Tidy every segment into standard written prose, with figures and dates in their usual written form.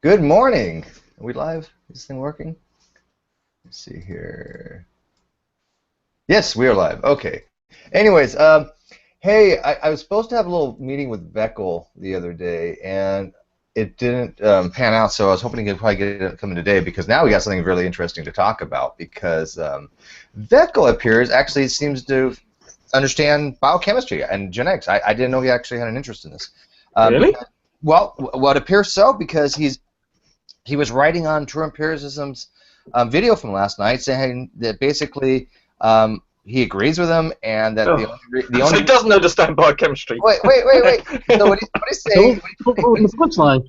Good morning. Are we live? Is this thing working? Let's see here. Yes, we are live. Okay. Anyways, hey, I was supposed to have a little meeting with Vekl the other day, and it didn't pan out, so I was hoping he could probably get it coming today because now we got something really interesting to talk about because Vekl appears actually seems to understand biochemistry and genetics. I didn't know he actually had an interest in this. Really? Because, well, what appears so because he was writing on TrueEmpiricism's video from last night, saying that basically he agrees with him, and that Oh. So he doesn't understand biochemistry. wait. So what he's saying The punchline.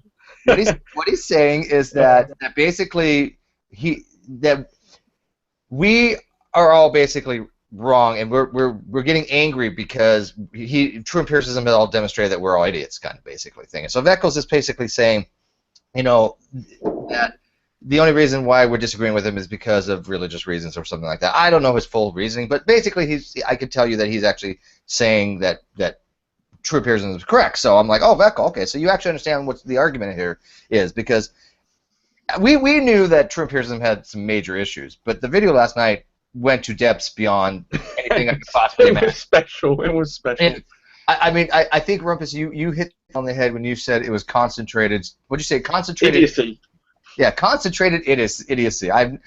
what he's saying is that basically that we are all basically wrong, and we're getting angry because true empiricism has all demonstrated that we're all idiots, kind of basically thing. And so Vekl is basically saying, you know, that the only reason why we're disagreeing with him is because of religious reasons or something like that. I don't know his full reasoning, but basically I could tell you that he's actually saying that true empiricism is correct. So I'm like, oh, Vekl, okay, so you actually understand what the argument here is, because we knew that true empiricism had some major issues, but the video last night went to depths beyond anything I could possibly imagine. It was special. And, I think, Rumpus, you hit on the head when you said it was concentrated. What'd you say? Concentrated Idiocy. Yeah, concentrated idiocy. When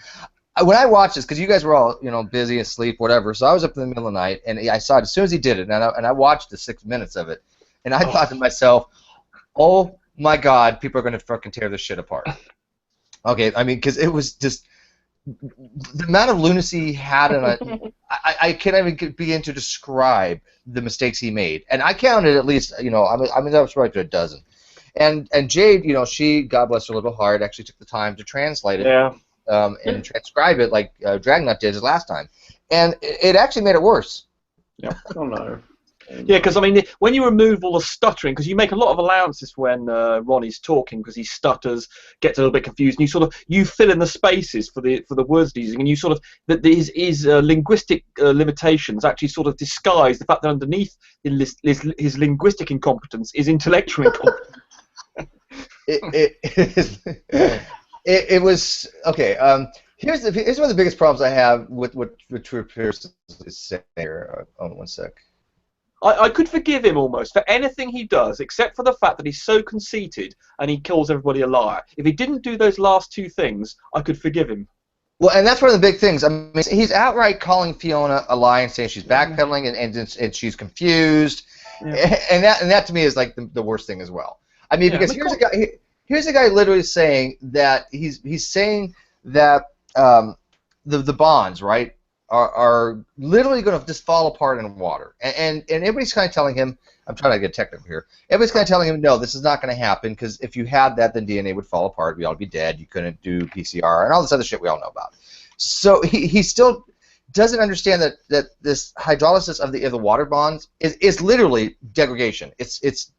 I watched this, because you guys were all busy, asleep, whatever, so I was up in the middle of the night, and I saw it as soon as he did it, and I watched the 6 minutes of it, and I thought to myself, oh my God, people are going to fucking tear this shit apart. Okay, I mean, because it was just the amount of lunacy he had in it. I can't even begin to describe the mistakes he made, and I counted at least, I was right to a dozen. And Jade, she, God bless her little heart, actually took the time to translate it, Yeah. and transcribe it like Dragnut did his last time, and it actually made it worse. Yeah. Oh no. Yeah, because I mean, when you remove all the stuttering, because you make a lot of allowances when Ronnie's talking, because he stutters, gets a little bit confused, and you fill in the spaces for the words he's using, and you sort of his linguistic limitations actually sort of disguise the fact that underneath his linguistic incompetence is intellectual incompetence. It was okay. Here's one of the biggest problems I have with what True Pierce is saying here. Hold on one sec. I could forgive him almost for anything he does, except for the fact that he's so conceited and he calls everybody a liar. If he didn't do those last two things, I could forgive him. Well, and that's one of the big things. I mean, he's outright calling Fiona a lie and saying she's backpedaling and she's confused, and that to me is like the worst thing as well. I mean, because here's a guy literally saying that he's saying that the bonds, right, are literally going to just fall apart in water, and everybody's kind of telling him. I'm trying to get technical here. Everybody's kind of telling him, no, this is not going to happen, because if you had that, then DNA would fall apart. We'd all be dead. You couldn't do PCR and all this other shit we all know about. So he still doesn't understand that this hydrolysis of the water bonds is literally degradation. It's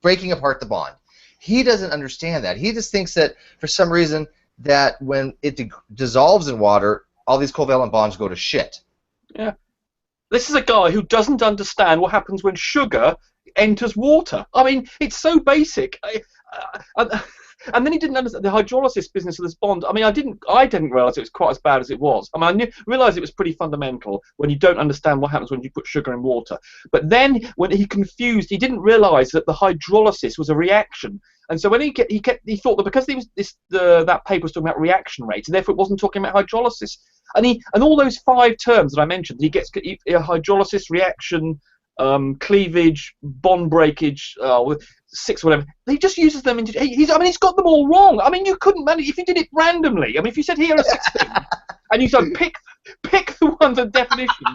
breaking apart the bond. He doesn't understand that. He just thinks that for some reason that when it dissolves in water, all these covalent bonds go to shit. Yeah. This is a guy who doesn't understand what happens when sugar enters water. I mean, it's so basic. And then he didn't understand the hydrolysis business of this bond. I mean, I didn't realize it was quite as bad as it was. I mean, realized it was pretty fundamental when you don't understand what happens when you put sugar in water. But then when he didn't realize that the hydrolysis was a reaction. And so when he thought that because that paper was talking about reaction rates, and therefore it wasn't talking about hydrolysis. And all those 5 terms that I mentioned, he gets hydrolysis, reaction, cleavage, bond breakage, 6 or whatever. He just uses them into. He's got them all wrong. I mean, you couldn't manage if you did it randomly. I mean, if you said here are 6 things, and you said pick the ones of definition,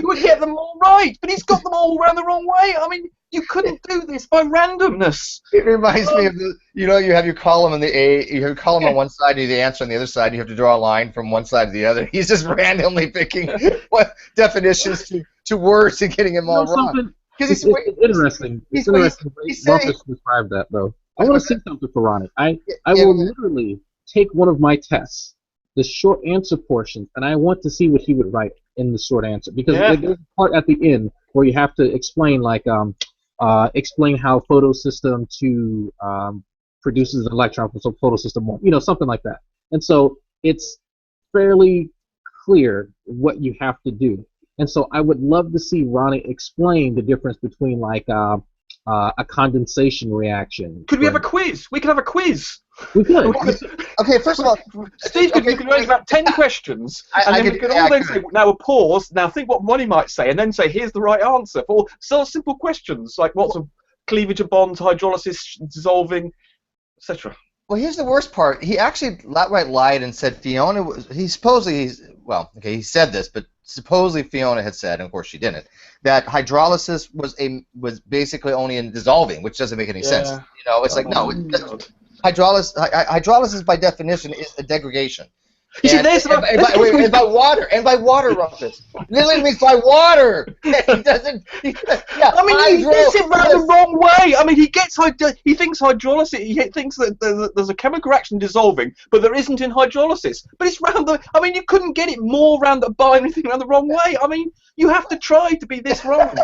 you would get them all right. But he's got them all around the wrong way. I mean, you couldn't do this by randomness. It reminds me of you have your column on you have your column on one side, and the answer on the other side, and you have to draw a line from one side to the other. He's just randomly picking what definitions to words and getting them all wrong. It's interesting. It's interesting. Marcus described that, though. I want to say something for Ronnie. I will literally take one of my tests, the short answer portions, and I want to see what he would write in the short answer, because there's a part at the end where you have to explain, like, explain how photosystem to produces an electron from some photosystem 1, something like that. And so it's fairly clear what you have to do. And so I would love to see Ronnie explain the difference between like a condensation reaction. Could we have a quiz? We could have a quiz. We could. Okay, first of all, Steve, you could raise about 10 questions, and then we could all then say, now pause, now think what Ronnie might say, and then say, here's the right answer for so simple questions, like what's a cleavage of bonds, hydrolysis, dissolving, etc. Well, here's the worst part. He actually outright lied and said Fiona was. He said this, but supposedly Fiona had said, and of course she didn't, that hydrolysis was basically only in dissolving, which doesn't make any sense. It's like no. Hydrolysis by definition is a degradation. And by water, Rumpus. Literally means by water. He doesn't. He gets it round the wrong way. I mean, he thinks hydrolysis. He thinks that there's a chemical reaction dissolving, but there isn't in hydrolysis. But it's round the. I mean, you couldn't get it more by anything around the wrong way. I mean, you have to try to be this wrong.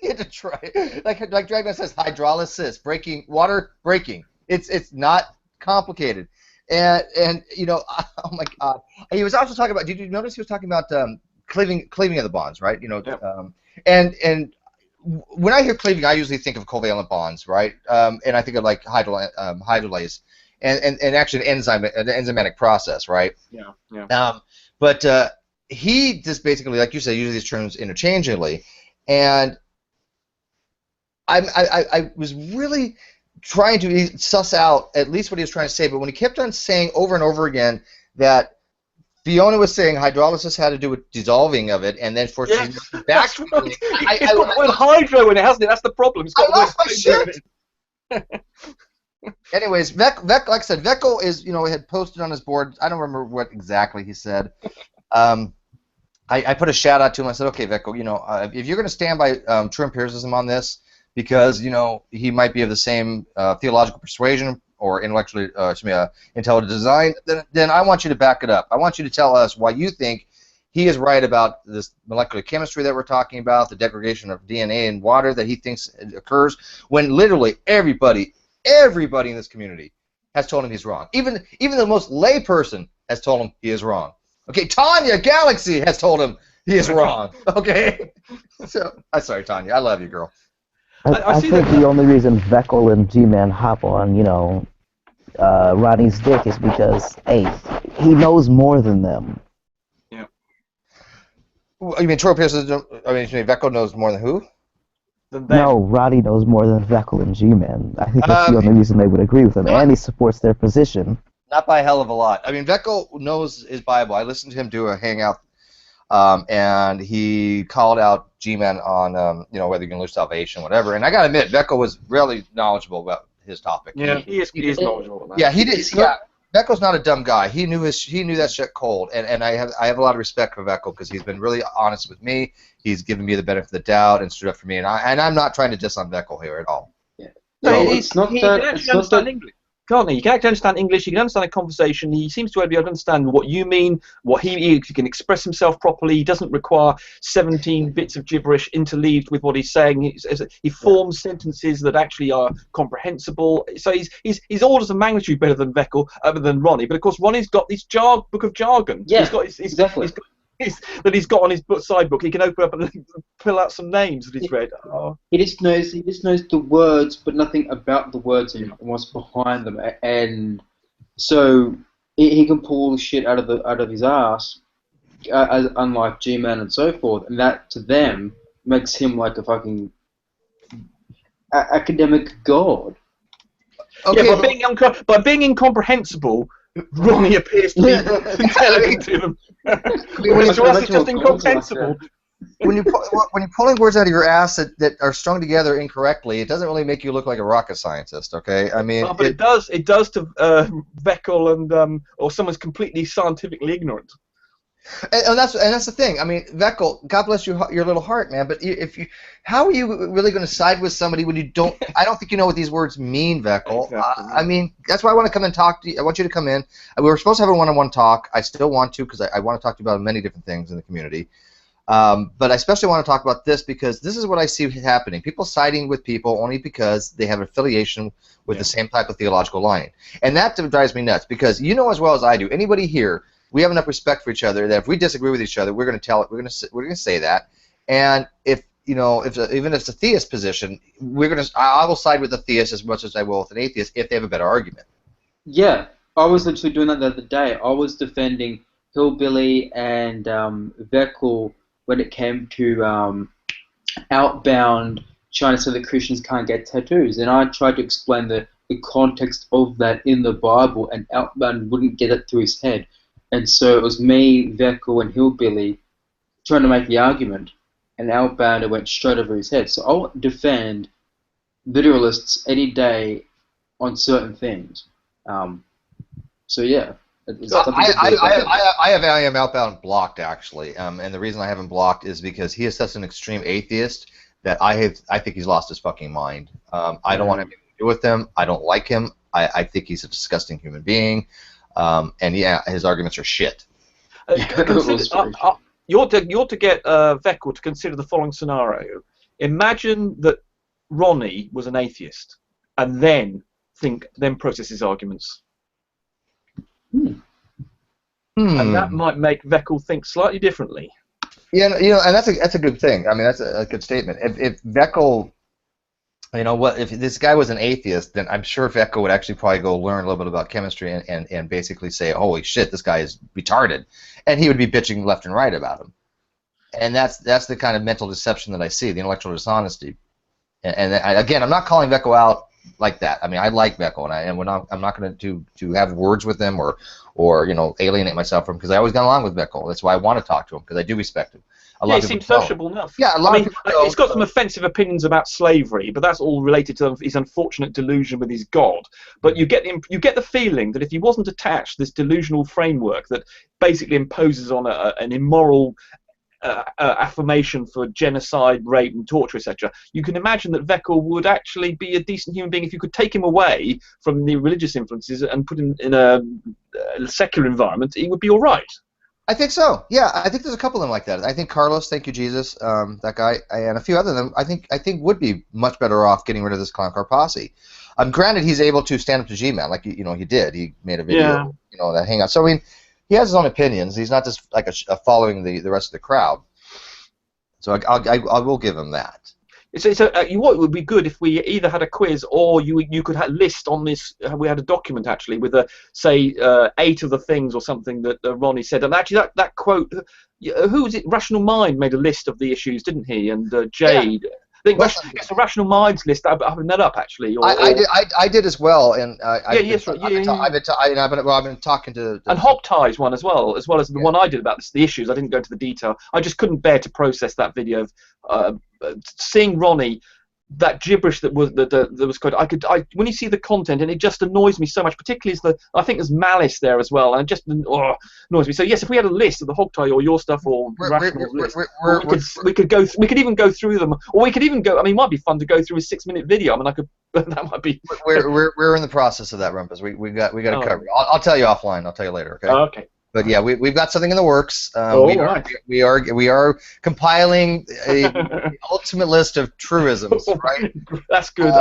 You have to try. Like Dragon says, hydrolysis, water breaking. It's not complicated. And oh my God, he was also talking about. Did you notice he was talking about cleaving of the bonds, right? Yep. And when I hear cleaving, I usually think of covalent bonds, right? And I think of like hydrolase, and actually an enzymatic process, right? Yeah. But he just basically, like you said, uses these terms interchangeably, and I was really trying to suss out at least what he was trying to say, but when he kept on saying over and over again that Fiona was saying hydrolysis had to do with dissolving of it, and then for back. That's right. It's got the word hydro in it, hasn't it? That's the problem. It's got I lost my shit. Anyways, Vekl, like I said, Vekl is had posted on his board. I don't remember what exactly he said. I put a shout out to him. I said, okay, Vekl, if you're going to stand by true empiricism on this, because he might be of the same theological persuasion or intellectually intelligent design, then I want you to back it up. I want you to tell us why you think he is right about this molecular chemistry that we're talking about, the degradation of DNA in water that he thinks occurs, when literally everybody in this community has told him he's wrong. Even the most lay person has told him he is wrong. Okay, Tanya Galaxy has told him he is wrong. Okay, so I'm sorry, Tanya. I love you, girl. I think the only reason Vekl and G-Man hop on, Ronnie's dick is because, hey, he knows more than them. Yeah. You mean Vekl knows more than who? No, Ronnie knows more than Vekl and G-Man. I think that's the only reason they would agree with him, and he supports their position. Not by a hell of a lot. I mean, Vekl knows his Bible. I listened to him do a hangout, and he called out G-Man on, whether you can lose salvation, whatever. And I got to admit, Vekl was really knowledgeable about his topic. Yeah, he is knowledgeable about that. Yeah, he did. Yeah, Vekl not a dumb guy. He knew that shit cold, and I have a lot of respect for Vekl because he's been really honest with me. He's given me the benefit of the doubt and stood up for me, and I'm not trying to diss on Vekl here at all. Yeah. No, it's not that. English. Can't he? You can actually understand English. You can understand a conversation. He seems to be able to understand what you mean. He can express himself properly. He doesn't require 17 bits of gibberish interleaved with what he's saying. He forms sentences that actually are comprehensible. So he's orders of magnitude better than Vekl, than Ronnie. But of course, Ronnie's got this book of jargon. Yeah, exactly. That he's got on his side book. He can open up and pull out some names that he's read. Oh. He just knows the words, but nothing about the words and what's behind them. And so he can pull the shit out of his ass, unlike G-Man and so forth. And that to them makes him like a fucking academic god. Okay, yeah, by being incomprehensible, Ronnie appears to be intelligent to them. To us, it's just incomprehensible. When you're pulling words out of your ass that are strung together incorrectly, it doesn't really make you look like a rocket scientist, okay? I mean, but it does to Vekl and or someone's completely scientifically ignorant. And that's the thing. I mean, Vekl, God bless your little heart, man. But how are you really going to side with somebody when you don't? I don't think you know what these words mean, Vekl. Exactly. I mean, that's why I want to come and talk to you. I want you to come in. We were supposed to have a one-on-one talk. I still want to because I want to talk to you about many different things in the community. But I especially want to talk about this because this is what I see happening. People siding with people only because they have affiliation with the same type of theological line. And that drives me nuts because you know as well as I do, anybody here, we have enough respect for each other that if we disagree with each other, we're going to tell it, we're going to say that. And if even if it's a theist position, I will side with the theist as much as I will with an atheist if they have a better argument. Yeah, I was literally doing that the other day. I was defending Hillbilly and Vekl when it came to Outbound trying to say that Christians can't get tattoos, and I tried to explain the context of that in the Bible, and Outbound wouldn't get it through his head. And so it was me, Vekl, and Hillbilly trying to make the argument, and Outbounder went straight over his head. So I'll defend literalists any day on certain things. So yeah. I have Outbound blocked actually, and the reason I haven't blocked is because he is such an extreme atheist that I think he's lost his fucking mind. I don't want anything to do with him. I don't like him. I think he's a disgusting human being, and yeah, his arguments are shit. You ought to get Vekl to consider the following scenario. Imagine that Ronnie was an atheist, and then process his arguments. And that might make Vekl think slightly differently. Yeah, and that's a good thing. I mean, that's a good statement. If Vekl, if this guy was an atheist, then I'm sure Vekl would actually probably go learn a little bit about chemistry and basically say, holy shit, this guy is retarded, and he would be bitching left and right about him. And that's the kind of mental deception that I see, the intellectual dishonesty. And again, I'm not calling Vekl out like that. I mean, I like Vekl, and I'm not going to have words with him or alienate myself from him because I always got along with Vekl. That's why I want to talk to him because I do respect him. He seems sociable enough. Yeah, he's got some offensive opinions about slavery, but that's all related to his unfortunate delusion with his God. But you get the feeling that if he wasn't attached to this delusional framework that basically imposes on an immoral affirmation for genocide, rape, and torture, etc., you can imagine that Vekl would actually be a decent human being if you could take him away from the religious influences and put him in a secular environment. He would be all right. I think so. Yeah, I think there's a couple of them like that. I think Carlos, thank you Jesus, that guy, and a few other of them, I think would be much better off getting rid of this clown car posse. Granted, he's able to stand up to G-Man, like he did. He made a video, that hangout. So I mean, he has his own opinions. He's not just like a following the rest of the crowd. So I will give him that. So what would be good if we either had a quiz or you could list on this. We had a document actually with say 8 of the things or something that Ronnie said, and actually that quote. Who was it? Rational Mind made a list of the issues, didn't he? And Jade. Yeah. I think it's a Rational Minds list. I've been that up actually. I did as well, and I've been talking to. And Hog Tie's one as well as the one I did about the issues. I didn't go into the detail. I just couldn't bear to process that video of seeing Ronnie, that gibberish that was quoted. When you see the content, and it just annoys me so much. Particularly I think there's malice there as well, and it just annoys me. So yes, if we had a list of the Hog Tie or your stuff or Rational's list, we could even go through them, or we could even go. I mean, it might be fun to go through a 6-minute video. I mean, that might be. We're in the process of that, Rumpus. We got to cover. I'll tell you offline. I'll tell you later. Okay. Okay. But yeah, we've got something in the works. Right. We are compiling the ultimate list of truisms. Right. That's good.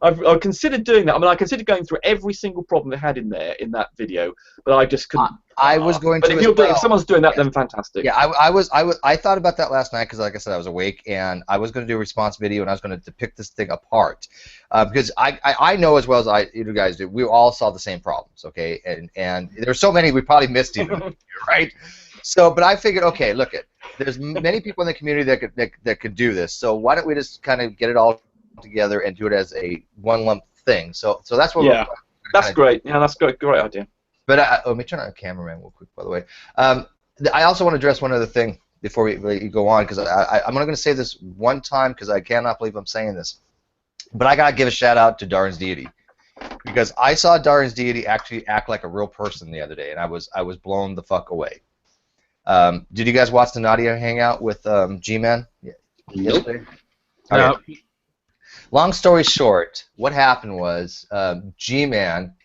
I've considered doing that. I mean, I considered going through every single problem they had in that video, but I just couldn't. I was going to. But if someone's doing that, then fantastic. Yeah, I thought about that last night because, like I said, I was awake and I was going to do a response video and I was going to depict this thing apart because I know as well as you guys do. We all saw the same problems, okay? And there's so many we probably missed even, right? So, but I figured, okay, look there's many people in the community that could do this. So why don't we just kind of get it all together and do it as a one lump thing? So that's what. Yeah, that's great. Yeah, that's great idea. But let me turn on the cameraman real quick, by the way. I also want to address one other thing before we go on, because I'm only going to say this one time because I cannot believe I'm saying this. But I got to give a shout out to Darren's Deity, because I saw Darren's Deity actually act like a real person the other day, and I was blown the fuck away. Did you guys watch the Nadia hangout with G-Man yesterday? Nope. Okay. Long story short, what happened was G-Man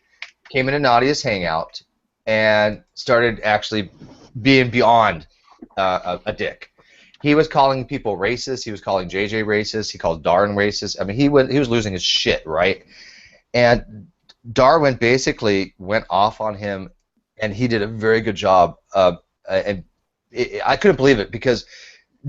came into Nadia's hangout and started actually being beyond a dick. He was calling people racist. He was calling JJ racist. He called Darwin racist. I mean, he was losing his shit, right? And Darwin basically went off on him, and he did a very good job. I couldn't believe it because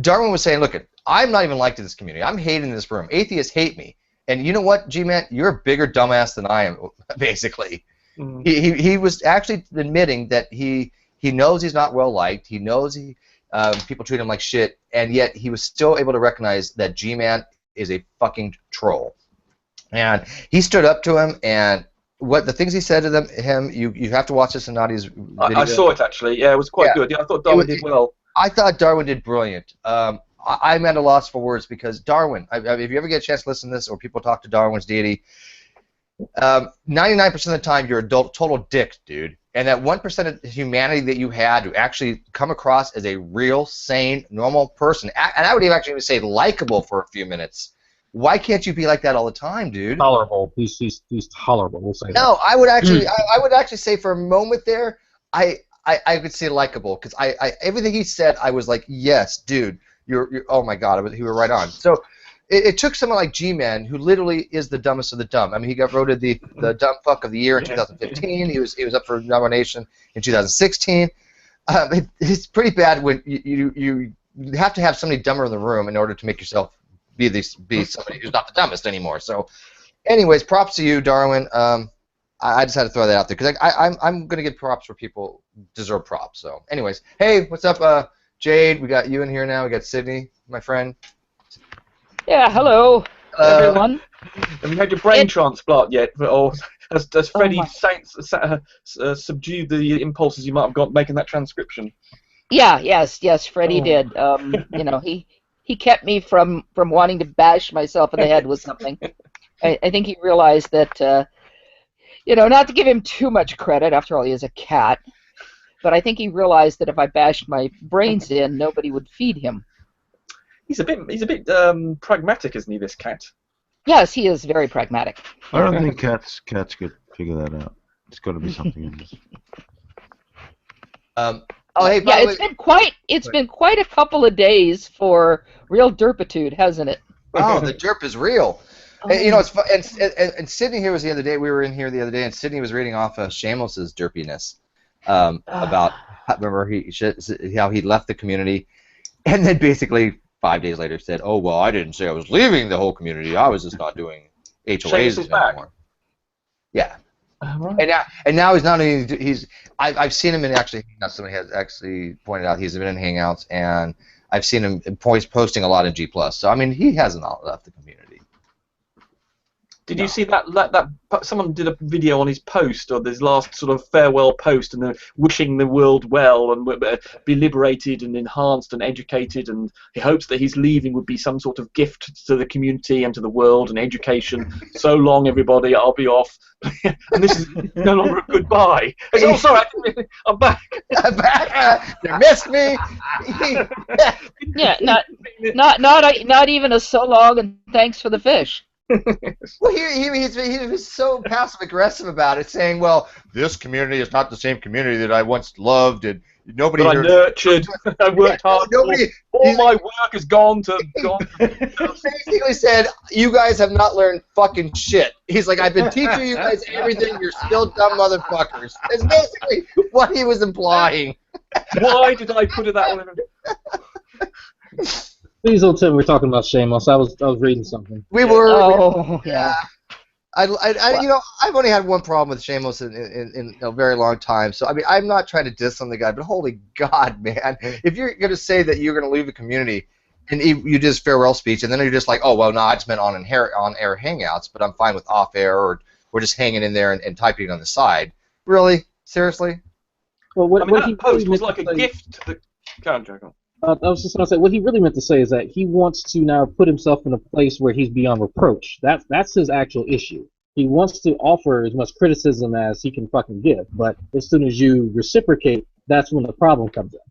Darwin was saying, look, I'm not even liked in this community. I'm hated in this room. Atheists hate me. And you know what, G-Man? You're a bigger dumbass than I am, basically. Mm-hmm. He was actually admitting that he knows he's not well liked. He knows people treat him like shit, and yet he was still able to recognize that G-Man is a fucking troll. And he stood up to him, and the things he said to him, you have to watch this in Nadi's video. I saw it, actually. Yeah, it was quite good. Yeah, I thought Darwin did well. I thought Darwin did brilliant. I'm at a loss for words because Darwin, if you ever get a chance to listen to this or people talk to Darwin's deity, 99% of the time you're a total dick, dude. And that 1% of humanity that you had to actually come across as a real, sane, normal person, and I would even actually say likable for a few minutes. Why can't you be like that all the time, dude? Tolerable. He's tolerable. We'll say that. No, I would actually say for a moment there, I could say likable because everything he said, I was like, yes, dude, you're oh my god, you were right on. So it took someone like G-Man, who literally is the dumbest of the dumb. I mean, he got voted the dumb fuck of the year in 2015. He was up for nomination in 2016. It's pretty bad when you have to have somebody dumber in the room in order to make yourself be somebody who's not the dumbest anymore. So, anyways, props to you, Darwin. I just had to throw that out there because I'm gonna give props where people deserve props. So, anyways, hey, what's up, Jade? We got you in here now. We got Sydney, my friend. Yeah, hello, everyone. Have you had your brain transplant yet? Or has Freddie subdued the impulses you might have got making that transcription? Yes, Freddie did. You know, he kept me from wanting to bash myself in the head with something. I think he realized that, you know, not to give him too much credit, after all, he is a cat, but I think he realized that if I bashed my brains in, nobody would feed him. He's a bit pragmatic, isn't he, this cat? Yes, he is very pragmatic. I don't think cats could figure that out. It's got to be something in this. Hey, yeah, it's been quite a couple of days for real derpitude, hasn't it? Oh, the derp is real. Oh. And, you know, it's fun. And Sydney here was the other day. We were in here the other day, and Sydney was reading off Shameless's derpiness about remember how he left the community, and then basically 5 days later said, "Oh well, I didn't say I was leaving the whole community. I was just not doing HOAs anymore." Yeah. Right. And now he's not only I've seen him in actually somebody has actually pointed out he's been in Hangouts, and I've seen him posting a lot in G+. So I mean he hasn't left the community. Did you see that someone did a video on his post, or his last sort of farewell post, and they're wishing the world well and be liberated and enhanced and educated, and he hopes that his leaving would be some sort of gift to the community and to the world and education. So long, everybody, I'll be off. And this is no longer a goodbye. Oh, sorry, I'm back. I'm back. You missed me. Yeah, not even a so long and thanks for the fish. Well, he was so passive aggressive about it, saying, "Well, this community is not the same community that I once loved, and nobody." But I nurtured. I worked hard. All my work has gone to. He basically said, "You guys have not learned fucking shit." He's like, "I've been teaching you guys everything. You're still dumb motherfuckers." That's basically what he was implying. Why did I put it that way? Please don't tell me we're talking about Shameless. I was reading something. We were. Oh, yeah. You know, I've only had one problem with Shameless in a very long time. So I mean, I'm not trying to diss on the guy, but holy God, man! If you're going to say that you're going to leave the community, and you did his farewell speech, and then you're just like, oh well, no, I just meant on air hangouts, but I'm fine with off air, or we're just hanging in there and typing on the side. Really? Seriously? Well, that post was like a gift to the. I was just going to say, what he really meant to say is that he wants to now put himself in a place where he's beyond reproach. That's his actual issue. He wants to offer as much criticism as he can fucking give, but as soon as you reciprocate, that's when the problem comes in.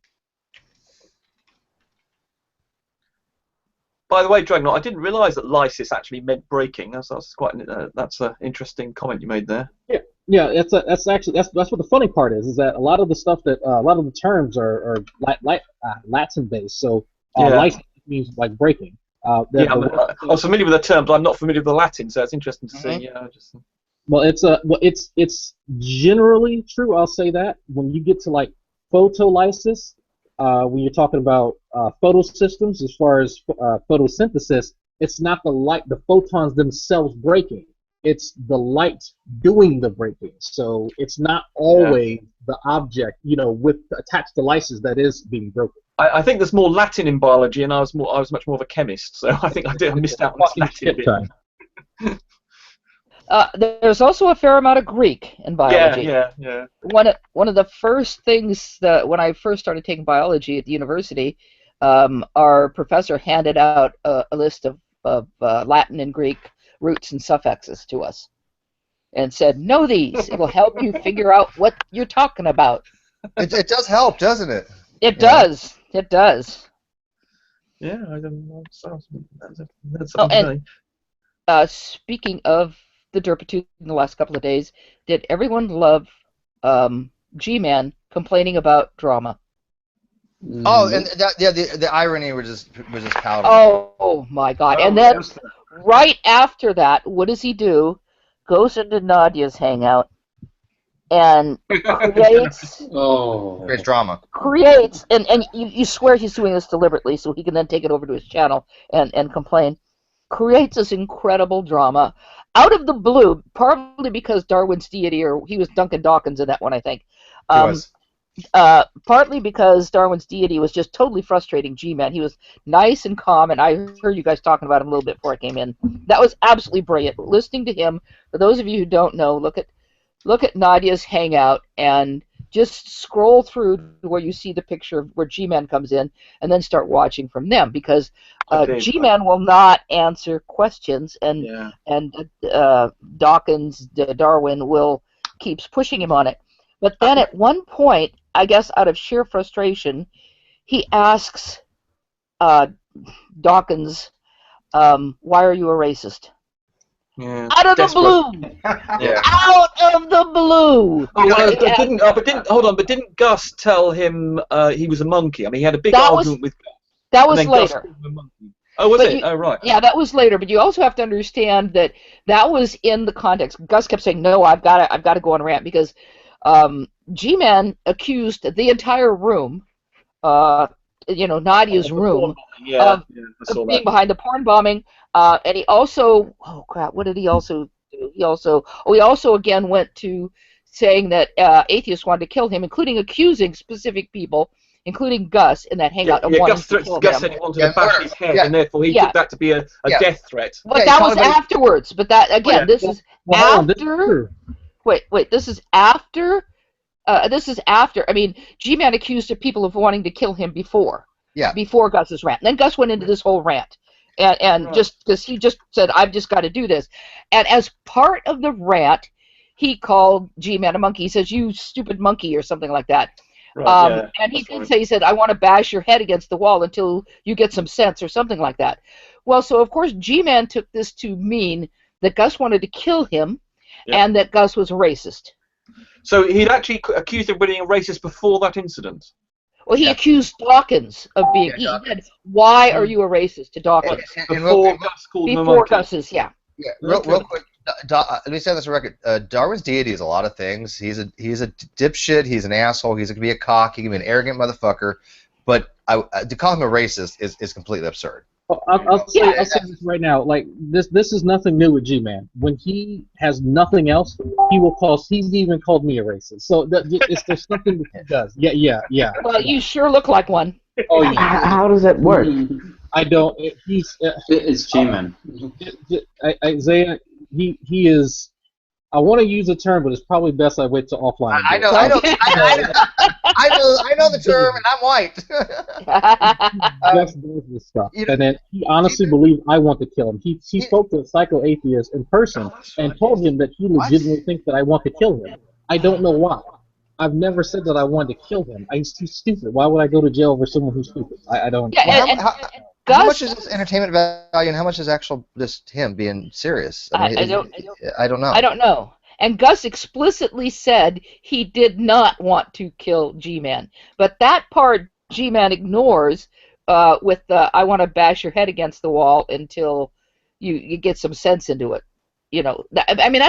By the way, Dragnot, I didn't realise that lysis actually meant breaking. That's quite that's an interesting comment you made there. Yeah, that's what the funny part is that a lot of the stuff that a lot of the terms are Latin based. So License means like breaking. I was familiar with the term, but I'm not familiar with the Latin, so it's interesting to see. Yeah, Well, it's generally true. I'll say that when you get to like photolysis, when you're talking about photosystems, as far as photosynthesis, it's not the photons themselves breaking. It's the light doing the breaking. So it's not always the object, with attached to lysis that is being broken. I think there's more Latin in biology, and I was much more of a chemist, so I think I missed out on this Latin bit. There's also a fair amount of Greek in biology. Yeah. One of the first things that when I first started taking biology at the university, our professor handed out a list of Latin and Greek roots and suffixes to us, and said, "Know these. It will help you figure out what you're talking about." It does help, doesn't it? It does. It does. Yeah, I don't know. Speaking of the derpitude in the last couple of days, did everyone love G-Man complaining about drama? Oh, and the irony was just palatable. Oh my God! And then right after that, what does he do? Goes into Nadia's hangout and creates drama. And you swear he's doing this deliberately so he can then take it over to his channel and complain. Creates this incredible drama out of the blue, partly because Darwin's deity, or he was Duncan Dawkins in that one, I think. He was. Partly because Darwin's deity was just totally frustrating G-Man. He was nice and calm, and I heard you guys talking about him a little bit before I came in. That was absolutely brilliant. Listening to him, for those of you who don't know, look at Nadia's hangout and just scroll through to where you see the picture of where G-Man comes in, and then start watching from them, because G-Man will not answer questions, and Dawkins, Darwin keeps pushing him on it. But then at one point, I guess out of sheer frustration, he asks Dawkins, "Why are you a racist?" Yeah. Out of the blue! Out of the blue! But didn't Gus tell him he was a monkey? I mean, he had a big argument with Gus. That was later. Oh, was it? Oh, right. Yeah, that was later. But you also have to understand that was in the context. Gus kept saying, "No, I've got to go on a rant," because G-Man accused the entire room, Nadia's room, of being behind the porn bombing. And he also, oh crap, what did he also do? He also again went to saying that atheists wanted to kill him, including accusing specific people, including Gus, in that hangout of wanting to kill him. Gus said he wanted to bash his head, and therefore he took that to be a death threat. But that was afterwards. But that again, this is after. Wait, this is after. This is after. I mean, G-Man accused of people of wanting to kill him before. Yeah. Before Gus's rant. And then Gus went into this whole rant. And just because he just said, "I've just got to do this," and as part of the rant, he called G-Man a monkey. He says, "You stupid monkey," or something like that. Right, and he did say, he said, "I want to bash your head against the wall until you get some sense," or something like that. Well, so of course G-Man took this to mean that Gus wanted to kill him, and that Gus was racist. So he'd actually accused him of being a racist before that incident. Well, he accused Dawkins of being. He said, "Why are you a racist?" to Dawkins before Gus called him a monkey. Gus's, real quick. Let me say this on record. Darwin's deity is a lot of things. He's a dipshit. He's an asshole. He can be a cock. He can be an arrogant motherfucker. But to call him a racist is completely absurd. I'll say this right now. Like this is nothing new with G-Man. When he has nothing else, he's even called me a racist. So there's something that he does. Yeah. Well, you sure look like one. Oh yeah. How does that work? I don't. It's G-Man. Isaiah, he is. I want to use a term, but it's probably best I wait till offline. I know the term, and I'm white. Just does this stuff, and then he honestly believed I want to kill him. He spoke to a psycho-atheist in person and told him that he legitimately thinks that I want to kill him. I don't know why. I've never said that I wanted to kill him. He's too stupid. Why would I go to jail over someone who's stupid? I don't. Yeah, how much is this entertainment value, and how much is actual just him being serious? I don't know. I don't know. And Gus explicitly said he did not want to kill G-Man. But that part G-Man ignores with the I want to bash your head against the wall until you get some sense into it. You know, I mean,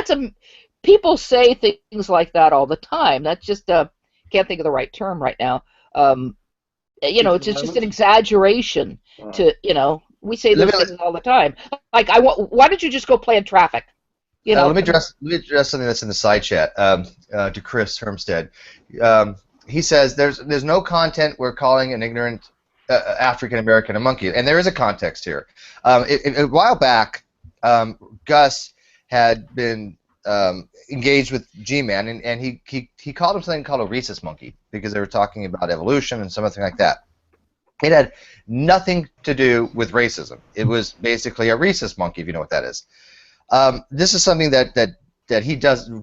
people say things like that all the time. That's just can't think of the right term right now. You know, it's just an exaggeration to, you know, we say those things all the time. Like, why don't you just go play in traffic? You know. Let me address something that's in the side chat to Chris Hermstead. He says there's no content we're calling an ignorant African American a monkey, and there is a context here. A while back, Gus had been engaged with G-Man, and he called him something called a rhesus monkey because they were talking about evolution and something like that. It had nothing to do with racism. It was basically a rhesus monkey, if you know what that is. This is something that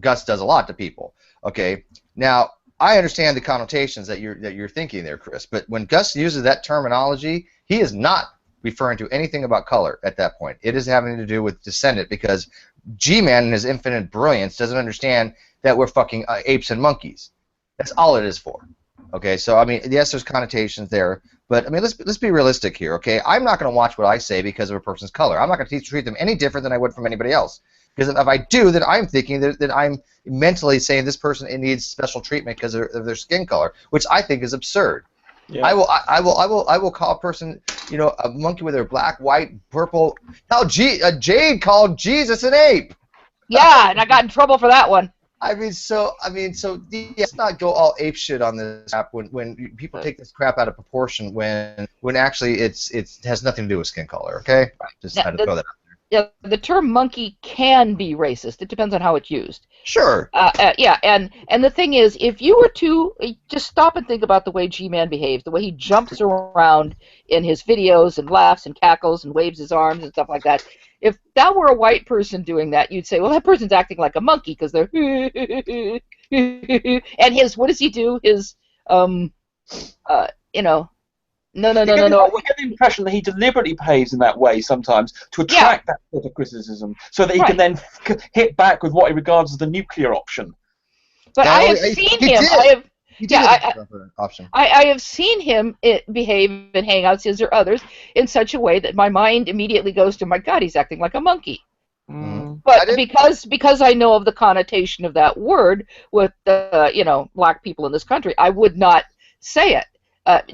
Gus does a lot to people. Okay, now I understand the connotations that you're thinking there, Chris, but when Gus uses that terminology, he is not referring to anything about color at that point. It is having to do with descendant, because G-Man in his infinite brilliance doesn't understand that we're fucking apes and monkeys. That's all it is for. Okay, so I mean, yes, there's connotations there, but I mean, let's be realistic here. Okay, I'm not going to watch what I say because of a person's color. I'm not going to treat them any different than I would from anybody else. Because if I do, then I'm thinking that I'm mentally saying this person needs special treatment because of their skin color, which I think is absurd. Yeah. I will call a person, you know, a monkey with their black, white, purple. Hell, Jade called Jesus an ape. Yeah, and I got in trouble for that one. I mean, let's not go all ape shit on this crap when people take this crap out of proportion when actually it has nothing to do with skin color. Okay, just had to throw that out there. Yeah, the term monkey can be racist. It depends on how it's used. Sure. Yeah, and the thing is, if you were to just stop and think about the way G-Man behaves, the way he jumps around in his videos and laughs and cackles and waves his arms and stuff like that, if that were a white person doing that, you'd say, well, that person's acting like a monkey because they're and his, what does he do? His, you know, no. We get the impression that he deliberately behaves in that way sometimes to attract that sort of criticism, so that he can then hit back with what he regards as the nuclear option. But I have seen him. I have seen him behave in Hangouts, his or others, in such a way that my mind immediately goes to, my God, he's acting like a monkey. Mm. But because I know of the connotation of that word with you know, black people in this country, I would not say it.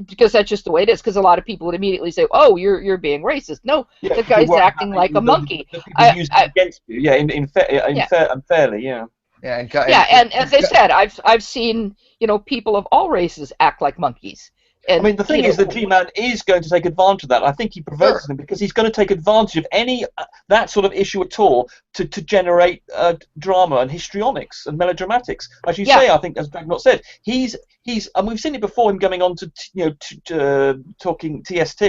Because that's just the way it is. Because a lot of people would immediately say, "Oh, you're being racist." No, the guy's acting like a monkey. Against you, unfairly, yeah. And as I said, I've seen, you know, people of all races act like monkeys. And, I mean, the thing is that G-Man is going to take advantage of that. I think he provokes them because he's going to take advantage of any that sort of issue at all to generate drama and histrionics and melodramatics. As you say, I think, as Bagnot said, he's and we've seen it before, him going on to talking TST,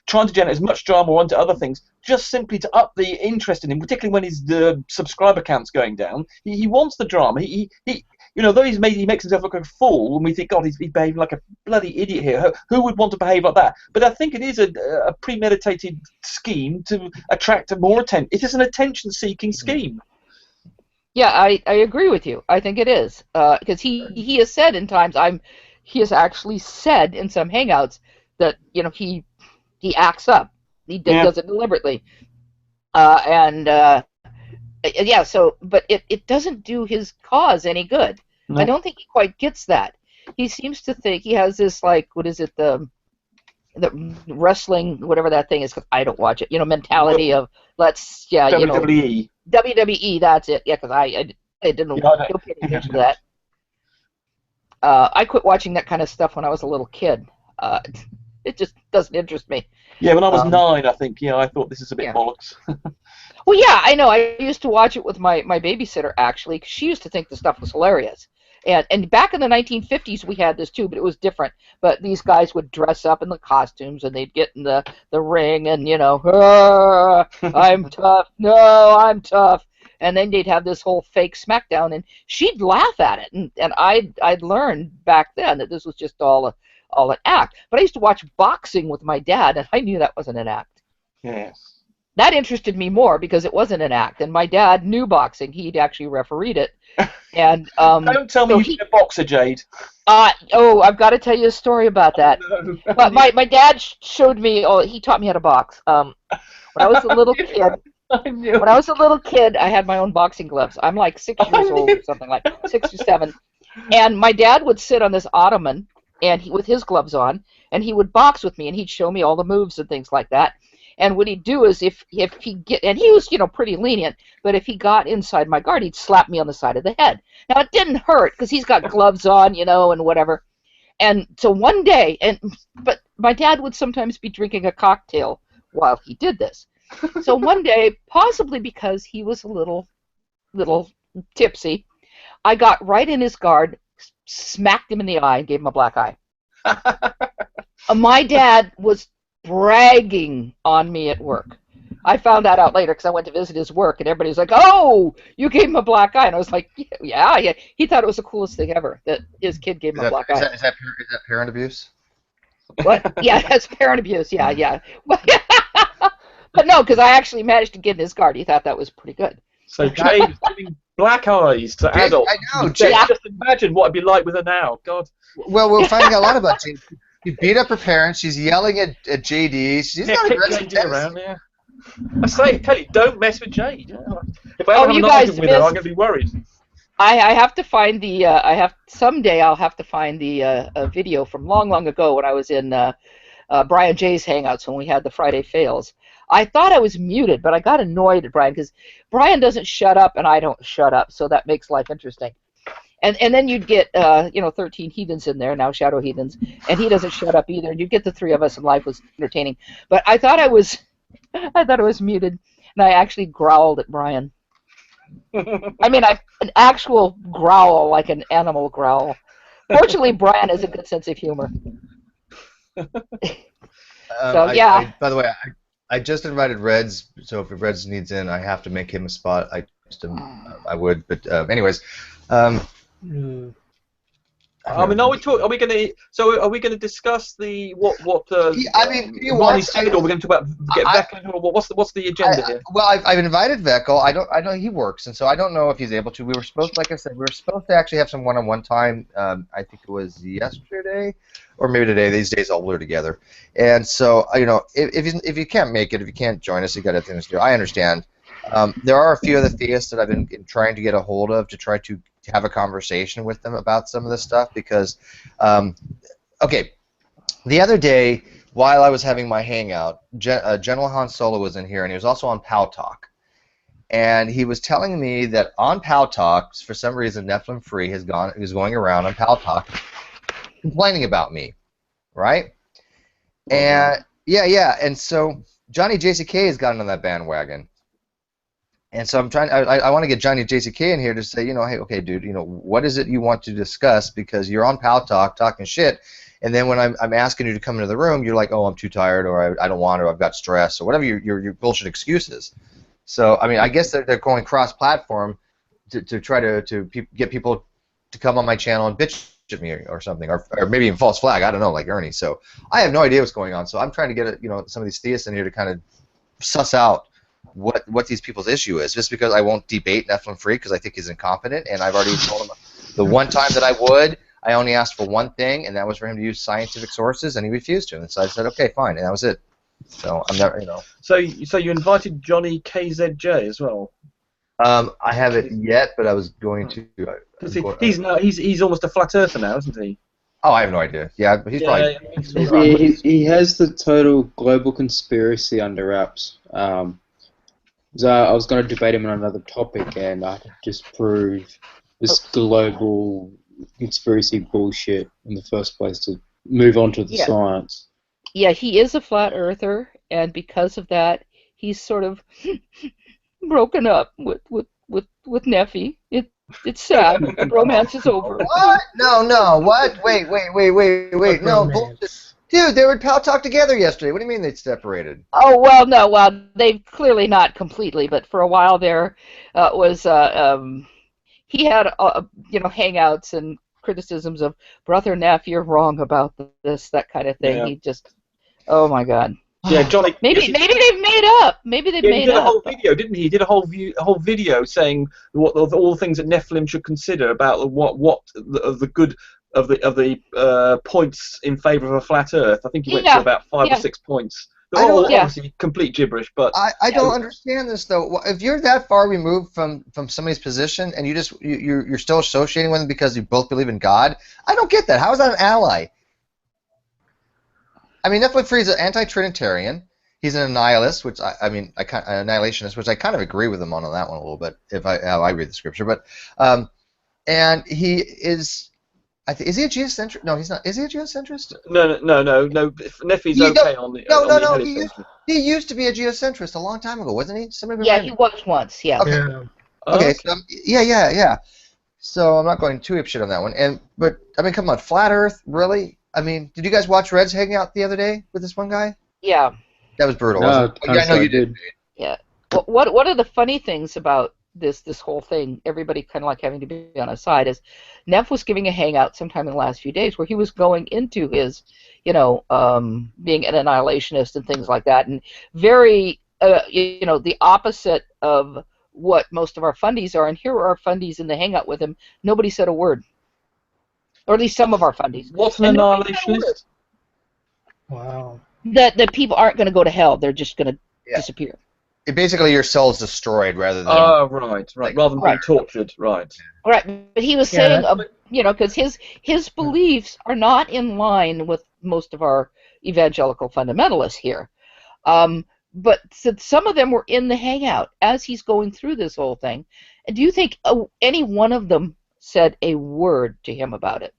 trying to generate as much drama onto other things, just simply to up the interest in him, particularly when his subscriber count's going down. He wants the drama. He you know, though he makes himself look like a fool, and we think, God, he's behaving like a bloody idiot here. Who would want to behave like that? But I think it is a premeditated scheme to attract more attention. It is an attention-seeking scheme. Yeah, I agree with you. I think it is. Because he has said in times, he has actually said in some Hangouts that, you know, he acts up. He does it deliberately. But it doesn't do his cause any good. No. I don't think he quite gets that. He seems to think he has this, like, what is it, the wrestling, whatever that thing is, because I don't watch it, you know, mentality of WWE. You know, WWE, that's it. Yeah, because I didn't pay attention to that. I quit watching that kind of stuff when I was a little kid. It just doesn't interest me. Yeah, when I was 9, I think, I thought this is a bit bollocks. Well, yeah, I know. I used to watch it with my babysitter, actually, because she used to think the stuff was hilarious. And back in the 1950s, we had this too, but it was different. But these guys would dress up in the costumes, and they'd get in the ring, and, you know, I'm tough. No, I'm tough. And then they'd have this whole fake smackdown, and she'd laugh at it. And I'd learned back then that this was just all an act. But I used to watch boxing with my dad, and I knew that wasn't an act. Yes. that interested me more because it wasn't an act, and my dad knew boxing. He'd actually refereed it. And don't tell me you're a boxer, Jade. I've got to tell you a story about that. No. But my dad showed me. Oh, he taught me how to box. When I was a little kid. When I was a little kid, I had my own boxing gloves. I'm like 6 years old or something, like 6 or 7. And my dad would sit on this ottoman, and with his gloves on, and he would box with me, and he'd show me all the moves and things like that. And what he'd do is if he and he was pretty lenient, but if he got inside my guard, he'd slap me on the side of the head. Now it didn't hurt because he's got gloves on, and whatever. And so one day, but my dad would sometimes be drinking a cocktail while he did this. So one day, possibly because he was a little tipsy, I got right in his guard, smacked him in the eye, and gave him a black eye. My dad was bragging on me at work. I found that out later because I went to visit his work, and everybody was like, "Oh, you gave him a black eye," and I was like, "Yeah." He thought it was the coolest thing ever that his kid gave him a black eye. Is that parent abuse? What? Yeah, that's parent abuse. Yeah. But no, because I actually managed to get in his guard. He thought that was pretty good. So Jade's giving black eyes to adults. I know. Just imagine what it'd be like with her now. God. Well, we're finding out a lot about Jade. She beat up her parents. She's yelling at JD. She's not aggressive. JD around, yeah. I say, Kelly, don't mess with Jade. If I ever have an argument with her, I'm going to be worried. I have to find the. Someday I'll have to find the video from long ago when I was in Brian Jay's Hangouts when we had the Friday Fails. I thought I was muted, but I got annoyed at Brian because Brian doesn't shut up and I don't shut up, so that makes life interesting. And then you'd get 13 heathens in there now, shadow heathens, and he doesn't shut up either. And you'd get the three of us, and life was entertaining. But I thought I was muted, and I actually growled at Brian. I mean, an actual growl, like an animal growl. Fortunately, Brian has a good sense of humor. So yeah. By the way, I just invited Reds, so if Reds needs in, I have to make him a spot. I would, but anyways. Are we going to discuss what Ronnie said, or we're going to talk about Vekl, or what's the agenda here? Well, I've invited Vekl. I know he works, and so I don't know if he's able to. Like I said, we were supposed to actually have some one-on-one time. I think it was yesterday, or maybe today. These days all blur together. And so if you can't make it, if you can't join us, you got other things to do. I understand. There are a few of the theists that I've been trying to get a hold of to try to have a conversation with them about some of this stuff because, the other day while I was having my hangout, General Han Solo was in here and he was also on Pow Talk, and he was telling me that on Pow Talk, for some reason, Nephilim Free is going around on Pow Talk complaining about me, right? And and so Johnny JCK has gotten on that bandwagon. And so I want to get Johnny JCK in here to say, hey, okay, dude, what is it you want to discuss? Because you're on Pow Talk talking shit, and then when I'm asking you to come into the room, you're like, oh, I'm too tired, or I don't want to, or I've got stress, or whatever your bullshit excuses. So, I mean, I guess they're going cross-platform to try to get people to come on my channel and bitch at me or something, or maybe even false flag, I don't know, like Ernie. So I have no idea what's going on. So I'm trying to get some of these theists in here to kind of suss out what these people's issue is, just because I won't debate Nephilim Free because I think he's incompetent, and I've already told him the one time that I only asked for one thing, and that was for him to use scientific sources, and he refused to, and so I said, okay, fine, and that was it. So I'm never, So you invited Johnny KZJ as well? I haven't yet, but I was going to. He's almost a flat earther now, isn't he? Oh, I have no idea. Yeah, he's probably. He has the total global conspiracy under wraps. So I was going to debate him on another topic, and I had to disprove this global conspiracy bullshit in the first place to move on to the science. Yeah, he is a flat earther, and because of that, he's sort of broken up with Neffy. It's sad. The romance is over. What? No. What? Wait. No, bullshit. Dude, they were Pow Talk together yesterday. What do you mean they separated? Oh, well, no. Well, they've clearly not completely, but for a while there was he had hangouts and criticisms of Brother Neff, you're wrong about this, that kind of thing. Yeah. He just, oh my God. Yeah, Johnny. Maybe made up. Maybe they Yeah, made he did up. a whole video, didn't he? He did a whole video saying what all the things that Nephilim should consider about what the good of the points in favour of a flat Earth. I think he went to about 5 or 6 points. They're all obviously complete gibberish, but I don't understand this though. If you're that far removed from somebody's position and you're still associating with them because you both believe in God, I don't get that. How is that an ally? I mean, Nephilim Free is an anti-Trinitarian. He's an annihilist, which an annihilationist, which I kind of agree with him on that one a little bit how I read the scripture. But and he is. Is he a geocentrist? No, he's not. Is he a geocentrist? No. Nephi's okay on the helicentrist. He used to be a geocentrist a long time ago, wasn't he? He was once. Yeah. Okay. Yeah. Okay. So, yeah. So I'm not going too apeshit on that one. But I mean, come on, flat Earth, really? I mean, did you guys watch Reds hanging out the other day with this one guy? Yeah. That was brutal. No, wasn't it? Yeah, I know you did. Yeah. Well, what are the funny things about this whole thing? Everybody kind of like having to be on his side is, Neff was giving a hangout sometime in the last few days where he was going into his, being an annihilationist and things like that, and very, the opposite of what most of our fundies are. And here are our fundies in the hangout with him. Nobody said a word. Or at least some of our fundies. What's an annihilationist? Wow. That people aren't going to go to hell. They're just going to disappear. Basically, your soul's destroyed rather than. Oh, right. Rather than being tortured, right. Right, but he was saying, because his beliefs are not in line with most of our evangelical fundamentalists here. But some of them were in the hangout as he's going through this whole thing. And do you think any one of them said a word to him about it?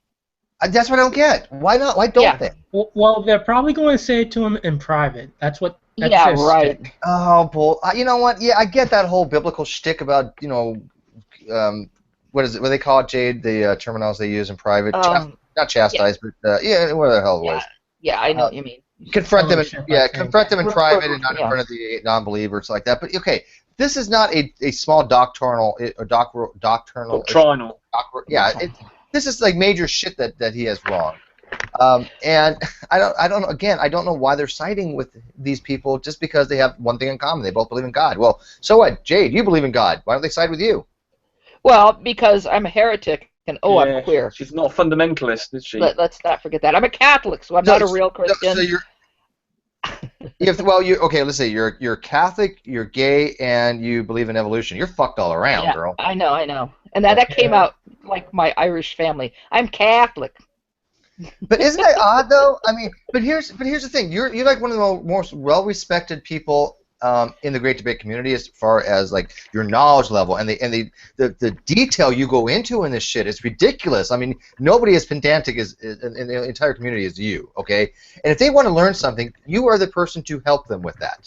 That's what I don't get. Why not? Why don't they? Well, they're probably going to say it to him in private. That's what. That's right. Shtick. Oh, bull. You know what? Yeah, I get that whole biblical shtick about what is it? What do they call it, Jade? The terminals they use in private. Not chastise, but what the hell it was. Yeah, I know what you mean. Confront them. Confront them in private and not in front of the non-believers like that. But okay, this is not a small doctrinal. This is like major shit that he has wrong. And I don't know. Again, I don't know why they're siding with these people just because they have one thing in common. They both believe in God. Well, so what? Jade, you believe in God. Why don't they side with you? Well, because I'm a heretic and I'm queer. She's not a fundamentalist, is she? Let's not forget that. I'm a Catholic, so I'm not a real Christian. So you're. Let's say you're Catholic, you're gay, and you believe in evolution. You're fucked all around, girl. I know. And that came out like my Irish family. I'm Catholic. But isn't that odd, though? I mean, but here's the thing. You're like one of the most well-respected people in the Great Debate community as far as like your knowledge level and the detail you go into in this shit is ridiculous. I mean, nobody as pedantic in the entire community as you. Okay, and if they want to learn something, you are the person to help them with that,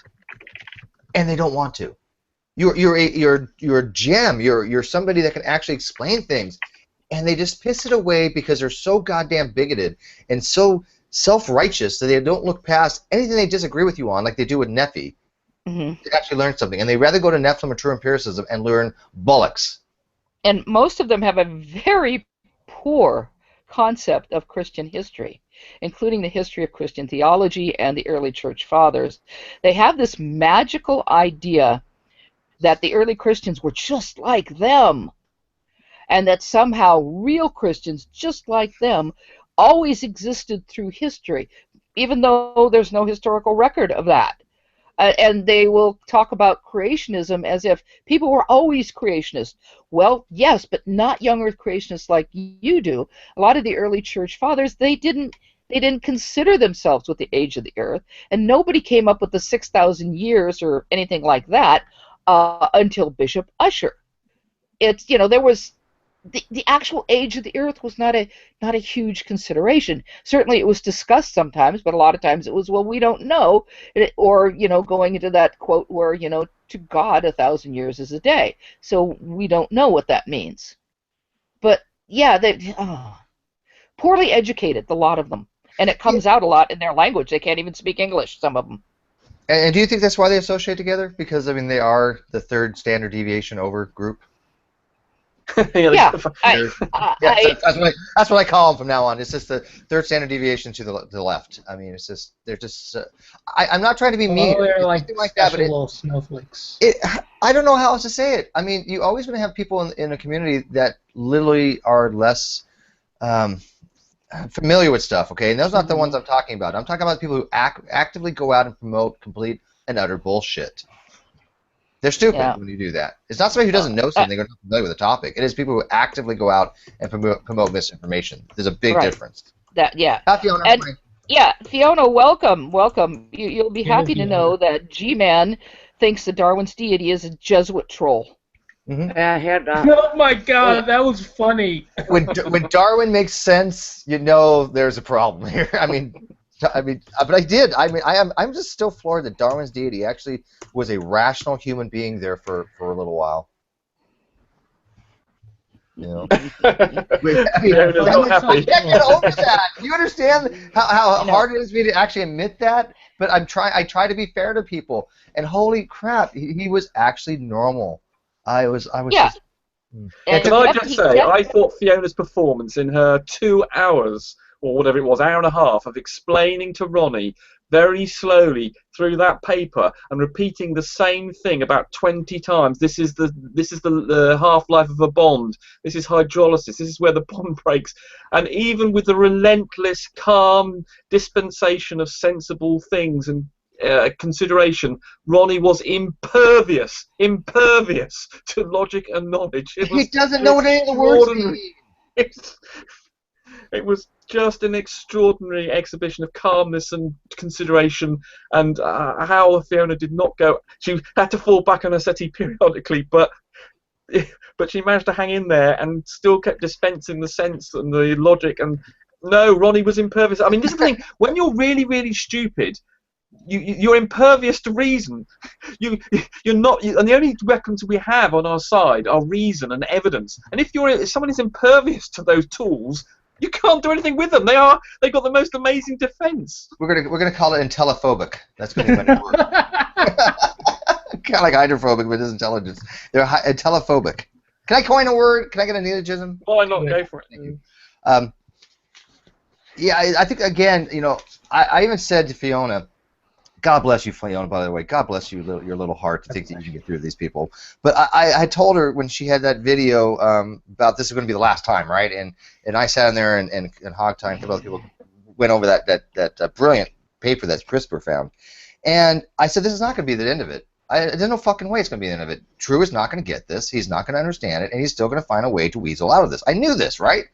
and they don't want to. You're a gem. You're somebody that can actually explain things. And they just piss it away because they're so goddamn bigoted and so self-righteous that they don't look past anything they disagree with you on, like they do with Nephi, to actually learn something. And they rather go to Nephilim or True Empiricism and learn bollocks. And most of them have a very poor concept of Christian history, including the history of Christian theology and the early church fathers. They have this magical idea that the early Christians were just like them, and that somehow real Christians, just like them, always existed through history, even though there's no historical record of that. And they will talk about creationism as if people were always creationists. Well, yes, but not young earth creationists like you do. A lot of the early church fathers, they didn't consider themselves with the age of the earth, and nobody came up with the 6,000 years or anything like that until Bishop Ussher. There was the actual age of the earth was not a huge consideration. Certainly it was discussed sometimes, but a lot of times it was, well, we don't know, or going into that quote where to God 1,000 years is a day, so we don't know what that means. But yeah, they poorly educated, a lot of them, and it comes out a lot in their language. They can't even speak English, some of them. And do you think that's why they associate together? Because I mean they are the third standard deviation over group. Yeah, that's what I call them from now on. It's just the third standard deviation to the left. I mean, it's just they're just. I'm not trying to be mean. Oh, they're like that, special little snowflakes. I don't know how else to say it. I mean, you're always going to have people in a community that literally are less familiar with stuff. Okay, and those are not the ones I'm talking about. I'm talking about people who actively go out and promote complete and utter bullshit. They're stupid when you do that. It's not somebody who doesn't know something or not familiar with the topic. It is people who actively go out and promote misinformation. There's a big difference. Fiona, welcome. You'll be happy to know that G-Man thinks that Darwin's deity is a Jesuit troll. Mm-hmm. I heard that. Oh my God, that was funny. When Darwin makes sense, you know there's a problem here. I mean, but I did. I mean, I'm just still floored that Darwin's deity actually was a rational human being there for a little while. You know, I can't get over that. Do you understand how hard it is for me to actually admit that? But I try to be fair to people. And holy crap, he was actually normal. I was just. And can I just say, I thought Fiona's performance in her 2 hours or whatever it was, hour and a half of explaining to Ronnie very slowly through that paper and repeating the same thing about 20 times. This is the half-life of a bond. This is hydrolysis. This is where the bond breaks. And even with the relentless, calm dispensation of sensible things and consideration, Ronnie was impervious to logic and knowledge. He doesn't know what any of the words mean. It was just an extraordinary exhibition of calmness and consideration, and how Fiona did not go. She had to fall back on her settee periodically, but she managed to hang in there and still kept dispensing the sense and the logic. And no, Ronnie was impervious. I mean, this is the thing. When you're really, really stupid, you're impervious to reason. You're not, and the only weapons we have on our side are reason and evidence. And if someone is impervious to those tools, you can't do anything with them. They've got the most amazing defense. We're gonna call it intellophobic. That's gonna be my new word. Kind of like hydrophobic, but it's intelligence. They're intellophobic. Can I coin a word? Can I get a neologism? Why not? Go for it. Thank you. I think again, you know, I even said to Fiona, God bless you, Fiona, by the way. God bless you, your little heart to think that you can get through these people. But I told her when she had that video about this is going to be the last time, right? And I sat in there and hog time, other people went over that brilliant paper that CRISPR found. And I said, this is not going to be the end of it. There's no fucking way it's going to be the end of it. True is not going to get this. He's not going to understand it. And he's still going to find a way to weasel out of this. I knew this, right?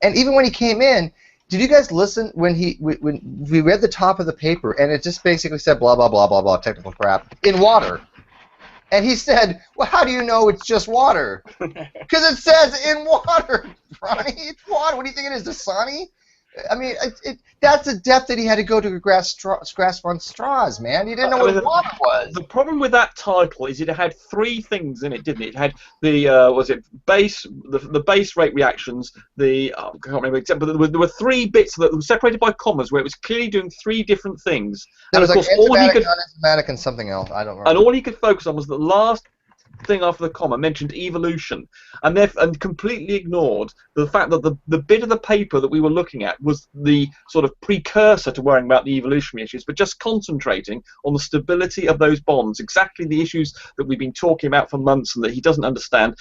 And even when he came in, did you guys listen when we read the top of the paper and it just basically said blah, blah, blah, blah, blah, technical crap, in water? And he said, well, how do you know it's just water? Because it says in water, Ronnie. It's water. What do you think it is, Dasani? I mean, that's the depth that he had to go to grasp on straws, man. He didn't know what water was. The problem with that title is it had 3 things in it, didn't it? It had the the base rate reactions. I can't remember exactly, but there were 3 bits that were separated by commas where it was clearly doing 3 different things. There was like enzymatic, unenzymatic, and something else. I don't remember. And all he could focus on was the last thing after the comma mentioned evolution, and completely ignored the fact that the bit of the paper that we were looking at was the sort of precursor to worrying about the evolutionary issues, but just concentrating on the stability of those bonds, exactly the issues that we've been talking about for months and that he doesn't understand.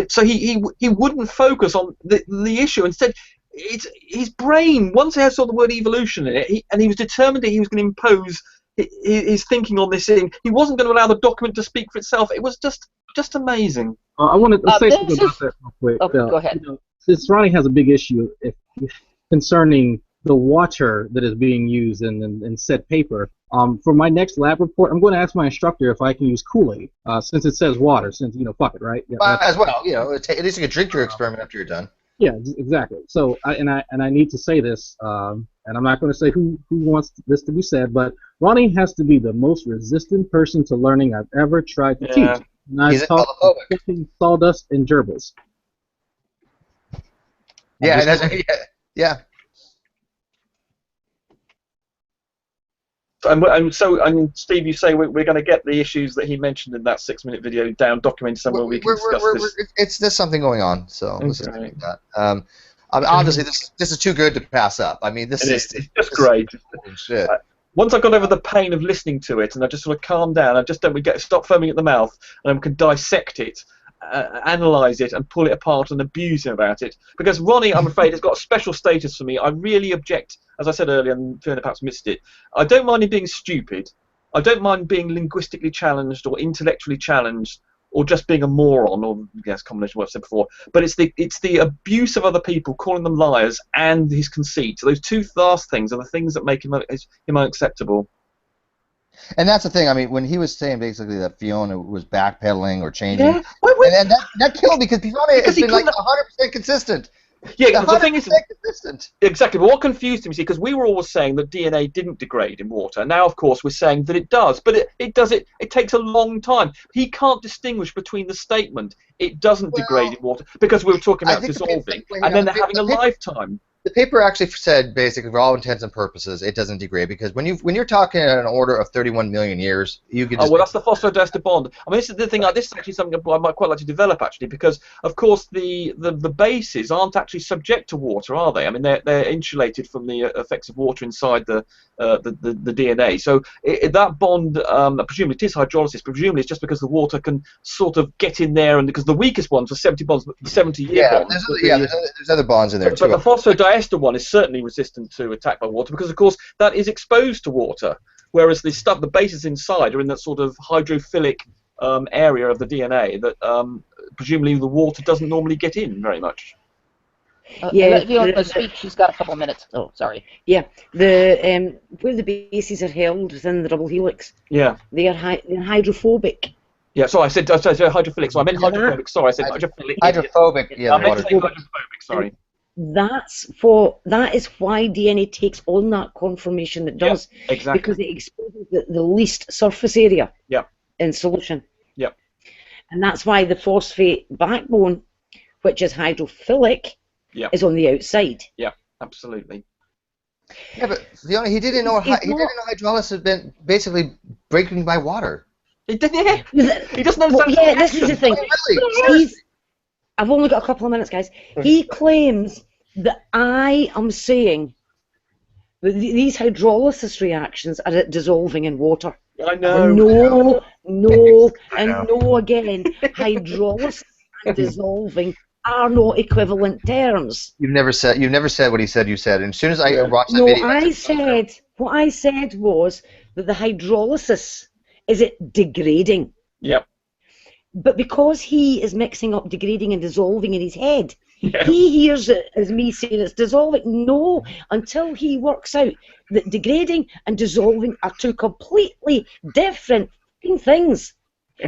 So he wouldn't focus on the issue. Instead, it's his brain, once he saw the word evolution in it, and he was determined that he was going to impose his thinking on this thing. He wasn't going to allow the document to speak for itself. It was just amazing. I wanted to say something about that real quick. Go ahead. You know, since Ronnie has a big issue concerning the water that is being used in said paper, for my next lab report, I'm going to ask my instructor if I can use Kool-Aid, since it says water, since, you know, fuck it, right? Yeah, as well, you know, at least you can drink your experiment after you're done. Yeah, exactly. So, I need to say this, and I'm not going to say who wants this to be said, but Ronnie has to be the most resistant person to learning I've ever tried to teach. And I talk sawdust and gerbils. Yeah, yeah. And Steve, you say we're going to get the issues that he mentioned in that 6-minute video documented somewhere we can discuss this. There's something going on, so let's just do that. Obviously, this is too good to pass up. I mean, it's just great. Shit. Once I got over the pain of listening to it, and I just sort of calmed down, I just stop foaming at the mouth, and I can dissect it, analyze it, and pull it apart and abuse him about it. Because Ronnie, I'm afraid, has got a special status for me. I really object, as I said earlier, and Fiona perhaps missed it. I don't mind him being stupid. I don't mind being linguistically challenged or intellectually challenged, or just being a moron, or yes, combination of what I've said before. But it's the abuse of other people, calling them liars, and his conceit. So those two last things are the things that make him unacceptable. And that's the thing. I mean, when he was saying basically that Fiona was backpedaling or changing, and that killed me because Fiona has been like 100% consistent. Yeah, the thing is, consistent. Exactly. But what confused him, you see, because we were always saying that DNA didn't degrade in water. Now, of course, we're saying that it does, but it does. It takes a long time. He can't distinguish between the statement "it doesn't degrade in water" because we were talking about dissolving, and then they're having a lifetime. The paper actually said, basically, for all intents and purposes, it doesn't degrade because when you're talking at an order of 31 million years, you can. Well, that's the phosphodiester bond. I mean, this is the thing. This is actually something I might quite like to develop, actually, because of course the bases aren't actually subject to water, are they? I mean, they're insulated from the effects of water inside the DNA. So that bond, presumably it is hydrolysis. Presumably it's just because the water can sort of get in there, and because the weakest ones are 70 bonds, 70-year bonds. There's other bonds in there too. But the phosphodiester one is certainly resistant to attack by water because, of course, that is exposed to water, whereas the bases inside are in that sort of hydrophilic area of the DNA that presumably the water doesn't normally get in very much. Let Fiona speak. She's got a couple of minutes. Oh, sorry. Yeah, where the bases are held within the double helix. Yeah. They are hydrophobic. Yeah, sorry, I said hydrophilic. So I meant hydrophobic. Sorry, I said hydrophilic. Hydrophobic. Yeah, I meant to say hydrophobic. Sorry. That is why DNA takes on that conformation it does. Yeah, exactly. Because it exposes the least surface area in solution. Yeah. And that's why the phosphate backbone, which is hydrophilic, is on the outside. Yeah, absolutely. Yeah, but Fiona, he didn't know hydrolysis had been basically breaking by water. He didn't. He doesn't understand. Yeah, this is the thing. I've only got a couple of minutes, guys. He claims that I am saying that these hydrolysis reactions are dissolving in water. I know. No again. Hydrolysis and dissolving are not equivalent terms. You've never said what he said. You said, and as soon as I watched the video, what I said was that the hydrolysis is it degrading. Yep. But because he is mixing up degrading and dissolving in his head, he hears it as me saying it's dissolving. No, until he works out that degrading and dissolving are two completely different things.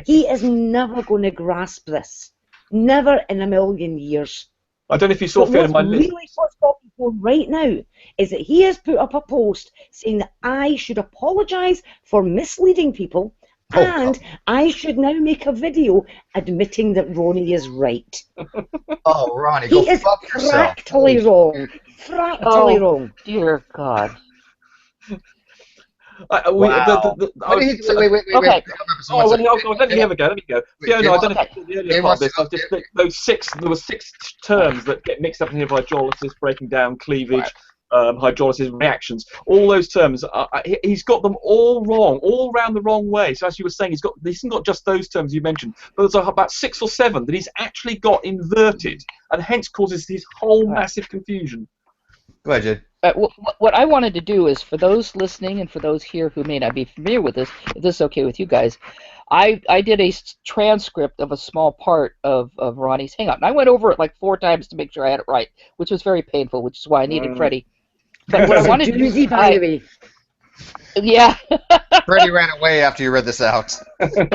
He is never going to grasp this. Never in a million years. I don't know if you saw Fiona my list. What's stopping for right now is that he has put up a post saying that I should apologise for misleading people. And I should now make a video admitting that Ronnie is right. Oh, Ronnie, he is fractally wrong. Fractally wrong. Dear God. Wait. Okay. Let me have a go. Let me go. Fiona, I don't know if the earlier part of this. There were six terms that get mixed up in here: hydrolysis, breaking down, cleavage. Hydrolysis reactions, all those terms, he's got them all wrong, all around the wrong way. So as you were saying, he hasn't got just those terms you mentioned, but there's about 6 or 7 that he's actually got inverted, and hence causes this whole massive confusion. Go ahead, Jed. What I wanted to do is, for those listening and for those here who may not be familiar with this, if this is okay with you guys, I did a transcript of a small part of Ronnie's Hangout, and I went over it like 4 times to make sure I had it right, which was very painful, which is why I needed Freddie. But what I wanted to do, by the way. Yeah. Freddie ran away after you read this out.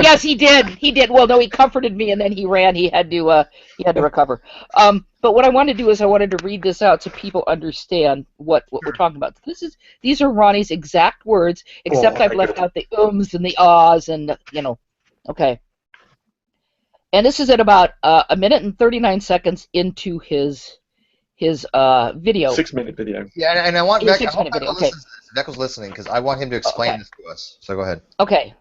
Yes, he did. He did. Well, no, he comforted me, and then he ran. He had to recover. But what I wanted to do is I wanted to read this out so people understand what we're talking about. These are Ronnie's exact words, except I've left out the ums and the ahs and Okay. And this is at about 1 minute and 39 seconds into his video. 6-minute video. Yeah, and I want Vekl to listen to this Vekl listening because I want him to explain this to us. So go ahead. Okay.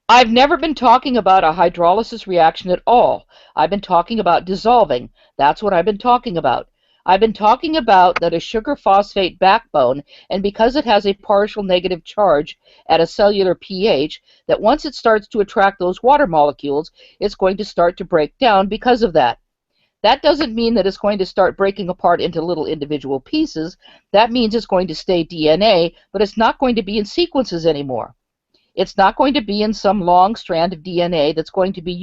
I've never been talking about a hydrolysis reaction at all. I've been talking about dissolving. That's what I've been talking about. I've been talking about that a sugar phosphate backbone, and because it has a partial negative charge at a cellular pH, that once it starts to attract those water molecules, it's going to start to break down because of that. That doesn't mean that it's going to start breaking apart into little individual pieces. That means it's going to stay DNA, but it's not going to be in sequences anymore. It's not going to be in some long strand of DNA that's going to be,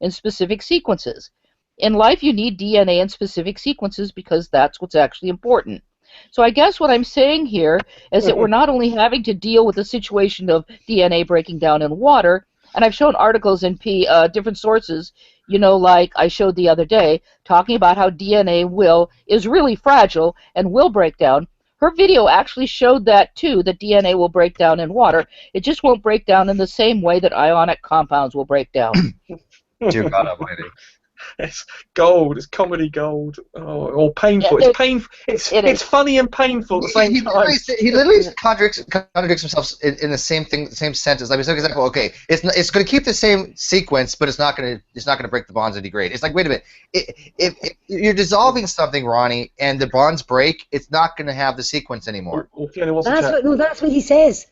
in specific sequences. In life, you need DNA in specific sequences because that's what's actually important. So I guess what I'm saying here is that we're not only having to deal with the situation of DNA breaking down in water, and I've shown articles in different sources, like I showed the other day, talking about how DNA is really fragile and will break down. Her video actually showed that too, that DNA will break down in water. It just won't break down in the same way that ionic compounds will break down. Dear God Almighty. It's gold. It's comedy gold. Oh, or painful. Yeah, it's painful. It's funny and painful at the same time. He literally contradicts himself in the same thing, the same sentence. Like, for example, okay, it's going to keep the same sequence, but it's not going to break the bonds and degrade. It's like, wait a minute, if you're dissolving something, Ronnie, and the bonds break, it's not going to have the sequence anymore. That's what he says.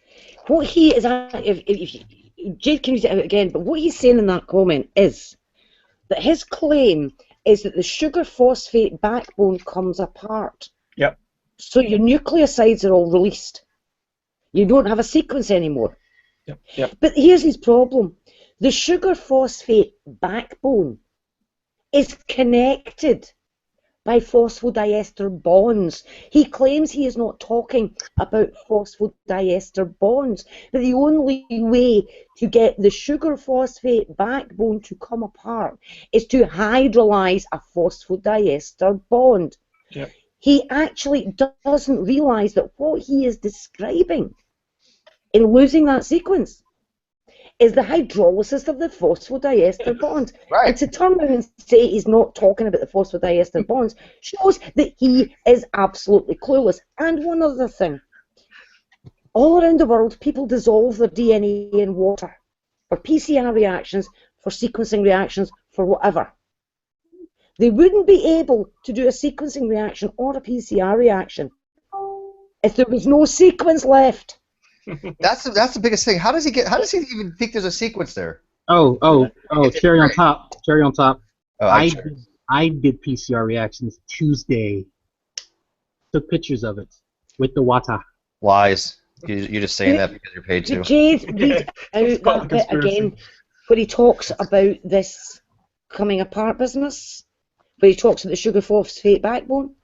What he is, if Jade can use it out again, but what he's saying in that comment is that his claim is that the sugar phosphate backbone comes apart. Yep. So your nucleosides are all released. You don't have a sequence anymore. Yep. But here's his problem. The sugar phosphate backbone is connected by phosphodiester bonds. He claims he is not talking about phosphodiester bonds, but the only way to get the sugar phosphate backbone to come apart is to hydrolyze a phosphodiester bond. Yep. He actually doesn't realize that what he is describing in losing that sequence is the hydrolysis of the phosphodiester bonds. Right. And to turn around and say he's not talking about the phosphodiester bonds shows that he is absolutely clueless. And one other thing. All around the world, people dissolve their DNA in water for PCR reactions, for sequencing reactions, for whatever. They wouldn't be able to do a sequencing reaction or a PCR reaction if there was no sequence left. That's the biggest thing. How does he even think there's a sequence there? Cherry on top. Cherry on top. Oh, I did PCR reactions Tuesday. Took pictures of it with the water. Lies. You're just saying that because you're paid to. Jade, read out that bit again where he talks about this coming apart business, where he talks about the sugar phosphate backbone.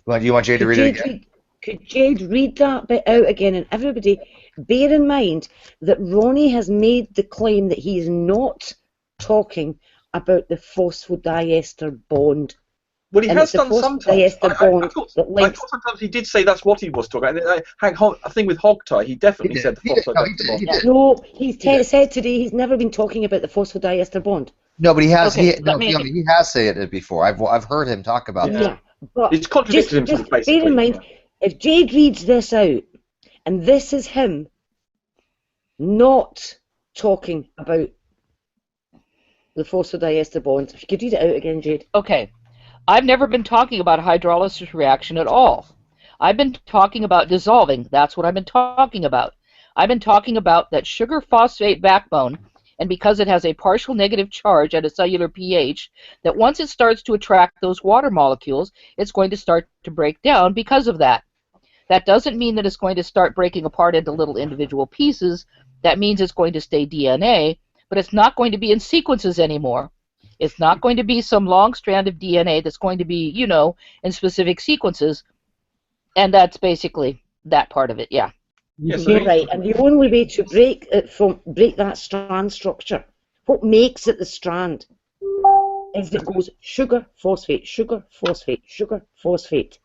Well, do you want Jade to read it again? Could Jade read that bit out again? And everybody, bear in mind that Ronnie has made the claim that he is not talking about the phosphodiester bond. Well, he has done sometimes. I thought sometimes he did say that's what he was talking about. I think with Hogtie, he definitely said the phosphodiester bond. No, he said today he's never been talking about the phosphodiester bond. No, but he has. Okay, he has said it before. I've heard him talk about that. Yeah, but it's contradicted himself basically. Bear in mind, if Jade reads this out, and this is him not talking about the phosphodiester bond. If you could read it out again, Jade. Okay. I've never been talking about a hydrolysis reaction at all. I've been talking about dissolving. That's what I've been talking about. I've been talking about that sugar phosphate backbone, and because it has a partial negative charge at a cellular pH, that once it starts to attract those water molecules, it's going to start to break down because of that. That doesn't mean that it's going to start breaking apart into little individual pieces. That means it's going to stay DNA, but it's not going to be in sequences anymore. It's not going to be some long strand of DNA that's going to be, in specific sequences. And that's basically that part of it, yeah. Yes, you're right. And the only way to break that strand structure, what makes it the strand, is that it goes sugar, phosphate, sugar, phosphate, sugar, phosphate.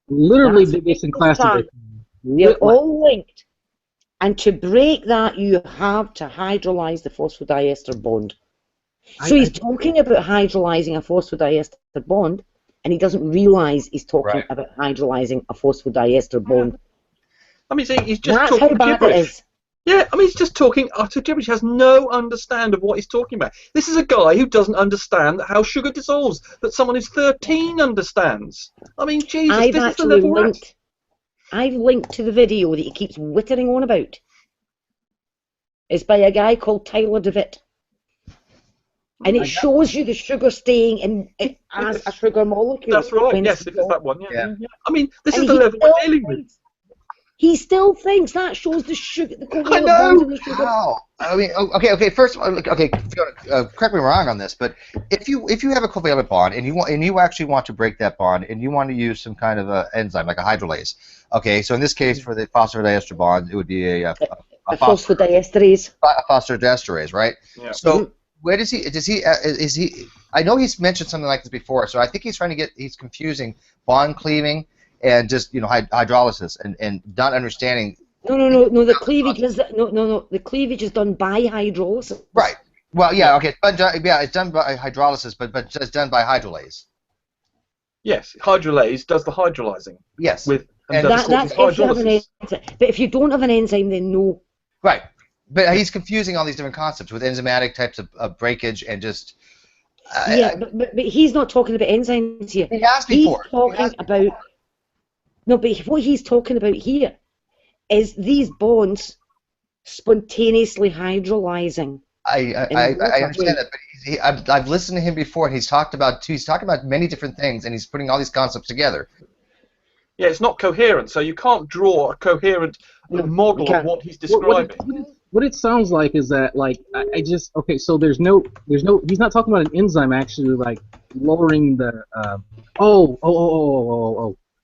Literally did this in class today. They're all linked. And to break that, you have to hydrolyze the phosphodiester bond. So he's talking about hydrolyzing a phosphodiester bond, and he doesn't realize he's talking about hydrolyzing a phosphodiester bond. I mean, he's just That's talking how bad gibberish. it is. Yeah, I mean, he's just talking utter gibberish. He has no understand of what he's talking about. This is a guy who doesn't understand how sugar dissolves, that someone who's 13 understands. I mean, Jesus, I've this is the actually level we're at. I've linked to the video that he keeps whittering on about. It's by a guy called Tyler DeWitt. And it shows you the sugar staying in it as a sugar molecule. That's right, yes, if it's that one, yeah. I mean, this is And the he level we're still dealing with. thinks- He still thinks that shows the sugar, the I covalent bonds know. in the sugar. How? I mean, okay. First, okay. Fiona, correct me if I'm wrong on this, but if you have a covalent bond and you actually want to break that bond and you want to use some kind of a enzyme like a hydrolase, okay. So in this case, for the phosphodiester bond, it would be a phosphodiesterase. A phosphodiesterase, right? Yeah. So where is he? I know he's mentioned something like this before, so I think he's confusing bond cleaving and just hydrolysis and not understanding. No. The cleavage is The cleavage is done by hydrolysis. Right. Well, yeah. Okay. It's done by hydrolysis, but it's done by hydrolase. Yes, hydrolase does the hydrolyzing. Yes. That's if you have an enzyme. But if you don't have an enzyme, then no. Right. But he's confusing all these different concepts with enzymatic types of breakage and just. But he's not talking about enzymes here. He asked me for it. He's talking about. No, but what he's talking about here is these bonds spontaneously hydrolyzing. I understand that, but I've listened to him before, and he's talking about many different things, and he's putting all these concepts together. Yeah, it's not coherent, so you can't draw a coherent model of what he's describing. What it sounds like is that, like, so there's no, he's not talking about an enzyme actually, like, lowering the,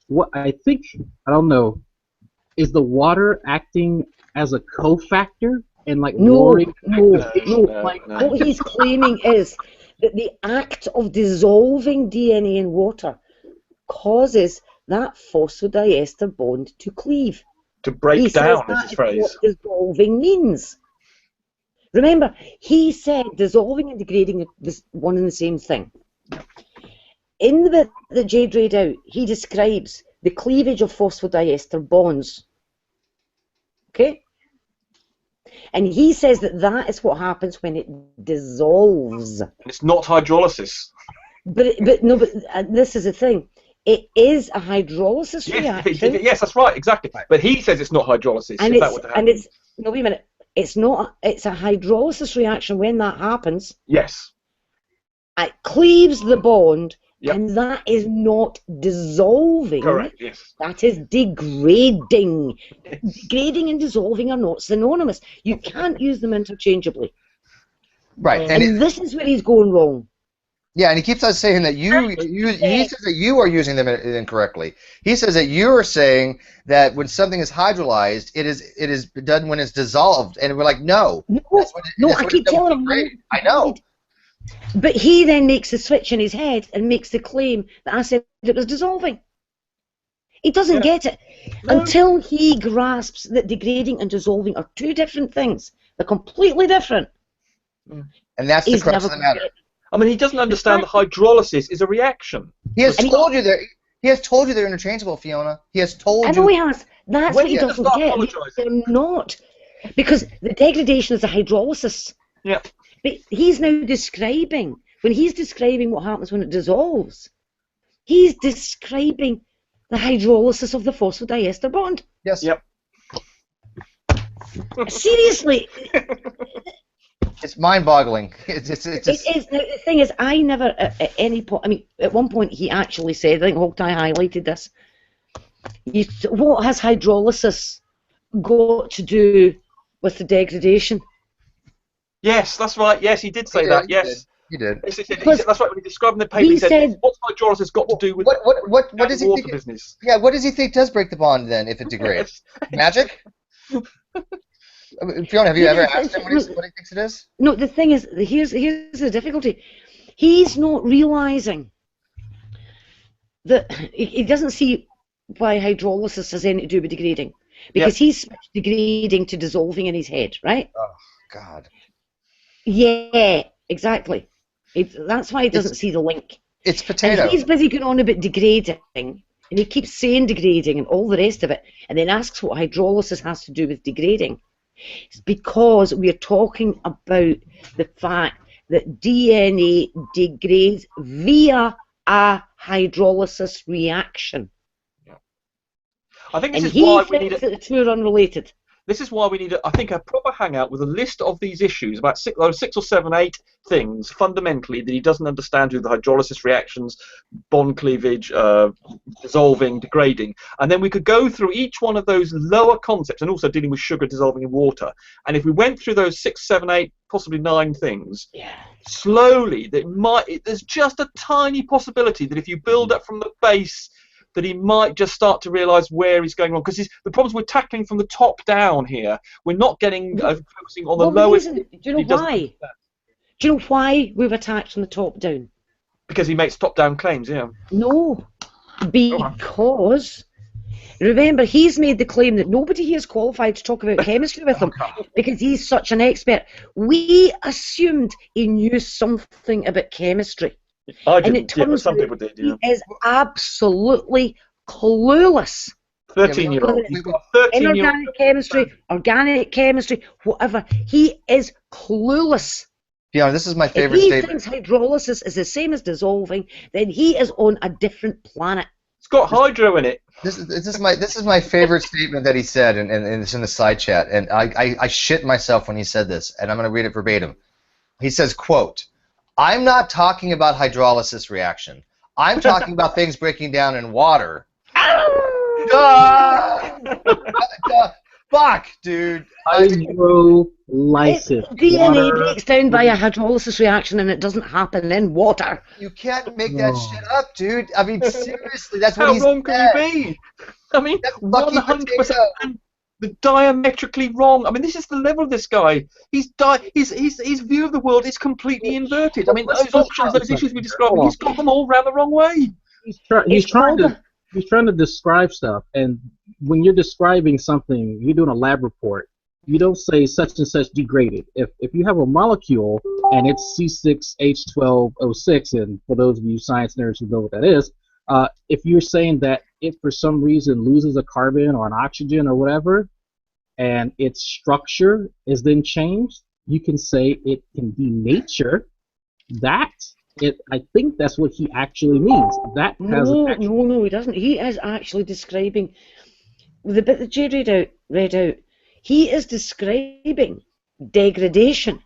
what I think, I don't know, is the water acting as a cofactor and, like, lowering? What he's claiming is that the act of dissolving DNA in water causes that phosphodiester bond to cleave. To break down, is his phrase. What dissolving means. Remember, he said dissolving and degrading are one and the same thing. In the bit that Jade read out, he describes the cleavage of phosphodiester bonds. Okay? And he says that is what happens when it dissolves. It's not hydrolysis. But this is the thing. It is a hydrolysis reaction. Yes, that's right, exactly. But he says it's not hydrolysis. No, wait a minute. It's not. It's a hydrolysis reaction when that happens. Yes. It cleaves the bond, and that is not dissolving. Correct. Yes. That is degrading. Degrading and dissolving are not synonymous. You can't use them interchangeably. Right. And this is where he's going wrong. Yeah, and he keeps on saying that he says that you are using them incorrectly. He says that you are saying that when something is hydrolyzed, it is done when it's dissolved, and we're like, no. I keep telling him. I know. But he then makes the switch in his head and makes the claim that I said it was dissolving. He doesn't get it until he grasps that degrading and dissolving are two different things. They're completely different. And that's the crux of the matter. I mean, he doesn't understand that hydrolysis is a reaction. He has told you that. He has told you they're interchangeable, Fiona. He has told you. I know he has. That's what he doesn't get. They're not, because the degradation is a hydrolysis. Yeah. But he's now describing what happens when it dissolves. He's describing the hydrolysis of the phosphodiester bond. Yes. Yep. Seriously. It's mind-boggling. It is. Now, the thing is, I never at any point. I mean, at one point he actually said, I think Hogtie highlighted this. What has hydrolysis got to do with the degradation? Yes, that's right. Yes, he did say that. Yes, he did. Yes, that's right. When he described in the paper, he said, "What's hydrolysis got to do with what does he think? Business?" Yeah, what does he think does break the bond then if it degrades? Magic? Fiona, have you ever asked him what he thinks it is? No, the thing is, here's the difficulty. He's not realizing that he doesn't see why hydrolysis has anything to do with degrading, because he's switched degrading to dissolving in his head, right? Oh God. Yeah, exactly. That's why he doesn't see the link. It's potato. And he's busy going on about degrading, and he keeps saying degrading and all the rest of it, and then asks what hydrolysis has to do with degrading. It's because we're talking about the fact that DNA degrades via a hydrolysis reaction. I think this And is why we he need thinks that the two are unrelated. This is why we need, I think, a proper hangout with a list of these issues, about 6 or 7, 8 things, fundamentally, that he doesn't understand through the hydrolysis reactions, bond cleavage, dissolving, degrading. And then we could go through each one of those lower concepts, and also dealing with sugar dissolving in water. And if we went through those 6, 7, 8, possibly 9 things, slowly, there's just a tiny possibility that if you build up from the base, that he might just start to realise where he's going wrong. Because the problems we're tackling from the top down here, we're not getting focusing on the lowest. Do you know why? Do you know why we've attacked from the top down? Because he makes top-down claims, yeah. No, because remember, he's made the claim that nobody here is qualified to talk about chemistry with him because he's such an expert. We assumed he knew something about chemistry. I didn't, and it turns some out people did, yeah. he is absolutely clueless. 13-year-old. He's got a 13-year-old. Organic chemistry, whatever. He is clueless. Yeah, this is my favorite statement. statement. If he thinks hydrolysis is the same as dissolving, then he is on a different planet. It's got hydro in it. This is my favorite statement that he said, and it's in the side chat, and I shit myself when he said this, and I'm going to read it verbatim. He says, quote, "I'm not talking about hydrolysis reaction. I'm talking about things breaking down in water." Fuck, dude. Hydrolysis. DNA breaks down by a hydrolysis reaction and it doesn't happen in water. You can't make that shit up, dude. I mean, seriously, that's what How he's wrong can you be? I mean, 100% diametrically wrong. I mean, this is the level of this guy. His view of the world is completely inverted. I mean, those options, those issues we described, he's got them all round the wrong way. He's trying to describe stuff, and when you're describing something, you're doing a lab report. You don't say such and such degraded. If you have a molecule and it's C6H12O6, and for those of you science nerds who know what that is, if you're saying that it for some reason loses a carbon or an oxygen or whatever, and its structure is then changed, you can say it can denature. I think that's what he actually means. No, he doesn't. He is actually describing the bit that Jay read out. He is describing degradation.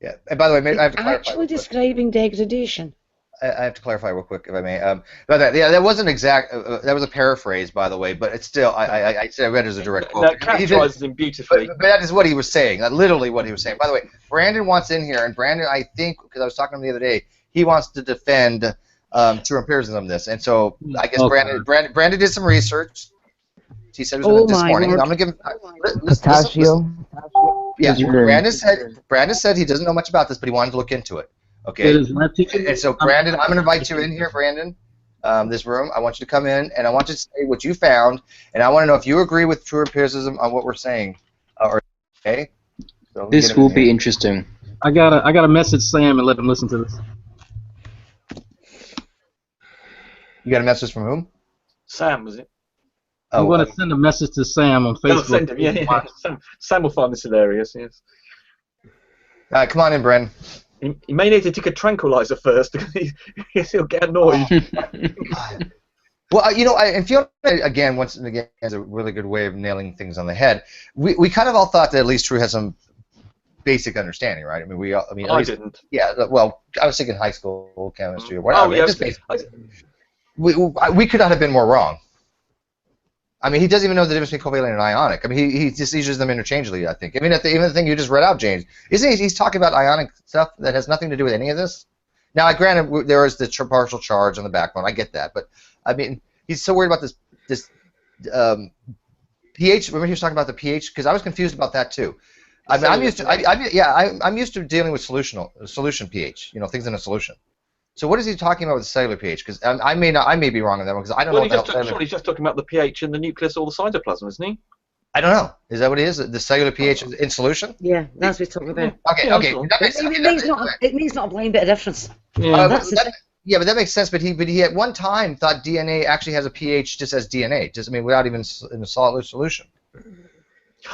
Yeah. And by the way, I have to clarify. Actually describing degradation. I have to clarify real quick, if I may. But that wasn't exact. That was a paraphrase, by the way. But it's still, I read it as a direct quote. That characterizes him beautifully. But that is what he was saying. Literally what he was saying. By the way, Brandon wants in here, and Brandon, I think, because I was talking to him the other day, he wants to defend TrueEmpiricism this, and so I guess Brandon did some research. He said it was this morning. Lord. I'm gonna give him. Pistachio. Yeah, Brandon said he doesn't know much about this, but he wanted to look into it. Okay. And so, Brandon, I'm going to invite you in here, Brandon, this room. I want you to come in, and I want you to say what you found, and I want to know if you agree with TrueEmpiricism on what we're saying. Okay? So this will be interesting. I gotta message Sam and let him listen to this. You got a message from whom? Sam, was it? I'm going to send a message to Sam on Facebook. Send him, yeah. Sam will find this hilarious, yes. Come on in, Brandon. He may need to take a tranquilizer first because he'll get annoyed. Well, and Fiona, again, once again, has a really good way of nailing things on the head. We kind of all thought that at least True had some basic understanding, right? I mean, I didn't. Yeah, well, I was thinking high school chemistry or whatever. Oh, yeah, just we could not have been more wrong. I mean, he doesn't even know the difference between covalent and ionic. I mean, he just uses them interchangeably, I think. I mean, even the thing you just read out, James, isn't he's talking about ionic stuff that has nothing to do with any of this? Now, granted, there is the partial charge on the backbone. I get that. But, I mean, he's so worried about this pH. Remember he was talking about the pH? Because I was confused about that, too. I mean, I'm used to dealing with solution pH, things in a solution. So what is he talking about with the cellular pH? Because I may be wrong on that one because I don't know. He's just talking about the pH in the nucleus or the cytoplasm, isn't he? I don't know. Is that what it is? The cellular pH in solution? Yeah, that's what he's talking about. Okay. It means not a blind bit of difference. Yeah. Yeah, but that makes sense. But he at one time thought DNA actually has a pH just as DNA, without even in a solid solution.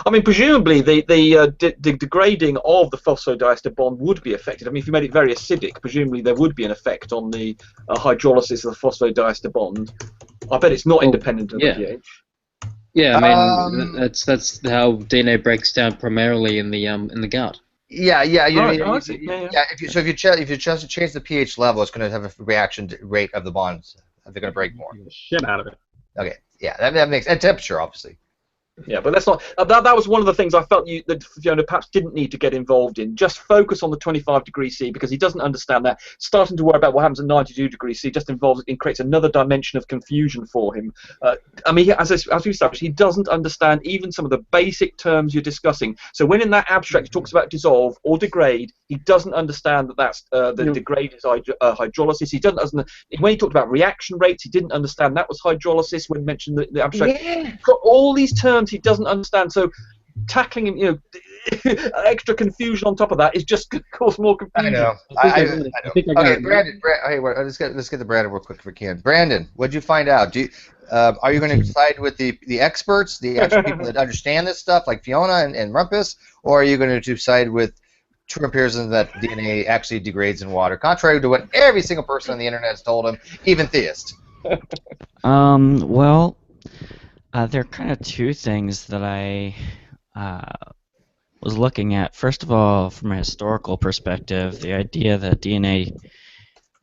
I mean, presumably the degrading of the phosphodiester bond would be affected. I mean, if you made it very acidic, presumably there would be an effect on the hydrolysis of the phosphodiester bond. I bet it's not independent of the pH. Yeah, I mean that's how DNA breaks down primarily in the gut. Yeah. If you change the pH level, it's going to have a reaction rate of the bonds. They're going to break more. Shit out of it. Okay. Yeah, that makes and temperature obviously. Yeah, but that's not. That was one of the things I felt that Fiona perhaps didn't need to get involved in. Just focus on the 25 degrees C because he doesn't understand that. Starting to worry about what happens at 92 degrees C just creates another dimension of confusion for him. I mean, as we established, he doesn't understand even some of the basic terms you're discussing. So when in that abstract he talks about dissolve or degrade, he doesn't understand that that's the degrade is hydrolysis. He doesn't understand. When he talked about reaction rates, he didn't understand that was hydrolysis when mentioned the abstract. Yeah. Got all these terms he doesn't understand, so tackling him, extra confusion on top of that is just going to cause more confusion. I know. I know. Okay, Brandon. Hey, let's get to Brandon real quick if we can. Brandon, what did you find out? Are you going to side with the experts, the actual people that understand this stuff, like Fiona and Rumpus, or are you going to side with true empiricism that DNA actually degrades in water, contrary to what every single person on the internet has told him, even theists? Well. There are kind of two things that I was looking at. First of all, from a historical perspective, the idea that DNA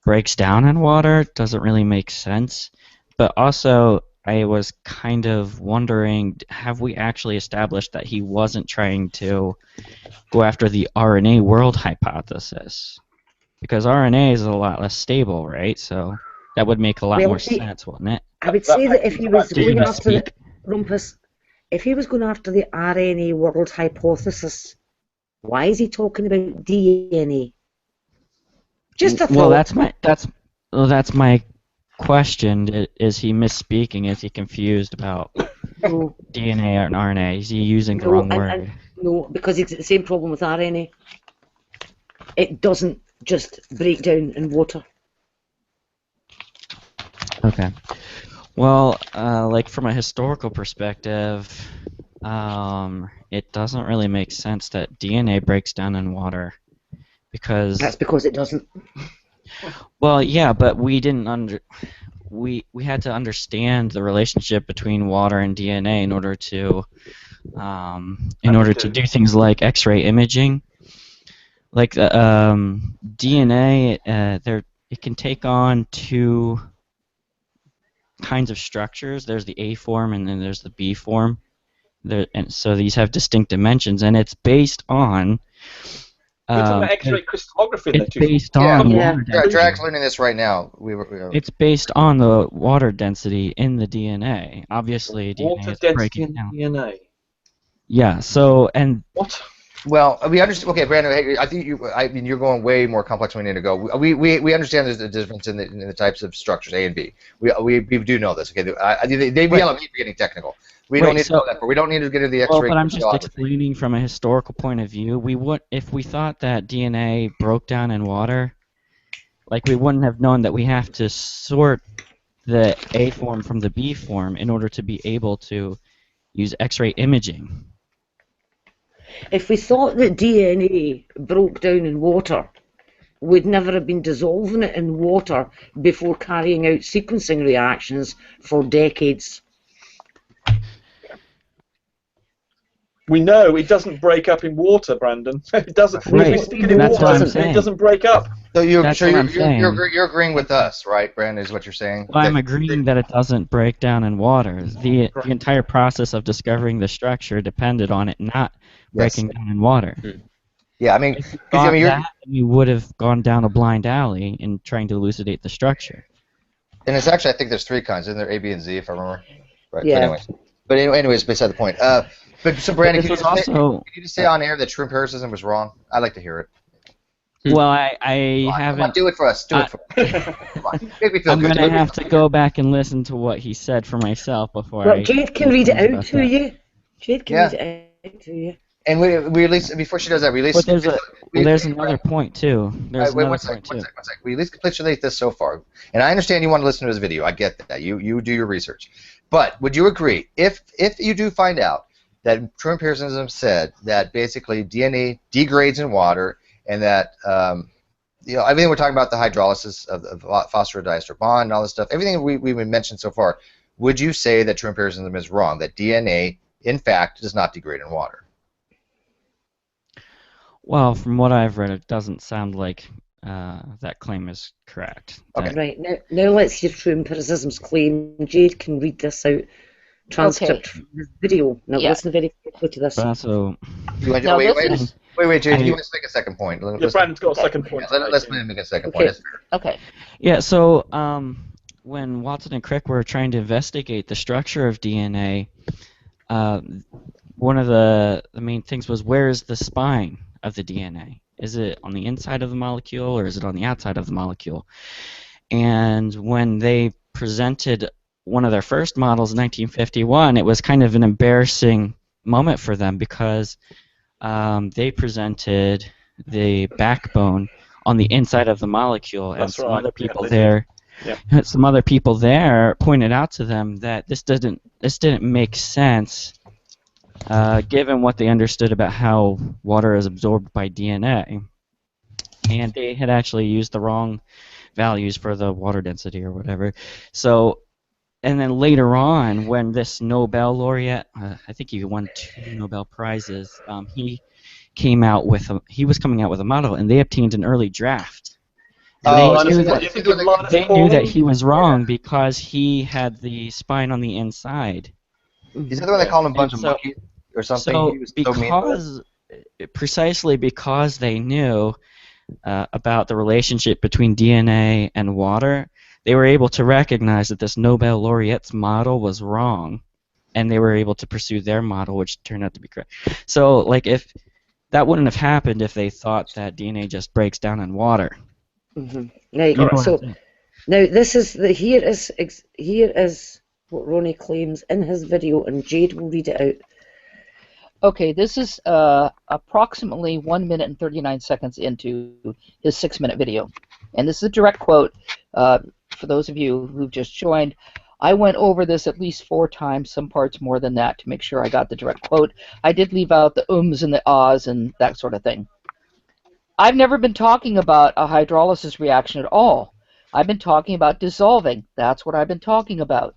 breaks down in water doesn't really make sense. But also, I was kind of wondering, have we actually established that he wasn't trying to go after the RNA world hypothesis? Because RNA is a lot less stable, right? So that would make a lot more sense, wouldn't it? I would say that if he was going after the Rumpus, if he was going after the RNA world hypothesis, why is he talking about DNA? Just a thought. Well, that's my question. Is he misspeaking? Is he confused about DNA and RNA? Is he using the wrong word? No, because it's the same problem with RNA. It doesn't just break down in water. Okay. Well, like from a historical perspective, it doesn't really make sense that DNA breaks down in water, because that's because it doesn't. Well, yeah, but we didn't we had to understand the relationship between water and DNA in order to do things like X-ray imaging. Like DNA, it can take on two kinds of structures. There's the A form and then there's the B form. And so these have distinct dimensions, and it's based on. We're talking about X-ray crystallography. It's based on water density. Drag's learning this right now. It's based on the water density in the DNA. Obviously, water DNA is density breaking in down. DNA. Yeah. So what? Well, we understand. Okay, Brandon. I think you're going way more complex than we need to go. We understand there's a difference in the types of structures A and B. We do know this. Okay, they yell at me for getting technical. We don't need to know that. We don't need to get into the X-ray. Well, but I'm just explaining from a historical point of view. If we thought that DNA broke down in water, like we wouldn't have known that we have to sort the A form from the B form in order to be able to use X-ray imaging. If we thought that DNA broke down in water, we'd never have been dissolving it in water before carrying out sequencing reactions for decades. We know it doesn't break up in water, Brandon. It doesn't. Right. If we stick it in water, it doesn't break up. So you're agreeing with us, right, Brandon? Is what you're saying? Well, I'm agreeing that it doesn't break down in water. The entire process of discovering the structure depended on it not breaking down in water. Yeah, I mean, you would have gone down a blind alley in trying to elucidate the structure. And it's actually, I think there's three kinds. Isn't there A, B, and Z, if I remember? Right. Yeah. But anyways, beside the point. But so, Brandon, can you just say on air that true empiricism was wrong? I'd like to hear it. Well, I haven't. Come on, do it for us. Do it for us. Come on. Make me feel I'm good. going to have to go back and listen to what he said for myself before Well, Jade can read it out to you. Jade can read it out to you. And we release before she does that. But there's another point too. There's wait, another one second. point too. We at least capitulate this so far, and I understand you want to listen to this video. I get that. You do your research, but would you agree if you do find out that true empiricism said that basically DNA degrades in water, and that everything we're talking about, the hydrolysis of the phosphodiester bond and all this stuff, everything we've mentioned so far, would you say that true empiricism is wrong, that DNA in fact does not degrade in water? Well, from what I've read, it doesn't sound like that claim is correct. Okay. Right, now let's hear True Empiricism's claim. Jade can read this out. Transcript from this video. Now listen very carefully to this. So, wait, Jade, you want to make a second point. Brandon's got a second point. Let's make a second point. Okay. Yeah, so when Watson and Crick were trying to investigate the structure of DNA, one of the main things was, where is the spine of the DNA? Is it on the inside of the molecule or is it on the outside of the molecule? And when they presented one of their first models in 1951, it was kind of an embarrassing moment for them because they presented the backbone on the inside of the molecule, and some other people there. Yeah. Some other people there pointed out to them that this didn't make sense, given what they understood about how water is absorbed by DNA, and they had actually used the wrong values for the water density or whatever. So, and then later on, when this Nobel laureate, I think he won 2 Nobel Prizes, he was coming out with a model, and they obtained an early draft. They knew that he was wrong because he had the spine on the inside. Is that the one they called him a bunch of monkeys or something? So precisely because they knew about the relationship between DNA and water, they were able to recognize that this Nobel laureate's model was wrong, and they were able to pursue their model, which turned out to be correct. So, like, if that wouldn't have happened if they thought that DNA just breaks down in water. Mm-hmm. Right. So now this is here is what Ronnie claims in his video, and Jade will read it out. Okay, this is approximately 1 minute and 39 seconds into his 6-minute video, and this is a direct quote. For those of you who've just joined, I went over this at least 4 times, some parts more than that, to make sure I got the direct quote. I did leave out the ums and the ahs and that sort of thing. I've never been talking about a hydrolysis reaction at all. I've been talking about dissolving. That's what I've been talking about.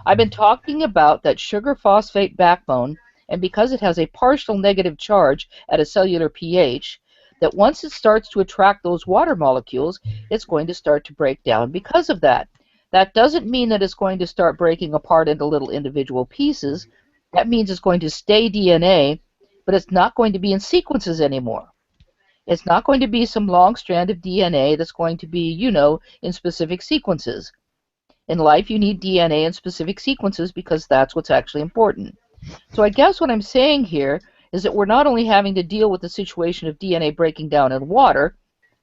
I've been talking about that sugar phosphate backbone, and because it has a partial negative charge at a cellular pH, that once it starts to attract those water molecules, it's going to start to break down because of that. That doesn't mean that it's going to start breaking apart into little individual pieces. That means it's going to stay DNA, but it's not going to be in sequences anymore. It's not going to be some long strand of DNA that's going to be, in specific sequences. In life, you need DNA in specific sequences because that's what's actually important. So I guess what I'm saying here is that we're not only having to deal with the situation of DNA breaking down in water,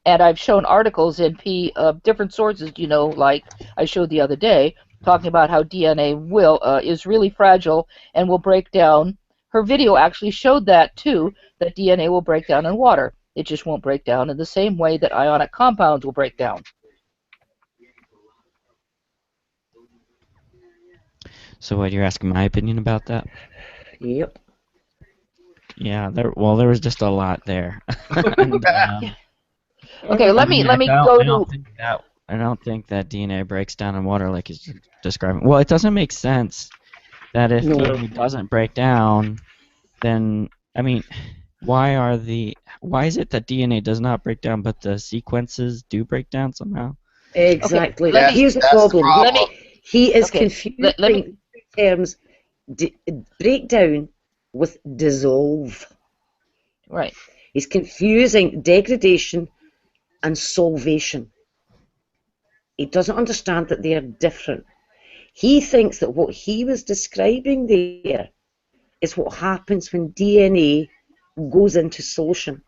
and I've shown articles in different sources, like I showed the other day, talking about how DNA is really fragile and will break down. Her video actually showed that too, that DNA will break down in water. It just won't break down in the same way that ionic compounds will break down. So what, you're asking my opinion about that? Yep. Yeah, there was just a lot there. And, okay, let me go to. I don't think that DNA breaks down in water like he's describing. Well, it doesn't make sense that if DNA doesn't break down, then why is it that DNA does not break down, but the sequences do break down somehow? Exactly. Okay, here's the problem. He is confusing terms breakdown with dissolve. Right. He's confusing degradation and solvation. He doesn't understand that they are different. He thinks that what he was describing there is what happens when DNA goes into solution.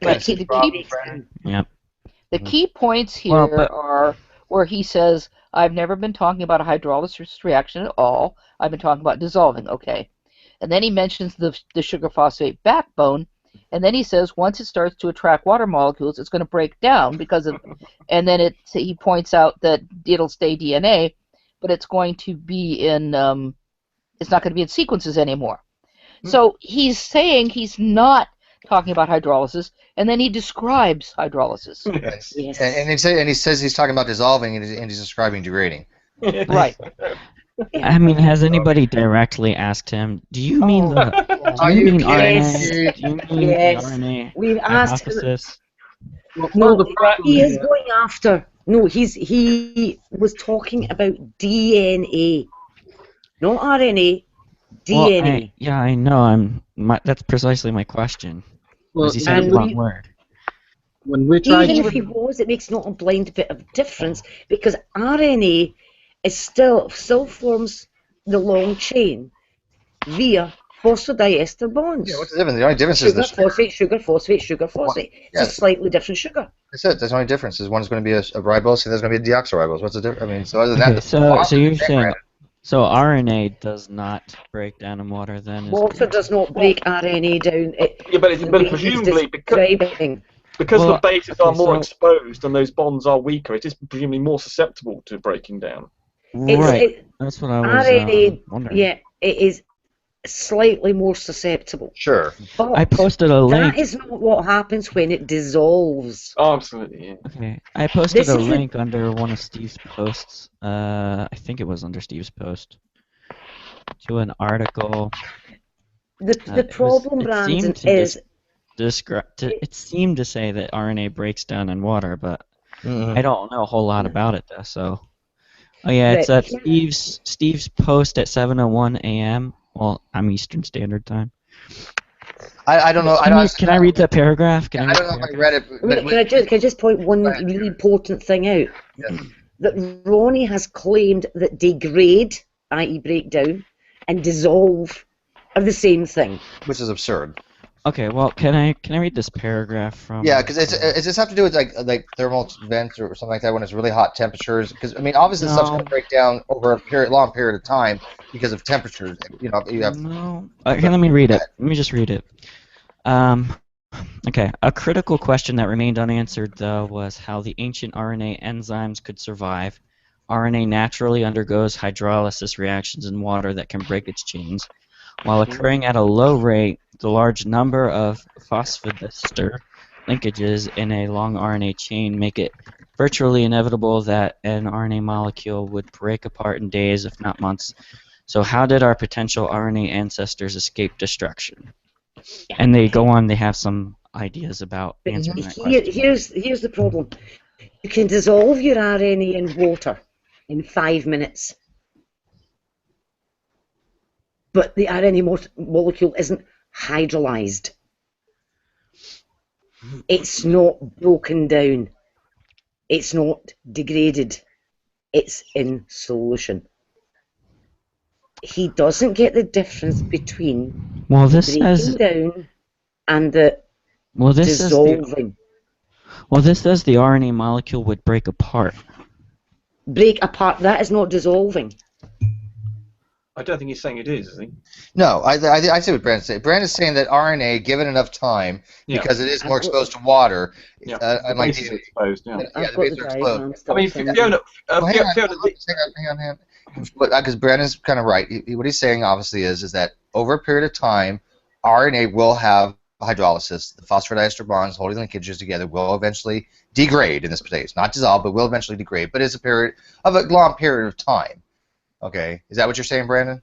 Right. See, the key points here are where he says, I've never been talking about a hydrolysis reaction at all. I've been talking about dissolving. Okay. And then he mentions the sugar phosphate backbone, and then he says once it starts to attract water molecules, it's going to break down because of, and then he points out that it'll stay DNA, but it's going to be in, it's not going to be in sequences anymore. So he's saying he's not talking about hydrolysis, and then he describes hydrolysis. Yes. And he says he's talking about dissolving, and he's describing degrading. Right. I mean, has anybody directly asked him, do you mean the RNA? Do you mean the RNA We've asked hypothesis? No, he is going after. No, he was talking about DNA, not RNA. DNA. Well, I know. That's precisely my question. Well, he said the wrong word. When we tried, even if he was, it makes not a blind bit of difference because RNA is still forms the long chain via phosphodiester bonds. Yeah, what's the difference? The only difference is the sugar, phosphate. Yeah. It's a slightly different sugar. That's it. That's the only difference. Is one's going to be a ribose, and there's going to be a deoxyribose. What's the difference? I mean, so other than that, so you're saying, so RNA does not break down in water then? Water does not break RNA down. But presumably because the bases are more exposed and those bonds are weaker, it is presumably more susceptible to breaking down. Right. That's what I was RNA, wondering. yeah, it is slightly more susceptible. Sure. I posted a link. That is not what happens when it dissolves. Oh, absolutely. Yeah. Okay. I posted a link under one of Steve's posts. I think it was under Steve's post to an article. The problem, Brandon, is it seemed to say that RNA breaks down in water, but I don't know a whole lot about it. So, it's at Steve's post at 7:01 a.m. Well, I'm Eastern Standard Time. I don't know. Can I read that paragraph? I don't know if I read it. Can I just point one really important thing out? Yes. That Ronnie has claimed that degrade, i.e. break down, and dissolve are the same thing. Which is absurd. Okay, well, can I read this paragraph from? Yeah, because it just have to do with like thermal vents or something like that when it's really hot temperatures. Because I mean, obviously stuff's going to break down over a long period of time because of temperatures. You know, you have. No. Okay, let me read it. Let me just read it. Okay, a critical question that remained unanswered though was how the ancient RNA enzymes could survive. RNA naturally undergoes hydrolysis reactions in water that can break its chains. While occurring at a low rate, the large number of phosphodiester linkages in a long RNA chain make it virtually inevitable that an RNA molecule would break apart in days, if not months. So how did our potential RNA ancestors escape destruction? And they go on, they have some ideas about answering that question. Here's the problem. You can dissolve your RNA in water in 5 minutes. But the RNA molecule isn't hydrolyzed. It's not broken down. It's not degraded. It's in solution. He doesn't get the difference between breaking down and the dissolving. This says the RNA molecule would break apart. Break apart, that is not dissolving. I don't think he's saying it is he? No, I see what Brandon's saying. Brandon's saying that RNA, given enough time, because it is more exposed to water, the base is exposed. Yeah, the bases are exposed. I mean, Fiona, hang on. Because Brandon's kind of right. What he's saying, obviously, is that over a period of time, RNA will have hydrolysis. The phosphodiester bonds holding linkages together will eventually degrade in this case. Not dissolve, but will eventually degrade. But it's a long period of time. Okay, is that what you're saying, Brandon?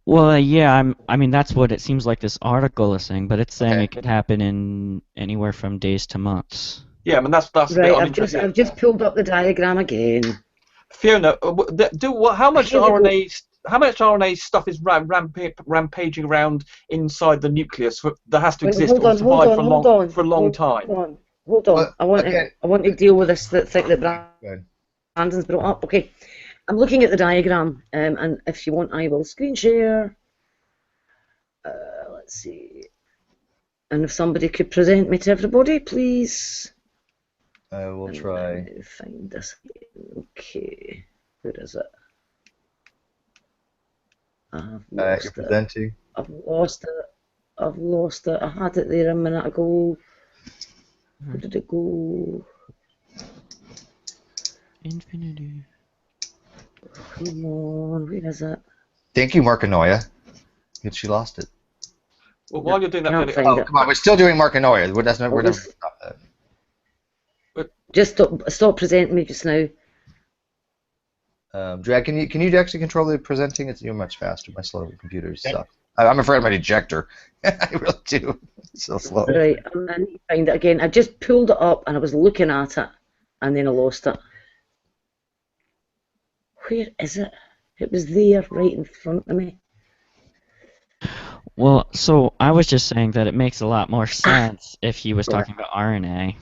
Well, yeah, I mean that's what it seems like this article is saying, but it's saying it could happen in anywhere from days to months. Yeah, I mean that's right. I've just pulled up the diagram again. Fiona, how much RNA stuff is rampaging around inside the nucleus that has to exist or survive for a long time? Hold on. I want to deal with this thing that Brandon's brought up. Okay. I'm looking at the diagram, and if you want, I will screen share. Let's see. And if somebody could present me to everybody, please. I will try. Let me find this. Okay, where is it? I've You're lost it. presenting. I've lost it. I've lost it. I had it there a minute ago. Where did it go? Infinity. Come on, where is it? Thank you, Markanoia. She lost it. Well, while you're doing that, Can't Felix, find Oh, it. come on, we're still doing Markanoia. We're never gonna stop that. Just stop presenting me just now. Drag, can you actually control the presenting? You're much faster. My slow computers suck. I'm afraid of my ejector. I really do. It's so slow. Right, I need to find it again. I just pulled it up and I was looking at it, and then I lost it. Where is it? It was there, right in front of me. Well, so I was just saying that it makes a lot more sense if he was talking about RNA.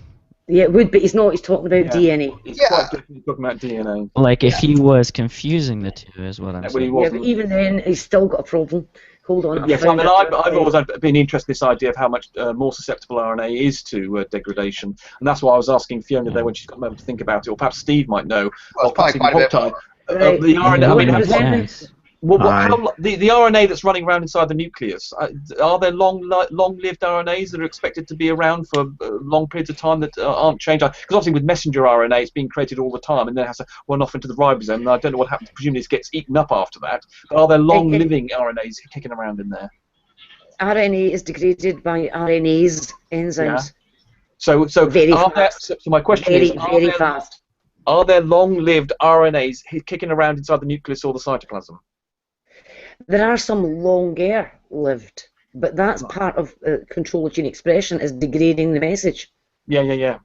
Yeah, it would, but he's not. He's talking about DNA. He's quite definitely talking about DNA. Like, if he was confusing the two, is what I'm saying. Yeah, but even then, he's still got a problem. Hold on. Yes, I mean, I've always been interested in this idea of how much more susceptible RNA is to degradation, and that's why I was asking Fiona there when she's got a moment to think about it, or perhaps Steve might know. Well, or perhaps quite a bit Hogtie. Right. The RNA. I mean, Sense. the RNA that's running around inside the nucleus, are there long-lived RNAs that are expected to be around for long periods of time that aren't changed? Because obviously with messenger RNA, it's being created all the time, and then it has to run off into the ribosome, and I don't know what happens. Presumably it gets eaten up after that. But are there long-living RNAs kicking around in there? RNA is degraded by RNase enzymes. Yeah. So Very fast. so my question is, very fast. Are there long-lived RNAs kicking around inside the nucleus or the cytoplasm? There are some longer lived, but that's part of control of gene expression is degrading the message. Yeah.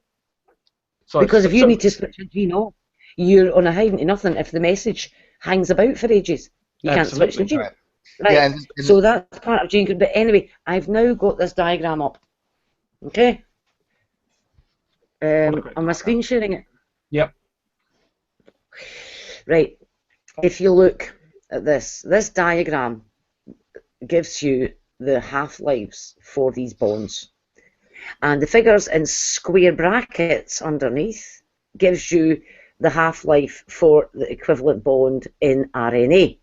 Because if you need to switch a gene off, you're on a hiding to nothing if the message hangs about for ages. You can't switch the gene. Right. Right. Yeah, So that's part of gene control. But anyway, I've now got this diagram up. Okay? Am I screen sharing it? Yep. Right. If you look at this diagram gives you the half-lives for these bonds. And the figures in square brackets underneath gives you the half-life for the equivalent bond in RNA.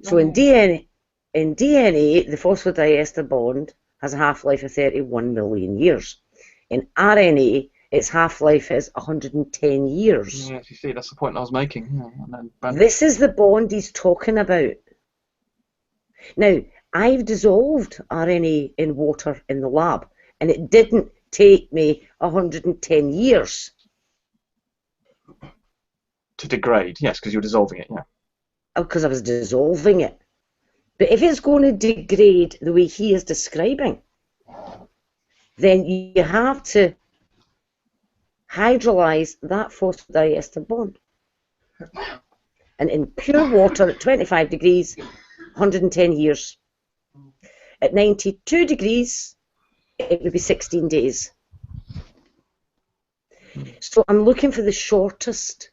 So in DNA, the phosphodiester bond has a half-life of 31 million years. In RNA, its half-life is 110 years. Yeah, you see, that's the point I was making. Yeah, this is the bond he's talking about. Now, I've dissolved RNA in water in the lab, and it didn't take me 110 years. To degrade, yes, because you're dissolving it, yeah. Because I was dissolving it. But if it's going to degrade the way he is describing, then you have to hydrolyze that phosphodiester bond. And in pure water at 25 degrees, 110 years. At 92 degrees, it would be 16 days. So I'm looking for the shortest,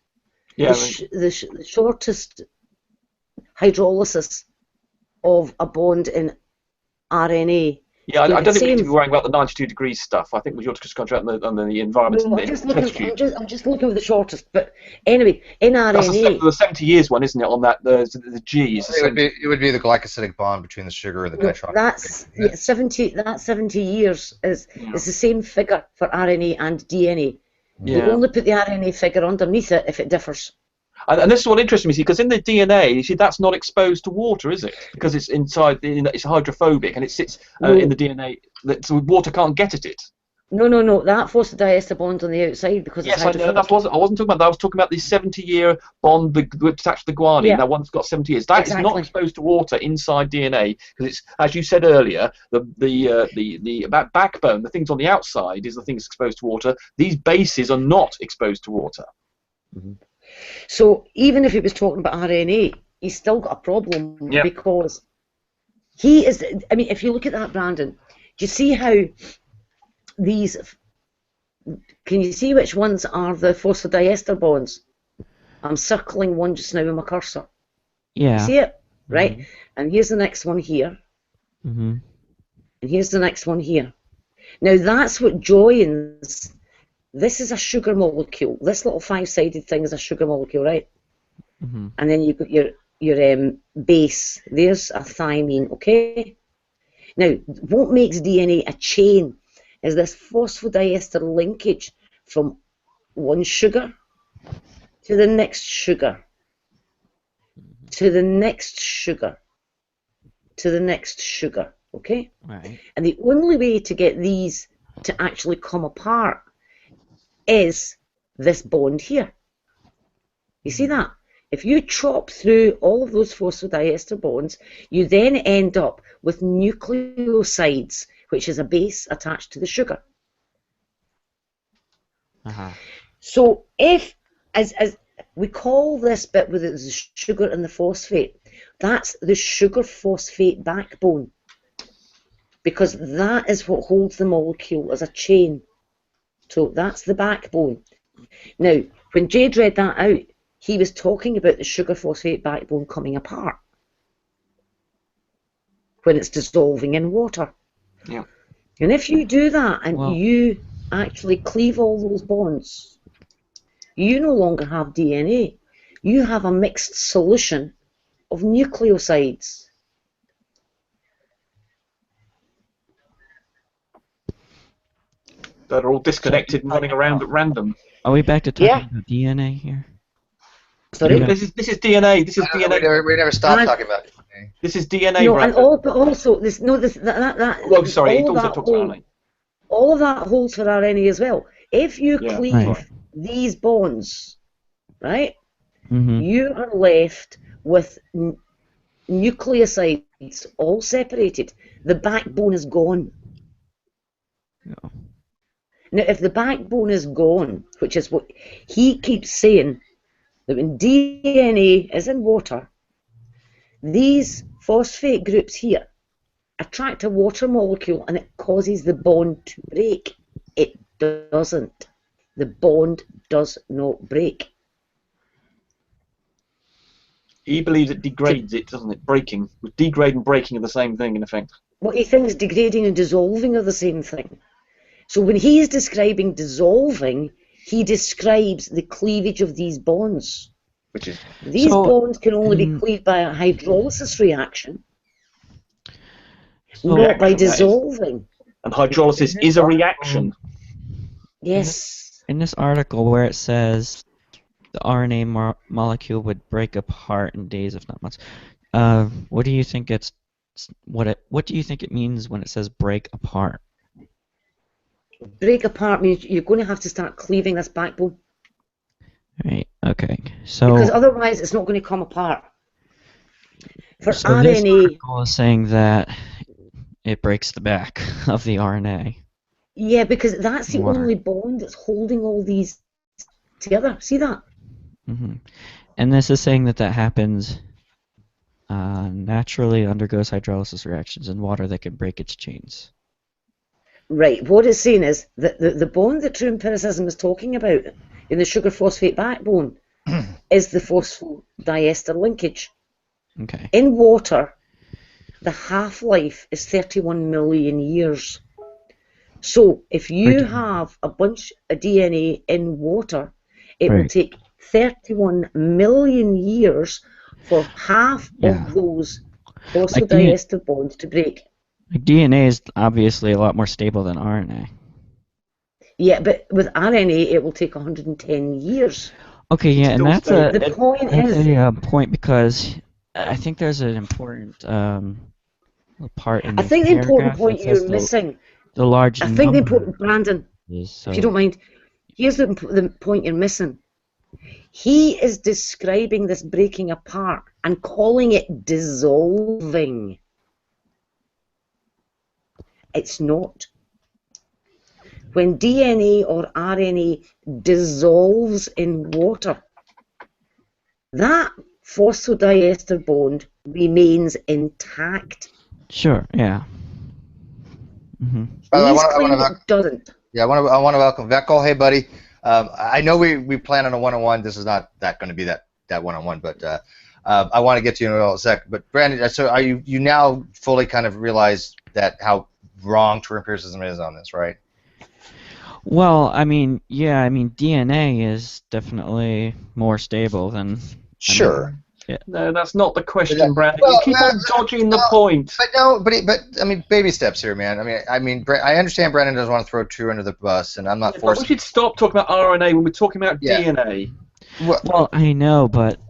the shortest hydrolysis of a bond in RNA. Yeah, I don't think we need to be worrying about the 92 degrees stuff. I think you're just concentrating on the environment. No, I'm just looking for the shortest. But anyway, in RNA, the 70 years one, isn't it? On that, the G is. It would be the glycosidic bond between the sugar and the nitrogen. That's 70. That 70 years is the same figure for RNA and DNA. Yeah. You only put the RNA figure underneath it if it differs. And this is what interests me, because in the DNA, you see, that's not exposed to water, is it? Because it's inside, it's hydrophobic, and it sits in the DNA, so water can't get at it. No. That phosphodiester bond on the outside because it's hydrophobic. I wasn't talking about that. I was talking about the 70-year bond attached to the guanine. Yeah. That one's got 70 years. That is not exposed to water inside DNA because it's, as you said earlier, the backbone, the things on the outside, is the things exposed to water. These bases are not exposed to water. Mm-hmm. So even if he was talking about RNA, he's still got a problem because he is. I mean, if you look at that, Brandon, do you see how these? Can you see which ones are the phosphodiester bonds? I'm circling one just now with my cursor. Yeah. You see it? Right? Mm-hmm. And here's the next one here. Mm-hmm. And here's the next one here. Now that's what joins this is a sugar molecule. This little five-sided thing is a sugar molecule, right? Mm-hmm. And then you've got your base. There's a thymine, okay? Now, what makes DNA a chain is this phosphodiester linkage from one sugar to the next sugar, to the next sugar, to the next sugar, okay? Right. And the only way to get these to actually come apart is this bond here. You see that? If you chop through all of those phosphodiester bonds, you then end up with nucleosides, which is a base attached to the sugar. Uh-huh. So if, as we call this bit with the sugar and the phosphate, that's the sugar-phosphate backbone, because that is what holds the molecule as a chain. So that's the backbone. Now, when Jade read that out, he was talking about the sugar-phosphate backbone coming apart when it's dissolving in water. Yeah. And if you do that and you actually cleave all those bonds, you no longer have DNA. You have a mixed solution of nucleosides. That are all disconnected and running around at random. Are we back to talking about DNA here? Sorry? This is DNA. This is DNA. We never stopped talking about it. This is DNA. No, and but also this. No, this that. Oh, sorry. It all also that talks about RNA. All of that holds for RNA as well. If you Yeah. cleave these bonds, right, Mm-hmm. you are left with nucleosides all separated. The backbone is gone. Yeah. Now, if the backbone is gone, which is what he keeps saying, that when DNA is in water, these phosphate groups here attract a water molecule and it causes the bond to break. It doesn't. The bond does not break. He believes it degrades it, doesn't it? Breaking. With degrade and breaking are the same thing, in effect. What he thinks degrading and dissolving are the same thing. So when he's describing dissolving, he describes the cleavage of these bonds. Which is These bonds can only be cleaved by a hydrolysis reaction, not by dissolving. And hydrolysis is a reaction. Yes. In this article where it says the RNA molecule would break apart in days, if not months, what do you think what do you think it means when it says break apart? Break apart means you're going to have to start cleaving this backbone. Right. Okay. So because otherwise it's not going to come apart. For so RNA, this article is saying that it breaks the back of the RNA. yeah, because that's the Water. only bond that's holding all these together. See that? Mm-hmm. And this is saying that happens naturally, undergoes hydrolysis reactions in water that can break its chains. Right. What it's saying is that the bond that true empiricism is talking about in the sugar-phosphate backbone is the phosphodiester linkage. Okay. In water, the half-life is 31 million years. So if you have a bunch of DNA in water, it will take 31 million years for half of those phosphodiester bonds to break. Like DNA is obviously a lot more stable than RNA. Yeah, but with RNA, it will take 110 years. Okay, yeah, and that's the point is a point because I think there's an important part in I think the important paragraph point that says you're missing. The large I think the number important, Brandon, is, if you don't mind, here's the point you're missing. He is describing this breaking apart and calling it dissolving. It's not. When DNA or RNA dissolves in water, that phosphodiester bond remains intact. Sure, yeah. Mm-hmm. Doesn't. Yeah, I want to welcome Vekl. Hey, buddy. I know we plan on a one-on-one. This is not going to be that one-on-one, but I want to get to you in a sec. But Brandon, so are you now fully kind of realize that how wrong true empiricism is on this, right? Well, I mean, yeah, I mean, DNA is definitely more stable than. Sure. Yeah. No, that's not the question, That- Brandon. well, You keep on dodging the point. But no, but I mean, baby steps here, man. I mean, I understand Brandon doesn't want to throw True under the bus, and I'm not But we forcing. should stop talking about RNA when we're talking about Yeah. DNA. Well, I know, but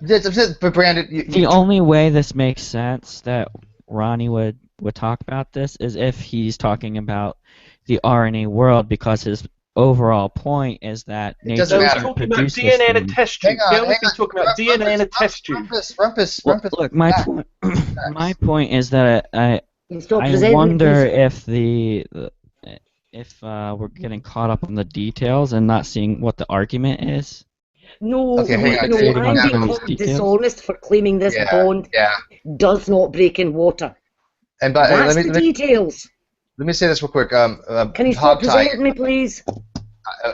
But Brandon, the only way this makes sense that Ronnie would talk about this is if he's talking about the RNA world, because his overall point is that nature doesn't matter. doesn't Talking about produce DNA this in a thing. test tube. Hang on, We've been talking about DNA in a test tube. Rumpus. Look, my point. My point is that I Stop presenting, wonder please. if we're getting caught up on the details and not seeing what the argument is. No, Okay, hang on. no, Fixating I'm on being those called details. dishonest for claiming this bond does not break in water. And That's the details. Let me say this real quick. Can you stop presenting me, please?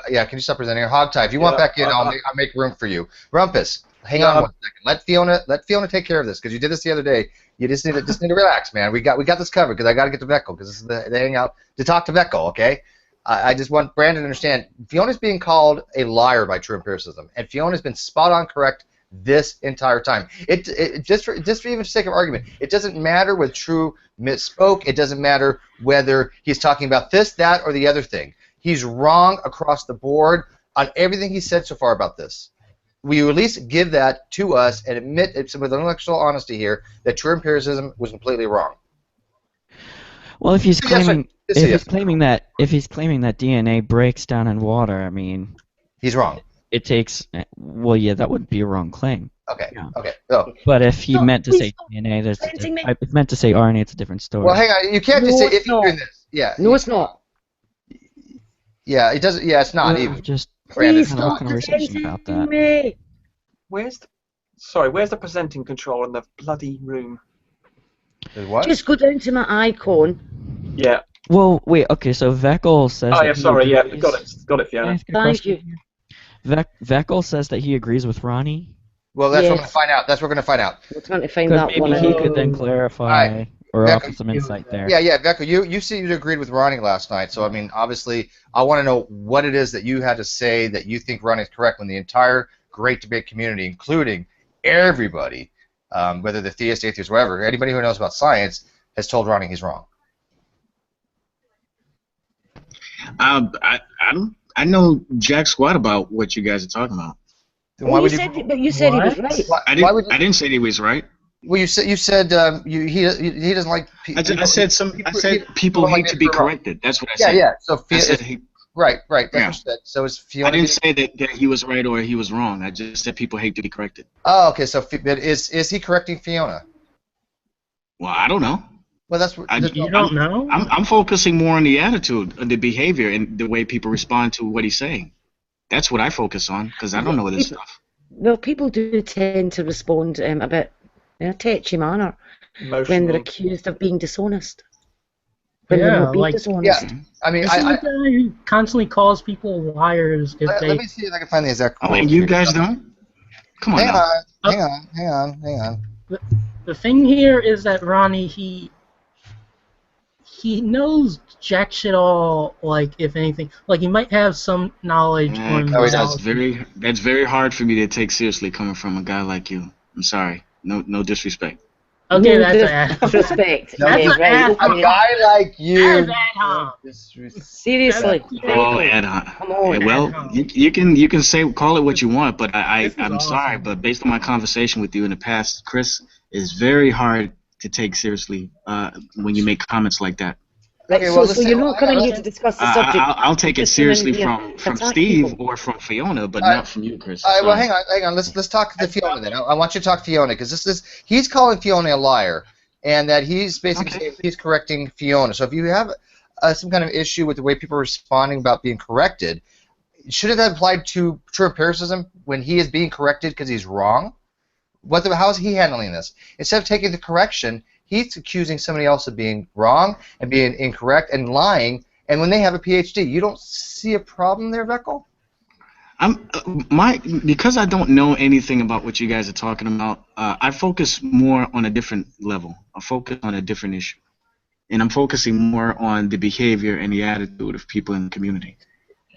Yeah, can you stop presenting her? Hogtie, if you want back in, I'll make room for you. Rumpus, hang on 1 second. Let Fiona take care of this, because you did this the other day. You just need to relax, man. We got this covered, because I got to get to Vekl, because this is the hangout to talk to Vekl, okay? I just want Brandon to understand, Fiona's being called a liar by True Empiricism, and Fiona's been spot on correct this entire time. Just for even sake of argument, it doesn't matter whether True misspoke. It doesn't matter whether he's talking about this, that, or the other thing. He's wrong across the board on everything he said so far about this. Will you at least give that to us and admit it's with intellectual honesty here that True Empiricism was completely wrong? Well, if he's claiming Yes, if he's claiming that DNA breaks down in water, I mean, he's wrong. It takes that would be a wrong claim. Okay. Yeah. Okay. Oh. But if he meant to say DNA, it's meant to say RNA. It's a different story. Well, hang on. You can't just say if you're doing this. Yeah. No, it's not. Yeah, it doesn't. Yeah, it's not even. Just Please have a stop conversation about that. me. Where's the presenting control in the bloody room? What? Just go down to my icon. Yeah. Well, wait. Okay, so Vekl says. Oh yeah, sorry. Yeah, agrees. got it, Fiona. Thank you. Vekl says that he agrees with Ronnie. Well, that's what we're going to find out. That's what we're going to find out. We're trying to find that maybe one he out. could then clarify or Vekl, offer some insight there. Yeah, Vekl, you said you agreed with Ronnie last night. So I mean, obviously, I want to know what it is that you had to say that you think Ronnie is correct when the entire great debate community, including everybody, whether they're theist, atheist, whatever, anybody who knows about science, has told Ronnie he's wrong. I know jack squat about what you guys are talking about. Why would but you said he was right. I didn't say he was right. Well, you said he doesn't like. I said people hate to be corrected. That's what I said. Yeah. So right. That's what Yeah. you said. So is Fiona? I didn't say that he was right or he was wrong. I just said people hate to be corrected. Oh, okay. So is he correcting Fiona? Well, I don't know. Well, that's you don't know. I'm focusing more on the attitude, on the behavior, and the way people respond to what he's saying. That's what I focus on, because I don't know this stuff. Well, people do tend to respond a bit in a tetchy manner when they're accused of being dishonest. When they're not being dishonest. Yeah, I mean, This is the guy who constantly calls people liars if they. Let me see if I can find the exact quote. Oh, and you guys don't? Come on Hang on. The thing here is that Ronnie, he knows jack shit all, like, if anything. Like, he might have some knowledge on that's very hard for me to take seriously coming from a guy like you. I'm sorry. No disrespect. Okay, No that's disrespect. That's Okay, right. A guy like you. Seriously. Oh, Ed, Come on. well, you can call it what you want, but I'm sorry, but based on my conversation with you in the past, Chris, it's very hard to take seriously when you make comments like that. Right, so you're not coming here to discuss the subject. I'll take it Just seriously coming from here to Steve attack people. or from Fiona, but not from you, Chris. All right, well, hang on. Let's talk to Fiona then. I want you to talk to Fiona, because he's calling Fiona a liar, and that he's basically saying he's correcting Fiona. So if you have some kind of issue with the way people are responding about being corrected, shouldn't that apply to True Empiricism when he is being corrected because he's wrong? How is he handling this? Instead of taking the correction, he's accusing somebody else of being wrong and being incorrect and lying. And when they have a PhD, you don't see a problem there, Vekl? Because I don't know anything about what you guys are talking about. I focus more on a different level. I focus on a different issue. and I'm focusing more on the behavior and the attitude of people in the community.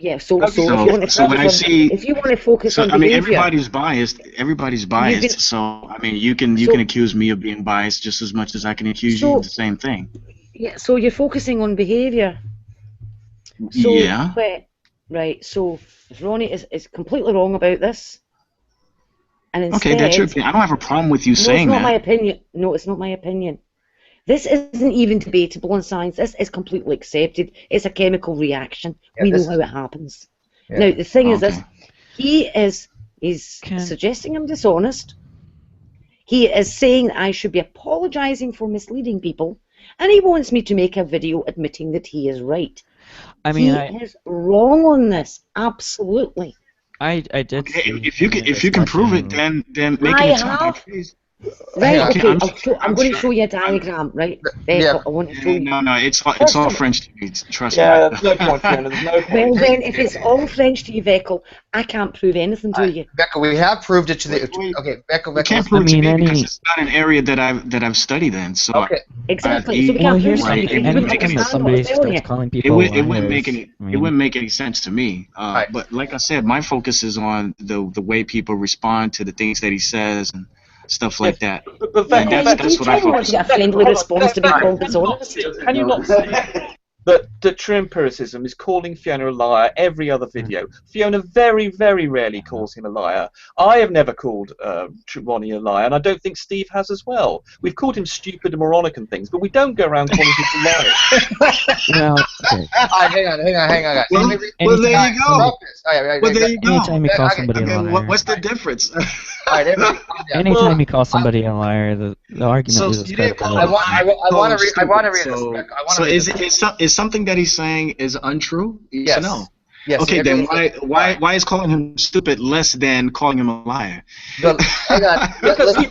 Yeah, so if you want to focus on I mean, behavior, everybody's biased. Everybody's biased. So I mean, you can accuse me of being biased just as much as I can accuse you of the same thing. Yeah, so you're focusing on behavior. So, yeah. Right. So Ronnie is completely wrong about this. And instead, okay, that's your opinion. I don't have a problem with you saying that. No, it's not my opinion. No, it's not my opinion. This isn't even debatable in science. This is completely accepted. It's a chemical reaction. We know how it happens. Yeah. Now, the thing is this. He's suggesting I'm dishonest. He is saying that I should be apologizing for misleading people. And he wants me to make a video admitting that he is right. I mean, he is wrong on this. Absolutely. I did. Okay, if you can prove it, then make it a case. Right, okay, I'm going to show you a diagram, right? Yeah. I want to show you. No, it's all French to me, trust me. Yeah, there's no point, Fiona, there's no point. Well then, if it's all French to you, Vekl, I can't prove anything to you. Vekl, we have proved it to the... Okay, Vekl... You can't prove it to me because it's not an area that I've studied in, so... Okay. Exactly, so we can't prove it to you. It wouldn't make any sense to me. But like I said, my focus is on the way people respond to the things that he says and stuff like that. But that's what I focus on. A friendly response to be called dishonest. Can you not say that True Empiricism is calling Fiona a liar every other video? Fiona very, very rarely calls him a liar. I have never called Ronnie a liar, and I don't think Steve has as well. We've called him stupid and moronic and things, but we don't go around calling people liars. Well, okay. Hang on. Well, there you go. Well, there you go. Anytime you call somebody a liar. What's the difference? Anytime you call somebody a liar, the argument loses credibility. I want to read this. So is something that he's saying is untrue? Yes. No. Yes. Okay, then why is calling him stupid less than calling him a liar? Hang on. Because you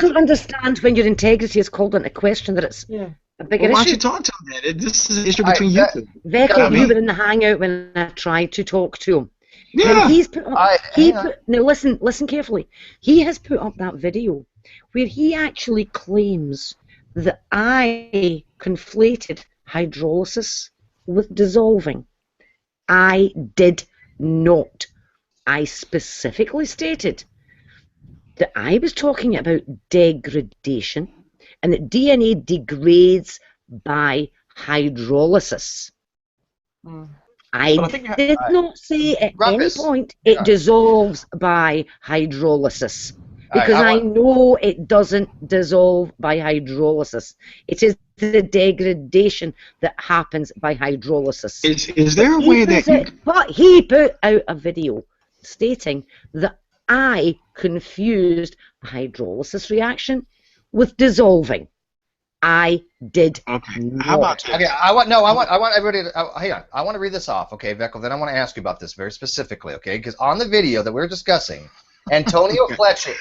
don't understand when your integrity is called into question that it's a bigger issue. Why don't you talk to him then? This is an issue between you two. Vekl, you were in the hangout when I tried to talk to him. Yeah. He's put up, now listen carefully. He has put up that video where he actually claims that I conflated hydrolysis with dissolving. I did not. I specifically stated that I was talking about degradation and that DNA degrades by hydrolysis. I did not say at any point it dissolves by hydrolysis, because I know it doesn't dissolve by hydrolysis. It is the degradation that happens by hydrolysis. Is there a way that But he put out a video stating that I confused a hydrolysis reaction with dissolving. I did. Okay. Not. How about? Okay. I want everybody to. Hang on. I want to read this off. Okay, Vekl. Then I want to ask you about this very specifically. Okay, because on the video that we're discussing, Antonio Fletcher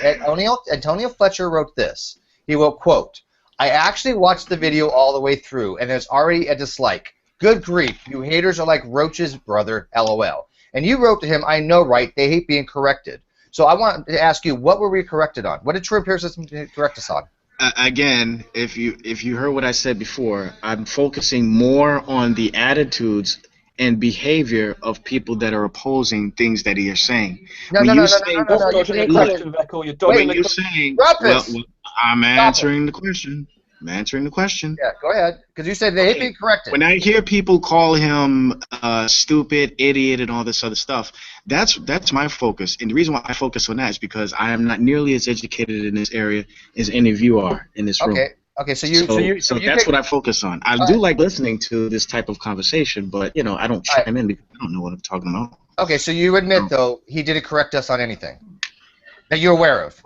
wrote this. He wrote, quote, "I actually watched the video all the way through, and there's already a dislike. Good grief, you haters are like roaches, brother. LOL." And you wrote to him, "I know, right? They hate being corrected." So I want to ask you, what were we corrected on? What did True Empiricism correct us on? Again, if you heard what I said before, I'm focusing more on the attitudes and behavior of people that are opposing things that he is saying. No. You're saying, I'm answering the question. I'm answering the question. Yeah, go ahead. Because you said they hate being corrected. When I hear people call him stupid, idiot, and all this other stuff, that's my focus. And the reason why I focus on that is because I am not nearly as educated in this area as any of you are in this room. Okay. So that's what I focus on. I do like listening to this type of conversation, but I don't chime in because I don't know what I'm talking about. Okay, so you admit though he didn't correct us on anything that you're aware of.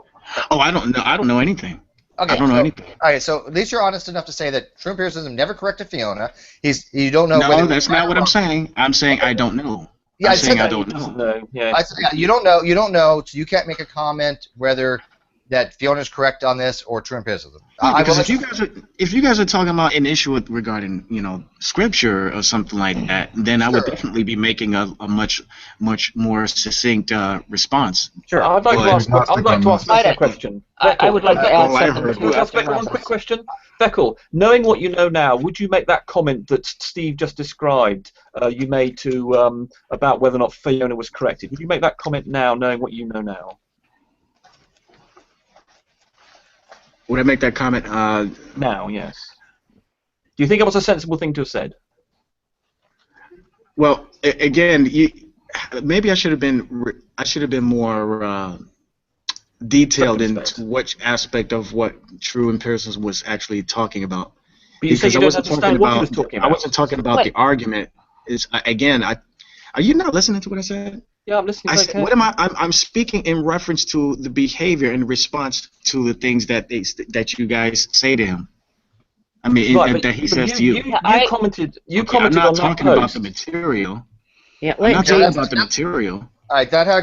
Oh, I don't know. I don't know anything. Okay, I don't know anything. All right, so at least you're honest enough to say that True Empiricism never corrected Fiona. You don't know. No, that's not what I'm saying. I'm saying I don't know. Yeah, I'm saying I don't know. Yeah. You don't know. You don't know. So you can't make a comment whether that Fiona's correct on this or true empiricism. Yeah, because if you guys are talking about an issue regarding scripture or something like that, then I would definitely be making a much more succinct response. Sure, I'd like to ask a question. I would like to add something. Can I ask Vekl one quick question? Vekl, knowing what you know now, would you make that comment that Steve just described? You made to about whether or not Fiona was corrected. Would you make that comment now, knowing what you know now? Would I make that comment? Now, yes. Do you think it was a sensible thing to have said? Well, again, maybe I should have been more detailed in which aspect of what true empiricism was actually talking about. But you said you don't understand what he was talking about. I wasn't talking about the argument. Are you not listening to what I said? Yeah, I'm listening. What am I? I'm speaking in reference to the behavior in response to the things that you guys say to him. I mean, that he says to you. You commented. You commented I'm on not talking about the material. Yeah, I'm not talking about the material. All right, I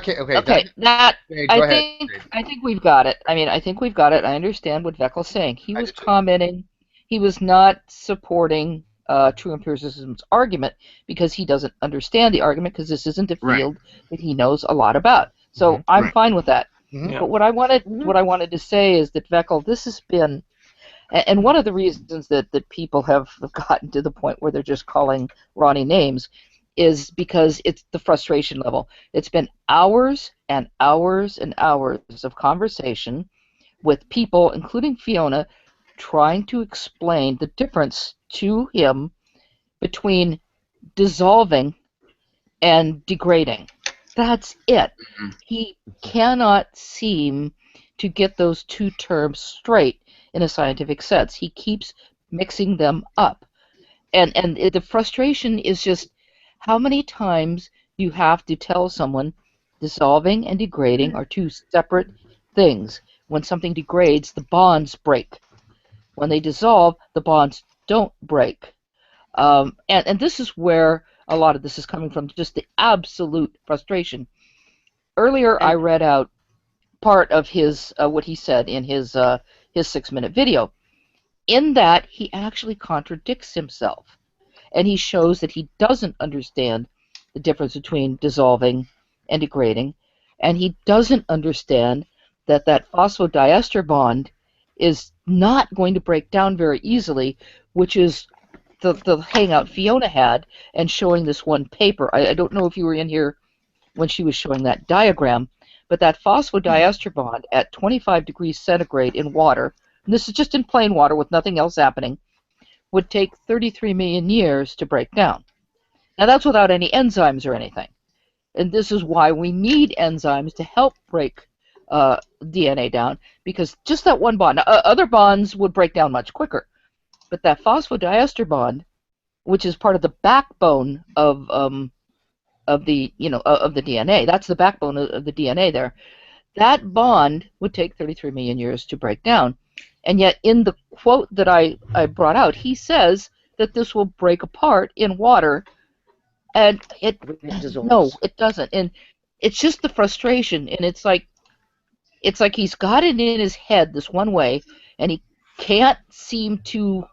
think we've got it. I mean, I think we've got it. I understand what Vekl's saying. He was commenting. He was not supporting true empiricism's argument because he doesn't understand the argument because this isn't a field that he knows a lot about. So I'm fine with that. But what I wanted to say is that Vekl, this has been, and one of the reasons that people have gotten to the point where they're just calling Ronnie names is because it's the frustration level. It's been hours and hours and hours of conversation with people, including Fiona, trying to explain the difference to him between dissolving and degrading. That's it. He cannot seem to get those two terms straight in a scientific sense. He keeps mixing them up. And the frustration is just how many times you have to tell someone dissolving and degrading are two separate things. When something degrades, the bonds break. When they dissolve, the bonds don't break. And this is where a lot of this is coming from, just the absolute frustration. Earlier, I read out part of his what he said in his 6-minute video. In that, he actually contradicts himself. And he shows that he doesn't understand the difference between dissolving and degrading, and he doesn't understand that that phosphodiester bond is not going to break down very easily, which is the hangout Fiona had and showing this one paper. I don't know if you were in here when she was showing that diagram, but that phosphodiester bond at 25 degrees centigrade in water, and this is just in plain water with nothing else happening, would take 33 million years to break down. Now that's without any enzymes or anything. And this is why we need enzymes to help break DNA down, because just that one bond, other bonds would break down much quicker. But that phosphodiester bond, which is part of the backbone of the DNA, that's the backbone of the DNA there, that bond would take 33 million years to break down. And yet in the quote that I brought out, he says that this will break apart in water, and it doesn't. And it's just the frustration, and it's like he's got it in his head this one way, and he can't seem to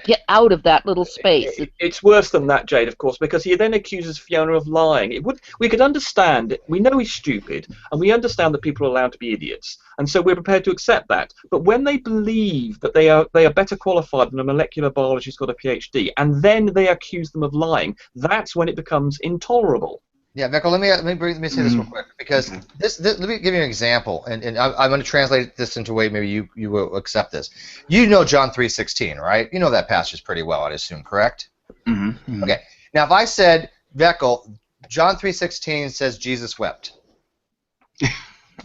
get out of that little space. It's worse than that, Jade, of course, because he then accuses Fiona of lying. We could understand, we know he's stupid, and we understand that people are allowed to be idiots, and so we're prepared to accept that. But when they believe that they are better qualified than a molecular biologist who's got a PhD, and then they accuse them of lying, that's when it becomes intolerable. Yeah, Vekl, let me say this real quick, because let me give you an example, and I'm going to translate this into a way maybe you will accept this. You know John 3:16, right? You know that passage pretty well, I'd assume, correct? Mm-hmm. Okay. Now, if I said, Vekl, John 3:16 says Jesus wept.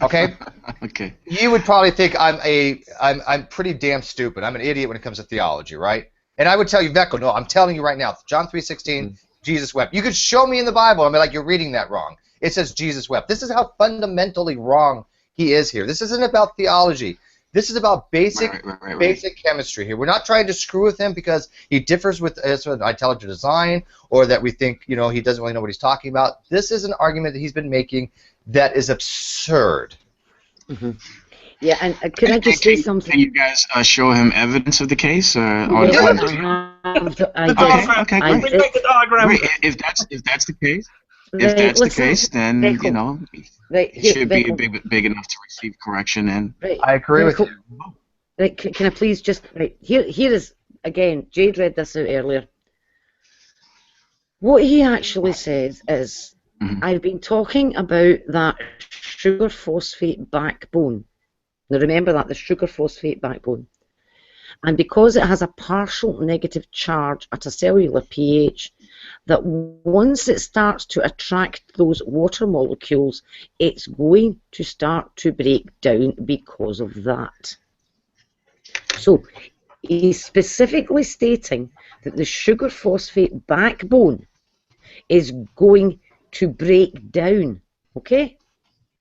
Okay? Okay. You would probably think I'm pretty damn stupid. I'm an idiot when it comes to theology, right? And I would tell you, Vekl, no, I'm telling you right now, John 3:16. Jesus wept. You could show me in the Bible, I'll be like, you're reading that wrong. It says Jesus wept. This is how fundamentally wrong he is here. This isn't about theology. This is about basic chemistry here. We're not trying to screw with him because he differs with intelligent design, or that we think he doesn't really know what he's talking about. This is an argument that he's been making that is absurd. Mm-hmm. Yeah, and can I just say something? Can you guys show him evidence of the case? Yes, I did. Okay, I great. did. Great. If that's the case, then Vekl. you know Right, it here, should be Vekl. big enough to receive correction. And Right, I agree with Vekl. you. Right, can I please just here is again. Jade read this out earlier. What he actually says is, I've been talking about that sugar phosphate backbone. Now remember that, the sugar phosphate backbone. And because it has a partial negative charge at a cellular pH, that once it starts to attract those water molecules, it's going to start to break down because of that. So he's specifically stating that the sugar phosphate backbone is going to break down, okay?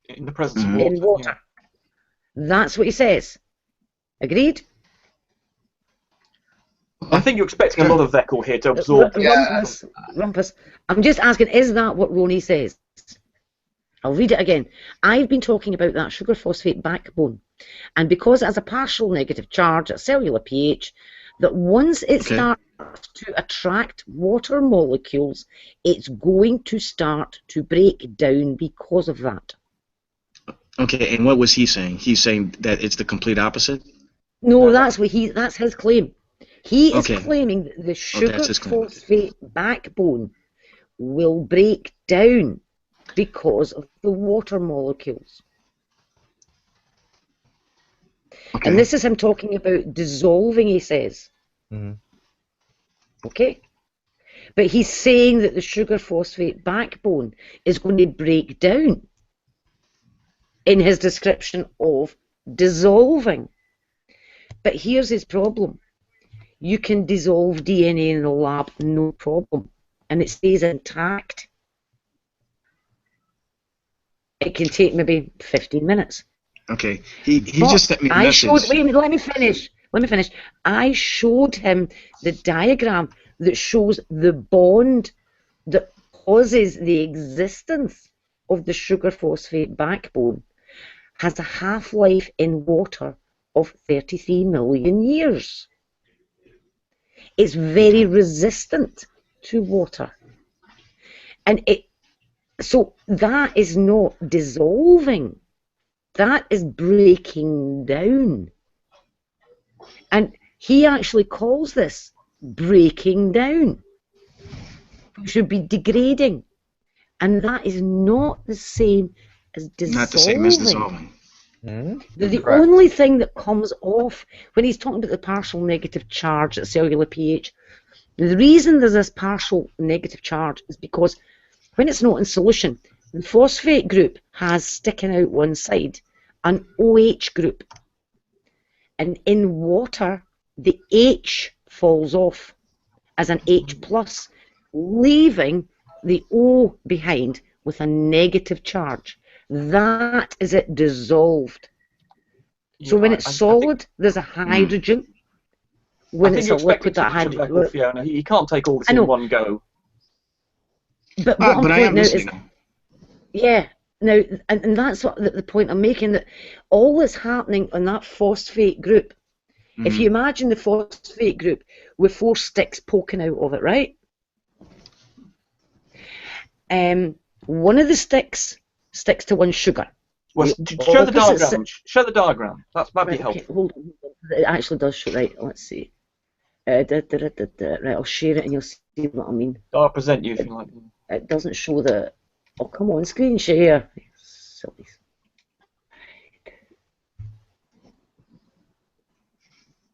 In the presence of water. In water. Yeah. That's what he says. Agreed? I think you're expecting a lot of Vekl here to absorb. Rumpus. I'm just asking, is that what Ronnie says? I'll read it again. I've been talking about that sugar phosphate backbone, and because it has a partial negative charge at cellular pH, that once it starts to attract water molecules, it's going to start to break down because of that. Okay, and what was he saying? He's saying that it's the complete opposite? No, that's his claim. He is claiming that the sugar phosphate backbone will break down because of the water molecules. Okay. And this is him talking about dissolving, he says. Okay? But he's saying that the sugar phosphate backbone is going to break down in his description of dissolving. But here's his problem. You can dissolve DNA in the lab, no problem, and it stays intact. It can take maybe 15 minutes. Okay, he just sent me a message. Let me finish. I showed him the diagram that shows the bond that causes the existence of the sugar phosphate backbone has a half-life in water of 33 million years. It's very resistant to water. And so that is not dissolving. That is breaking down. And he actually calls this breaking down. It should be degrading. And that is not the same as dissolving. Not the same as dissolving. The only thing that comes off when he's talking about the partial negative charge at cellular pH, the reason there's this partial negative charge is because when it's not in solution, the phosphate group has sticking out one side an OH group. And in water, the H falls off as an H+, leaving the O behind with a negative charge. That is it dissolved. So when it's solid, there's a hydrogen. When it's a liquid, that hydrogen. Fiona, he can't take all this in one go. But what I'm pointing out is, yeah. Now, and that's what the point I'm making, that all that's happening on that phosphate group. If you imagine the phosphate group with 4 sticks poking out of it, right? One of the sticks sticks to one sugar. Well, show the diagram. Show the diagram. That might be helpful. Okay, hold on. It actually does show. Right, let's see. Right, I'll share it and you'll see what I mean. I'll present you if you like. It doesn't show the. Oh, come on, screen share. Silly.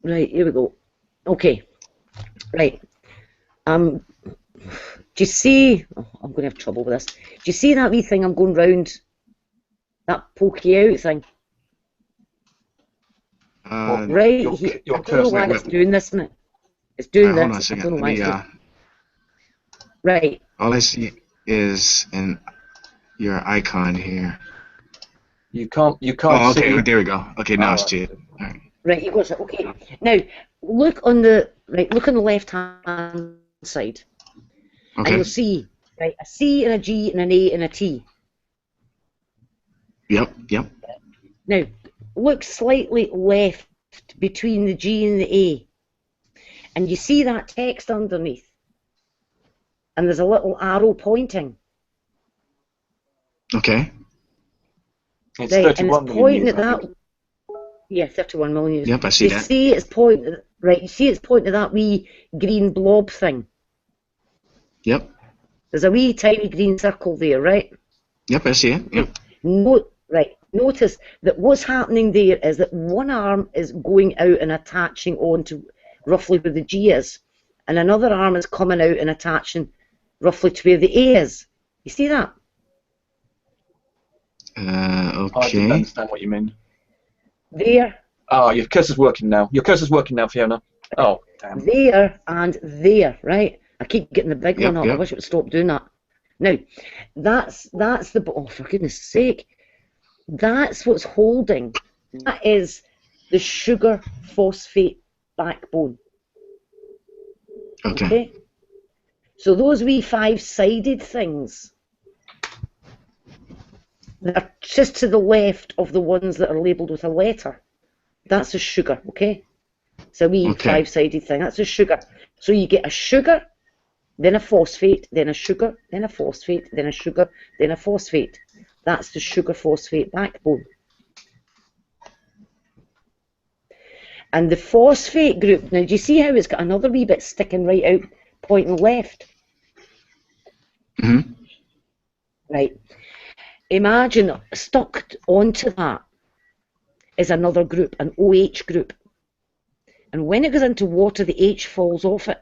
Right, here we go. Okay. Right. Do you see? Oh, I'm going to have trouble with this. Do you see that wee thing I'm going round? That pokey out thing? Right. I don't know why it's doing this, isn't it? It's doing this. Hold on a second. I don't know why it's doing. Right. All I see is your icon here. You can't Oh, okay. see. There we go. Okay, now it's it. All right. Right, you got it. Okay. Now look on the left hand side, and you'll see a C and a G and an A and a T. Yep. Now look slightly left between the G and the A, and you see that text underneath, and there's a little arrow pointing. Okay. It's Right, and 31 it's million pointing years, at I that. think. Yeah, 31 million years. Yep, I see you that. See it's pointing, right, you see it's pointing to that wee green blob thing. Yep. There's a wee tiny green circle there, right? Yep, I see it. Yep. Notice that what's happening there is that one arm is going out and attaching onto roughly where the G is, and another arm is coming out and attaching roughly to where the A is. You see that? I Okay. didn't understand what you mean. There, Oh, your cursor's working now. Your cursor's working now, Fiona. Oh, damn. there, and there, right? I keep getting the big Yep, one up. I yep. wish it would stop doing that. Now, that's the, oh, for goodness sake, that's what's holding. That is the sugar phosphate backbone. Okay. So those wee five-sided things, they're just to the left of the ones that are labelled with a letter. That's a sugar, okay? It's a wee five-sided thing. That's a sugar. So you get a sugar, then a phosphate, then a sugar, then a phosphate, then a sugar, then a phosphate. That's the sugar-phosphate backbone. And the phosphate group, now do you see how it's got another wee bit sticking right out, pointing left? Mm-hmm. Right. Imagine stuck onto that is another group, an OH group. And when it goes into water, the H falls off it.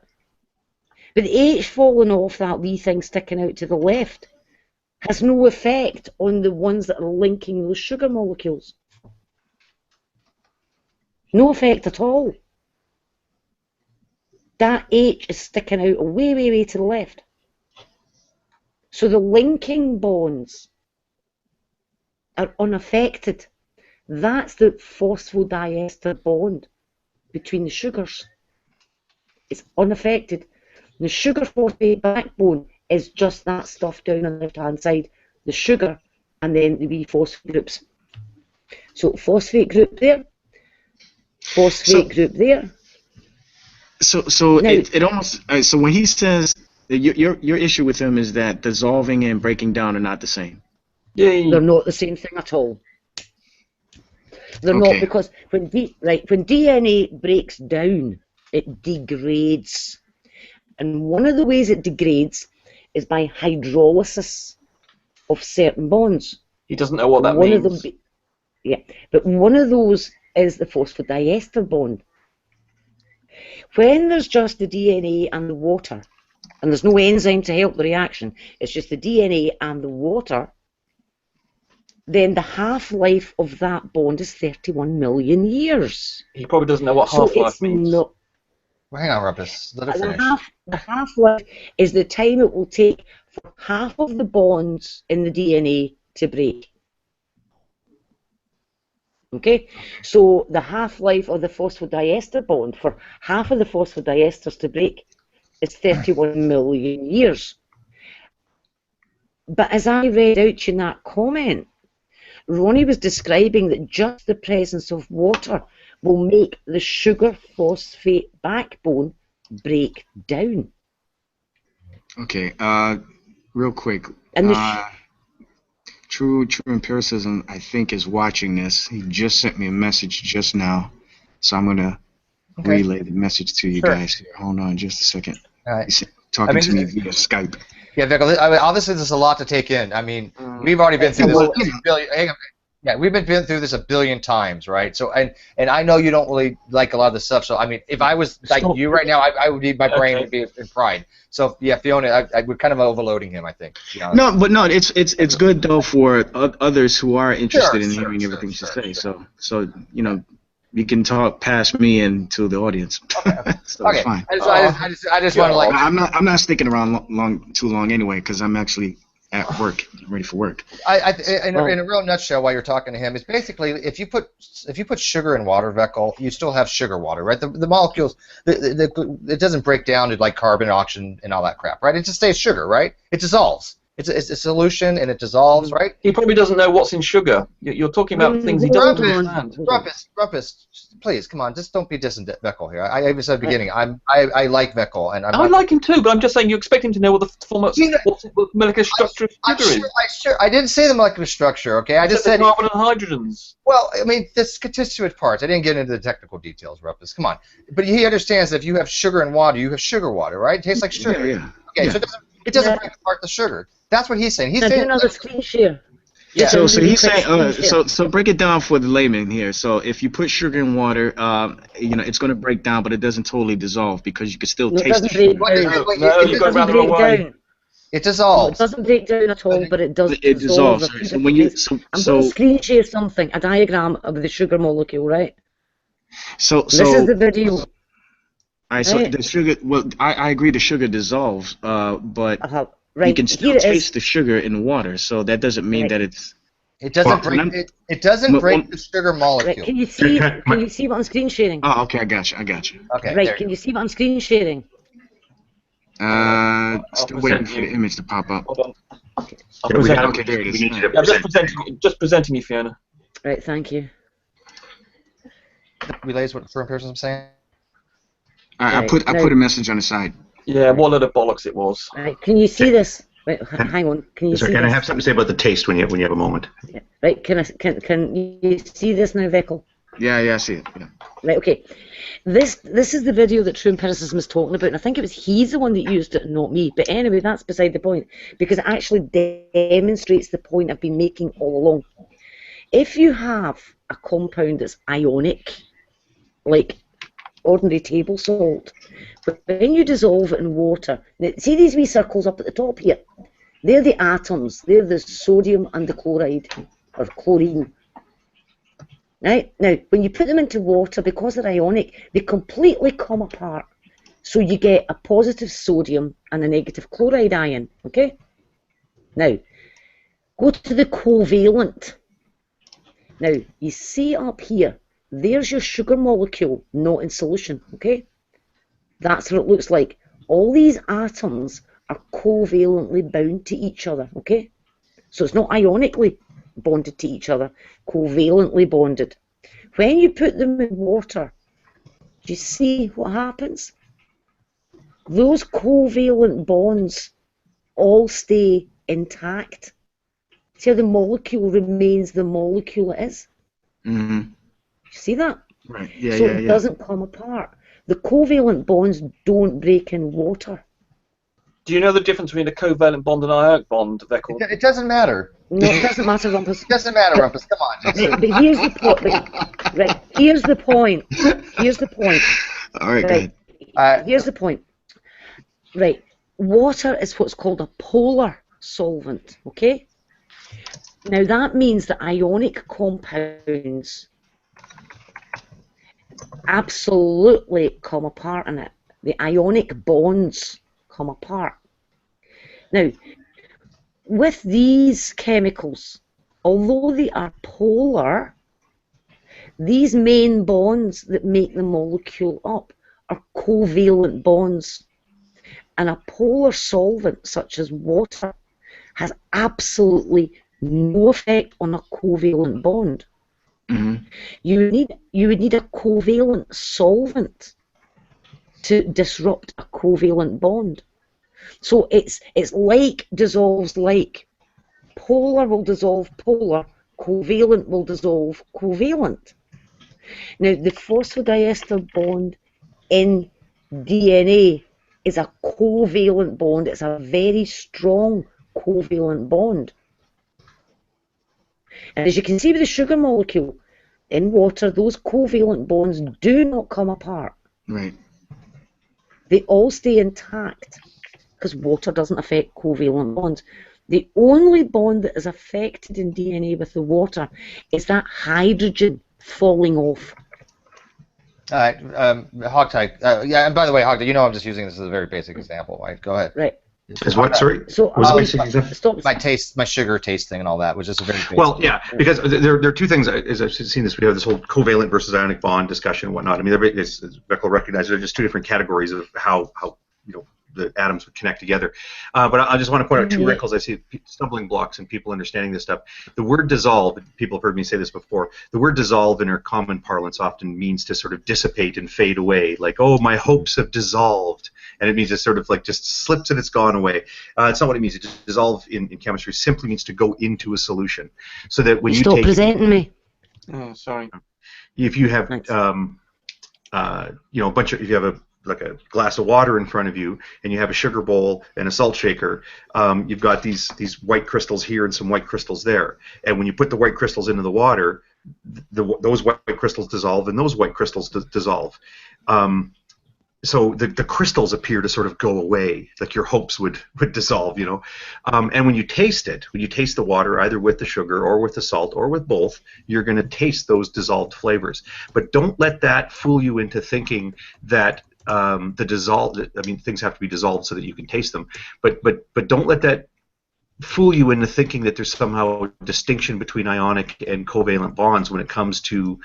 But the H falling off that wee thing sticking out to the left has no effect on the ones that are linking those sugar molecules. No effect at all. That H is sticking out way, way, way to the left. So the linking bonds are unaffected. That's the phosphodiester bond between the sugars. It's unaffected. The sugar-phosphate backbone is just that stuff down on the left-hand side, the sugar, and then the wee phosphate groups. So phosphate group there, phosphate group there. So Now, it almost so when he says your issue with him is that dissolving and breaking down are not the same. They're not the same thing at all. They're not, because when DNA breaks down, it degrades. And one of the ways it degrades is by hydrolysis of certain bonds. He doesn't know what that means. Of them, but one of those is the phosphodiester bond. When there's just the DNA and the water, and there's no enzyme to help the reaction, it's just the DNA and the water, then the half-life of that bond is 31 million years. He probably doesn't know what half-life means. Not, well, hang on, Rumpus. Let her finish. the half-life is the time it will take for half of the bonds in the DNA to break. Okay, so the half-life of the phosphodiester bond for half of the phosphodiesters to break is 31 million years. But as I read out to you in that comment, Ronnie was describing that just the presence of water will make the sugar-phosphate backbone break down. Okay, real quick. And the True Empiricism, I think, is watching this. He just sent me a message just now, so I'm gonna relay the message to you guys here. Hold on, just a second. All right. He's talking to me via Skype. Yeah, Vekl, I mean, obviously there's a lot to take in. I mean, we've already been through this. We've been through this a billion times, right? So, and I know you don't really like a lot of the stuff. So, I mean, if I was like you right now, I would be, my brain would be in pride. So, yeah, Fiona, we're kind of overloading him, I think. No, but no, it's good though for others who are interested in hearing everything you say. So you know, you can talk past me and to the audience. So it's fine. I just want to like. I'm not sticking around too long anyway because I'm actually at work, ready for work. In a real nutshell, while you're talking to him, is basically if you put sugar in water, Vekl, you still have sugar water, right? The molecules, it doesn't break down to like carbon, oxygen, and all that crap, right? It just stays sugar, right? It dissolves. It's a solution and it dissolves, right? He probably doesn't know what's in sugar. You're talking about things he doesn't understand. Rumpus, please, come on, just don't be dissing Vekl here. I even said at the beginning, I like Vekl, and I like him too, but I'm just saying you expect him to know what the molecular structure of sugar is. I didn't say the molecular structure, okay? I just said carbon and hydrogens. Well, I mean, the constituent parts. I didn't get into the technical details, Rumpus. Come on. But he understands that if you have sugar and water, you have sugar water, right? It tastes like sugar. Yeah. Okay, so it doesn't break apart the sugar. That's what he's saying. He's saying another screen share. Yeah. So he's saying, so break it down for the layman here. So if you put sugar in water, it's going to break down, but it doesn't totally dissolve because you can still taste the sugar. No, you've got the wrong way. It dissolves. No, it doesn't break down at all, but it does. It dissolves. So when you I'm going to screen share something, a diagram of the sugar molecule, right? So this is the video. All right. So the sugar. Well, I agree. The sugar dissolves, but you can still taste the sugar in water. So that doesn't mean that it's. It doesn't break. It doesn't break the sugar molecule. Right, can you see? Can you see what I'm screen sharing? Oh, okay. I got you. Okay. Right. Can you see what I'm screen sharing? Still waiting for the image to pop up. Hold on. Okay, there it is. I'm just presenting you, Fiona. Right. Thank you. Relays what TrueEmpiricism is saying. I put a message on the side. Yeah, what a load of bollocks it was. Right, can you see this? Wait, hang on. Can you see Can I this? have something to say about the taste when you have a moment? Yeah. Right, can you see this now, Vekl? Yeah, I see it. Yeah. Right, okay. This is the video that TrueEmpiricism is talking about, and I think he's the one that used it, not me. But anyway, that's beside the point, because it actually demonstrates the point I've been making all along. If you have a compound that's ionic, like ordinary table salt, but when you dissolve it in water, now, see these wee circles up at the top here? They're the atoms. They're the sodium and the chloride, or chlorine. Right? Now, when you put them into water, because they're ionic, they completely come apart. So you get a positive sodium and a negative chloride ion. Okay? Now, go to the covalent. Now, you see up here, there's your sugar molecule, not in solution, okay? That's what it looks like. All these atoms are covalently bound to each other, okay? So it's not ionically bonded to each other, covalently bonded. When you put them in water, do you see what happens? Those covalent bonds all stay intact. See how the molecule remains the molecule it is? Mm-hmm. You see that? Right. Yeah, so it doesn't come apart. The covalent bonds don't break in water. Do you know the difference between a covalent bond and an ionic bond, Vekl? It doesn't matter. No, it doesn't matter, Rumpus. It doesn't matter, Rumpus. Come on. Right, but here's the point. Right, here's the point. Here's the point. All right, right. Here's the point. Right, water is what's called a polar solvent. Okay. Now that means that ionic compounds absolutely come apart in it. The ionic bonds come apart. Now, with these chemicals, although they are polar, these main bonds that make the molecule up are covalent bonds. And a polar solvent, such as water, has absolutely no effect on a covalent bond. Mm-hmm. You would need a covalent solvent to disrupt a covalent bond. So it's like dissolves like. Polar will dissolve polar, covalent will dissolve covalent. Now the phosphodiester bond in DNA is a covalent bond. It's a very strong covalent bond. And as you can see with the sugar molecule in water, those covalent bonds do not come apart. Right. They all stay intact because water doesn't affect covalent bonds. The only bond that is affected in DNA with the water is that hydrogen falling off. All right, Hogtie. Yeah, and by the way, Hogtie, you know I'm just using this as a very basic example, right? Go ahead. Right. Because what, sorry? So, was the basic example? My sugar taste thing and all that was just a very basic. Well, yeah, because there are two things, as I've seen this, we have this whole covalent versus ionic bond discussion and whatnot. I mean, as Vekl recognized, there are just two different categories of how the atoms would connect together. But I just want to point out two wrinkles I see, stumbling blocks in people understanding this stuff. The word dissolve, people have heard me say this before, the word dissolve in our common parlance often means to sort of dissipate and fade away, like, oh, my hopes have dissolved. And it means it sort of like just slips and it's gone away. It's not what it means. It just dissolve in chemistry simply means to go into a solution. So that when you stop take... presenting me. Oh, sorry. If you have, you know, if you have a glass of water in front of you, and you have a sugar bowl and a salt shaker, you've got these white crystals here and some white crystals there. And when you put the white crystals into the water, those white crystals dissolve, and those white crystals dissolve. So the crystals appear to sort of go away, like your hopes would dissolve, you know. And when you taste the water, either with the sugar or with the salt or with both, you're going to taste those dissolved flavors. But don't let that fool you into thinking that things have to be dissolved so that you can taste them. But don't let that fool you into thinking that there's somehow a distinction between ionic and covalent bonds when it comes to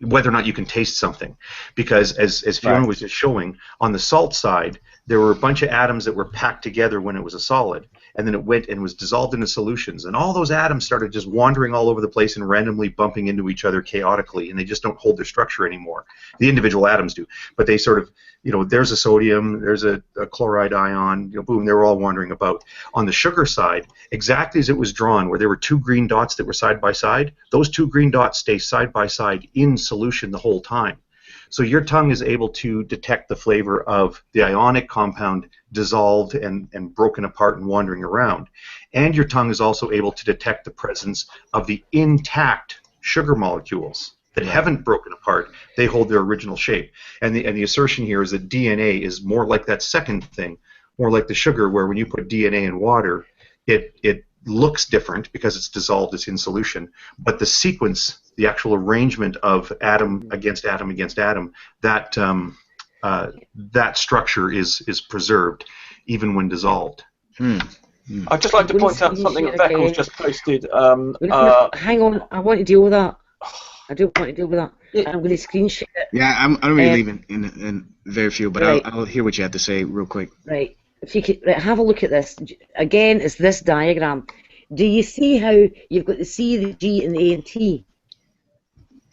whether or not you can taste something, because as Fiona was just showing, on the salt side there were a bunch of atoms that were packed together when it was a solid, and then it went and was dissolved into solutions, and all those atoms started just wandering all over the place and randomly bumping into each other chaotically, and they just don't hold their structure anymore. The individual atoms do, but they sort of, you know, there's a sodium, there's a chloride ion, you know, boom, they were all wandering about. On the sugar side, exactly as it was drawn, where there were two green dots that were side by side, those two green dots stay side by side in solution the whole time. So your tongue is able to detect the flavor of the ionic compound dissolved and broken apart and wandering around. And your tongue is also able to detect the presence of the intact sugar molecules that haven't broken apart. They hold their original shape. And the assertion here is that DNA is more like that second thing, more like the sugar, where when you put DNA in water, it looks different because it's dissolved, it's in solution, but the sequence, the actual arrangement of atom against atom against atom, that structure is preserved even when dissolved. I'd just like to point out something that Vekl's just posted. Hang on, I want to deal with that. I do want to deal with that. I'm going to screen share it. Yeah, I'm really leaving in very few, but I'll hear what you have to say real quick. Right. If you could have a look at this again, it's this diagram. Do you see how you've got the C, the G, and the A and T?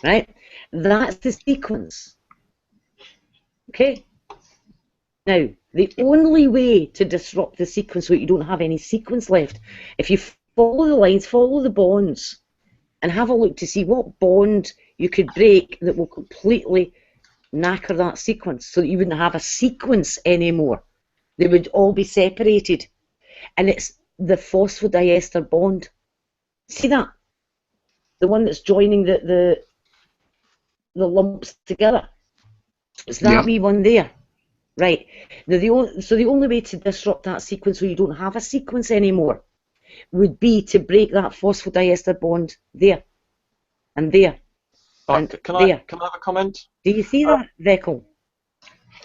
Right? That's the sequence. Okay? Now, the only way to disrupt the sequence so that you don't have any sequence left, if you follow the lines, follow the bonds, and have a look to see what bond you could break that will completely knacker that sequence so that you wouldn't have a sequence anymore. They would all be separated. And it's the phosphodiester bond. See that? The one that's joining the lumps together. It's that wee one there. Right. Now so the only way to disrupt that sequence so you don't have a sequence anymore would be to break that phosphodiester bond there and there. And can I have a comment? Do you see that, Vekl?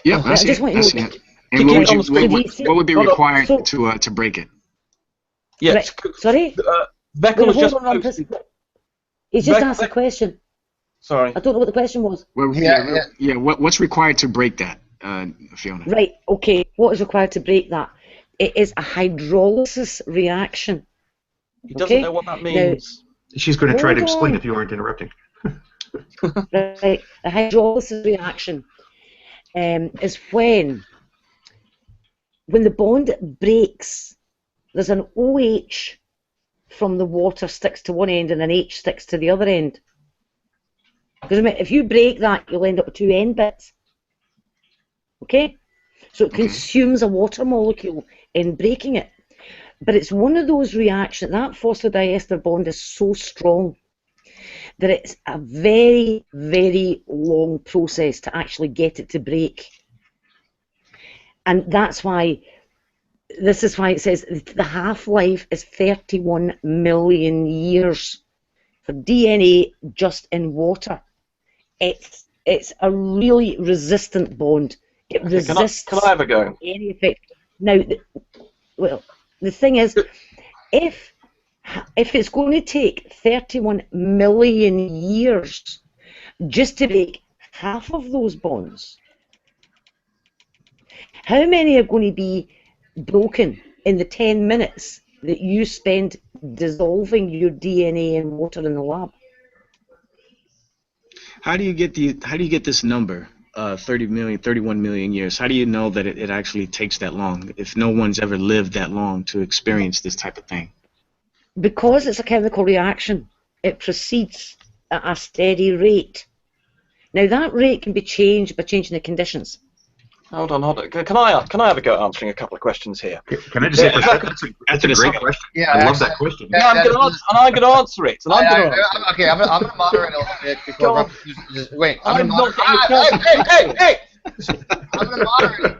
Yeah, I see it. And what would be required to break it? Yes. Right. Sorry? Vekl was just posted. He's just asked a question. Sorry. I don't know what the question was. Well, what's required to break that, Fiona? Right, okay. What is required to break that? It is a hydrolysis reaction. He doesn't know what that means. Now, she's going to try to explain if you aren't interrupting. Right. A hydrolysis reaction is when the bond breaks, there's an OH from the water sticks to one end and an H sticks to the other end. Because if you break that, you'll end up with two end bits. Okay? So it consumes a water molecule in breaking it. But it's one of those reactions, that phosphodiester bond is so strong that it's a very, very long process to actually get it to break. And that's why, this is why it says the half-life is 31 million years for DNA just in water. It's a really resistant bond. It resists. Can I have a go? Any effect. Now, the thing is, if it's going to take 31 million years just to break half of those bonds, How many are going to be broken in the 10 minutes that you spend dissolving your DNA in water in the lab? How do you get this number? 30 million, 31 million years. How do you know that it actually takes that long if no one's ever lived that long to experience this type of thing? Because it's a chemical reaction, it proceeds at a steady rate. Now that rate can be changed by changing the conditions. Hold on. Can I have a go at answering a couple of questions here? Can I just say, that's a great question. Yeah, I love that question. Yeah, I'm going to answer it. Okay, I'm going to moderate a little bit before. Wait, I'm going to moderate. Hey! I'm going to moderate.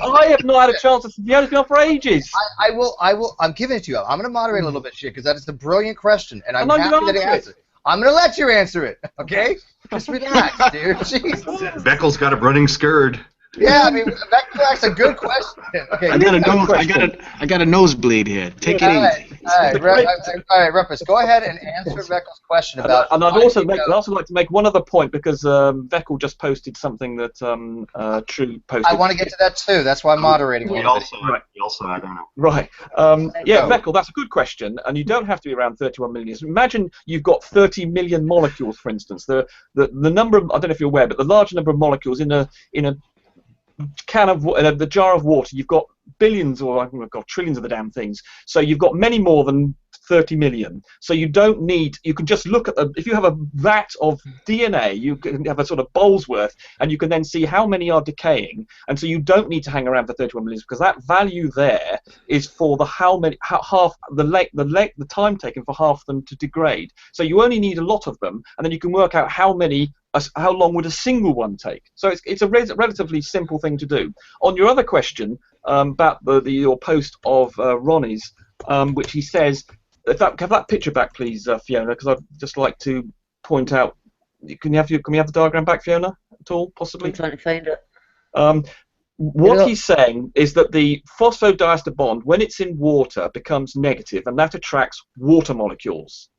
I have not had a chance to. Fiona's been on for ages. I will. I'm giving it to you. I'm going to moderate a little bit, because that is a brilliant question, and I'm happy that he answered it. I'm going to let you answer it. Okay? Just relax, dude. Jeez. Vekl's got a running scurd. Yeah, I mean, that's a good question. Okay, I got a nosebleed here. Take it easy. All right, Rumpus, go ahead and answer Vekl's question about. And I'd also like to make one other point, because Vekl just posted something that True posted. I want to get to that too. That's why I'm moderating. We also, I don't know. Right. Yeah, Vekl, that's a good question, and you don't have to be around 31 million years. Imagine you've got 30 million molecules, for instance. The number of, I don't know if you're aware, but the large number of molecules in a can of the jar of water, you've got billions, or I've got trillions of the damn things. So you've got many more than 30 million. So you don't need. You can just look at if you have a vat of DNA, you can have a sort of bowl's worth, and you can then see how many are decaying. And so you don't need to hang around for 31 million, because that value there is for the the time taken for half of them to degrade. So you only need a lot of them, and then you can work out how long would a single one take. So it's a relatively simple thing to do. On your other question about your post of Ronnie's, which he says, have that picture back, please, Fiona, because I'd just like to point out. Can we have the diagram back, Fiona, at all, possibly? I'm trying to find it. What he's saying is that the phosphodiester bond, when it's in water, becomes negative, and that attracts water molecules.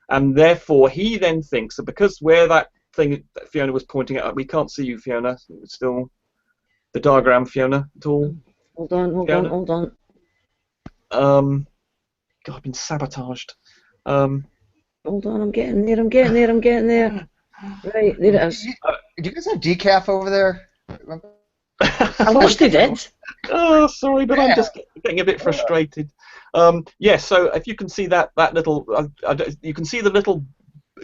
And therefore, he then thinks that because where that thing that Fiona was pointing at, we can't see you, Fiona. It's still the diagram, Fiona, at all. Hold on. God, I've been sabotaged. Hold on, I'm getting there. Right, there it is. Do you guys have decaf over there? I wish they did. Oh, sorry, but I'm just getting a bit frustrated. Yes, so if you can see that little, you can see the little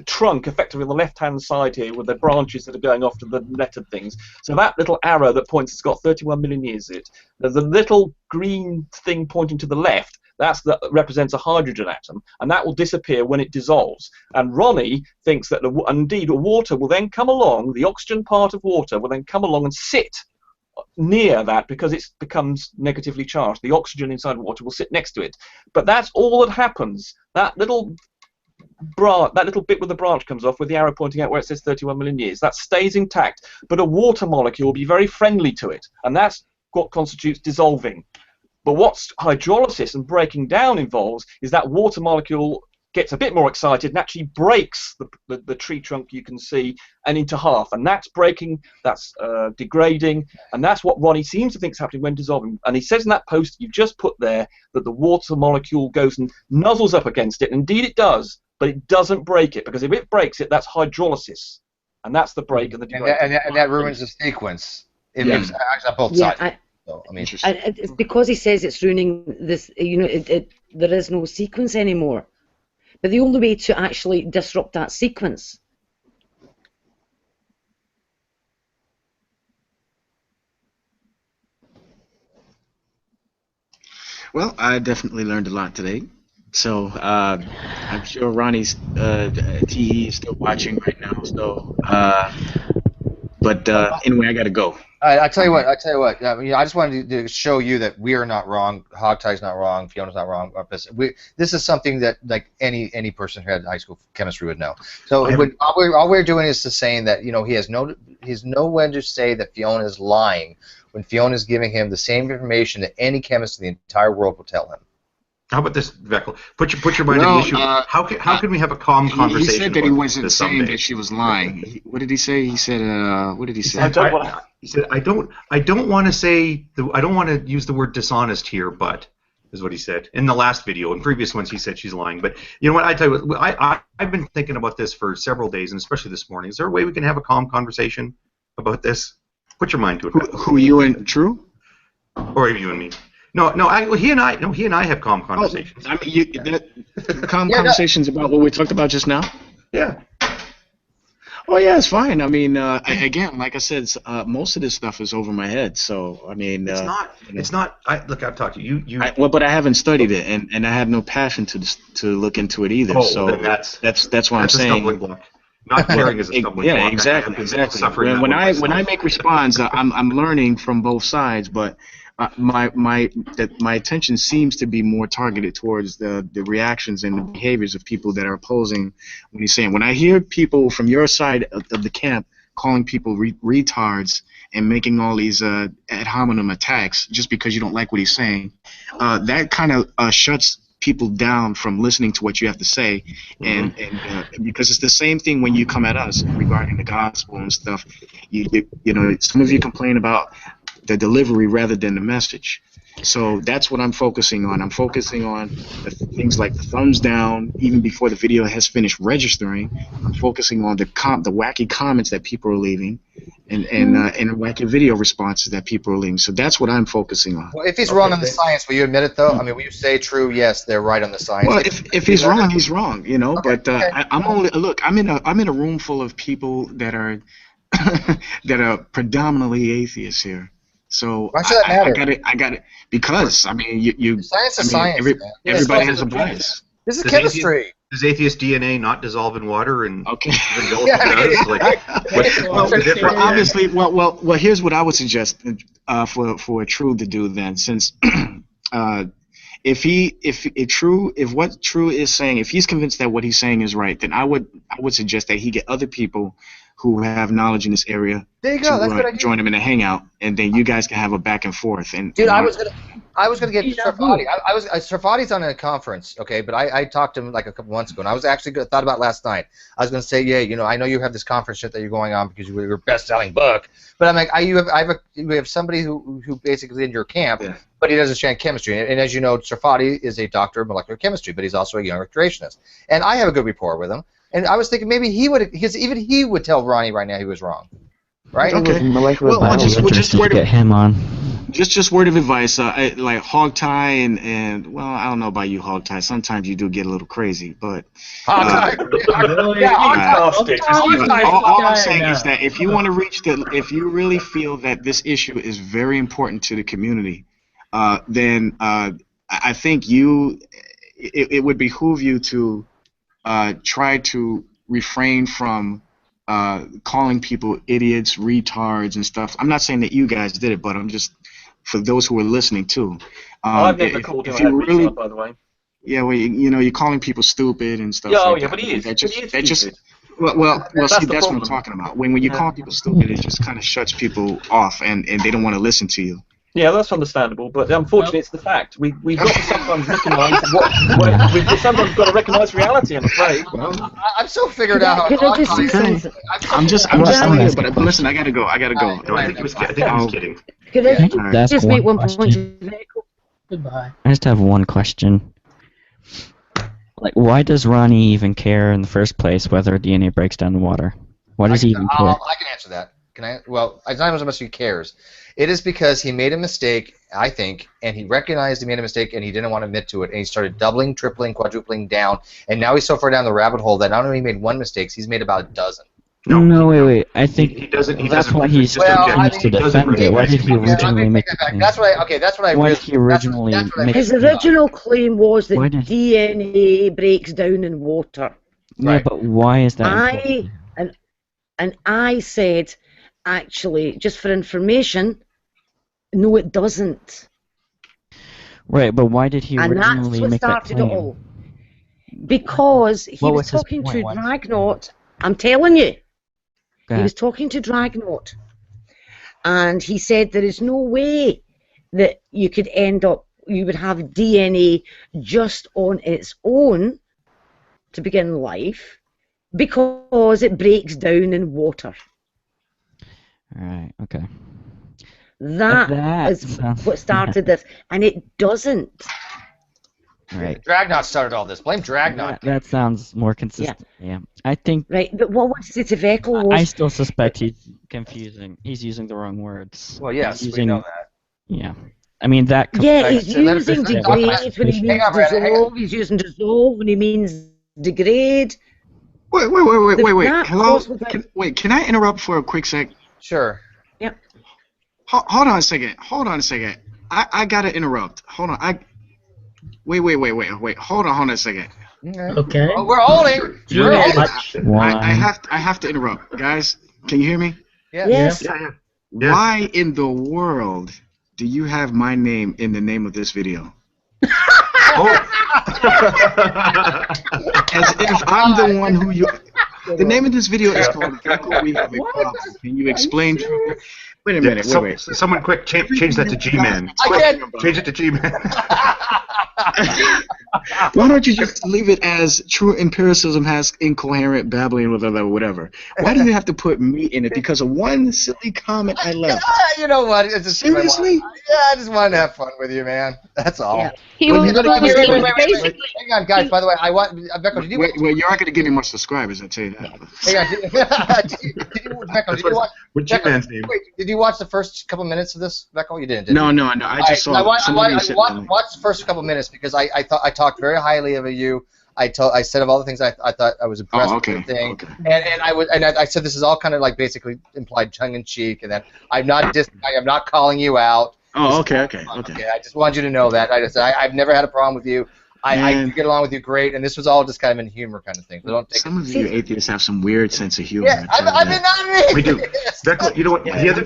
trunk effectively on the left-hand side here with the branches that are going off to the lettered things. So that little arrow that points, it's got 31 million years in it. There's a little green thing pointing to the left. That represents a hydrogen atom, and that will disappear when it dissolves. And Ronnie thinks that, indeed, water will then come along, the oxygen part of water will then come along and sit near that because it becomes negatively charged. The oxygen inside water will sit next to it. But that's all that happens. That little bit where the branch comes off with the arrow pointing out where it says 31 million years, that stays intact, but a water molecule will be very friendly to it, and that's what constitutes dissolving. But what hydrolysis and breaking down involves is that water molecule gets a bit more excited and actually breaks the tree trunk you can see and into half, and that's breaking, that's degrading, and that's what Ronnie seems to think is happening when dissolving. And he says in that post you've just put there that the water molecule goes and nuzzles up against it, and indeed it does, but it doesn't break it, because if it breaks it, that's hydrolysis, and that's the break of the degradation. And that ruins the sequence. It makes both sides. So, I mean, it's because he says it's ruining this. There is no sequence anymore. But the only way to actually disrupt that sequence. Well, I definitely learned a lot today. So I'm sure Ronnie's TE is still watching right now. So, but anyway, I got to go. I tell you what. I just wanted to show you that we are not wrong. Hogtie's not wrong. Fiona's not wrong. This is something that like any person who had high school chemistry would know. So all we're doing is just saying that he has no way to say that Fiona is lying when Fiona is giving him the same information that any chemist in the entire world will tell him. How about this, Vekl? Put your mind at the issue. How can we have a calm conversation? He said that he wasn't saying someday? that she was lying. What did he say? He said, what did he say? He said, I don't want to use the word dishonest here, but is what he said in the last video. In previous ones, he said she's lying. But you know what? I tell you what, I've been thinking about this for several days, and especially this morning. Is there a way we can have a calm conversation about this? Put your mind to it. Who you and True? Or you and me? No. He and I have calm conversations. I mean, calm conversations about what we talked about just now. Yeah. Oh yeah, it's fine. I mean, again, like I said, most of this stuff is over my head. So I mean, it's not. It's not. Look, I've talked to you. But I haven't studied it, and I have no passion to look into it either. Oh, so then that's what I'm a saying. stumbling block. Not caring is a stumbling block. Yeah, exactly. When I make response, I'm learning from both sides, but my attention seems to be more targeted towards the reactions and the behaviors of people that are opposing what he's saying. When I hear people from your side of the camp calling people retards and making all these ad hominem attacks just because you don't like what he's saying, that kind of shuts people down from listening to what you have to say, and because it's the same thing when you come at us regarding the gospel and stuff. You know, some of you complain about the delivery rather than the message. So that's what I'm focusing on. I'm focusing on the things like the thumbs down even before the video has finished registering. I'm focusing on the wacky comments that people are leaving, and wacky video responses that people are leaving. So that's what I'm focusing on. Well, if he's wrong on the science, will you admit it though? I mean, will you say true? Yes, they're right on the science. Well, if he's wrong, he's wrong. You know. Okay, but I'm only I'm in a room full of people that are that are predominantly atheists here. So why should that matter? I got it because I mean you science is science. Everybody has a bias. This is chemistry. Does atheist DNA not dissolve in water? And okay. Obviously, well, here's what I would suggest for True to do then, since if what True is saying, if he's convinced that what he's saying is right, then I would suggest that he get other people who have knowledge in this area to join him in a hangout, and then you guys can have a back and forth. And dude, I was gonna get Sarfati. Sarfati's on a conference, okay, but I talked to him like a couple months ago, and I was actually thought about last night. I was gonna say, yeah, you know, I know you have this conference shit that you're going on because you were your best-selling book, but I'm like, we have somebody who basically in your camp, but he doesn't understand chemistry, and as you know, Sarfati is a doctor of molecular chemistry, but he's also a young creationist, and I have a good rapport with him. And I was thinking maybe he would, because even he would tell Ronnie right now he was wrong, right? Okay. Well, just to get him on. Just word of advice, like hog tie and well, I don't know about you, hog tie. Sometimes you do get a little crazy, but all I'm saying is that if you want to reach if you really feel that this issue is very important to the community, then I think it would behoove you to try to refrain from calling people idiots, retards, and stuff. I'm not saying that you guys did it, but I'm just for those who are listening too. I've never called him a retard, by the way. Yeah, well, you know, you're calling people stupid and stuff. Yeah, like but he is. That just well, see, that's what I'm talking about. When you call people stupid, it just kind of shuts people off, and they don't want to listen to you. Yeah, that's understandable, but unfortunately, it's the fact. We've got to sometimes recognise we've sometimes got to recognise reality. I'm afraid. I'm so figured out. I'm just telling you. But listen, I gotta go. No, I think he was kidding. Could I just make one point? Goodbye. I just have one question. Like, why does Ronnie even care in the first place whether DNA breaks down in water? Why does he even care? I can answer that. Can I? Well, it's not as much as he cares. It is because he made a mistake, I think, and he recognized he made a mistake, and he didn't want to admit to it, and he started doubling, tripling, quadrupling down, and now he's so far down the rabbit hole that not only he made one mistake, he's made about a dozen. No, wait. I think he doesn't. That's why he's continues to defend it. Why did he originally make the claim? That's what I. Why did he originally make his original claim was that DNA breaks down in water. Yeah, but why is that? And I said, actually, just for information, no, it doesn't. Right, but why did he originally make that claim? And that's what started it all. Because he was talking to Dragnaut. I'm telling you. He was talking to Dragnaut. And he said there is no way that you could end up you would have DNA just on its own to begin life because it breaks down in water. Right. Okay. That is what started this, and it doesn't. Right. Dragnot started all this. Blame Dragnot. That sounds more consistent. Yeah. I think. Right, but what was it to Vekl was? I still suspect he's confusing. He's using the wrong words. Well, yes, we know that. Yeah. I mean that. Yeah, he's using degrade when he means dissolve. He's using dissolve when he means degrade. Wait. Hello? Can I interrupt for a quick sec? Sure. Yep. Hold on a second. I gotta interrupt. Hold on. Wait. Hold on a second. Okay. Well, we're holding. I have to interrupt, guys. Can you hear me? Yes. Yeah. Why in the world do you have my name in the name of this video? As if I'm the one who you. The name of this video is called Vekl, We Have a Problem. Can you explain? Wait a minute. Wait. Someone quick, change that to G-Man. Change it to G-Man. Why don't you just leave it as True Empiricism has incoherent babbling with whatever? Why do you have to put me in it because of one silly comment I left? You know what? It's just Seriously? I just wanted to have fun with you, man. That's all. Yeah. Hang on, guys. By the way, I want Vekl. Did you? Wait, you aren't going to give me much subscribers. I tell you that. Did you watch the first couple minutes of this, Vekl? You didn't. No. I just saw. I watched the first couple minutes because I thought I talked very highly of you. I said of all the things I thought I was impressed with the thing, and I said this is all kind of like basically implied tongue in cheek, and that I am not calling you out. Oh, okay. I just wanted you to know that. I've never had a problem with you. I get along with you great, and this was all just kind of in humor kind of thing. So don't take some of you atheists have some weird sense of humor. Yeah, I mean, we do. Vekl, you know what? The other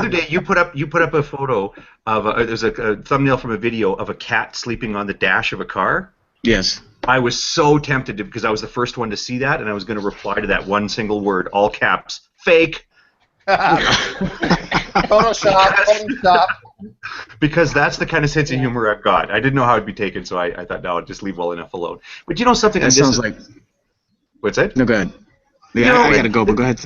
day, you put up a photo of there's a thumbnail from a video of a cat sleeping on the dash of a car. Yes. I was so tempted to, because I was the first one to see that, and I was going to reply to that one single word, all caps, fake. Photoshop. Because that's the kind of sense of humor I've got. I didn't know how it'd be taken, so I thought, no, I'll just leave well enough alone. But you know something? That sounds like. What's that? No, go ahead. Yeah, I gotta go, but go ahead.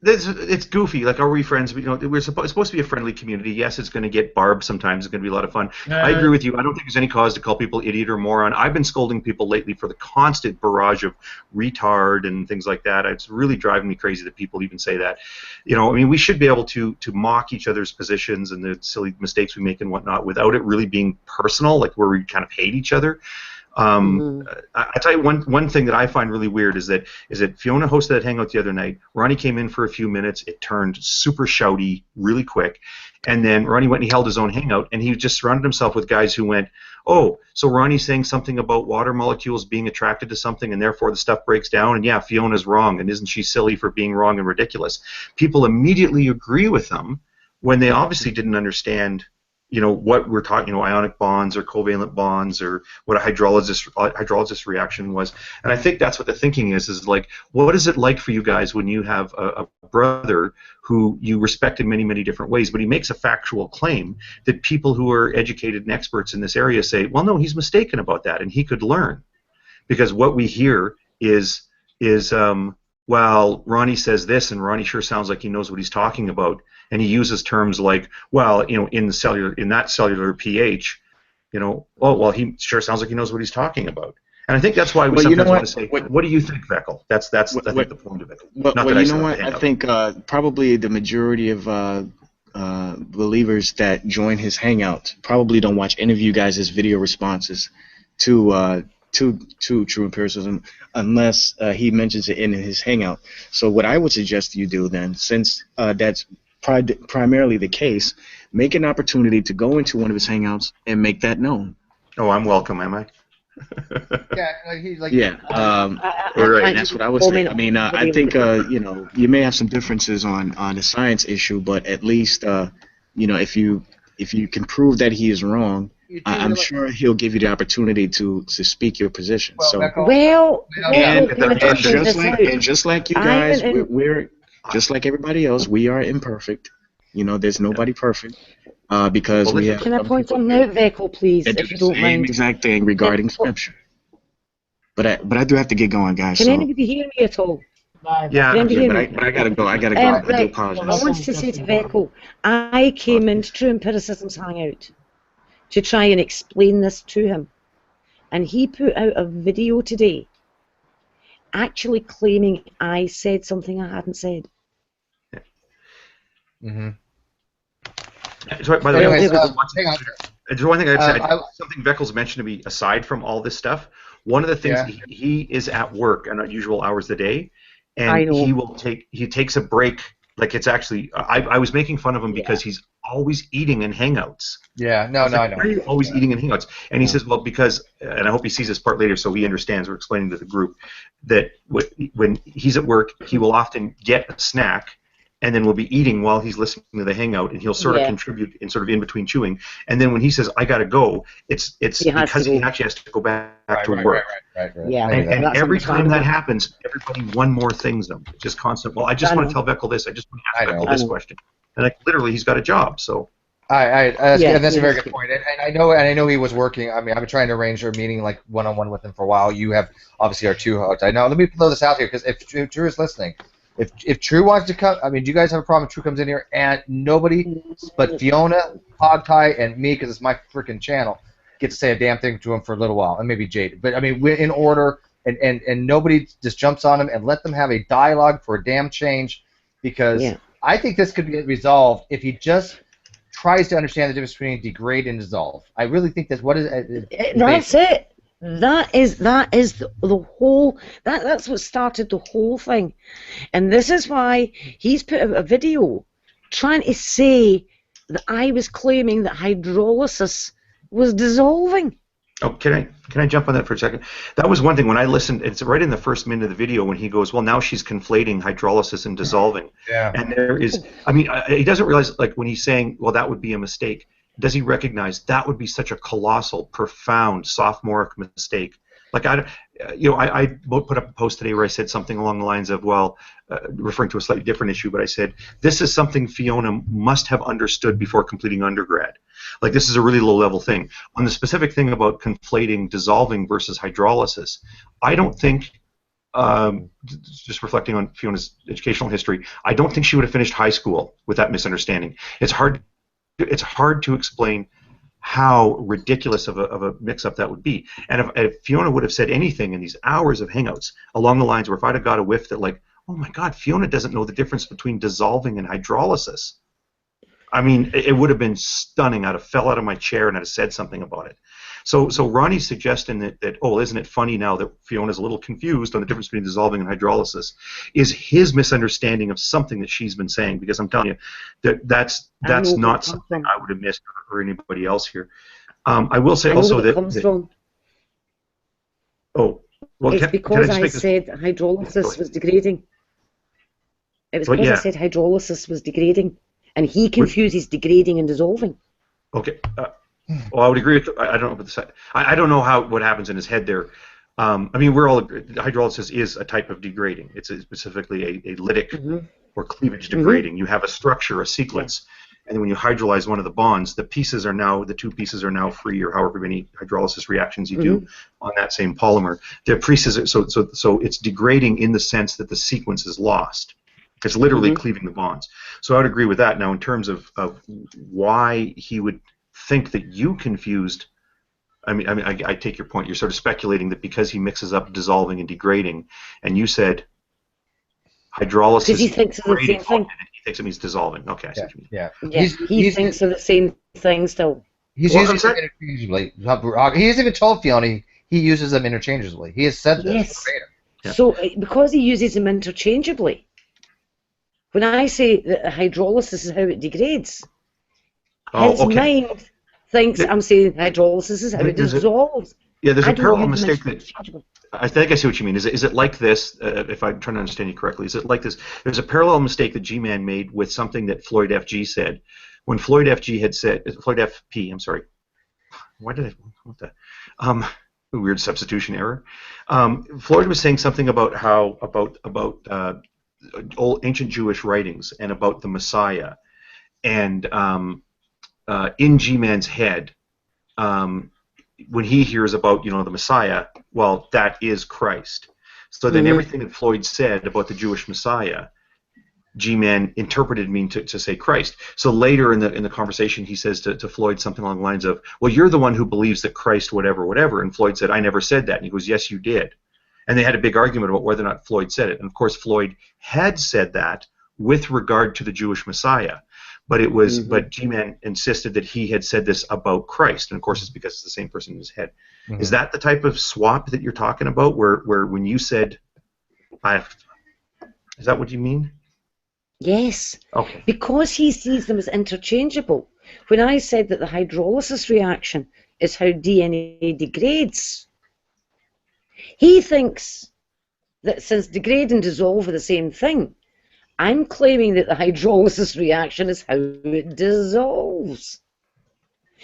It's goofy. Like, are we friends? It's supposed to be a friendly community. Yes, it's going to get barbed sometimes. It's going to be a lot of fun. I agree with you. I don't think there's any cause to call people idiot or moron. I've been scolding people lately for the constant barrage of retard and things like that. It's really driving me crazy that people even say that. I mean, we should be able to mock each other's positions and the silly mistakes we make and whatnot without it really being personal, like where we kind of hate each other. I tell you one thing that I find really weird is that Fiona hosted that hangout the other night. Ronnie came in for a few minutes. It turned super shouty really quick, and then Ronnie went and he held his own hangout, and he just surrounded himself with guys who went, "Oh, so Ronnie's saying something about water molecules being attracted to something, and therefore the stuff breaks down, and yeah, Fiona's wrong, and isn't she silly for being wrong and ridiculous?" People immediately agree with them when they obviously didn't understand what we're talking, ionic bonds or covalent bonds or what a hydrolysis reaction was. And I think that's what the thinking is like, what is it like for you guys when you have a brother who you respect in many, many different ways, but he makes a factual claim that people who are educated and experts in this area say, well, no, he's mistaken about that, and he could learn. Because what we hear is well, Ronnie says this, and Ronnie sure sounds like he knows what he's talking about. And he uses terms like, well, in that cellular pH, oh, well, he sure sounds like he knows what he's talking about. And I think that's why we sometimes want to say, what do you think, Vekl? That's I think the point of it. I think probably the majority of believers that join his hangout probably don't watch any of you guys' video responses to True Empiricism unless he mentions it in his hangout. So what I would suggest you do then, since that's primarily the case, make an opportunity to go into one of his hangouts and make that known. Oh, I'm welcome, am I? Right. That's what I would say. I mean, I think you may have some differences on the science issue, but at least if you can prove that he is wrong, I'm sure he'll give you the opportunity to speak your position. Just like you guys, we're just like everybody else. We are imperfect. There's nobody perfect. because we have. Can I point something out, Vekl, please, that do if you the don't same mind? exact thing regarding scripture. But I do have to get going, guys. Can So anybody hear me at all? Yeah, Can anybody hear me? but I gotta go. I gotta go. I do Right. apologize. I wanted to say to Vekl, I came into True Empiricism's hangout to try and explain this to him, and he put out a video today actually claiming I said something I hadn't said. Mm-hmm. So, by the way, Anyways, hang on. There's one thing I'd say. Something Vekel's mentioned to me aside from all this stuff. One of the things he is at work at unusual hours of the day, and he takes a break. Like it's actually, I was making fun of him because he's always eating in hangouts. Yeah, no, I know. Why are you always eating in hangouts? And he says, well, because, and I hope he sees this part later so he understands. We're explaining to the group that when he's at work, he will often get a snack and then will be eating while he's listening to the hangout, and he'll sort of contribute in sort of in between chewing. And then when he says, "I gotta go," it's because he actually has to go back to work. Right. Yeah, and every time that happens, everybody one more things them. It's just constant. Well, I just want to tell Vekl this. I just want to ask Vekl this question. And like literally, he's got a job. So. That's a very good point. And I know he was working. I mean, I've been trying to arrange a meeting like one-on-one with him for a while. You have obviously our two hosts. I know. Let me throw this out here because if True is listening. If True wants to come, I mean, do you guys have a problem if True comes in here and nobody but Fiona, Hogtie, and me, because it's my freaking channel, get to say a damn thing to him for a little while, and maybe Jade. But I mean, we're in order, and nobody just jumps on him and let them have a dialogue for a damn change, because I think this could be resolved if he just tries to understand the difference between degrade and dissolve. I really think that's what is. That's it. That is the whole. That's what started the whole thing, and this is why he's put out a video trying to say that I was claiming that hydrolysis was dissolving. Oh, can I jump on that for a second? That was one thing when I listened. It's right in the first minute of the video when he goes, "Well, now she's conflating hydrolysis and dissolving." Yeah. And there is, I mean, he doesn't realize like when he's saying, "Well, that would be a mistake." Does he recognize that would be such a colossal, profound, sophomoric mistake? Like I put up a post today where I said something along the lines of, well, referring to a slightly different issue, but I said this is something Fiona must have understood before completing undergrad. Like this is a really low-level thing. On the specific thing about conflating dissolving versus hydrolysis, I don't think. Just reflecting on Fiona's educational history, I don't think she would have finished high school with that misunderstanding. It's hard to explain how ridiculous of a mix-up that would be. And if Fiona would have said anything in these hours of hangouts along the lines where if I'd have got a whiff that like, oh my God, Fiona doesn't know the difference between dissolving and hydrolysis, I mean, it would have been stunning. I'd have fell out of my chair and I'd have said something about it. So Ronnie's suggesting that oh, isn't it funny now that Fiona's a little confused on the difference between dissolving and hydrolysis is his misunderstanding of something that she's been saying, because I'm telling you that's not something I would have missed or anybody else here. I will say also that it's because I said hydrolysis was degrading. It was because I said hydrolysis was degrading, and he confuses degrading and dissolving. Okay. Well, I would agree with. I don't know about this. I don't know what happens in his head there. I mean, hydrolysis is a type of degrading. It's specifically a lytic or cleavage degrading. You have a structure, a sequence, and then when you hydrolyze one of the bonds, the two pieces are now free, or however many hydrolysis reactions you do on that same polymer. So it's degrading in the sense that the sequence is lost. It's literally cleaving the bonds. So I would agree with that. Now, in terms of why he would think that you confused, I take your point. You're sort of speculating that because he mixes up dissolving and degrading, and you said hydrolysis. Because he thinks of the same thing. He thinks it means dissolving. Okay, I see what you mean. Yeah. He thinks of the same thing still. He's using them interchangeably. He hasn't even told Fiona he uses them interchangeably. He has said this. Yes. Yeah. So because he uses them interchangeably, when I say that hydrolysis is how it degrades, his mind thinks I'm saying hydrolysis is how it dissolves. Yeah, there's a parallel mistake that I think I see what you mean. Is it like this? If I'm trying to understand you correctly, is it like this? There's a parallel mistake that G-Man made with something that Floyd FG said. When Floyd FG had said, Floyd FP, I'm sorry. Why did I? What the? Weird substitution error. Floyd was saying something about old ancient Jewish writings and about the Messiah, and in G-Man's head, when he hears about the Messiah, well, that is Christ. So then everything that Floyd said about the Jewish Messiah, G-Man interpreted mean to say Christ. So later in the conversation, he says to Floyd something along the lines of, well, you're the one who believes that Christ whatever, whatever. And Floyd said, I never said that. And he goes, yes, you did. And they had a big argument about whether or not Floyd said it. And of course, Floyd had said that with regard to the Jewish Messiah. But it was, but G-Man insisted that he had said this about Christ, and of course it's because it's the same person in his head. Is that the type of swap that you're talking about, where when you said, is that what you mean? Yes. Okay. Because he sees them as interchangeable. When I said that the hydrolysis reaction is how DNA degrades, he thinks that since degrade and dissolve are the same thing, I'm claiming that the hydrolysis reaction is how it dissolves.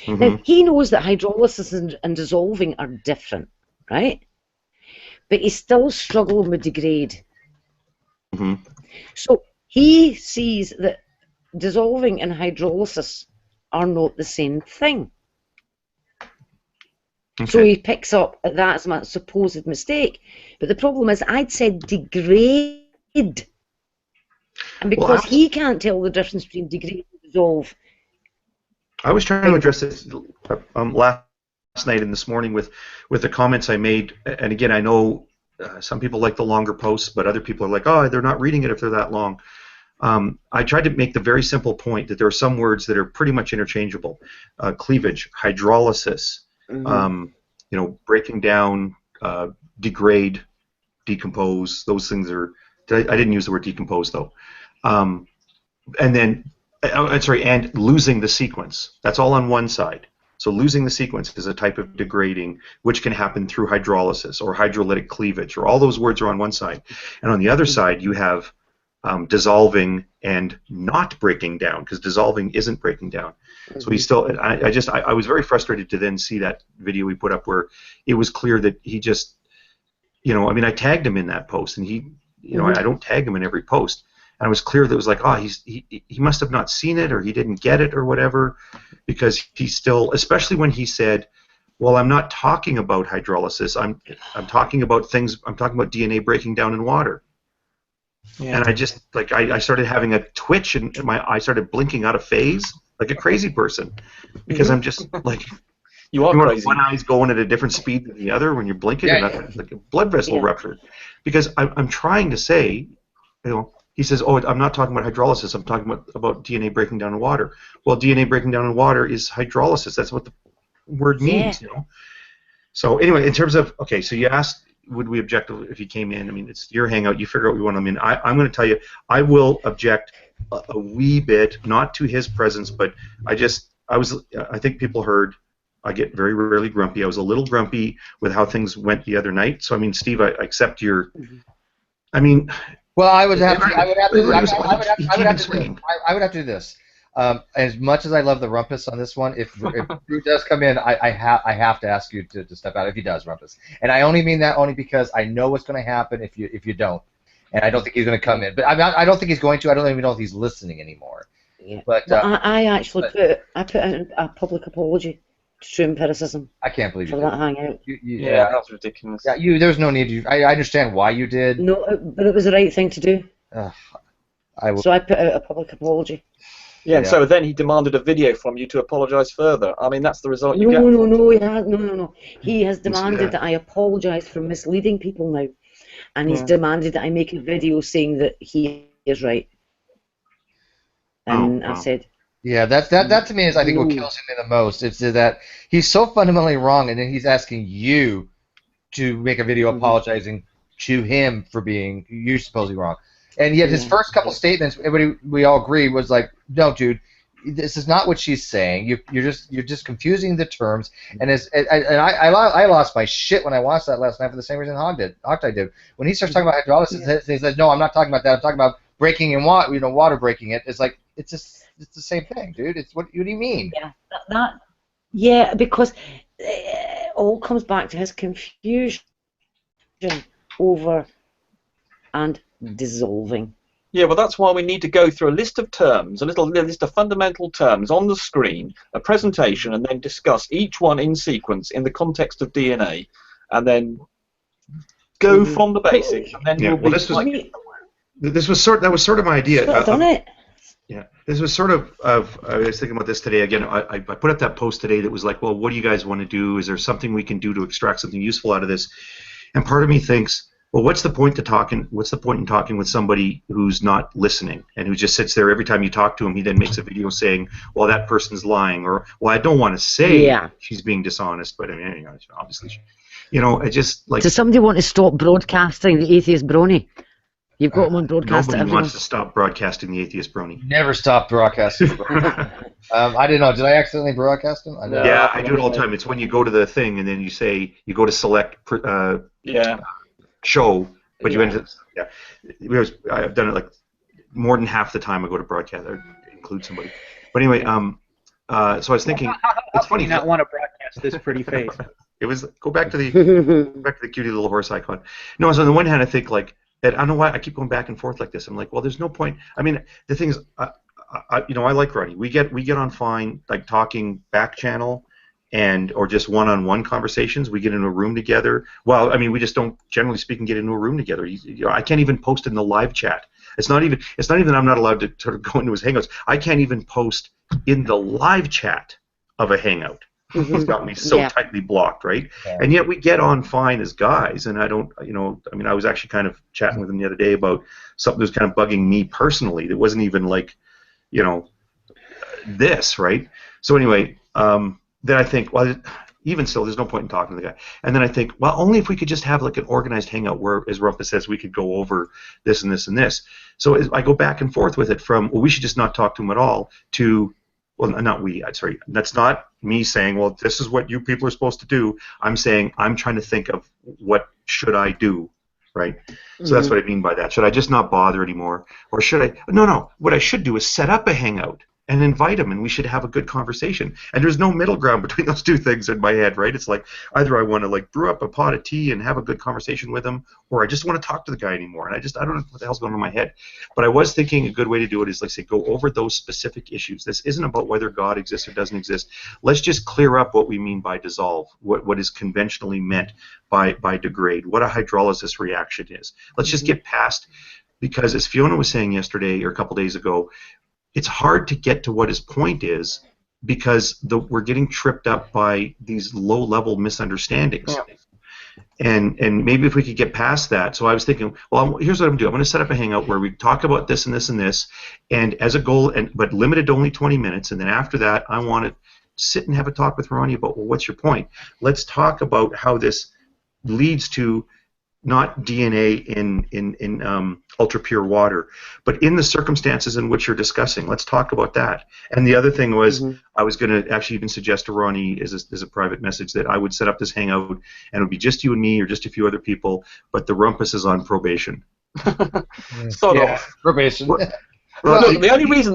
Now, he knows that hydrolysis and dissolving are different, right? But he's still struggling with degrade. So he sees that dissolving and hydrolysis are not the same thing. So he picks up that as my supposed mistake. But the problem is I'd said degrade. And because he can't tell the difference between degrade and dissolve. I was trying to address this last night and this morning with the comments I made. And again, I know some people like the longer posts, but other people are like, oh, they're not reading it if they're that long. I tried to make the very simple point that there are some words that are pretty much interchangeable. Cleavage, hydrolysis, breaking down, degrade, decompose, those things are... I didn't use the word decompose, though. And then, and losing the sequence. That's all on one side. So losing the sequence is a type of degrading, which can happen through hydrolysis or hydrolytic cleavage, or all those words are on one side. And on the other side, you have dissolving and not breaking down, because dissolving isn't breaking down. So he's still... I was very frustrated to then see that video we put up where it was clear that he just... I tagged him in that post, and he... I don't tag him in every post, and it was clear that it was like, oh, he must have not seen it, or he didn't get it, or whatever, because he's still, especially when he said, well, I'm not talking about hydrolysis, I'm talking about things, I'm talking about DNA breaking down in water. And I just, I started having a twitch, and I started blinking out of phase like a crazy person, because I'm just like... You are crazy. One eye's going at a different speed than the other when you're blinking, and like a blood vessel ruptured. Because I'm trying to say, he says, oh, I'm not talking about hydrolysis, I'm talking about DNA breaking down in water. Well, DNA breaking down in water is hydrolysis. That's what the word means, So anyway, in terms of, okay, so you asked, would we object if he came in? I mean, it's your hangout. You figure out what you want him in. I'm going to tell you, I will object a wee bit, not to his presence, but I think people heard, I get very rarely grumpy. I was a little grumpy with how things went the other night. So I mean, Steve, I accept your. I mean. Well, I would have to do this. As much as I love the Rumpus on this one, if Drew does come in, I have to ask you to step out if he does, Rumpus. And I only mean that only because I know what's going to happen if you don't, and I don't think he's going to come in. But I don't think he's going to. I don't even know if he's listening anymore. Yeah. But I actually put in a public apology. True empiricism. I can't believe you for did. that hangout. Yeah, that's ridiculous. Yeah, there's no need. I understand why you did. No, but it was the right thing to do. So I put out a public apology. Yeah, and so then he demanded a video from you to apologise further. I mean, that's the result you get. No. He has demanded that I apologise for misleading people now, and he's demanded that I make a video saying that he is right. And I said. Yeah, that to me is, I think, what kills him the most. It's that he's so fundamentally wrong, and then he's asking you to make a video apologizing to him for being you supposedly wrong. And yet his first couple statements, we all agree, was like, no, dude, this is not what she's saying. You're just confusing the terms. And I lost my shit when I watched that last night for the same reason Hogtie did. When he starts talking about hydrolysis, he says, no, I'm not talking about that. I'm talking about breaking in water, water breaking it. It's like it's the same thing, dude. It's what do you mean? Yeah, because it all comes back to his confusion over and dissolving. Yeah, well, that's why we need to go through a list of terms, a list of fundamental terms on the screen, a presentation, and then discuss each one in sequence in the context of DNA, and then go from the basics. And then well, this was sort of my idea. Done it. Yeah, this was sort of I was thinking about this today again. I put up that post today that was like, well, what do you guys want to do? Is there something we can do to extract something useful out of this? And part of me thinks, well, what's the point in talking with somebody who's not listening and who just sits there every time you talk to him? He then makes a video saying, well, that person's lying, or, well, I don't want to say she's being dishonest, but I mean, obviously, I just like. Does somebody want to stop broadcasting the atheist brony? You've got them on broadcast. Nobody wants to stop broadcasting the atheist brony. Never stop broadcasting. I didn't know. Did I accidentally broadcast him? Yeah, I do it all the time. It's when you go to the thing and then you go to select show, but you enter. I've done it like more than half the time I go to broadcast. I include somebody. But anyway, so I was thinking, it's funny. You not want to broadcast this pretty face. It was go back to the cutie little horse icon. No, so on the one hand, I think like. And I don't know why I keep going back and forth like this. I'm like, well, there's no point. I mean, the thing is, I like Ronnie. We get on fine, like talking back channel, or just one-on-one conversations. We get in a room together. Well, I mean, we just don't, generally speaking, get into a room together. I can't even post in the live chat. It's not even I'm not allowed to sort of go into his hangouts. I can't even post in the live chat of a hangout. He's got me so tightly blocked, right? Yeah. And yet we get on fine as guys, and I don't, I mean, I was actually kind of chatting with him the other day about something that was kind of bugging me personally. That wasn't even like, this, right? So anyway, then I think, well, even still, there's no point in talking to the guy. And then I think, well, only if we could just have like an organized hangout where, as Rumpus says, we could go over this and this and this. So I go back and forth with it from, well, we should just not talk to him at all, to, well, not we, sorry, that's not me saying, well, this is what you people are supposed to do. I'm saying, I'm trying to think of what should I do, right? So that's what I mean by that. Should I just not bother anymore? Or should I, no, what I should do is set up a hangout and invite him, and we should have a good conversation. And there's no middle ground between those two things in my head, right? It's like, either I want to like brew up a pot of tea and have a good conversation with him, or I just want to talk to the guy anymore. And I don't know what the hell's going on in my head. But I was thinking a good way to do it is, like, say, go over those specific issues. This isn't about whether God exists or doesn't exist. Let's just clear up what we mean by dissolve, what is conventionally meant by degrade, what a hydrolysis reaction is. Let's just get past, because as Fiona was saying yesterday or a couple days ago, it's hard to get to what his point is because we're getting tripped up by these low-level misunderstandings. And maybe if we could get past that. So I was thinking, well, here's what I'm going to do. I'm going to set up a hangout where we talk about this and this and this, and as a goal, but limited to only 20 minutes. And then after that, I want to sit and have a talk with Ronnie about, well, what's your point? Let's talk about how this leads to not DNA in ultra pure water, but in the circumstances in which you're discussing. Let's talk about that. And the other thing was, I was going to actually even suggest to Ronnie as a private message that I would set up this hangout, and it would be just you and me or just a few other people, but the Rumpus is on probation. Sort of. Probation. Well, look, the only reason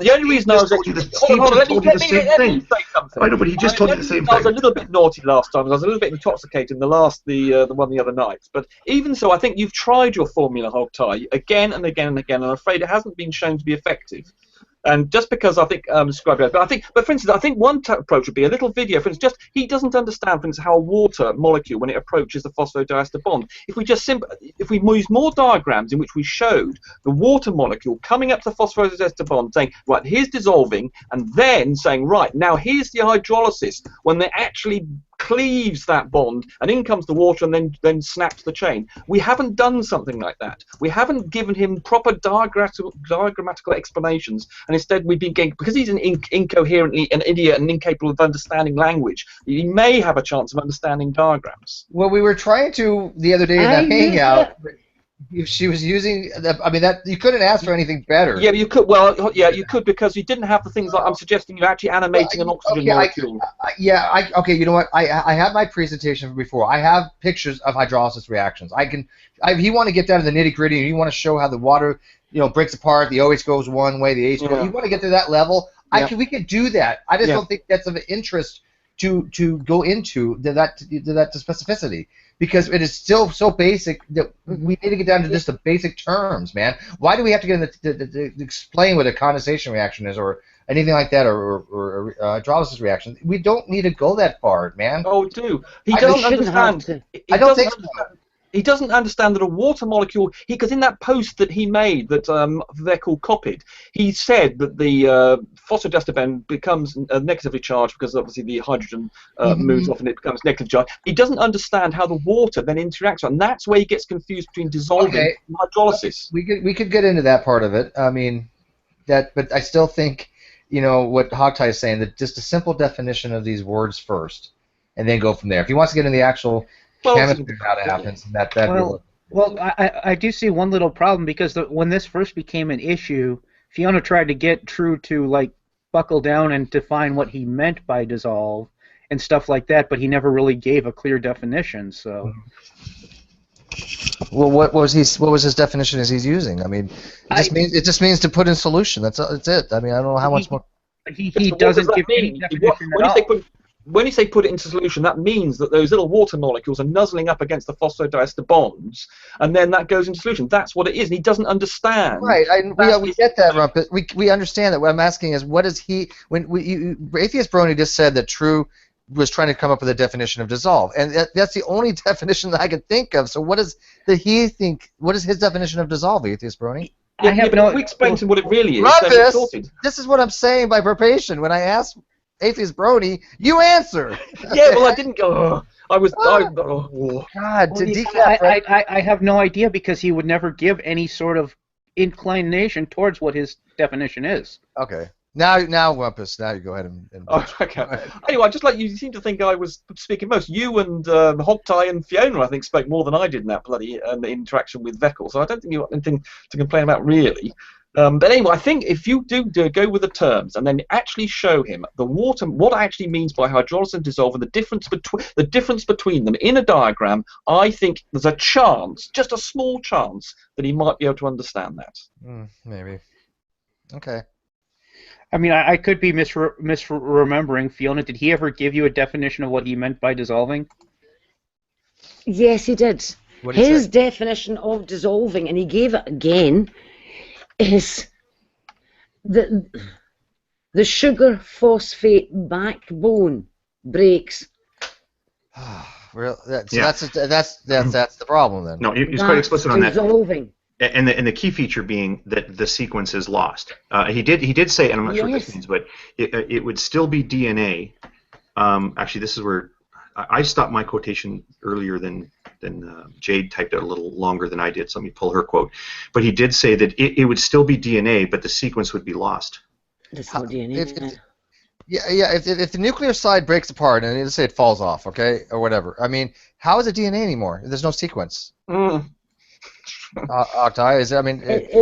I was actually let me say something. I know, but he just told you the same thing. I was a little bit naughty last time. I was a little bit intoxicated in the one the other night. But even so, I think you've tried your formula hog tie again and again and again, and I'm afraid it hasn't been shown to be effective. And just because I think but for instance, I think one approach would be a little video. For instance, he doesn't understand, for instance, how a water molecule, when it approaches the phosphodiester bond, if we use more diagrams in which we showed the water molecule coming up to the phosphodiester bond, saying, right, here's dissolving, and then saying, right, now here's the hydrolysis, when they actually cleaves that bond, and in comes the water, and then snaps the chain. We haven't done something like that. We haven't given him proper diagrammatical explanations, and instead we've been getting, because he's incoherently an idiot and incapable of understanding language, he may have a chance of understanding diagrams. Well, we were trying to the other day in that hangout. She was using, I mean, that you couldn't ask for anything better. Yeah, you could. Well, yeah, you could, because you didn't have the things like I'm suggesting. You're actually animating an oxygen molecule. Okay, you know what? I have my presentation from before. I have pictures of hydrolysis reactions. If you want to get down to the nitty gritty, and you want to show how the water, breaks apart, the OH goes one way, the H goes. You want to get to that level. We could do that. I just don't think that's of interest to go into that specificity. because it is still so basic that we need to get down to just the basic terms, man. Why do we have to get into to explain what a condensation reaction is or anything like that, or hydrolysis reaction? We don't need to go that far, man. Oh, do. He doesn't understand. I don't think so. He doesn't understand that a water molecule, because in that post that he made that Vekl copied, he said that the phosphodiester becomes negatively charged because obviously the hydrogen moves off and it becomes negatively charged. He doesn't understand how the water then interacts, and that's where he gets confused between dissolving and hydrolysis. We could get into that part of it. I mean, but I still think, you know, what Hogtie is saying, that just a simple definition of these words first, and then go from there. If he wants to get into the actual chemistry of how it happens, well, I do see one little problem, because when this first became an issue, Fiona tried to get True to like buckle down and define what he meant by dissolve and stuff like that, but he never really gave a clear definition. So, well, what was his definition as he's using? I mean, it just means to put in solution. That's it. I mean, I don't know how much more. He doesn't give any definition at all. When you say put it into solution, that means that those little water molecules are nuzzling up against the phosphodiester bonds, and then that goes into solution. That's what it is, and he doesn't understand. Right, we get that, Rumpus. We understand that. What I'm asking is, what is he... Atheist Brony just said that True was trying to come up with a definition of dissolve, and that's the only definition that I could think of. So what does he think... What is his definition of dissolve, Atheist Brony? We explain to him what it really is. Rumpus, this is what I'm saying by perpation. When I ask Atheist Brony, you answer. Yeah, well, I didn't go. I was. God, I have no idea, because he would never give any sort of inclination towards what his definition is. Okay. Now, Rumpus. Now you go ahead and okay. Anyway, just like you seem to think I was speaking most. You and Hogtie and Fiona, I think, spoke more than I did in that bloody interaction with Vekl. So I don't think you got anything to complain about, really. But anyway, I think if you do go with the terms and then actually show him the water, what it actually means by hydrolysis and dissolve, and the difference between them in a diagram, I think there's a chance, just a small chance, that he might be able to understand that. Maybe. Okay. I mean, I could be misremembering. Fiona, did he ever give you a definition of what he meant by dissolving? Yes, he did. His definition of dissolving, and he gave it again, is the sugar phosphate backbone breaks. That's the problem then. No, he's quite explicit on that. Dissolving. And the key feature being that the sequence is lost. He did say, and I'm not sure what this means, but it would still be DNA. Actually, this is where I stopped my quotation earlier than Jade typed out a little longer than I did, so let me pull her quote. But he did say that it would still be DNA, but the sequence would be lost. There's no DNA. If the nuclear side breaks apart, and let's say it falls off, okay, or whatever, I mean, how is it DNA anymore? There's no sequence. It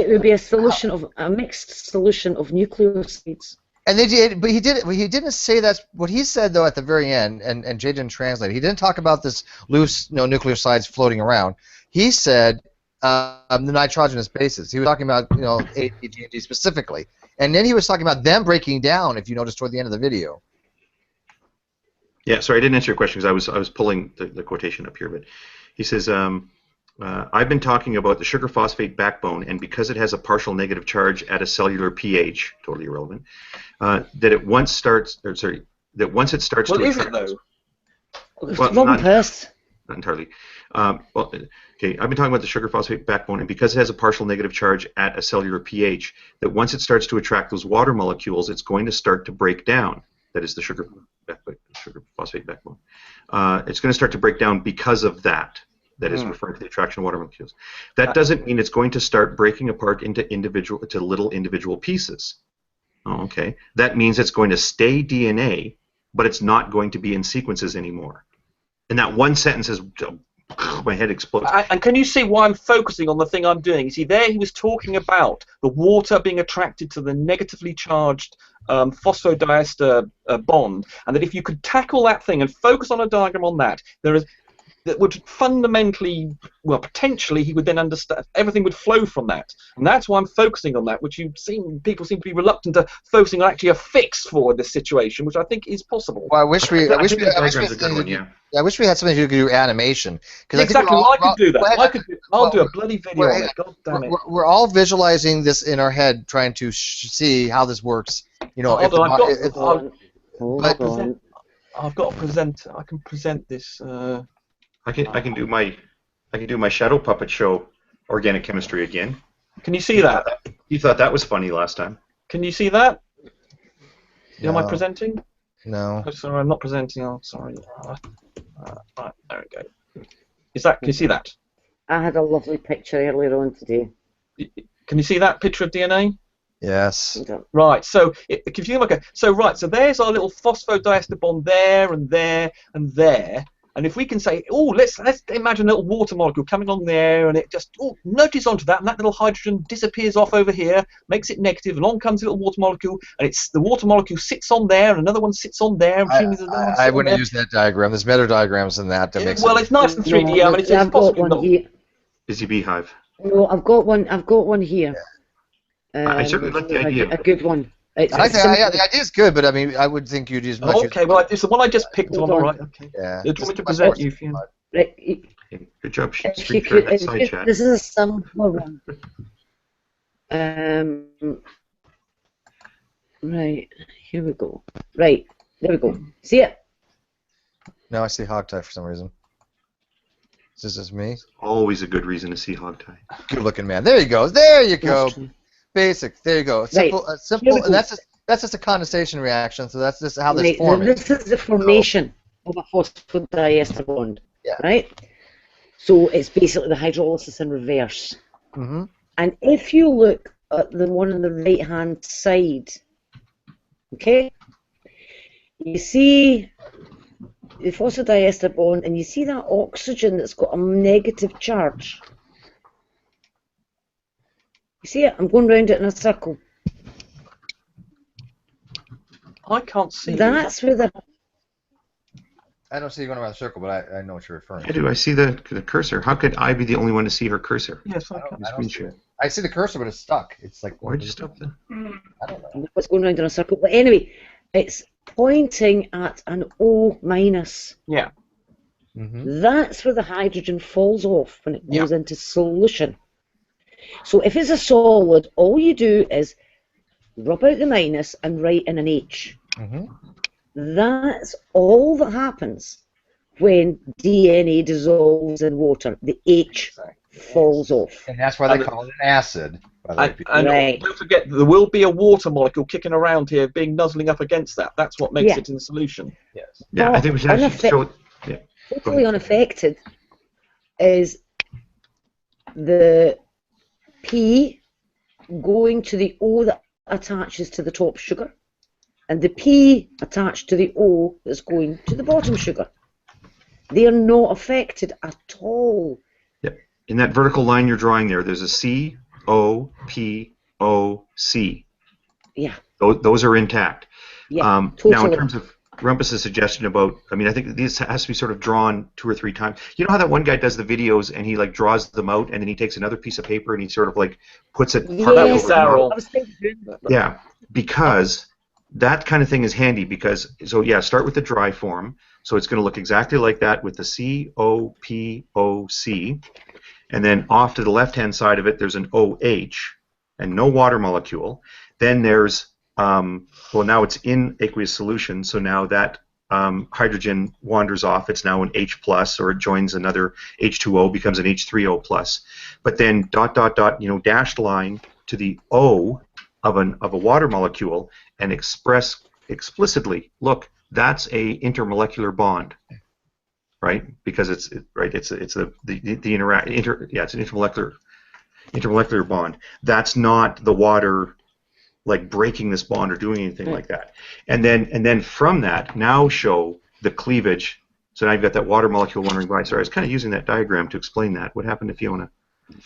would be a mixed solution of nucleosides. And they did, but he didn't say that's what he said though at the very end, and Jay didn't translate it. He didn't talk about this loose nucleosides floating around. He said the nitrogenous bases. He was talking about A, G, and G specifically, and then he was talking about them breaking down. If you notice toward the end of the video. Yeah, sorry, I didn't answer your question because I was pulling the quotation up here, but he says. I've been talking about the sugar phosphate backbone, and because it has a partial negative charge at a cellular pH, totally irrelevant, that once it starts to is it though? Not entirely. Okay, I've been talking about the sugar phosphate backbone, and because it has a partial negative charge at a cellular pH, that once it starts to attract those water molecules, it's going to start to break down. That is the sugar phosphate backbone. It's going to start to break down because of that. That is referring to the attraction of water molecules. That doesn't mean it's going to start breaking apart into little individual pieces. Oh, okay. That means it's going to stay DNA, but it's not going to be in sequences anymore. And that one sentence is, my head explodes. And can you see why I'm focusing on the thing I'm doing? You see, there he was talking about the water being attracted to the negatively charged phosphodiester bond, and that if you could tackle that thing and focus on a diagram on that, there is. that would fundamentally, well, potentially, he would then understand. Everything would flow from that, and that's why I'm focusing on that. Which people seem to be reluctant to focusing on actually a fix for this situation, which I think is possible. Well, I wish we had something who could do animation. Exactly, I could do that. I'll do a bloody video on it. God damn it. We're all visualizing this in our head, trying to see how this works. You know, I've got to present. I can present this. I can do my shadow puppet show, organic chemistry again. Can you see that? You thought that was funny last time. Can you see that? No. Am I presenting? No. Oh, sorry, I'm not presenting. Oh, sorry. Right, there we go. Can you see that? I had a lovely picture earlier on today. Can you see that picture of DNA? Yes. Right. So if you look at so there's our little phosphodiester bond there and there and there. And if we can say, oh, let's imagine a little water molecule coming along there, and it just nudges onto that, and that little hydrogen disappears off over here, makes it negative. Along comes a little water molecule, and the water molecule sits on there, and another one sits on there. I wouldn't use that diagram. There's better diagrams than that. Well, it's nice in 3D. I mean, it's possibly not. Busy beehive. No, I've got one. I've got one here. I certainly like the idea. A good one. I think, the idea is good, but I mean, I would think you'd use much. Okay, well, it's the one I just picked on. All right. Okay. Yeah. Do you want me to present you? Right. Good job, Street Fair, that side chat. This is a similar one. Right. Here we go. Right. There we go. See it? No, I see hogtie for some reason. Is this just me? Always a good reason to see hogtie. Good looking man. There you go. There you go. Basic. There you go. Simple. Right. Simple. And that's just a condensation reaction. So that's just how this forms. This is the formation of a phosphodiester bond. Yeah. Right. So it's basically the hydrolysis in reverse. Mm-hmm. And if you look at the one on the right hand side, okay, you see the phosphodiester bond, and you see that oxygen that's got a negative charge. You see it? I'm going round it in a circle. I can't see. That's where the. I don't see you going around the circle, but I know what you're referring to. I do. I see the cursor. How could I be the only one to see her cursor? Yes, I can. I see the cursor, but it's stuck. It's like. Where'd you stop then? I don't know. What's going round in a circle? But anyway, it's pointing at an O minus. Yeah. Mm-hmm. That's where the hydrogen falls off when it goes into solution. So if it's a solid, all you do is rub out the minus and write in an H. Mm-hmm. That's all that happens when DNA dissolves in water. The H falls off. And that's why they call it an acid. And don't forget, there will be a water molecule kicking around here, being nuzzling up against that. That's what makes it in solution. Yes. Yeah, I think we should actually show it. Yeah. Totally unaffected is the P going to the O that attaches to the top sugar, and the P attached to the O that's going to the bottom sugar. They are not affected at all. Yep. In that vertical line you're drawing there, there's a C, O, P, O, C. Yeah. Those are intact. Yeah, totally. Now, in terms of Rumpus's suggestion about, I mean, I think this has to be sort of drawn 2 or 3 times. You know how that one guy does the videos and he like draws them out and then he takes another piece of paper and he sort of like puts it partly over the model? Yeah, because that kind of thing is handy because, so yeah, start with the dry form. So it's going to look exactly like that with the C, O, P, O, C. And then off to the left-hand side of it, there's an OH and no water molecule. Then there's well, now it's in aqueous solution, so now that hydrogen wanders off. It's now an H+, or it joins another H2O, becomes an H3O+. But then ... dashed line to the O of a water molecule and express explicitly, look, that's a intermolecular bond, right? Because it's an intermolecular bond. That's not the water like breaking this bond or doing anything like that. And then from that, now show the cleavage. So now you've got that water molecule wandering by. Sorry, I was kind of using that diagram to explain that. What happened to Fiona?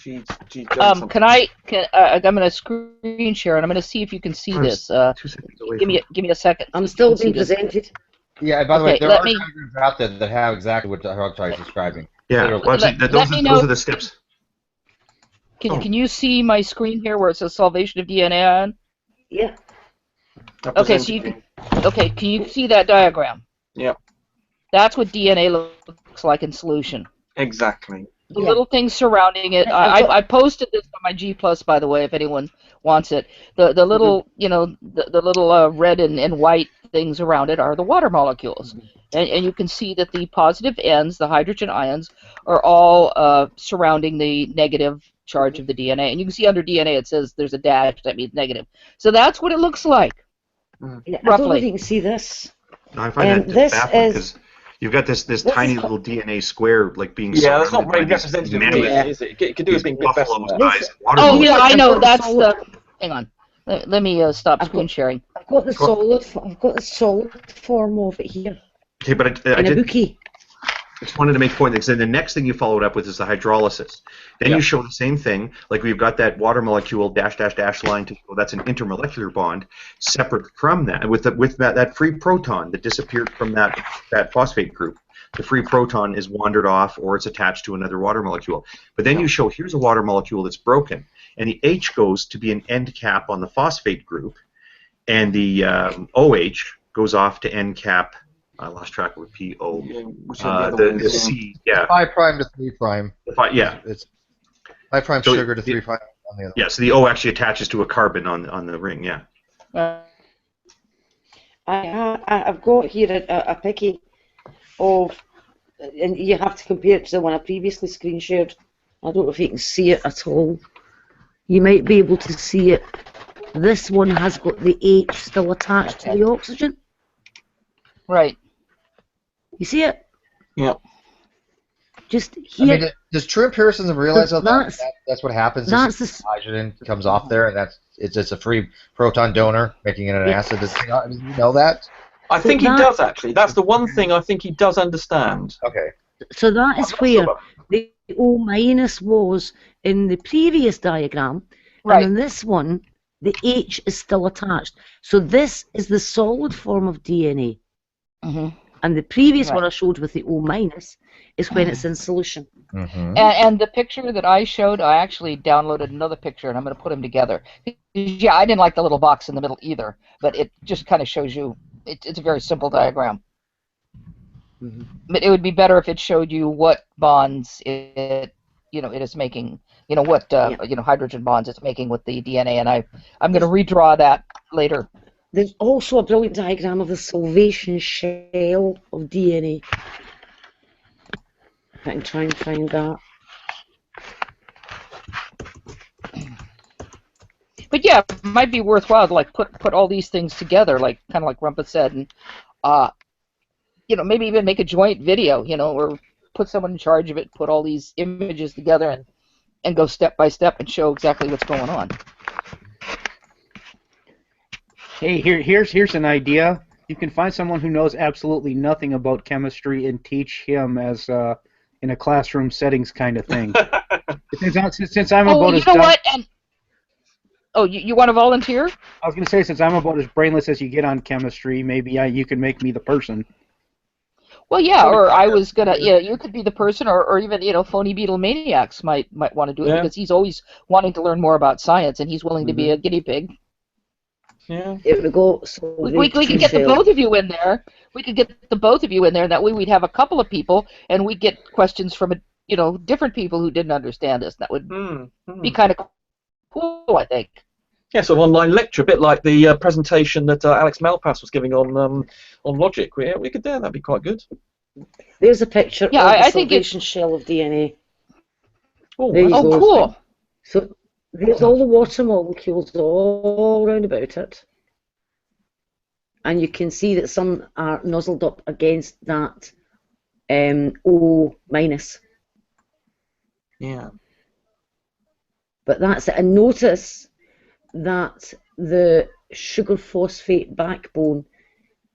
I'm going to screen share and I'm going to see if you can see this. 2 seconds away give me a second. I'm still being presented. Yeah, and by the way, Okay, there let are me- diagrams out there that have exactly what Hogtie is describing. Yeah, Literally. well, actually, those are the steps. Can you see my screen here where it says salvation of DNA on? Yeah. Okay, so you can. Okay, can you see that diagram? Yeah. That's what DNA looks like in solution. Exactly. The little things surrounding it. I posted this on my G Plus, by the way, if anyone wants it. The little the little red and white things around it are the water molecules, and you can see that the positive ends, the hydrogen ions, are all surrounding the negative charge of the DNA. And you can see under DNA it says there's a dash, that means negative. So that's what it looks like. Yeah, I don't know Roughly. if you can see this. No, I find that this baffling is- because you've got this tiny little DNA square like being Yeah, that's not surrounded very by these representative, mammoth- really, is it? It could do with being a bit better than that. buffalo-sized water Oh molecules. yeah, I know. That's solid- the. Hang on. Let me stop screen sharing. I've got the solid form of it here Okay, but I in a did. bookie. I just wanted to make a point because then the next thing you followed up with is the hydrolysis. Then Yeah. you show the same thing, like we've got that water molecule dash dash dash line to that's an intermolecular bond, separate from that, with that free proton that disappeared from that phosphate group. The free proton is wandered off, or it's attached to another water molecule. But then you show here's a water molecule that's broken, and the H goes to be an end cap on the phosphate group, and the OH goes off to end cap. I lost track of the PO. The C, yeah. 5' to 3'. Yeah. It's 5' So sugar to 3' on the other. Yeah, so the O actually attaches to a carbon on the ring, yeah. I've got here a picky of, and you have to compare it to the one I previously screen shared. I don't know if you can see it at all. You might be able to see it. This one has got the H still attached to the oxygen. Right. You see it? Yeah. Just I here. mean, does true empiricism realize that That's- that's what happens? that's is the- hydrogen comes off there, and it's a free proton donor making it an acid. Does he not, I mean, you know that? I think he does actually. That's the one thing I think he does understand. Okay. So that is where the O minus was in the previous diagram, Right. and in this one, the H is still attached. So this is the solid form of DNA, and the previous one I showed with the O minus is when it's in solution. And the picture that I showed, I actually downloaded another picture, and I'm going to put them together. Yeah, I didn't like the little box in the middle either, but it just kind of shows you. It's a very simple diagram. But it would be better if it showed you what bonds it is making. What hydrogen bonds it's making with the DNA, and I'm going to redraw that later. There's also a brilliant diagram of the salvation shell of DNA. I can try and find that. But yeah, it might be worthwhile to like put all these things together, like kind of like Rumpus said, and maybe even make a joint video, or put someone in charge of it, put all these images together, and go step by step and show exactly what's going on. Hey, here's an idea. You can find someone who knows absolutely nothing about chemistry and teach him as in a classroom settings kind of thing. since I'm about as dumb, what? And you want to volunteer? I was going to say, since I'm about as brainless as you get on chemistry, maybe you can make me the person. Well, yeah, or I was gonna, you could be the person, or even, Phony Beetle Maniacs might want to do it, because he's always wanting to learn more about science, and he's willing to be a guinea pig. Yeah. Here we go. So We could get the both of you in there. We could get the both of you in there, and that way we'd have a couple of people, and we'd get questions from, different people who didn't understand us. That would be kind of cool, I think. Yeah, sort of online lecture, a bit like the presentation that Alex Malpass was giving on logic. We could do that. That'd be quite good. There's a picture of the I think salvation shell of DNA. Oh, there you go. Cool. So there's all the water molecules all around about it. And you can see that some are nuzzled up against that O minus. Yeah. But that's it. And notice that the sugar phosphate backbone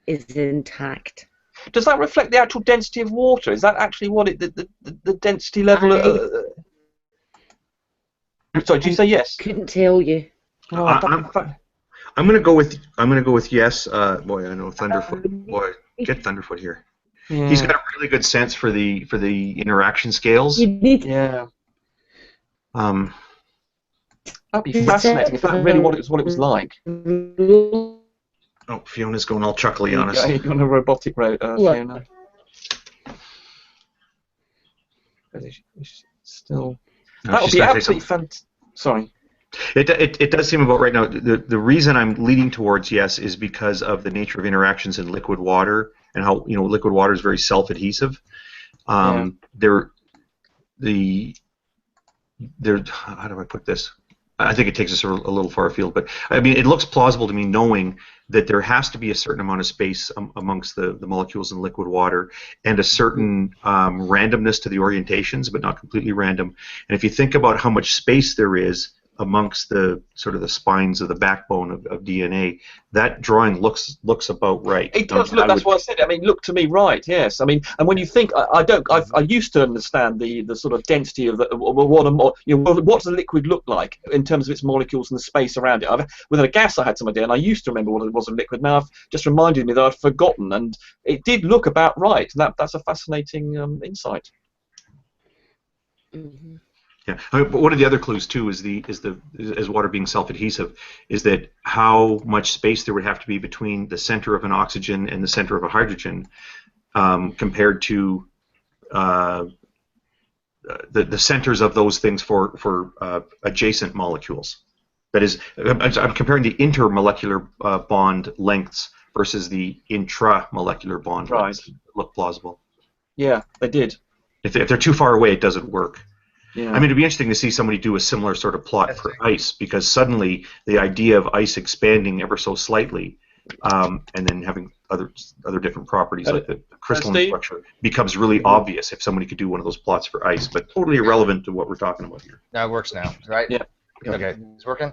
is intact. Does that reflect the actual density of water? Is that actually what the density level? Sorry, did you say yes? Couldn't tell you. I'm gonna go with yes. Boy, I know Thunderfoot. Boy, get Thunderfoot here. Yeah. He's got a really good sense for the interaction scales. Yeah. That'd be fascinating if that really what it was like. Oh, Fiona's going all chuckly on us. You're on a robotic road, Fiona. Still. No, That would be absolutely fantastic. Sorry. It does seem about right now. The reason I'm leaning towards yes is because of the nature of interactions in liquid water and how liquid water is very self-adhesive. How do I put this? I think it takes us a little far afield, but I mean it looks plausible to me knowing that there has to be a certain amount of space amongst the molecules in liquid water and a certain randomness to the orientations, but not completely random. And if you think about how much space there is amongst the sort of the spines of the backbone of DNA, that drawing looks about right. It does look. That's why I said it. I mean, look to me right. Yes. I mean, and when you think, I used to understand the sort of density of what does a liquid look like in terms of its molecules and the space around it. With a gas, I had some idea, and I used to remember what it was in liquid. Now, I've just reminded me that I'd forgotten, and it did look about right. And that's a fascinating insight. Mm-hmm. Yeah, but one of the other clues too is water being self-adhesive, is that how much space there would have to be between the center of an oxygen and the center of a hydrogen, compared to the centers of those things for adjacent molecules. That is, I'm comparing the intermolecular bond lengths versus the intramolecular bond lengths. Look plausible. Yeah, they did. If they're too far away, it doesn't work. Yeah. I mean, it'd be interesting to see somebody do a similar sort of plot for ice, because suddenly the idea of ice expanding ever so slightly, and then having other different properties like the crystalline structure becomes really obvious if somebody could do one of those plots for ice, but totally irrelevant to what we're talking about here. Now it works now, right? Yeah. Okay, it's working?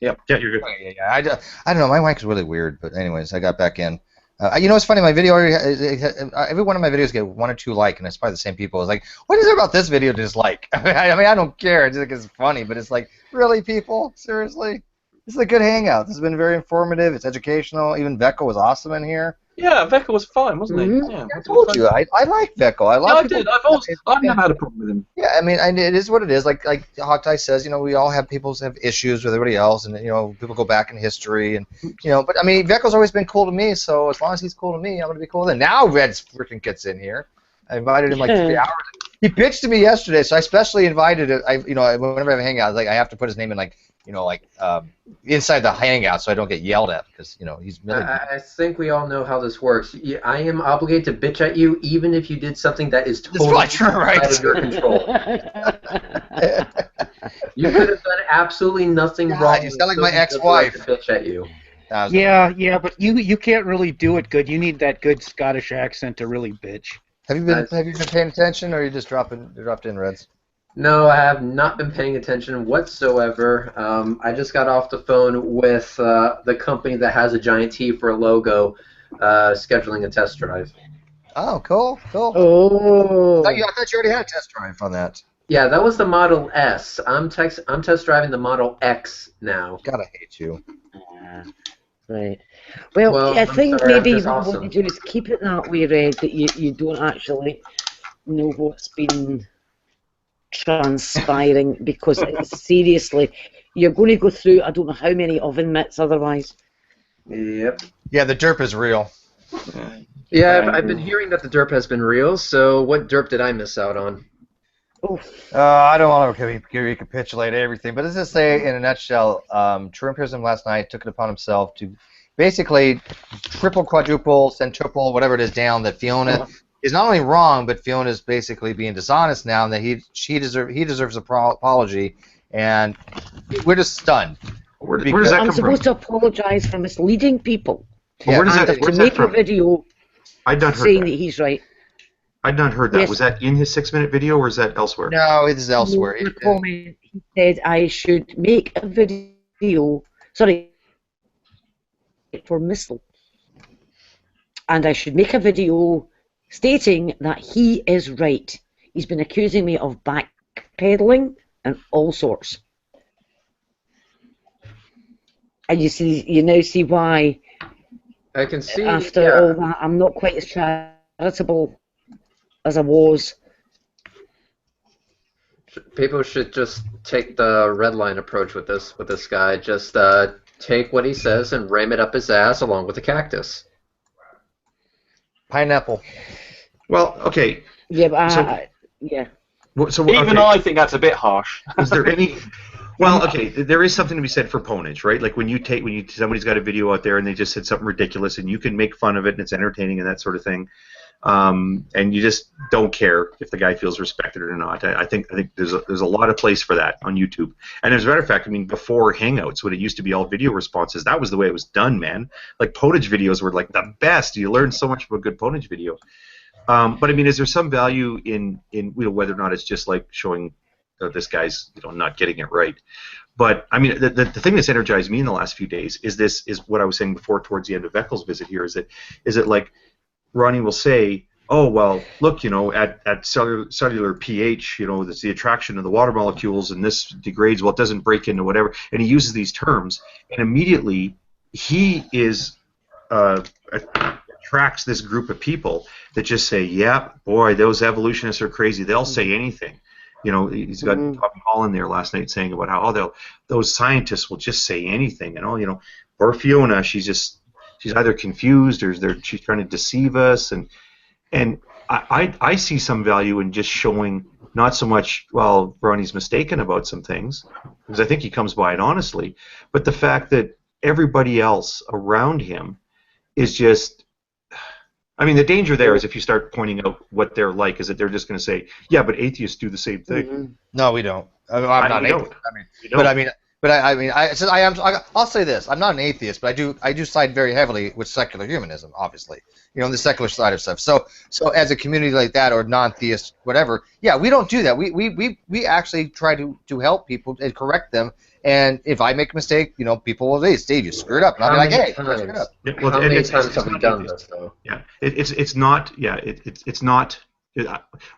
Yep. Yeah, you're good. Yeah. I don't know, my mic is really weird, but anyways, I got back in. It's funny. My video, every one of my videos get 1 or 2 likes, and it's probably the same people. It's like, what is there about this video to dislike? I mean, I don't care. It's like it's funny, but it's like, really, people? Seriously? This is a good hangout. This has been very informative. It's educational. Even Vekl was awesome in here. Yeah, Vekl was fine, wasn't he? Mm-hmm. Yeah, I told you, I like Vekl. I did. I've never had a problem with him. Yeah, I mean, it is what it is. Like Hawkeye says, we all have have issues with everybody else, and people go back in history, and But I mean, Vekl's always been cool to me, so as long as he's cool to me, I'm gonna be cool with him. Now Red's freaking gets in here. I invited him like 3 hours. He bitched to me yesterday, so I specially invited it. Whenever I have a hangout, I have to put his name in inside the hangout, so I don't get yelled at because he's. I think we all know how this works. I am obligated to bitch at you, even if you did something that is totally outside of your control. You could have done absolutely nothing wrong. You sound like my ex-wife. To bitch at you. Yeah, but you can't really do it good. You need that good Scottish accent to really bitch. Have you been paying attention, or are you just dropped in, Reds? No, I have not been paying attention whatsoever. I just got off the phone with the company that has a giant T for a logo, scheduling a test drive. Oh, cool. Oh. I thought you already had a test drive on that. Yeah, that was the Model S. I'm test driving the Model X now. God, I hate you. Right. Well, I think sorry, maybe awesome. what you do is keep it that way, Red, that you don't actually know what's been transpiring, because seriously, you're going to go through I don't know how many oven mitts otherwise. Yep. Yeah, the derp is real. Yeah, I've been hearing that the derp has been real, so what derp did I miss out on? I don't want to recapitulate everything, but let's just say in a nutshell, TrueEmpiricism last night took it upon himself to basically triple, quadruple, centuple, whatever it is down that Fiona is not only wrong, but Fiona is basically being dishonest now, and that he deserves an apology, and we're just stunned. Where does that come I'm supposed to apologise for misleading people. Well, where's to make a video saying that he's right. I'd not heard that. Yes. Was that in his 6-minute video, or is that elsewhere? No, it is elsewhere. He said I should make a video, for Missile, and I should make a video stating that he is right. He's been accusing me of backpedaling and all sorts. And you now see why I can see. After all that, I'm not quite as charitable as I was. People should just take the red line approach with this guy. Just take what he says and ram it up his ass along with the cactus. Pineapple. Well, okay. Yeah, but yeah. So Even I think that's a bit harsh. Is there any? Well, okay, there is something to be said for ponage, right? Like when somebody's got a video out there and they just said something ridiculous, and you can make fun of it and it's entertaining and that sort of thing, and you just don't care if the guy feels respected or not. I think there's a lot of place for that on YouTube. And as a matter of fact, I mean, before Hangouts, when it used to be all video responses, that was the way it was done, man. Like ponage videos were like the best. You learned so much from a good ponage video. But I mean, is there some value in whether or not it's just like showing this guy's not getting it right? But I mean, the thing that's energized me in the last few days is what I was saying before towards the end of Vekl's visit here. Is it like Ronnie will say, oh well, look, at cellular pH, that's the attraction of the water molecules, and this degrades. Well, it doesn't break into whatever, and he uses these terms, and immediately he is attracts this group of people that just say, yeah, boy, those evolutionists are crazy. They'll say anything. He's got Tom Holland there last night saying about how those scientists will just say anything. And poor Fiona, she's either confused or she's trying to deceive us. And I see some value in just showing not so much, well, Ronnie's mistaken about some things, because I think he comes by it honestly, but the fact that everybody else around him is just, I mean, the danger there is if you start pointing out what they're like, is that they're just going to say, yeah, but atheists do the same thing. Mm-hmm. No, we don't. I'm not an atheist. I'll say this: I'm not an atheist, but I do side very heavily with secular humanism, obviously. The secular side of stuff. So as a community like that, or non-theist, whatever, yeah, we don't do that. We actually try to help people and correct them. And if I make a mistake, people will say, Steve, you screwed up. And I'll be like, hey, you screwed up. How many times have we done this, though? Yeah, it's not. Yeah, it's not.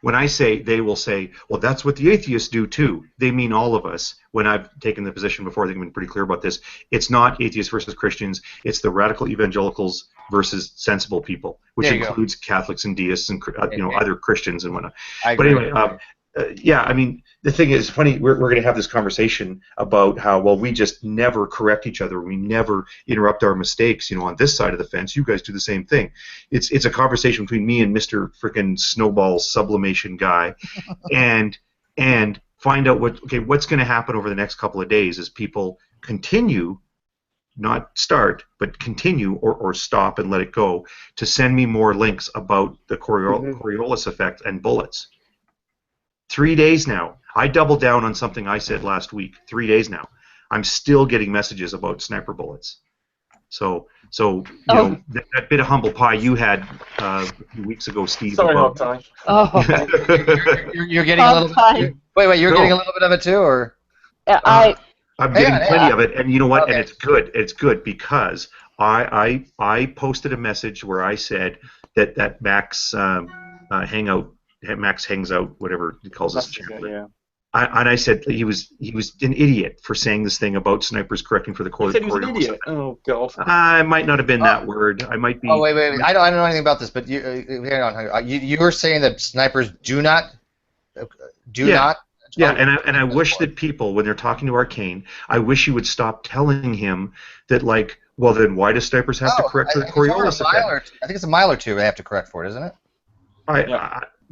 When I say, they will say, well, that's what the atheists do too. They mean all of us. When I've taken the position before, I think I've been pretty clear about this. It's not atheists versus Christians. It's the radical evangelicals versus sensible people, which includes Catholics and deists and other Christians and whatnot. But anyway, yeah, I mean, the thing is, funny, we're going to have this conversation about how, well, we just never correct each other. We never interrupt our mistakes, on this side of the fence. You guys do the same thing. It's a conversation between me and Mr. frickin' Snowball Sublimation guy and find out what's going to happen over the next couple of days as people continue, not start, but continue or stop and let it go, to send me more links about the Coriolis effect and bullets. 3 days now. I doubled down on something I said last week. 3 days now. I'm still getting messages about sniper bullets. So that bit of humble pie you had a few weeks ago, Steve. Sorry, hot time. Oh. You're getting a little bit. Wait, you're getting a little bit of it too, or? I'm getting plenty of it, and you know what? Okay. And it's good. It's good because I posted a message where I said that Max Max hangs out, whatever he calls us. Yeah. And I said he was an idiot for saying this thing about snipers correcting for the Coriolis. He said he was an idiot. Oh God. I might not have been that word. I might be. Oh wait. I don't know anything about this, but you were saying that snipers do not. Yeah, and I wish that people, when they're talking to Arcane, I wish you would stop telling him that, like, well, then why do snipers have to correct for the Coriolis effect? I think it's a mile or two they have to correct for it, isn't it?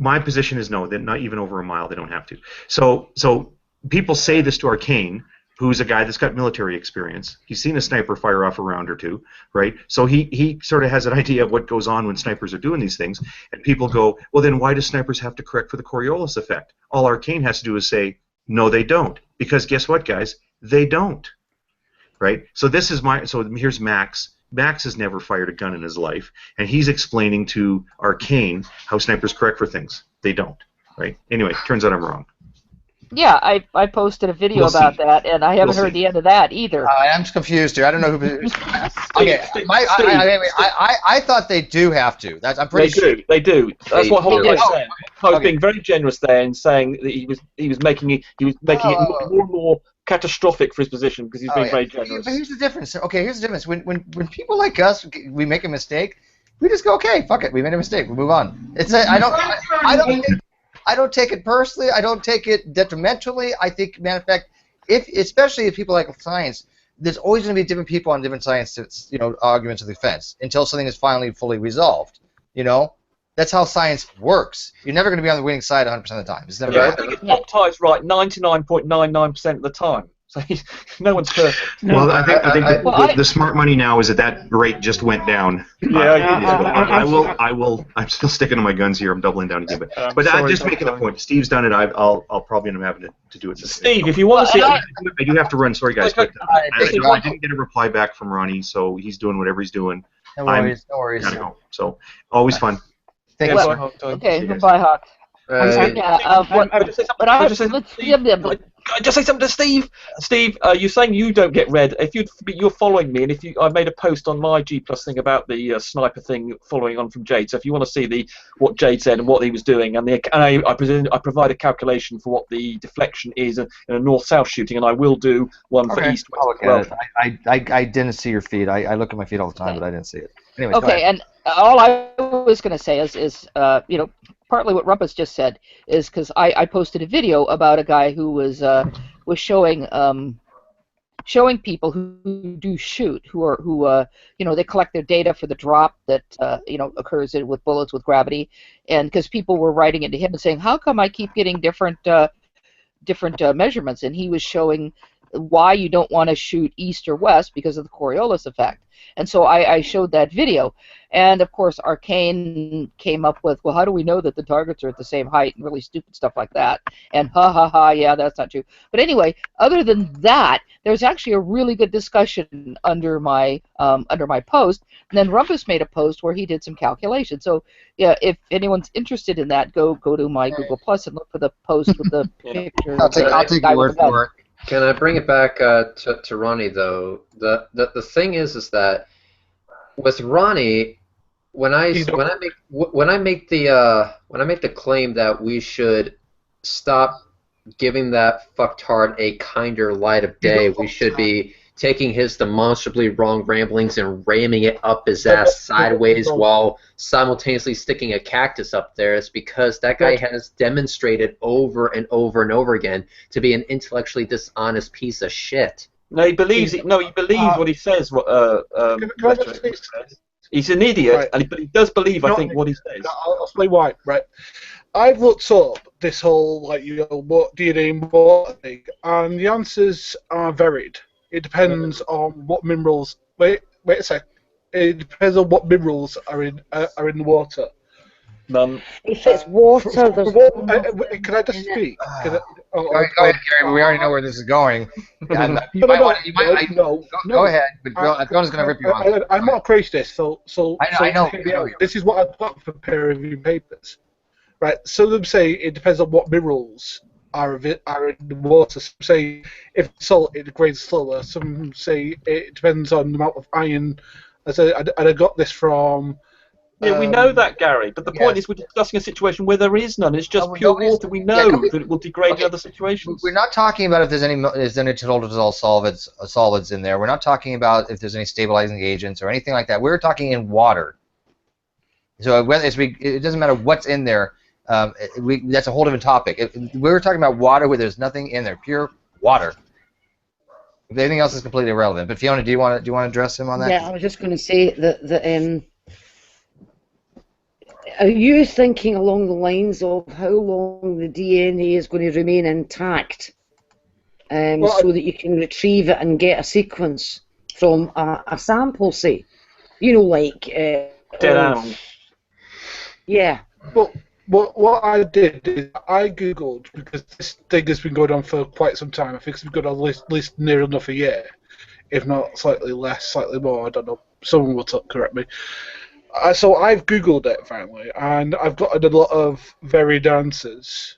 My position is no, that not even over a mile they don't have to. So people say this to Arcane, who's a guy that's got military experience. He's seen a sniper fire off a round or two, right? So he sort of has an idea of what goes on when snipers are doing these things. And people go, well, then why do snipers have to correct for the Coriolis effect? All Arcane has to do is say, no, they don't. Because guess what, guys? They don't, right? So here's Max. Max has never fired a gun in his life, and he's explaining to Arcane how snipers correct for things. They don't, right? Anyway, turns out I'm wrong. Yeah, I posted a video about that, and I haven't heard the end of that either. I'm confused here. I don't know who. Okay, I thought they do have to. I'm pretty sure they do. That's what Hawkeye said. I was being very generous there in saying that he was making it more and more catastrophic for his position because he's being very generous. But here's the difference. Okay, here's the difference. When people like us, we make a mistake, we just go, okay, fuck it, we made a mistake, we move on. I don't take it personally. I don't take it detrimentally. I think, matter of fact, especially if people like science, there's always going to be different people on different science, arguments of defense until something is finally fully resolved. That's how science works. You're never going to be on the winning side 100% of the time. It's never. I think it's Poptie's right 99.99% of the time. So no one's perfect. Well, I think the smart money now is that rate just went down. I'm still sticking to my guns here. I'm doubling down again, but I'm just making a point. Steve's done it. I'll probably end up having to do it. Steve, if you want to see, I do have to run. Sorry, guys, but I didn't get a reply back from Ronnie, so he's doing whatever he's doing. No worries. No worries. Gotta go. So always fun. Thank you, sir. Okay, goodbye, Hawk. Just say something to Steve. Steve, you're saying you don't get read. If you're following me, and I made a post on my G+ thing about the sniper thing, following on from Jade. So if you want to see what Jade said and what he was doing, I provide a calculation for what the deflection is in a north-south shooting, and I will do one for east. I didn't see your feed. I look at my feed all the time, but I didn't see it. Anyways, okay, and all I was going to say is partly what Rumpus just said is because I posted a video about a guy who was showing people who do shoot, who they collect their data for the drop that occurs with bullets with gravity, and because people were writing into him and saying, how come I keep getting different measurements, and he was showing why you don't want to shoot east or west because of the Coriolis effect. And so I showed that video, and of course Arcane came up with, well, how do we know that the targets are at the same height, and really stupid stuff like that, and yeah, that's not true. But anyway, other than that, there's actually a really good discussion under my post, and then Rumpus made a post where he did some calculations. So yeah, if anyone's interested in that, go to my Google Plus and look for the post with the picture. I'll take your word for it. Can I bring it back to Ronnie though? The thing is that with Ronnie, when I make the claim that we should stop giving that fucktard a kinder light of day, we should be taking his demonstrably wrong ramblings and ramming it up his ass sideways while simultaneously sticking a cactus up there. It's because that guy has demonstrated over and over and over again to be an intellectually dishonest piece of shit. No, he believes it. No, he believes what he says. He's an idiot, but he does believe, I think, what he says. I'll explain why. Right, I've looked up this whole what DNA and what thing, and the answers are varied. It depends on what minerals. Wait a sec. It depends on what minerals are in the water. None. If it's water, there's. Can I just speak? Go ahead, Gary. But we already know where this is going. Go ahead. But Gunna's going to rip you off. I'm not prejudiced, so I know. This is what I've got for peer review papers. Right. Some of them say it depends on what minerals are in the water. Some say if salt, it degrades slower. Some say it depends on the amount of iron. I got this from. Yeah, we know that, Gary. But the point is, we're discussing a situation where there is none. It's just pure water. We know that it will degrade in other situations. We're not talking about if there's any total dissolved solids in there. We're not talking about if there's any stabilizing agents or anything like that. We're talking in water. So it doesn't matter what's in there. That's a whole different topic. We're talking about water where there's nothing in there, pure water. Anything else is completely irrelevant. But Fiona, do you want to address him on that? Yeah, I was just going to say that. Are you thinking along the lines of how long the DNA is going to remain intact, so that you can retrieve it and get a sequence from a sample, say? Like. Dead animal. Yeah. Well, what I did is I googled, because this thing has been going on for quite some time. I think it's been going on at least near enough a year, if not slightly less, slightly more. I don't know. Someone will correct me. So I've googled it finally, and I've gotten a lot of varied answers.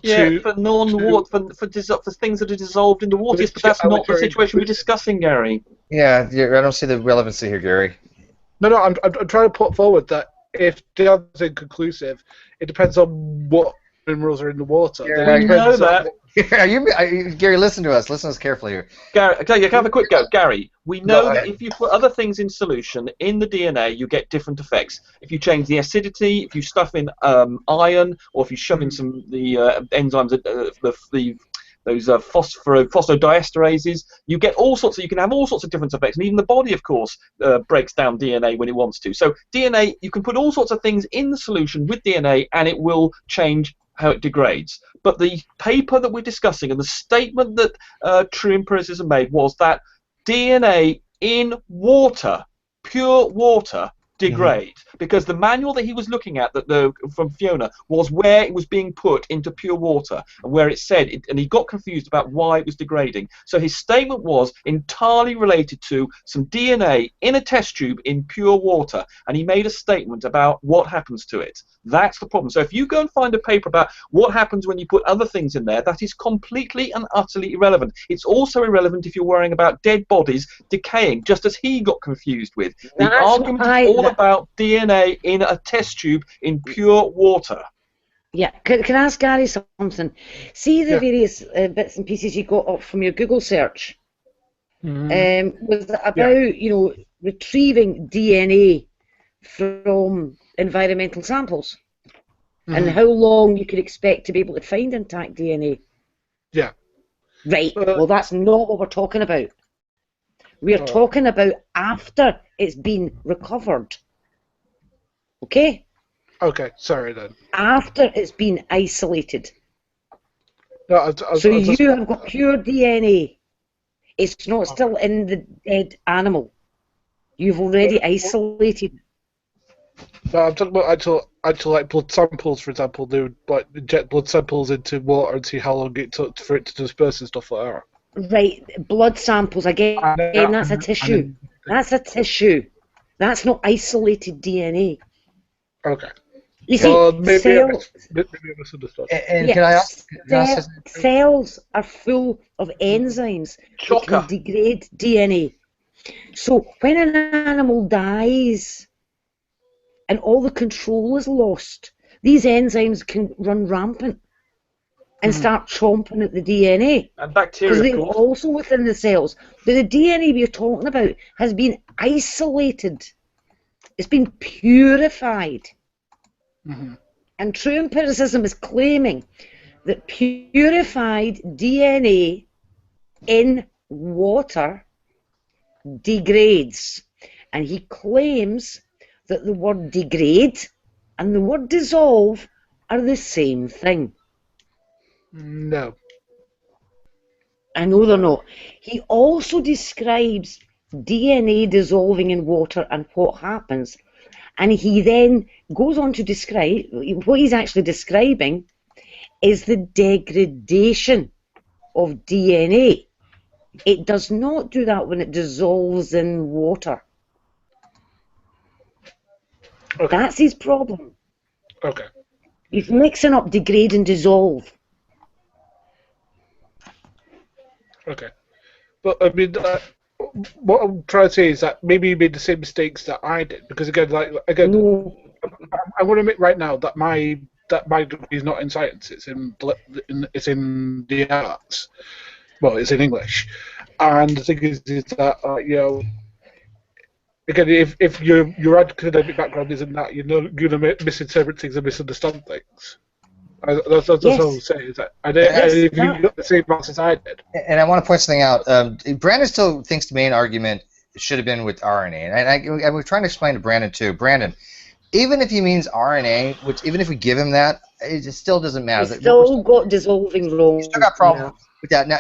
For non-water, for things that are dissolved in the water. Yes, but that's not the situation we're discussing, Gary. Yeah, I don't see the relevancy here, Gary. No, I'm trying to put forward that if the answer's inconclusive, it depends on what minerals are in the water. We know that. Gary, listen to us. Listen to us carefully here. Gary, okay, you can have a quick go. Gary, we know Go that ahead. if you put other things in solution in the DNA, you get different effects. If you change the acidity, if you stuff in iron, or if you shove in some the enzymes, those phosphodiesterases, you get all sorts of. You can have all sorts of different effects, and even the body, of course, breaks down DNA when it wants to. So DNA, you can put all sorts of things in the solution with DNA, and it will change how it degrades. But the paper that we're discussing and the statement that True Empiricism made was that DNA in water, pure water, degrade, because the manual that he was looking at from Fiona was where it was being put into pure water and where it said it, and he got confused about why it was degrading. So his statement was entirely related to some DNA in a test tube in pure water, and he made a statement about what happens to it. That's the problem. So if you go and find a paper about what happens when you put other things in there, that is completely and utterly irrelevant. It's also irrelevant if you're worrying about dead bodies decaying, just as he got confused with. The argument is all about DNA in a test tube in pure water. Yeah, can I ask Gary something? See the various bits and pieces you got up from your Google search. Was it about retrieving DNA from environmental samples and how long you could expect to be able to find intact DNA? Yeah. Right. Well, that's not what we're talking about. We're talking about after it's been recovered. Okay? Okay, sorry then. After it's been isolated. No, So you have got pure DNA. It's not still in the dead animal. You've already isolated. No, I'm talking about actual like blood samples, for example. They would like inject blood samples into water and see how long it took for it to disperse and stuff like that. Right, blood samples again. That's a tissue. That's a tissue. That's not isolated DNA. Okay. You see, maybe I misunderstood. And can I ask? Cells are full of enzymes that can degrade DNA. So when an animal dies and all the control is lost, these enzymes can run rampant and start chomping at the DNA. And bacteria, because they're also within the cells. But the DNA we're talking about has been isolated. It's been purified. And True Empiricism is claiming that purified DNA in water degrades. And he claims that the word degrade and the word dissolve are the same thing. No. I know they're not. He also describes DNA dissolving in water and what happens. And he then goes on to describe, what he's actually describing is the degradation of DNA. It does not do that when it dissolves in water. Okay. That's his problem. Okay. He's mixing up degrade and dissolve. Okay. But, I mean, what I'm trying to say is that maybe you made the same mistakes that I did, because again, I want to admit right now that my degree is not in science; it's in the arts. Well, it's in English, and the thing is that again, if your academic background isn't that, you're going to misinterpret things and misunderstand things. That's all I'm saying. Is that if you got the same marks as I did. And I want to point something out. Brandon still thinks the main argument should have been with RNA, and we're trying to explain to Brandon too. Brandon, even if he means RNA, which even if we give him that, it still doesn't matter. He's still got dissolving wrong. You still got problems with that now,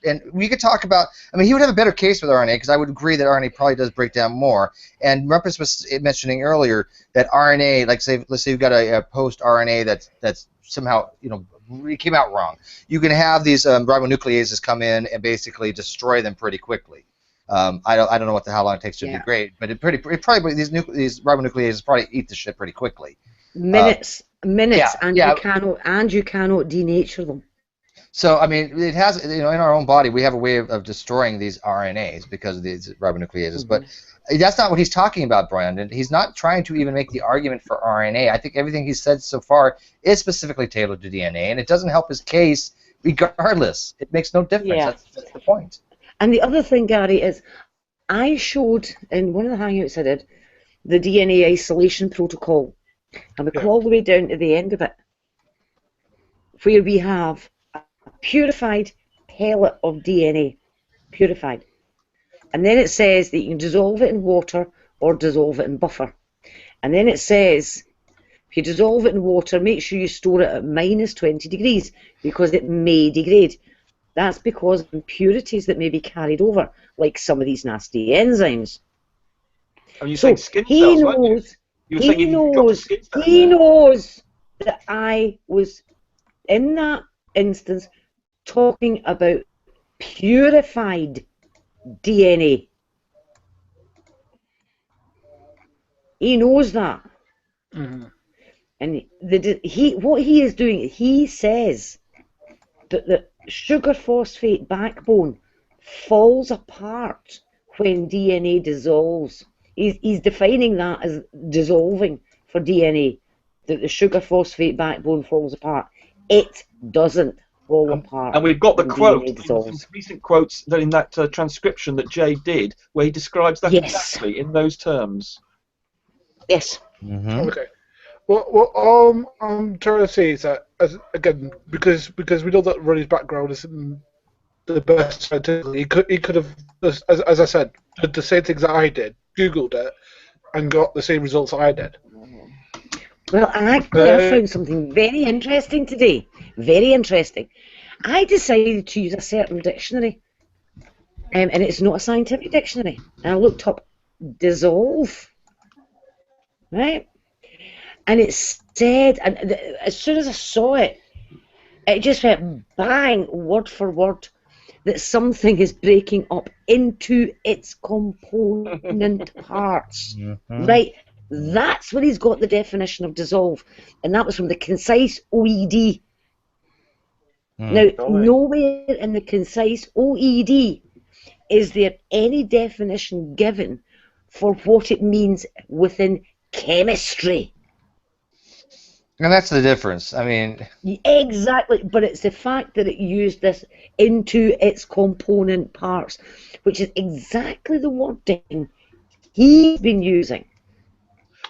and we could talk about. I mean, he would have a better case with RNA because I would agree that RNA probably does break down more. And Rumpus was mentioning earlier that RNA, like let's say you've got a post RNA that's somehow it came out wrong. You can have these ribonucleases come in and basically destroy them pretty quickly. I don't know how long it takes to degrade, but it probably these ribonucleases probably eat the shit pretty quickly. Minutes, and you cannot denature them. So, I mean, it has, in our own body, we have a way of destroying these RNAs because of these ribonucleases. But that's not what he's talking about, Brandon. He's not trying to even make the argument for RNA. I think everything he's said so far is specifically tailored to DNA, and it doesn't help his case regardless. It makes no difference. Yeah. That's the point. And the other thing, Gary, is I showed in one of the Hangouts I did the DNA isolation protocol, and we come all the way down to the end of it, where we have a purified pellet of DNA, purified. And then it says that you can dissolve it in water or dissolve it in buffer. And then it says, if you dissolve it in water, make sure you store it at -20 degrees because it may degrade. That's because of impurities that may be carried over, like some of these nasty enzymes. And you So skin he cells, weren't you? knows, You were saying he you've got knows, skin cells he there. knows that I was, in that instance, talking about purified DNA. He knows that. And what he is doing, he says that the sugar phosphate backbone falls apart when DNA dissolves. He's defining that as dissolving for DNA, that the sugar phosphate backbone falls apart. It doesn't fall apart. And we've got the when quote, DNA dissolves. some recent quotes that in that transcription that Jay did, where he describes that exactly in those terms. Yes. Okay. What I'm trying to say is that, again, because we know that Ronnie's background isn't the best scientifically, he could have, as I said, did the same things that I did, Googled it, and got the same results I did. Well, actually, I found something very interesting today. Very interesting. I decided to use a certain dictionary, and it's not a scientific dictionary. And I looked up dissolve, right? And it said, and as soon as I saw it, it just went bang, word for word, that something is breaking up into its component parts. Right? That's where he's got the definition of dissolve. And that was from the concise OED. Now, nowhere in the concise OED is there any definition given for what it means within chemistry. And that's the difference. I mean, exactly, but it's the fact that it used this into its component parts, which is exactly the wording he's been using.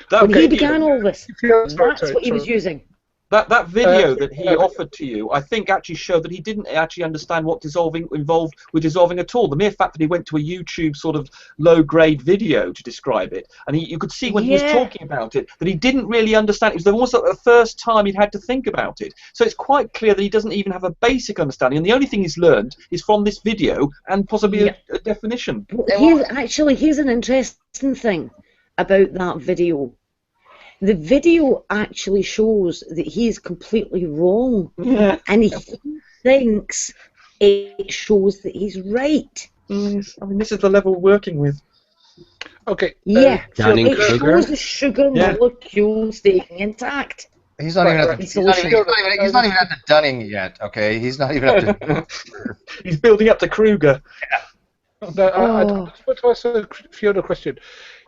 When he began all this, that's what he was using. That video that he offered to you, I think actually showed that he didn't actually understand what dissolving involved with dissolving at all. The mere fact that he went to a YouTube sort of low-grade video to describe it, and you could see when he was talking about it that he didn't really understand. It was almost like the first time he'd had to think about it. So it's quite clear that he doesn't even have a basic understanding, and the only thing he's learned is from this video and possibly a definition. Here's an interesting thing about that video. The video actually shows that he is completely wrong, and he thinks it shows that he's right. Yes. I mean, this is the level we're working with. Okay. Yeah, so it shows the sugar molecule staying intact. He's not even at the he's not even at the Dunning yet. Okay, he's not even up to. He's building up to Kruger. No, I just want to ask Fiona a question.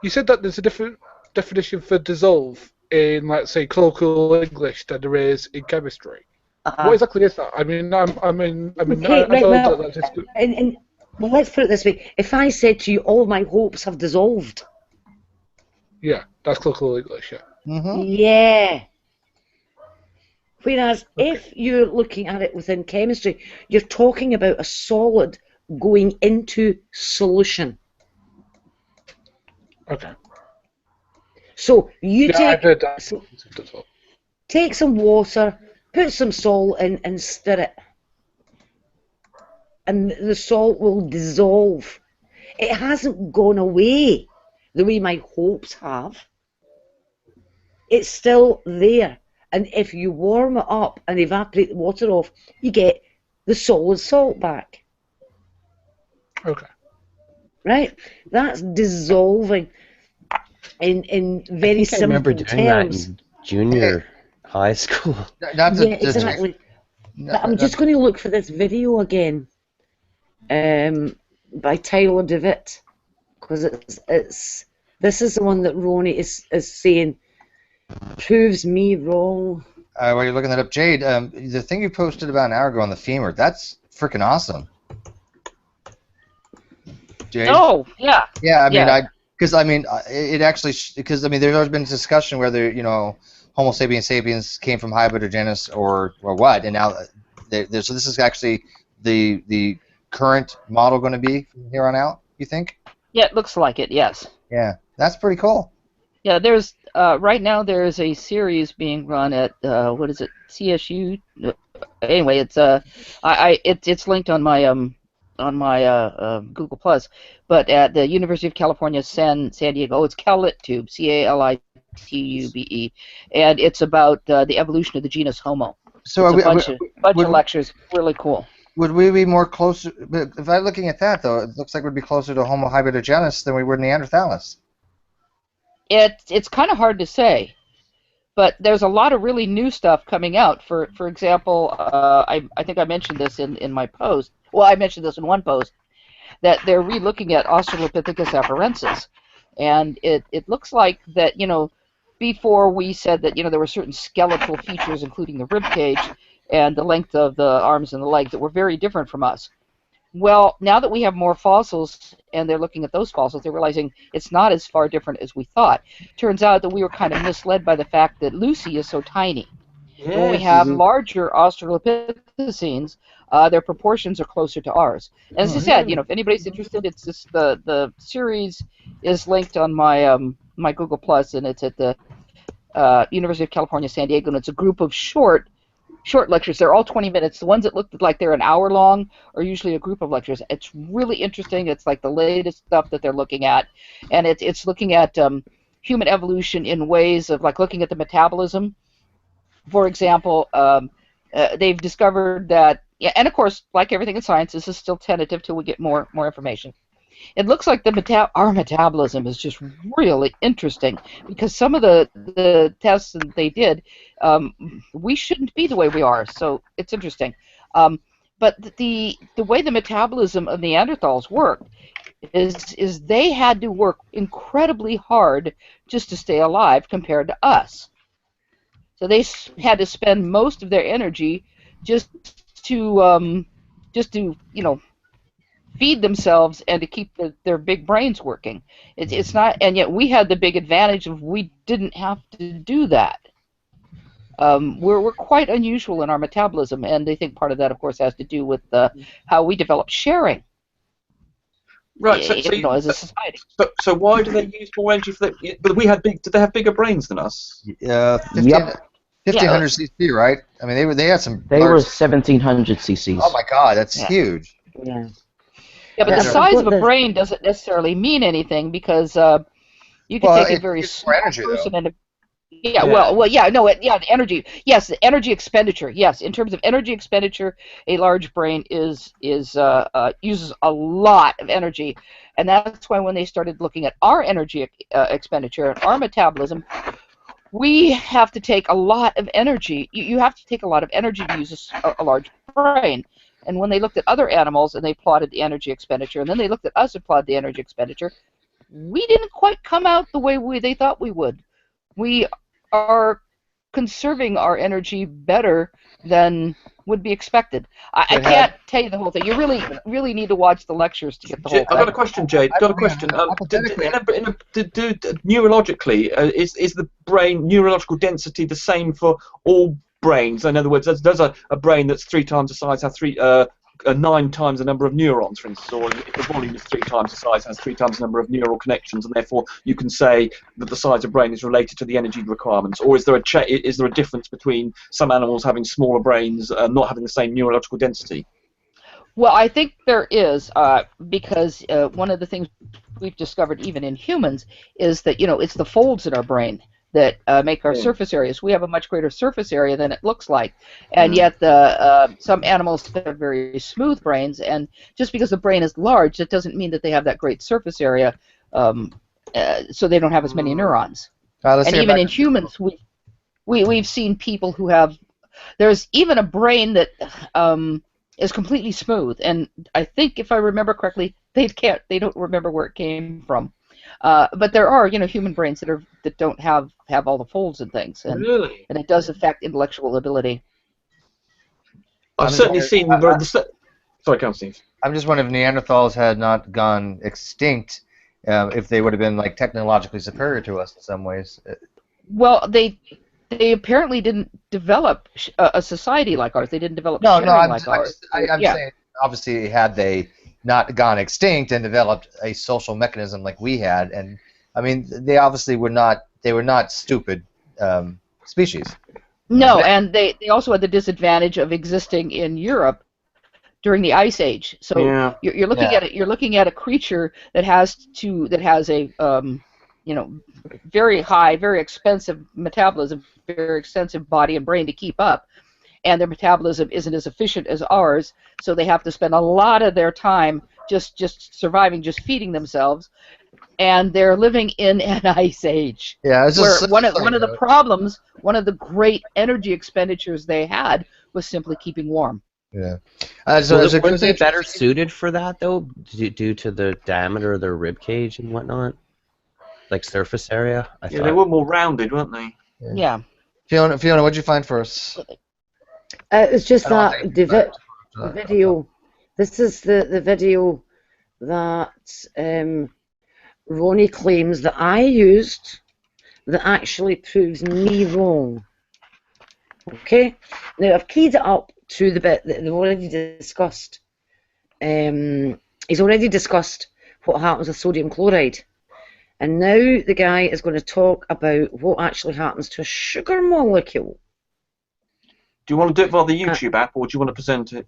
You said that there's a different definition for dissolve in, let's say, colloquial English than there is in chemistry. What exactly is that? I mean, well, let's put it this way. If I said to you, all my hopes have dissolved. Yeah, that's colloquial English, yeah. Yeah. Whereas if you're looking at it within chemistry, you're talking about a solid going into solution. Okay. So you take some water, put some salt in, and stir it. And the salt will dissolve. It hasn't gone away the way my hopes have. It's still there. And if you warm it up and evaporate the water off, you get the solid salt back. Okay. Right? That's dissolving. In very simple terms. I remember doing that in junior high school. Exactly. I'm just going to look for this video again, by Tyler DeWitt, because this is the one that Ronnie is saying proves me wrong. While you're looking that up, Jade, the thing you posted about an hour ago on the femur, that's freaking awesome. Jade? Oh, yeah. Yeah, I mean, it actually, because I mean, there's always been discussion whether Homo sapiens sapiens came from hybrid or genus or what, and now so this is actually the current model going to be from here on out. You think? Yeah, it looks like it. Yes. Yeah, that's pretty cool. Yeah, there's right now there's a series being run at what is it, CSU? Anyway, it's linked on my Google Plus, but at the University of California San Diego, it's CalitTube, CalitTube, and it's about the evolution of the genus Homo. So it's a bunch of lectures, really cool. Would we be more closer? If I'm looking at that though, it looks like we'd be closer to Homo hybridogenus than we were Neanderthalis. It's kind of hard to say, but there's a lot of really new stuff coming out. For example, I think I mentioned this in my post. Well, I mentioned this in one post, that they're re-looking at Australopithecus afarensis, and it looks like that before we said that there were certain skeletal features, including the rib cage and the length of the arms and the legs, that were very different from us. Well, now that we have more fossils and they're looking at those fossils, they're realizing it's not as far different as we thought. Turns out that we were kind of misled by the fact that Lucy is so tiny. Yes. When we have larger Australopithecines, their proportions are closer to ours. As I said, if anybody's interested, it's just the series is linked on my my Google Plus, and it's at the University of California, San Diego, and it's a group of short lectures. They're all 20 minutes. The ones that look like they're an hour long are usually a group of lectures. It's really interesting. It's like the latest stuff that they're looking at, and it's looking at human evolution in ways of like looking at the metabolism. For example, they've discovered that, and of course, like everything in science, this is still tentative till we get more information. It looks like our metabolism is just really interesting, because some of the tests that they did, we shouldn't be the way we are, so it's interesting. But the way the metabolism of Neanderthals worked is they had to work incredibly hard just to stay alive compared to us. So they had to spend most of their energy just to feed themselves and to keep their big brains working. It's not, and yet we had the big advantage of we didn't have to do that. We're quite unusual in our metabolism, and they think part of that, of course, has to do with how we develop sharing. Right. As a society. So why do they use more energy for that? But did they have bigger brains than us? 1500 cc, right? I mean, they had some. They were 1700 cc's. Oh my God, that's huge. Yeah. Yeah, but the size of a brain doesn't necessarily mean anything, because you can take a very small person and the energy. Yes, the energy expenditure. Yes, in terms of energy expenditure, a large brain uses a lot of energy, and that's why when they started looking at our energy expenditure and our metabolism, we have to take a lot of energy. You have to take a lot of energy to use a large brain. And when they looked at other animals and they plotted the energy expenditure, and then they looked at us and plotted the energy expenditure, we didn't quite come out the way they thought we would. We are conserving our energy better than would be expected. I can't tell you the whole thing. You really need to watch the lectures to get the whole thing. I've got a question, Jade. Neurologically, is the brain neurological density the same for all brains? In other words, does a brain that's 3 times the size have 9 times the number of neurons, for instance, or if the volume is 3 times the size, has 3 times the number of neural connections, and therefore you can say that the size of brain is related to the energy requirements? Or is there a difference between some animals having smaller brains not having the same neurological density? Well, I think there is, because one of the things we've discovered even in humans is that it's the folds in our brain that make our surface areas. We have a much greater surface area than it looks like, and yet some animals have very smooth brains, and just because the brain is large, that doesn't mean that they have that great surface area, so they don't have as many neurons. And even in humans, we've seen people who have There's even a brain that is completely smooth, and I think if I remember correctly, they don't remember where it came from. But there are, human brains that don't have all the folds and things, and Really? and it does affect intellectual ability. I've certainly seen sorry, come Steve. I'm just wondering if Neanderthals had not gone extinct, if they would have been like technologically superior to us in some ways. Well, they apparently didn't develop a society like ours. They didn't develop No, sharing I'm like ours. saying obviously had they not gone extinct and developed a social mechanism like we had, and I mean they obviously were not stupid species. No, and they also had the disadvantage of existing in Europe during the Ice Age. So you're looking at a creature that has a very high, very expensive metabolism, very extensive body and brain to keep up, and their metabolism isn't as efficient as ours, so they have to spend a lot of their time just surviving, just feeding themselves, and they're living in an ice age. Yeah, it's just one of the problems, one of the great energy expenditures they had was simply keeping warm. Yeah. Weren't they better suited for that though, due to the diameter of their rib cage and whatnot, like surface area? I thought. They were more rounded, weren't they? Yeah. Fiona, what'd you find for us? It's just that the video. This is the video that Ronnie claims that I used that actually proves me wrong. Okay? Now, I've keyed it up to the bit that they've already discussed. He's already discussed what happens with sodium chloride. And now the guy is going to talk about what actually happens to a sugar molecule. Do you want to do it via the YouTube app, or do you want to present it?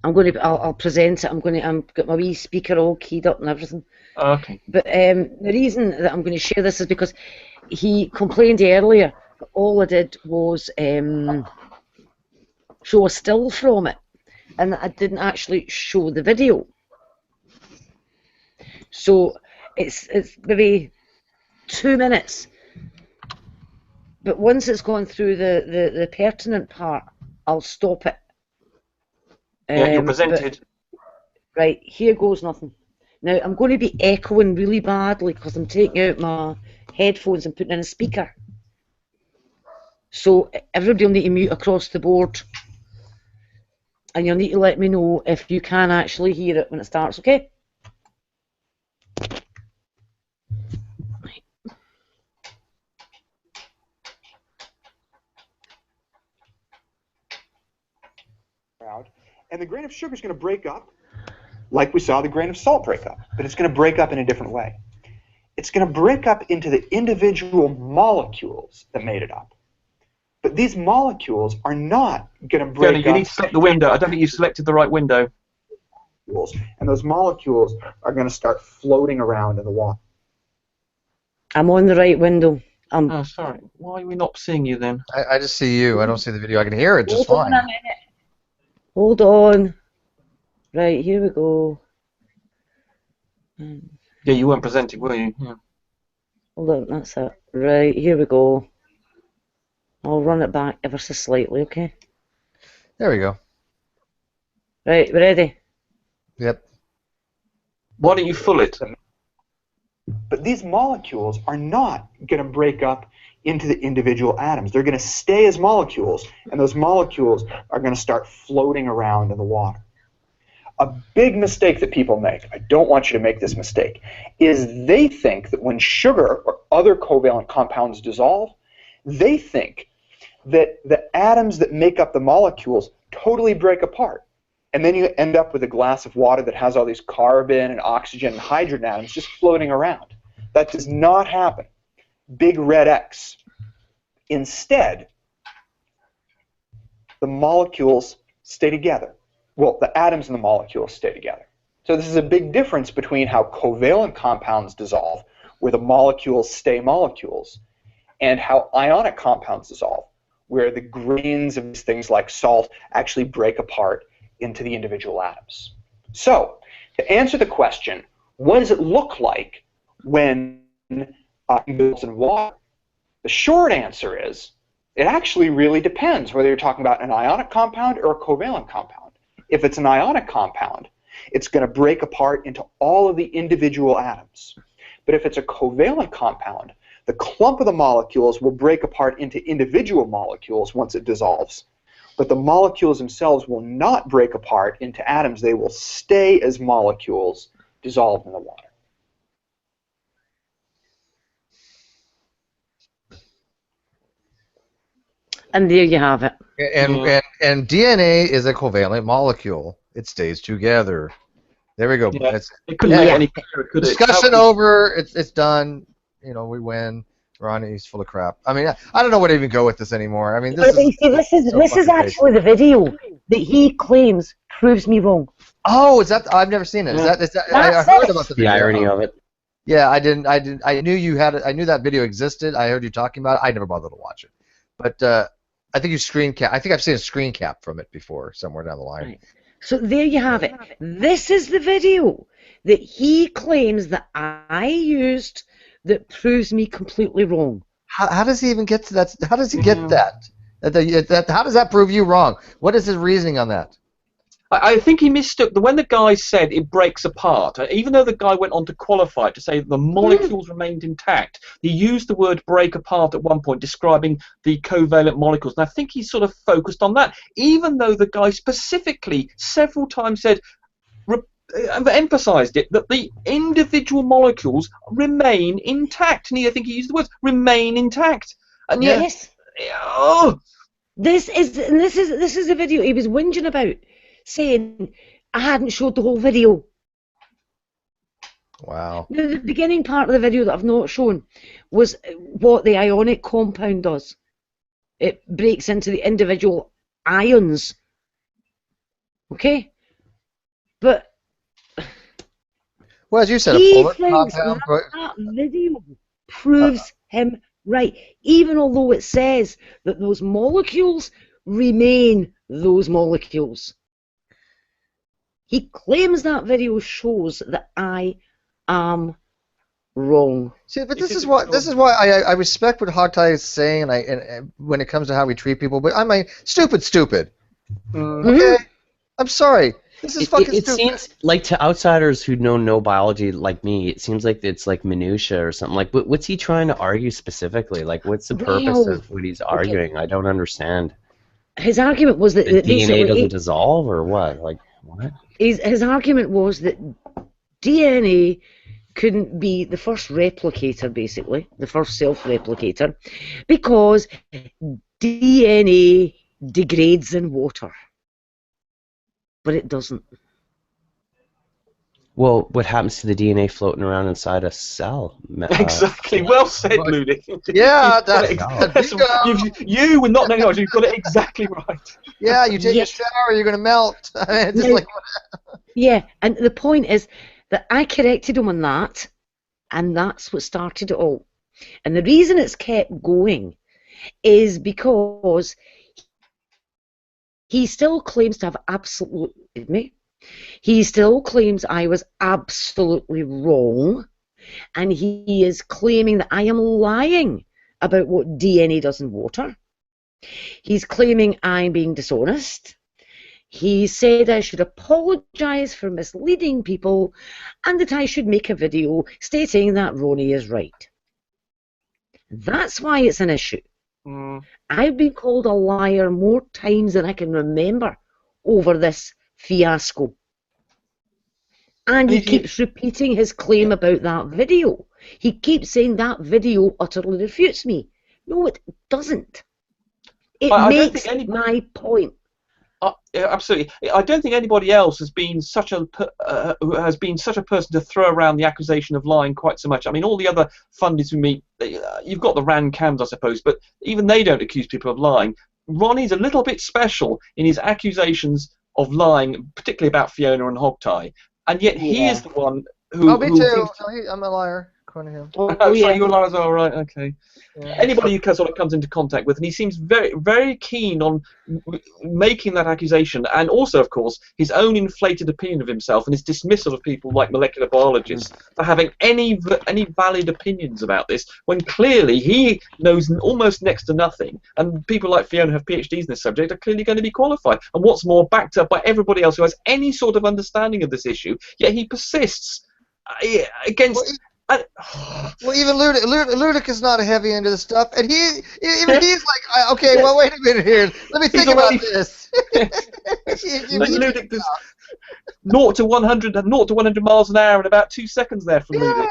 I'll present it. I've got my wee speaker all keyed up and everything. Okay. But the reason that I'm going to share this is because he complained earlier that all I did was show a still from it, and I didn't actually show the video. So it's maybe 2 minutes, but once it's gone through the pertinent part, I'll stop it. You're presented. Right, here goes nothing. Now, I'm going to be echoing really badly because I'm taking out my headphones and putting in a speaker. So everybody will need to mute across the board. And you'll need to let me know if you can actually hear it when it starts, okay? And the grain of sugar is going to break up like we saw the grain of salt break up, but it's going to break up in a different way. It's going to break up into the individual molecules that made it up. But these molecules are not going to break up. You need to select the window. I don't think you selected the right window. And those molecules are going to start floating around in the water. I'm on the right window. Oh, sorry. Why are we not seeing you then? I just see you. I don't see the video. I can hear it just fine. Hold on. Right, here we go. Yeah, you weren't presenting, were you? Yeah. Hold on, that's it. Right, here we go. I'll run it back ever so slightly, okay? There we go. Right, we're ready? Yep. Why don't you full it? But these molecules are not going to break up into the individual atoms. They're going to stay as molecules, and those molecules are going to start floating around in the water. A big mistake that people make, I don't want you to make this mistake, is they think that when sugar or other covalent compounds dissolve, they think that the atoms that make up the molecules totally break apart. And then you end up with a glass of water that has all these carbon and oxygen and hydrogen atoms just floating around. That does not happen. Big red X. Instead, the molecules stay together. Well, the atoms in the molecules stay together. So this is a big difference between how covalent compounds dissolve, where the molecules stay molecules, and how ionic compounds dissolve, where the grains of these things like salt actually break apart into the individual atoms. So, to answer the question, what does it look like when it goes in water? The short answer is It actually really depends whether you're talking about an ionic compound or a covalent compound. If it's an ionic compound, it's going to break apart into all of the individual atoms. But if it's a covalent compound, the clump of the molecules will break apart into individual molecules once it dissolves. But the molecules themselves will not break apart into atoms. They will stay as molecules dissolved in the water. And there you have it. And DNA is a covalent molecule. It stays together. There we go. Yeah. It couldn't make any clearer, could it? Discussion over. It's done. You know, we win. Ronnie's full of crap. I mean, I don't know where to even go with this anymore. I mean, this is actually the video that he claims proves me wrong. Oh, is that? I've never seen it. Is that I heard about the video. The irony of it. Yeah, I didn't. I knew you had it. I knew that video existed. I heard you talking about it. I never bothered to watch it. But I think you screen cap. I think I've seen a screen cap from it before somewhere down the line. Right. So there you have it. This is the video that he claims that I used that proves me completely wrong. How does he even get to that? How does he get that? How does that prove you wrong? What is his reasoning on that? I think he mistook when the guy said it breaks apart. Even though the guy went on to qualify it to say the molecules remained intact, he used the word break apart at one point, describing the covalent molecules. And I think he sort of focused on that, even though the guy specifically several times said, emphasized it, that the individual molecules remain intact. And I think he used the words remain intact. And yet, yes. Oh, this is a video he was whinging about, saying I hadn't showed the whole video. Wow. Now, the beginning part of the video that I've not shown was what the ionic compound does. It breaks into the individual ions. Okay? But well, as you said, he a polar thinks compound. that video proves him right, even although it says that those molecules remain those molecules. He claims that video shows that I am wrong. See, but this is why I respect what Hogtie is saying, and when it comes to how we treat people. But I mean, stupid. Okay, I'm sorry. This is fucking it stupid. Seems like to outsiders who know no biology like me, it seems like it's like minutia or something. Like, what's he trying to argue specifically? Like, what's the purpose of what he's arguing? I don't understand. His argument was that the DNA doesn't dissolve, or what? Like, what? His argument was that DNA couldn't be the first replicator, basically, the first self-replicator, because DNA degrades in water. But it doesn't. Well, what happens to the DNA floating around inside a cell? Exactly. Well said, Moody. Yeah, you were not knowing. You've got it exactly right. Yeah, you take a shower, you're gonna melt. Yeah, and the point is that I corrected him on that, and that's what started it all. And the reason it's kept going is because he still claims to have absolutely me. He still claims I was absolutely wrong, and he is claiming that I am lying about what DNA does in water. He's claiming I'm being dishonest. He said I should apologise for misleading people, and that I should make a video stating that Ronnie is right. That's why it's an issue. I've been called a liar more times than I can remember over this fiasco. And he keeps repeating his claim about that video. He keeps saying that video utterly refutes me. No, it doesn't. It makes my point. Yeah, absolutely. I don't think anybody else has been such a person to throw around the accusation of lying quite so much. I mean, all the other fundies we meet, you've got the Rand Cams, I suppose, but even they don't accuse people of lying. Ronnie's a little bit special in his accusations of lying, particularly about Fiona and Hogtie, and yet he is the one who. Oh, me too. I'm a liar. according to him. Oh, yeah. You realize, all right, okay. Yeah. Anybody who sort of comes into contact with, and he seems very, very keen on making that accusation, and also, of course, his own inflated opinion of himself and his dismissal of people like molecular biologists for having any valid opinions about this, when clearly he knows almost next to nothing, and people like Fiona who have PhDs in this subject are clearly going to be qualified, and what's more, backed up by everybody else who has any sort of understanding of this issue, yet he persists against... Well, even Ludic is not heavy into the stuff, and he's like, okay, well, wait a minute here. Let me think about this. Ludic does 0 to 100 miles an hour in about 2 seconds there from Ludic.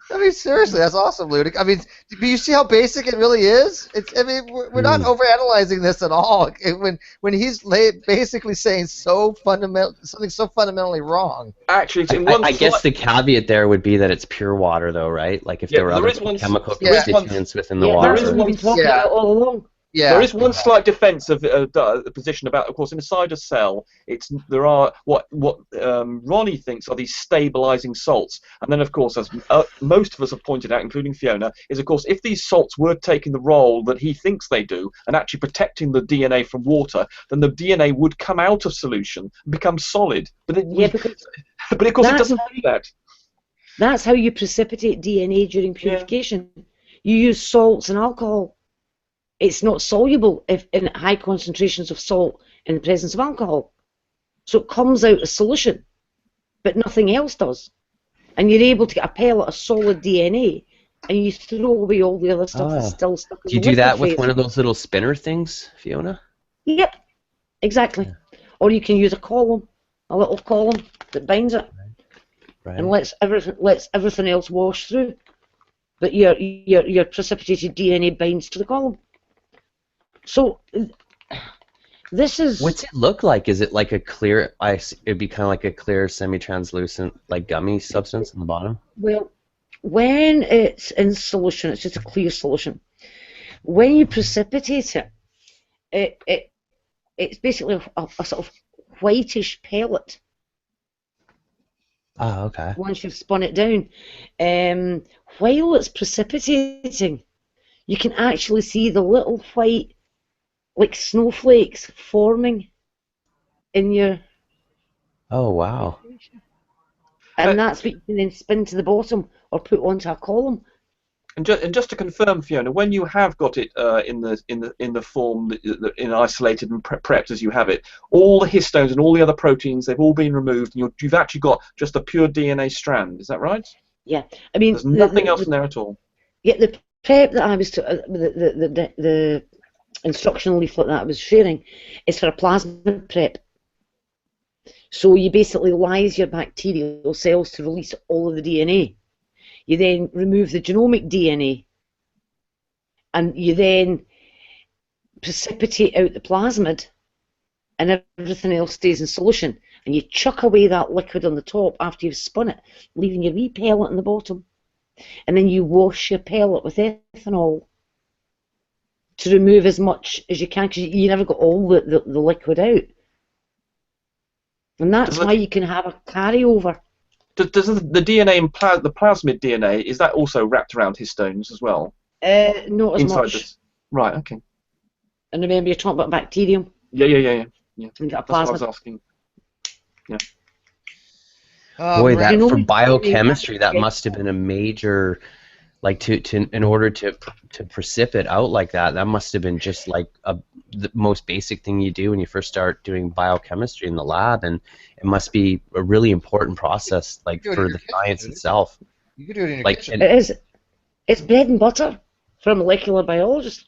I mean, seriously, that's awesome, Ludic. I mean, do you see how basic it really is? I mean, we're not overanalyzing this at all. When he's basically saying something so fundamentally wrong. Actually, I guess the caveat there would be that it's pure water, though, right? Like if there were other chemical constituents within the water. All along. Yeah. There is one slight defense of the position about, of course, inside a cell, there are what Ronnie thinks are these stabilizing salts, and then, of course, as most of us have pointed out, including Fiona, is, of course, if these salts were taking the role that he thinks they do and actually protecting the DNA from water, then the DNA would come out of solution and become solid. But of course, it doesn't do that. That's how you precipitate DNA during purification. Yeah. You use salts and alcohol. It's not soluble if in high concentrations of salt in the presence of alcohol. So it comes out as solution, but nothing else does. And you're able to get a pellet of solid DNA, and you throw away all the other stuff that's still stuck in the liquid phase. Do you do that with one of those little spinner things, Fiona? Yep, exactly. Yeah. Or you can use a column, a little column that binds it, and lets everything else wash through. But your precipitated DNA binds to the column. So this is. What's it look like? Is it like a clear ice? It'd be kind of like a clear, semi-translucent, like gummy substance on the bottom. Well, when it's in solution, it's just a clear solution. When you precipitate it, it's basically a sort of whitish pellet. Oh, okay. Once you've spun it down, while it's precipitating, you can actually see the little white, like snowflakes, forming in your. Oh wow! And that's what you can then spin to the bottom or put onto a column. And just to confirm, Fiona, when you have got it in the form in isolated and prepped as you have it, all the histones and all the other proteins, they've all been removed, and you've actually got just a pure DNA strand. Is that right? Yeah, I mean, there's nothing else in there at all. Yeah, the prep that I was the instructional leaflet that I was sharing is for a plasmid prep. So you basically lyse your bacterial cells to release all of the DNA. You then remove the genomic DNA, and you then precipitate out the plasmid, and everything else stays in solution. And you chuck away that liquid on the top after you've spun it, leaving your wee pellet on the bottom. And then you wash your pellet with ethanol to remove as much as you can, because you never got all the liquid out. And that's why you can have a carryover. Does the DNA in the plasmid DNA, is that also wrapped around histones as well? Not as much. Right, okay. And remember, you're talking about bacterium. Yeah. That's what I was asking. Yeah. Boy, that for biochemistry, that must have been a major, like in order to precipitate out like that. That must have been just like the most basic thing you do when you first start doing biochemistry in the lab, and it must be a really important process, like for the science itself. You could do it in your kitchen. It is. It's bread and butter for a molecular biologist.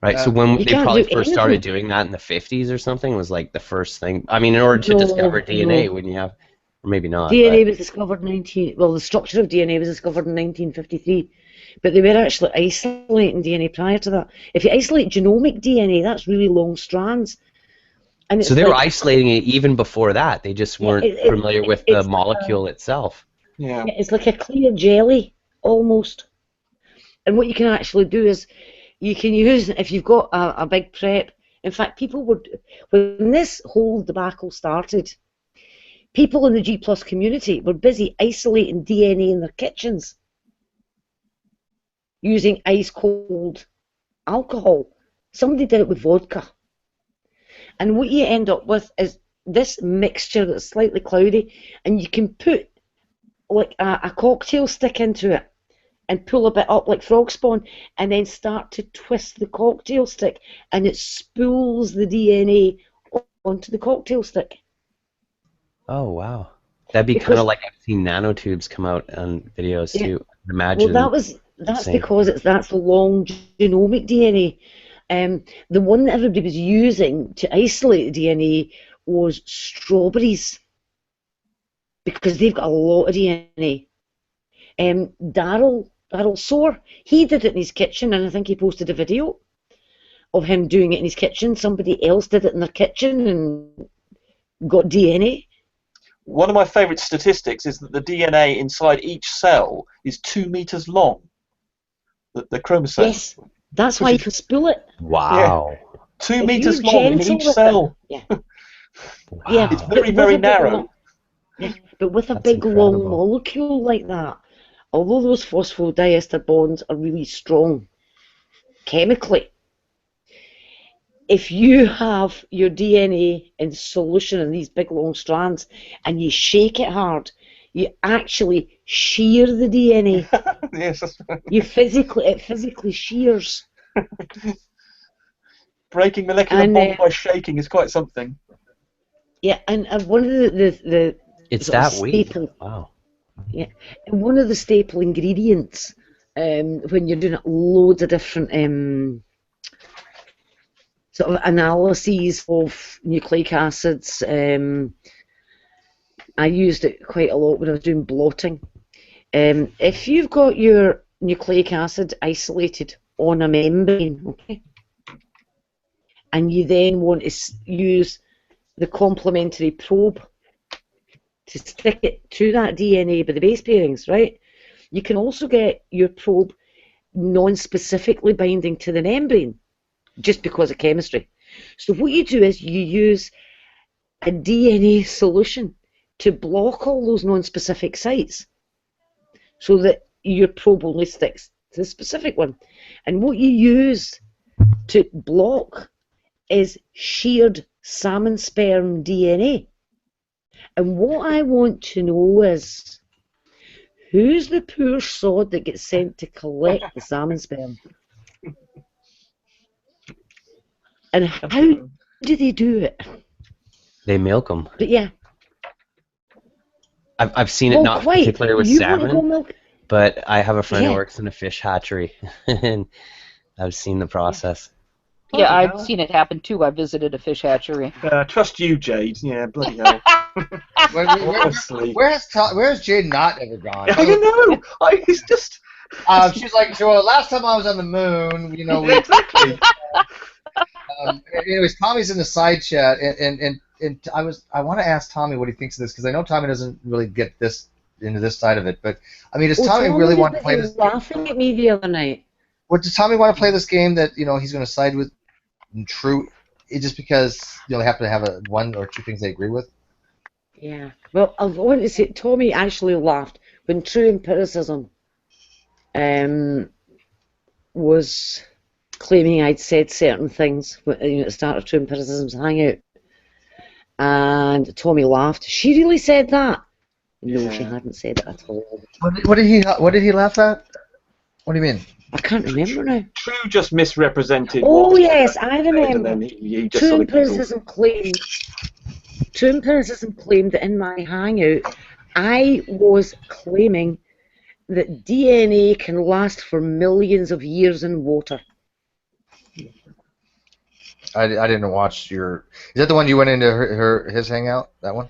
Right, so when they probably first started doing that in the 50s or something was like the first thing. I mean, in order to discover DNA, when you have, or maybe not. DNA was discovered the structure of DNA was discovered in 1953, but they were actually isolating DNA prior to that. If you isolate genomic DNA, that's really long strands. And so they were isolating it even before that. They just weren't familiar with the molecule itself. Yeah. It's like a clear jelly, almost. And what you can actually do is, you can use, if you've got a big prep, in fact, people would, when this whole debacle started, people in the G+ community were busy isolating DNA in their kitchens. using ice cold alcohol. Somebody did it with vodka. And what you end up with is this mixture that's slightly cloudy, and you can put like a cocktail stick into it and pull a bit up like frog spawn, and then start to twist the cocktail stick, and it spools the DNA onto the cocktail stick. Oh, wow. That'd be kind of like I've seen nanotubes come out on videos too. Imagine. Well, that's because that's the long genomic DNA. The one that everybody was using to isolate the DNA was strawberries, because they've got a lot of DNA. Daryl Soar, he did it in his kitchen, and I think he posted a video of him doing it in his kitchen. Somebody else did it in their kitchen and got DNA. One of my favourite statistics is that the DNA inside each cell is 2 meters long. The chromosome. Yes, that's why you can spool it. Wow. Yeah. 2 meters long in each cell. Yeah. Wow. Yeah, it's very, very narrow. But with a big long molecule like that, although those phosphodiester bonds are really strong chemically, if you have your DNA in solution in these big long strands and you shake it hard, you actually shear the DNA. Yes, that's right. It physically shears. Breaking molecular bonds by shaking is quite something. Yeah, and one of the it's that weak. Wow. Yeah, and one of the staple ingredients when you're doing loads of different sort of analyses of nucleic acids. I used it quite a lot when I was doing blotting. If you've got your nucleic acid isolated on a membrane, okay, and you then want to use the complementary probe to stick it to that DNA by the base pairings, right? You can also get your probe non-specifically binding to the membrane, just because of chemistry. So what you do is you use a DNA solution to block all those non-specific sites so that your probe only sticks to the specific one. And what you use to block is sheared salmon sperm DNA. And what I want to know is, who's the poor sod that gets sent to collect the salmon sperm? And how do they do it? They milk them. But yeah. I've seen it not particularly with salmon, but I have a friend who works in a fish hatchery, and I've seen the process. Yeah, I've seen it happen too. I visited a fish hatchery. Trust you, Jade. Yeah, bloody hell. Where's Jade not ever gone? I don't know. It's just. She's like, so last time I was on the moon, you know. Exactly. Anyways, Tommy's in the side chat, and I want to ask Tommy what he thinks of this, because I know Tommy doesn't really get into this side of it. But I mean, does Tommy really want to play this? Laughing at me the other night. What does Tommy want to play this game that he's going to side with True, just because they happen to have one or two things they agree with? Yeah. Well, I want to say Tommy actually laughed when True Empiricism was claiming I'd said certain things at the start of True Empiricism's hangout, and Tommy laughed. She really said that? No, she hadn't said it at all. What did he laugh at? What do you mean? I can't remember now. True just misrepresented. Oh yes, I remember. And then he just True sort of Empiricism claimed that in my hangout I was claiming that DNA can last for millions of years in water. I didn't watch your. Is that the one you went into his hangout? That one?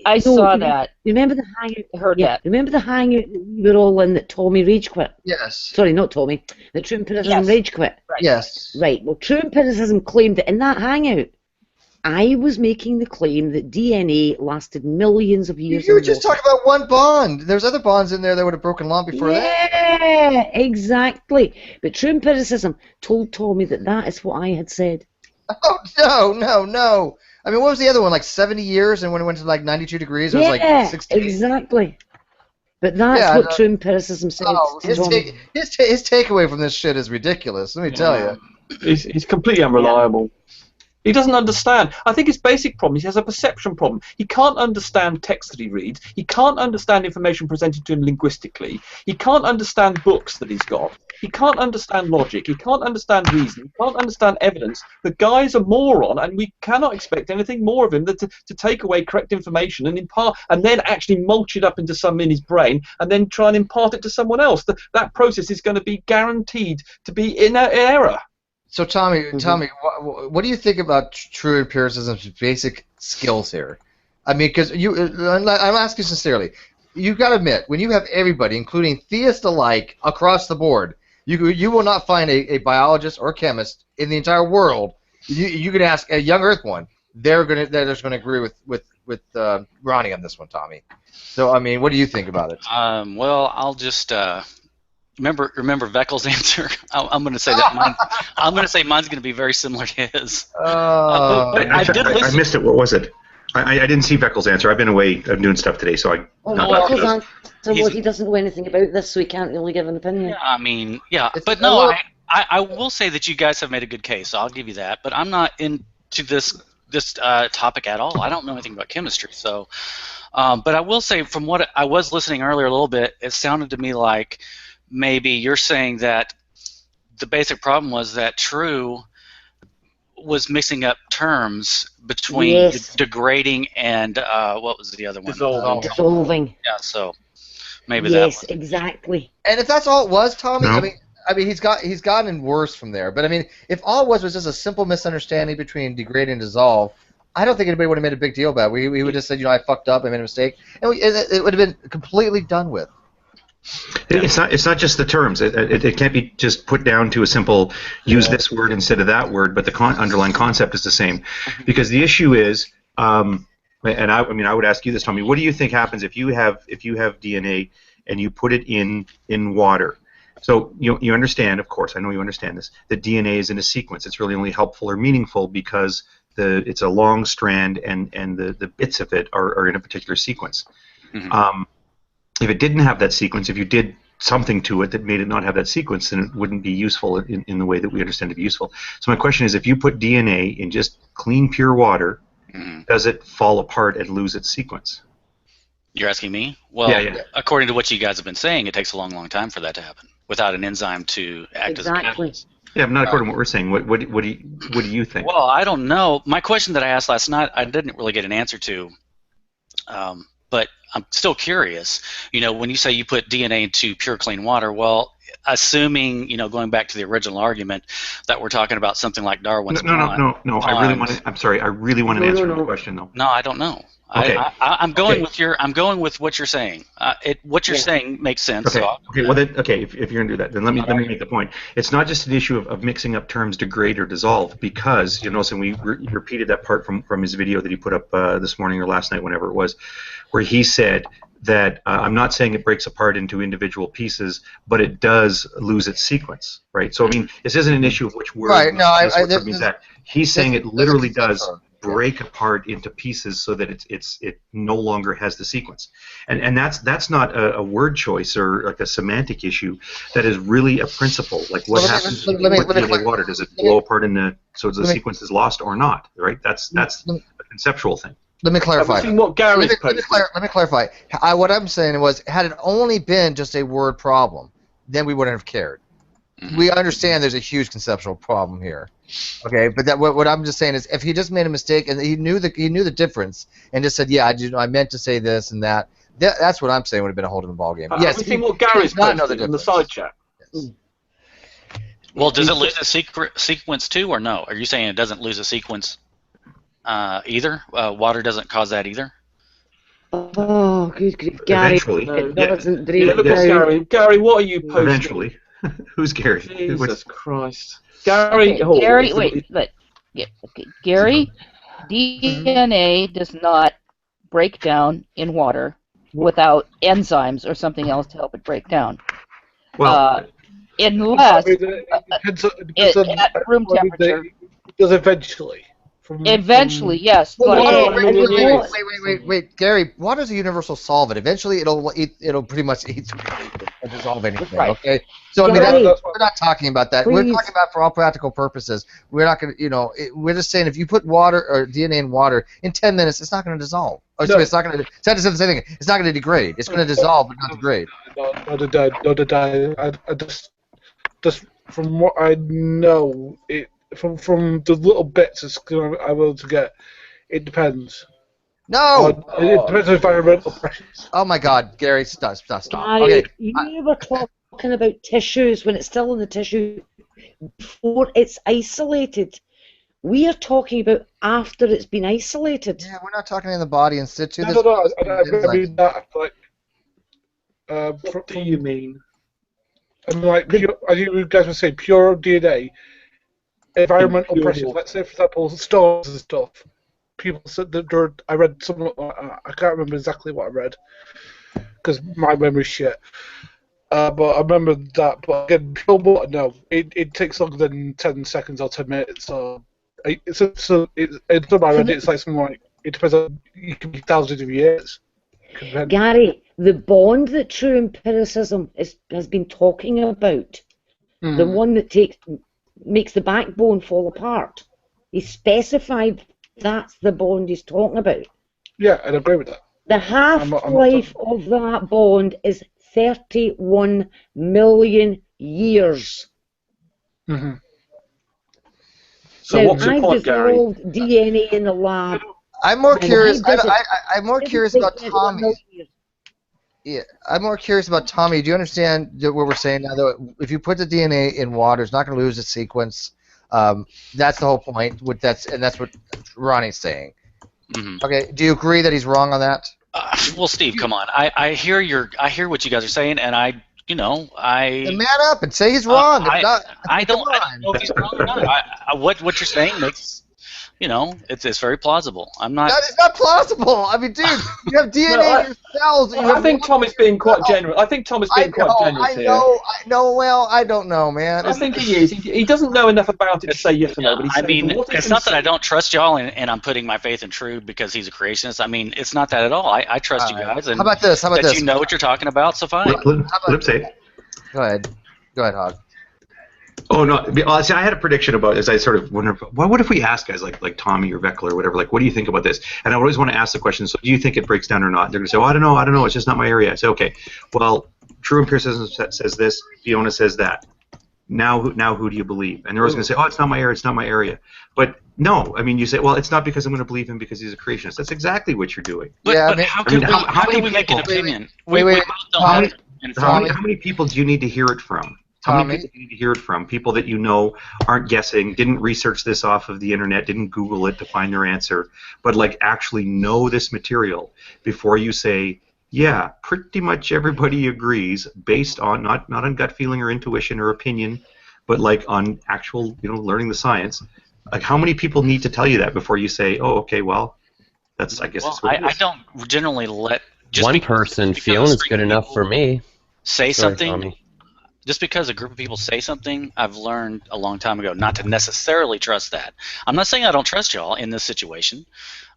I saw that. Remember the hangout? I heard that. Remember the hangout that we were all in that Tommy rage quit? Yes. Sorry, not Tommy. That True Empiricism rage quit. Right. Yes. Right. Well, True Empiricism claimed that in that hangout, I was making the claim that DNA lasted millions of years. You were just talking about one bond. There's other bonds in there that would have broken long before that. Yeah, exactly. But True Empiricism told Tommy that is what I had said. Oh, no. I mean, what was the other one? Like 70 years, and when it went to like 92 degrees, it was like 16? Exactly. But that's Yeah, what true empiricism says. Oh, his takeaway from this shit is ridiculous. Let me tell you. He's completely unreliable. He doesn't understand. I think his basic problem is he has a perception problem. He can't understand text that he reads. He can't understand information presented to him linguistically. He can't understand books that he's got. He can't understand logic. He can't understand reason. He can't understand evidence. The guy's a moron, and we cannot expect anything more of him than to take away correct information and impart, and then actually mulch it up into some in his brain, and then try and impart it to someone else. That process is going to be guaranteed to be in error. So Tommy, what do you think about true empiricism's basic skills here? I mean, because I'm asking sincerely. You've got to admit, when you have everybody, including theists alike, across the board, you will not find a biologist or chemist in the entire world. You can ask a young Earth one. They're just gonna agree with Ronnie on this one, Tommy. So I mean, what do you think about it? Well, I'll just. Remember Vekl's answer. I'm going to say that I'm going to say mine's going to be very similar to his. I missed it. What was it? I didn't see Vekl's answer. I've been away doing stuff today, so I. Vekl's answer, he doesn't know anything about this, so he can't really give an opinion. Yeah, I mean, yeah, but no, I will say that you guys have made a good case. So I'll give you that. But I'm not into this topic at all. I don't know anything about chemistry, so. But I will say, from what I was listening earlier a little bit, it sounded to me like. Maybe you're saying that the basic problem was that True was mixing up terms between degrading and what was the other one? Dissolving. Yeah, so maybe that. Yes, exactly. And if that's all it was, Tommy, I mean, he's gotten worse from there. But I mean, if all it was just a simple misunderstanding between degrade and dissolve, I don't think anybody would have made a big deal about it. We would have just said, I fucked up, I made a mistake, and it would have been completely done with. It's not just the terms. It can't be just put down to a simple use this word instead of that word, but the underlying concept is the same. Because the issue is, and I would ask you this, Tommy. What do you think happens if you have DNA and you put it in water? So you understand, of course, I know you understand this. That DNA is in a sequence. It's really only helpful or meaningful because it's a long strand and the bits of it are in a particular sequence. Mm-hmm. If it didn't have that sequence, if you did something to it that made it not have that sequence, then it wouldn't be useful in the way that we understand it to be useful. So my question is, if you put DNA in just clean, pure water, does it fall apart and lose its sequence? You're asking me? Well, according to what you guys have been saying, it takes a long, long time for that to happen without an enzyme to act as a catalyst. Yeah, but not according to what we're saying. What do you think? Well, I don't know. My question that I asked last night, I didn't really get an answer to. But I'm still curious. When you say you put DNA into pure, clean water, well, assuming, going back to the original argument that we're talking about something like Darwin's No. I'm sorry. I really want an answer to the question, though. No, I don't know. Okay. I'm going with what you're saying. What you're saying makes sense. Okay. So If you're gonna do that, then let me make the point. It's not just an issue of mixing up terms, degrade or dissolve, because and we repeated that part from his video that he put up this morning or last night, whenever it was, where he said that I'm not saying it breaks apart into individual pieces, but it does lose its sequence, right? So I mean, this isn't an issue of which word. Right. No, means that. He's saying it literally does break apart into pieces so that it no longer has the sequence, and that's not a word choice or like a semantic issue. That is really a principle. Like what happens with DNA water? Does it blow apart so the sequence is lost or not? Right? That's a conceptual thing. Let me clarify. What Gary's let me clarify. What I'm saying was, had it only been just a word problem, then we wouldn't have cared. We understand there's a huge conceptual problem here. Okay, but what I'm just saying is, if he just made a mistake and he knew the difference and just said, I meant to say this and that, that's what I'm saying would have been a whole different ballgame. Yes, he what Gary's posted in the side chat. Yes. Well, does it lose a sequence too, or no? Are you saying it doesn't lose a sequence either? Water doesn't cause that either? Oh, good grief, Gary. Eventually. It doesn't break look at down. Gary, what are you posting? Eventually. Who's Gary? Jesus Christ. Gary, Gary, Gary, DNA does not break down in water without enzymes or something else to help it break down. Well, unless it depends on at room temperature. It does eventually. Eventually, yes. Well, But wait, Gary. Water's a universal solvent. Eventually, it'll pretty much dissolve anything. Right. Okay. So I mean, Gary, we're not talking about that. We're please. talking about for all practical purposes. We're not going to, we're just saying if you put water or DNA in water in 10 minutes, it's not going to dissolve. Oh, sorry, it's not going to. It's not the same thing. It's not going to degrade. It's going to dissolve, but not degrade. Not a die. I just from what I know, from the little bits I'm able to get, it depends. No. It depends on environmental pressures. Oh my God, Gary, stop. Gary, Okay. you were talking about tissues when it's still in the tissue before it's isolated. We are talking about after it's been isolated. Yeah, we're not talking in the body in situ. No, I mean that. Like, what do you mean? I mean, like, as you guys were saying, pure DNA, environmental pressures. Let's say, for example, storms and stuff. People said that I read some. I can't remember exactly what I read because my memory's shit. But I remember that. But again, pure water, no. It takes longer than 10 seconds or 10 minutes. So it's I read it's like something like it depends on. It can be thousands of years. Gary, the bond that true empiricism has been talking about, the one that makes the backbone fall apart, he specified that's the bond he's talking about. Yeah, I'd agree with that. The half-life of that bond is 31 million years. Mm-hmm. So now, what's your point, Gary? I've dissolved DNA in the lab. I'm more curious. I'm more curious about Tommy. Yeah, I'm more curious about Tommy. Do you understand what we're saying now? That if you put the DNA in water, it's not going to lose its sequence. That's the whole point. That's what Ronnie's saying. Mm-hmm. Okay. Do you agree that he's wrong on that? Well, Steve, come on. I hear what you guys are saying, and I Then man up and say he's wrong. I don't know if he's wrong or not. What you're saying makes. It's very plausible. I'm not. That is not plausible. I mean, dude, you have DNA in your cells. I think Tom is being quite generous. I think Tom is being quite generous here. I know. Well, I don't know, man. I think he is. He doesn't know enough about it to say yes or no. But it's not that I don't trust y'all and I'm putting my faith in True because he's a creationist. I mean, it's not that at all. I trust you guys. And how about this? You know what you're talking about, so fine. Let him say. Go ahead, Hog. Oh no! See, I had a prediction about this. I sort of wonder, what if we ask guys like Tommy or Vekl or whatever, like, what do you think about this? And I always want to ask the question. So, do you think it breaks down or not? They're going to say, oh, I don't know. It's just not my area. I say, okay. Well, True Empiricism says this. Fiona says that. Now who do you believe? And they're always going to say, oh, it's not my area. It's not my area. But no, I mean, you say, well, it's not because I'm going to believe him because he's a creationist. That's exactly what you're doing. But how can we make an opinion? Wait. How many people do you need to hear it from? How many people do you need to hear it from? People that you know aren't guessing, didn't research this off of the internet, didn't Google it to find their answer, but like actually know this material before you say, yeah, pretty much everybody agrees based on not on gut feeling or intuition or opinion, but like on actual, learning the science. Like how many people need to tell you that before you say, oh, okay, well, that's, I guess that's what it is. I don't generally let one person feeling is good enough for me. Say something. Tommy. Just because a group of people say something, I've learned a long time ago not to necessarily trust that. I'm not saying I don't trust y'all in this situation.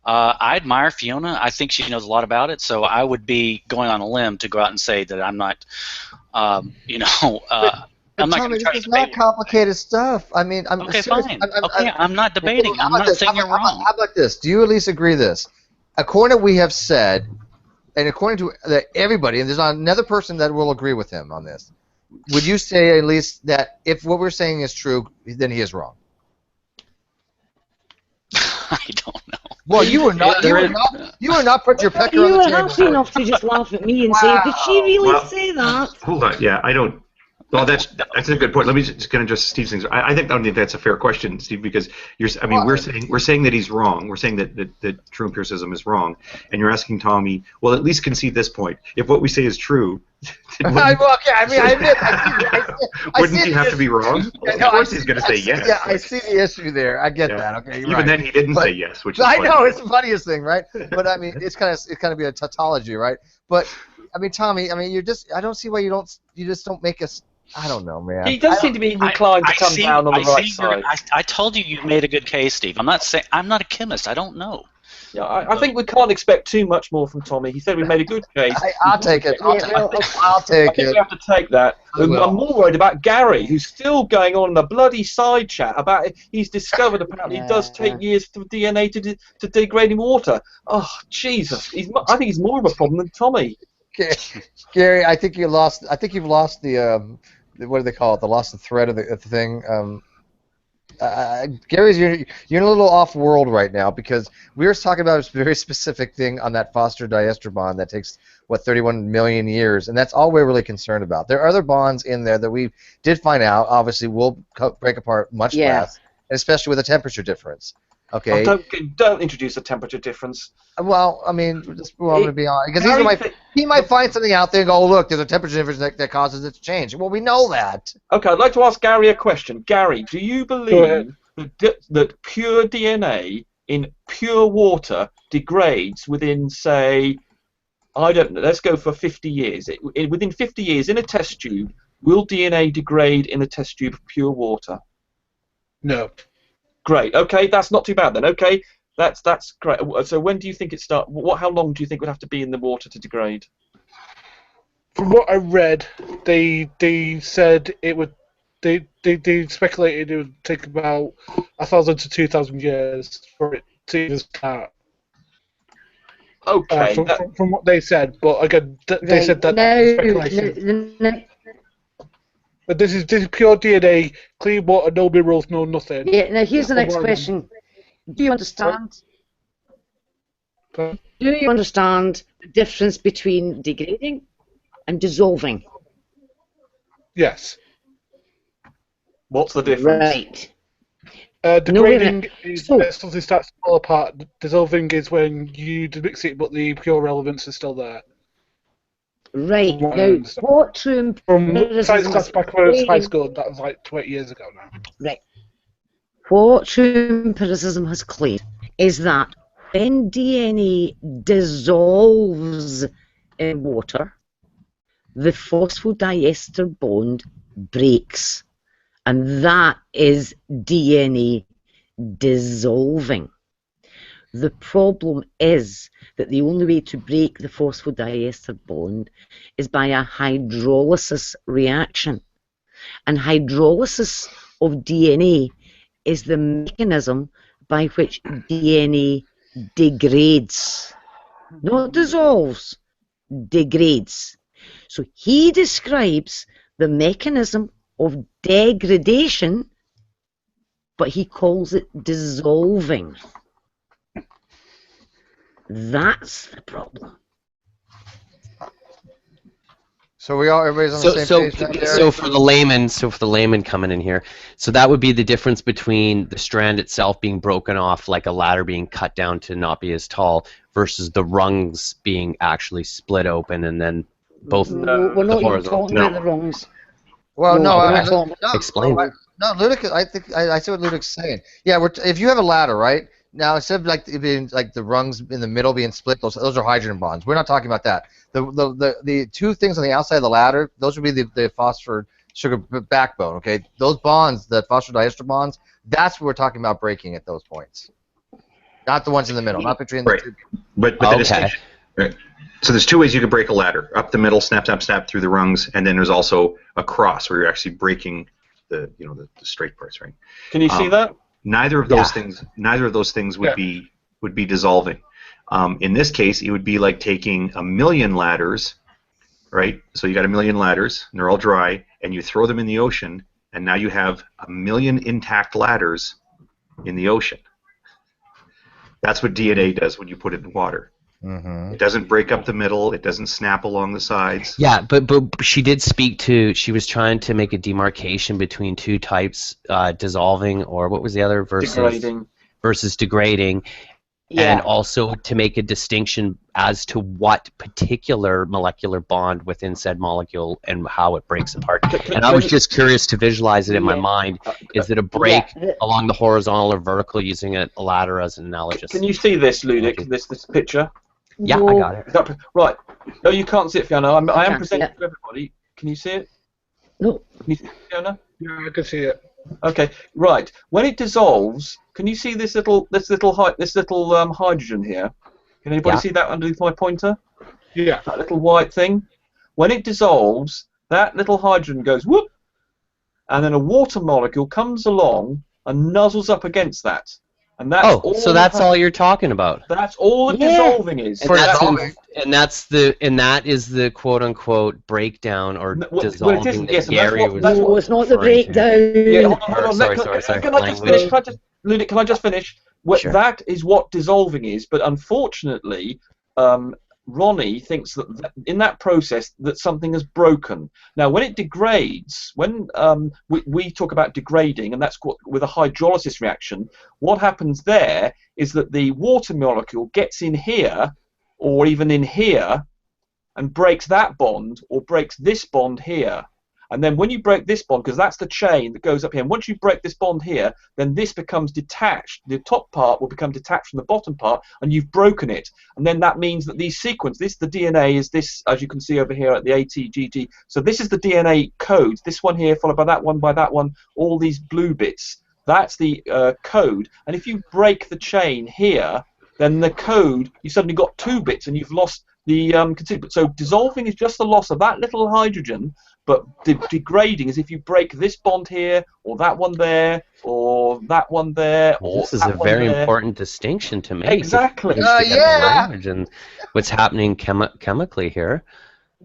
I admire Fiona. I think she knows a lot about it, so I would be going on a limb to go out and say that I'm not, I'm not going to try to It's not complicated stuff. I mean, okay, fine. I'm not debating. I'm not saying you're wrong. How about this? Do you at least agree this? According to what we have said, and according to everybody, and there's not another person that will agree with him on this, would you say at least that if what we're saying is true, then he is wrong? I don't know. Well, you were not put your pecker on the table. You were happy enough to just laugh at me and say, "Did she really say that?" Hold on. Yeah, I don't. Well, that's a good point. Let me just kind of address Steve's things. I don't think that's a fair question, Steve, because we're saying that he's wrong. We're saying that true empiricism is wrong, and you're asking Tommy, well, at least concede this point. If what we say is true, I admit. Wouldn't he have to be wrong? Of course, he's going to say yes. Yeah, I see the issue there. I get that. Okay, you're Even right. then, he didn't say yes, which is I funny. know it's the funniest thing, right? But I mean, it's kind of be a tautology, right? But I mean, Tommy, I mean, I don't see why you just don't make us I don't know, man. He does seem to be inclined to come down on the right side. I told you made a good case, Steve. I'm not a chemist. I don't know. Yeah, I think we can't expect too much more from Tommy. He said we made a good case. I'll take it. I'll take I think we have to take that. I'm more worried about Gary, who's still going on in the bloody side chat about he's discovered apparently it does take years for DNA to degrade in water. Oh, Jesus. I think he's more of a problem than Tommy. Gary, I think you've lost the what do they call it? Lost the thread of the thing. Gary's, you're in a little off-world right now because we were talking about a very specific thing on that phosphodiester bond that takes, 31 million years, and that's all we're really concerned about. There are other bonds in there that we did find out, obviously, will break apart much less, and especially with a temperature difference. Okay. Oh, don't introduce a temperature difference. Well, I mean, I'm going to be honest, because he might find something out there and go, oh, look, there's a temperature difference that causes it to change. Well, we know that. Okay, I'd like to ask Gary a question. Gary, do you believe that pure DNA in pure water degrades within, say, I don't know, let's go for 50 years. Within 50 years, in a test tube, will DNA degrade in a test tube of pure water? No. Great. Okay, that's not too bad then. Okay, that's great. So when do you think it starts? How long do you think would have to be in the water to degrade? From what I read, they said it would. They speculated it would take about 1,000 to 2,000 years for it to even start. Okay. From what they said, but again, they said that speculation. But this is pure DNA, clean water, no minerals, no nothing. Yeah. Now here's the next question: do you understand? Do you understand the difference between degrading and dissolving? Yes. What's the difference? Right. Degrading is when something starts to fall apart. Dissolving is when you mix it, but the pure relevance is still there. Right. Now, what true from science class back when I was high school, that was like 20 years ago now. Right. What true empiricism has claimed is that when DNA dissolves in water, the phosphodiester bond breaks. And that is DNA dissolving. The problem is that the only way to break the phosphodiester bond is by a hydrolysis reaction. And hydrolysis of DNA is the mechanism by which DNA degrades. Not dissolves, degrades. So he describes the mechanism of degradation, but he calls it dissolving. That's the problem. So everybody's on the same page. So for the layman coming in here, so that would be the difference between the strand itself being broken off, like a ladder being cut down to not be as tall, versus the rungs being actually split open and then both. No, we're not even talking about the rungs. Well, explain. No, Ludic. I think I see what Ludic's saying. Yeah, if you have a ladder, right? Now instead of like it being like the rungs in the middle being split, those are hydrogen bonds. We're not talking about that. The two things on the outside of the ladder, those would be the phosphor sugar backbone. Okay, those bonds, the phosphodiester bonds, that's what we're talking about breaking at those points. Not the ones in the middle, not between the two. But the distinction. Right. So there's two ways you could break a ladder: up the middle, snap, snap, snap through the rungs, and then there's also a cross where you're actually breaking the straight parts, right? Can you see that? Neither of those things would be dissolving. In this case, it would be like taking 1,000,000 ladders, right? So you got 1,000,000 ladders, and they're all dry, and you throw them in the ocean, and now you have 1,000,000 intact ladders in the ocean. That's what DNA does when you put it in water. Mm-hmm. It doesn't break up the middle. It doesn't snap along the sides. Yeah, but she did speak to. She was trying to make a demarcation between two types, dissolving, or what was the other versus degrading, and also to make a distinction as to what particular molecular bond within said molecule and how it breaks apart. And I was just curious to visualize it in my mind. Is it a break along the horizontal or vertical using a ladder as an analogous? Can you see this, Ludic? This picture? Yeah, I got it. Right. No, you can't see it, Fiona. I am presenting to everybody. Can you see it? No. Can you see it, Fiona? Yeah, I can see it. Okay, right. When it dissolves, can you see this little hydrogen here? Can anybody see that underneath my pointer? Yeah. That little white thing. When it dissolves, that little hydrogen goes whoop, and then a water molecule comes along and nuzzles up against that. And that's all. So that's all you're talking about. That's all that dissolving is. And that is the quote unquote breakdown or dissolving that Gary was. No, it's not the breakdown. Yeah, hold on. Sorry. Can I just finish? Can I just finish? Sure. That is what dissolving is, but unfortunately, Ronnie thinks that in that process that something has broken. Now, when it degrades, when we talk about degrading, and that's with a hydrolysis reaction, what happens there is that the water molecule gets in here, or even in here, and breaks that bond, or breaks this bond here. And then when you break this bond, because that's the chain that goes up here, and once you break this bond here, then this becomes detached. The top part will become detached from the bottom part, and you've broken it. And then that means that these sequences, the DNA is this, as you can see over here at the ATGG. So this is the DNA codes. This one here, followed by that one, all these blue bits. That's the code. And if you break the chain here, then the code, you suddenly got 2 bits, and you've lost the so dissolving is just the loss of that little hydrogen, but degrading is if you break this bond here, or that one there, or that one there, or this is a very important distinction to make. Exactly. Language and what's happening chemically here.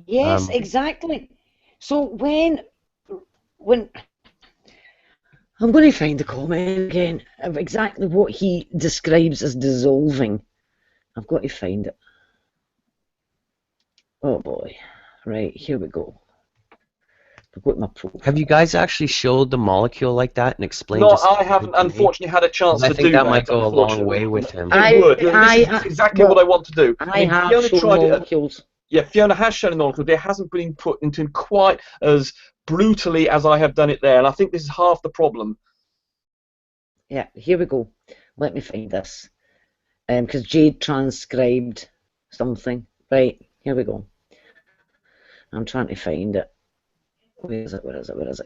Yes, exactly. So when I'm going to find the comment again of exactly what he describes as dissolving. I've got to find it. Oh boy. Right, here we go. I've got my proof. Have you guys actually showed the molecule like that and explained? No, I haven't unfortunately had a chance to do that. I think that might go a long way with him. It would. This is exactly what I want to do. I have shown molecules. Yeah, Fiona has shown an molecule. It hasn't been put into quite as brutally as I have done it there, and I think this is half the problem. Yeah, here we go. Let me find this. Because Jade transcribed something. Right, here we go. I'm trying to find it. Where is it?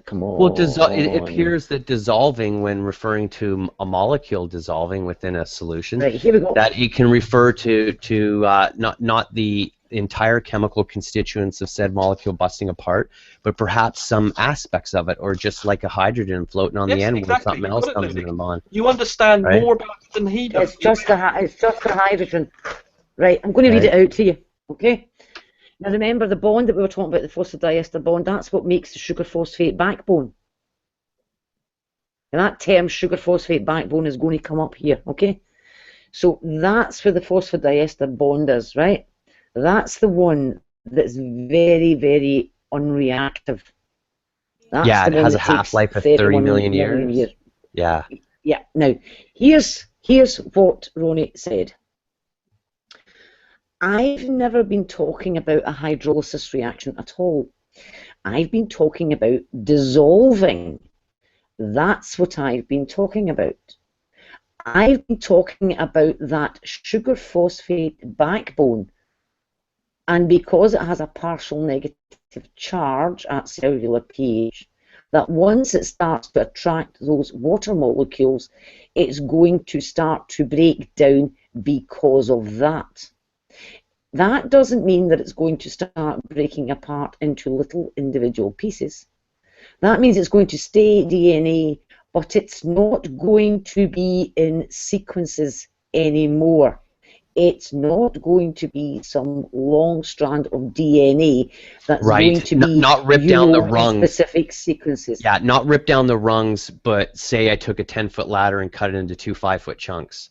Come on. Well, it appears that dissolving, when referring to a molecule dissolving within a solution, right, here we go. that it can refer to not the entire chemical constituents of said molecule busting apart, but perhaps some aspects of it, or just like a hydrogen floating on the end where something else comes in the bond. You understand more about it than he does. It's just the hydrogen. Right, I'm going to read it out to you. Okay. Now remember the bond that we were talking about, the phosphodiester bond. That's what makes the sugar phosphate backbone. And that term sugar phosphate backbone is going to come up here. Okay. So that's where the phosphodiester bond is, right? That's the one that's very, very unreactive. That's yeah, it has a that half-life of 30 million years. Yeah. Yeah. Now, here's what Ronnie said. I've never been talking about a hydrolysis reaction at all. I've been talking about dissolving. That's what I've been talking about. I've been talking about that sugar phosphate backbone. And because it has a partial negative charge at cellular pH, that once it starts to attract those water molecules, it's going to start to break down because of that. That doesn't mean that it's going to start breaking apart into little individual pieces. That means it's going to stay DNA, but it's not going to be in sequences anymore. It's not going to be some long strand of DNA that's going to be not rip down the rungs. Specific sequences. Yeah, not rip down the rungs, but say I took a 10-foot ladder and cut it into 2 5-foot chunks.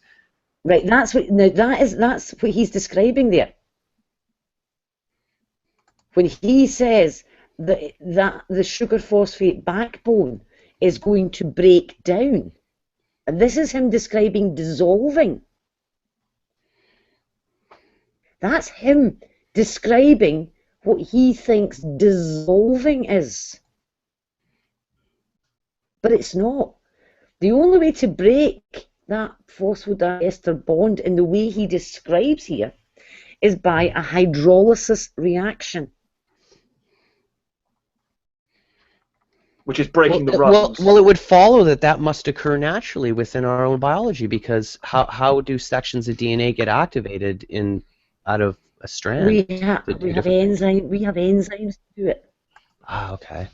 Right. That's what he's describing there. When he says that the sugar phosphate backbone is going to break down, and this is him describing dissolving. That's him describing what he thinks dissolving is. But it's not. The only way to break that phosphodiester bond in the way he describes here is by a hydrolysis reaction. which is breaking the Well, rungs. well, it would follow that that must occur naturally within our own biology, because how do sections of DNA get activated out of a strand? We have enzymes to do it. Ah, okay.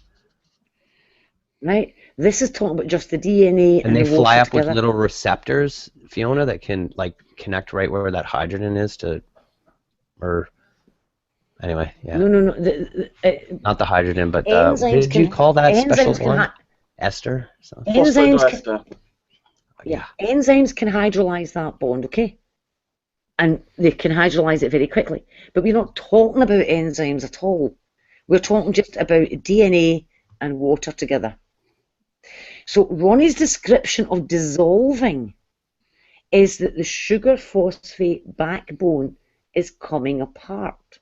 Right? This is talking about just the DNA And and they the fly water up together. with little receptors, Fiona, that can like connect right where that hydrogen is or anyway, yeah. No. Not the hydrogen, but Enzymes what did you call that special enzymes can one? Ester? Enzymes can hydrolyze that bond, okay? And they can hydrolyze it very quickly. But we're not talking about enzymes at all. We're talking just about DNA and water together. So Ronnie's description of dissolving is that the sugar phosphate backbone is coming apart.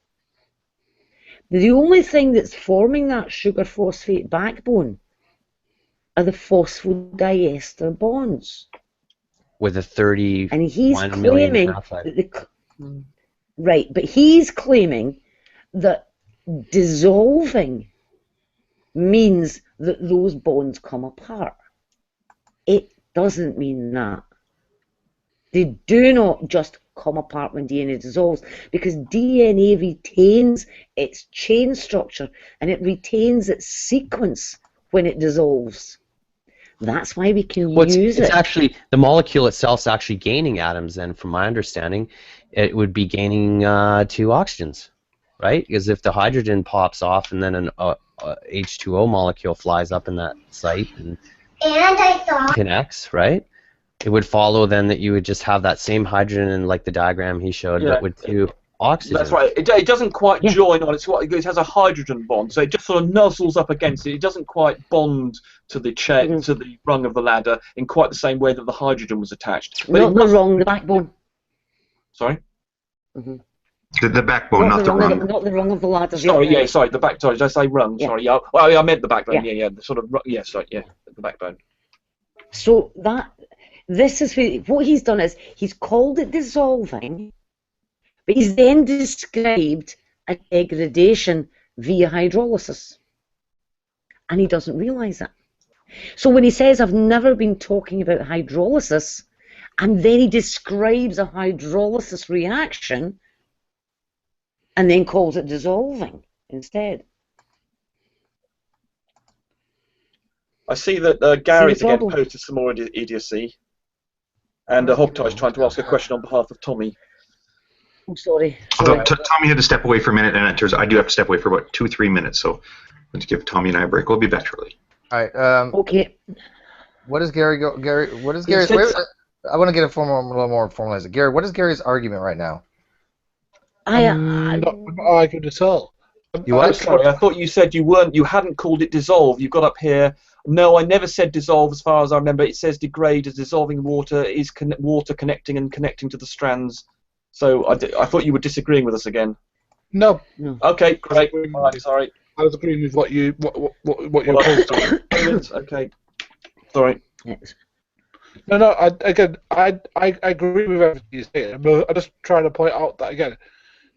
The only thing that's forming that sugar phosphate backbone are the phosphodiester bonds. With a 31 and he's million claiming half-life. Right, but he's claiming that dissolving means that those bonds come apart. It doesn't mean that. They do not just come apart when DNA dissolves, because DNA retains its chain structure and it retains its sequence when it dissolves. That's why we can use It's it. actually, the molecule itself is actually gaining atoms, and from my understanding, it would be gaining 2 oxygens, right? Because if the hydrogen pops off and then an H2O molecule flies up in that site and connects, right? It would follow then that you would just have that same hydrogen in like the diagram he showed, Yeah. but with 2 oxygens. That's right. It doesn't quite join on. It has a hydrogen bond, so it just sort of nuzzles up against it. It doesn't quite bond to the chain, to the rung of the ladder in quite the same way that the hydrogen was attached. But Not the rung, the backbone. Sorry. The backbone, not the rung. Not the rung of the ladder. Sorry, yeah, sorry. The back. Sorry, did I say rung? Yeah. Sorry. Yeah. Well, I meant the backbone. Yeah. Yeah. The sort of. Yeah. Sorry. Yeah. The backbone. So this is what he's done is he's called it dissolving, but he's then described a degradation via hydrolysis, and he doesn't realise that. So when he says, "I've never been talking about hydrolysis," and then he describes a hydrolysis reaction, and then calls it dissolving instead. I see that Gary's the again problem? posted some more idiocy, and Hogtie is trying to ask a question on behalf of Tommy. I'm sorry. Although Tommy had to step away for a minute, and I do have to step away for about 2-3 minutes, so let's give Tommy and I a break. We'll be back shortly. All right. Okay. What does Gary go? Gary, what is Gary's? Wait, I want to get a little more formalized. Gary, what is Gary's argument right now? I'm not arguing at all. Sorry, I thought you said you hadn't called it dissolve. You got up here. No, I never said dissolve. As far as I remember, it says degrade as dissolving water is water connecting to the strands. So I thought you were disagreeing with us again. No. Okay, great. All right, sorry. I was agreeing with what you posted. Okay. Sorry. No. I agree with everything you say. I'm just trying to point out that again,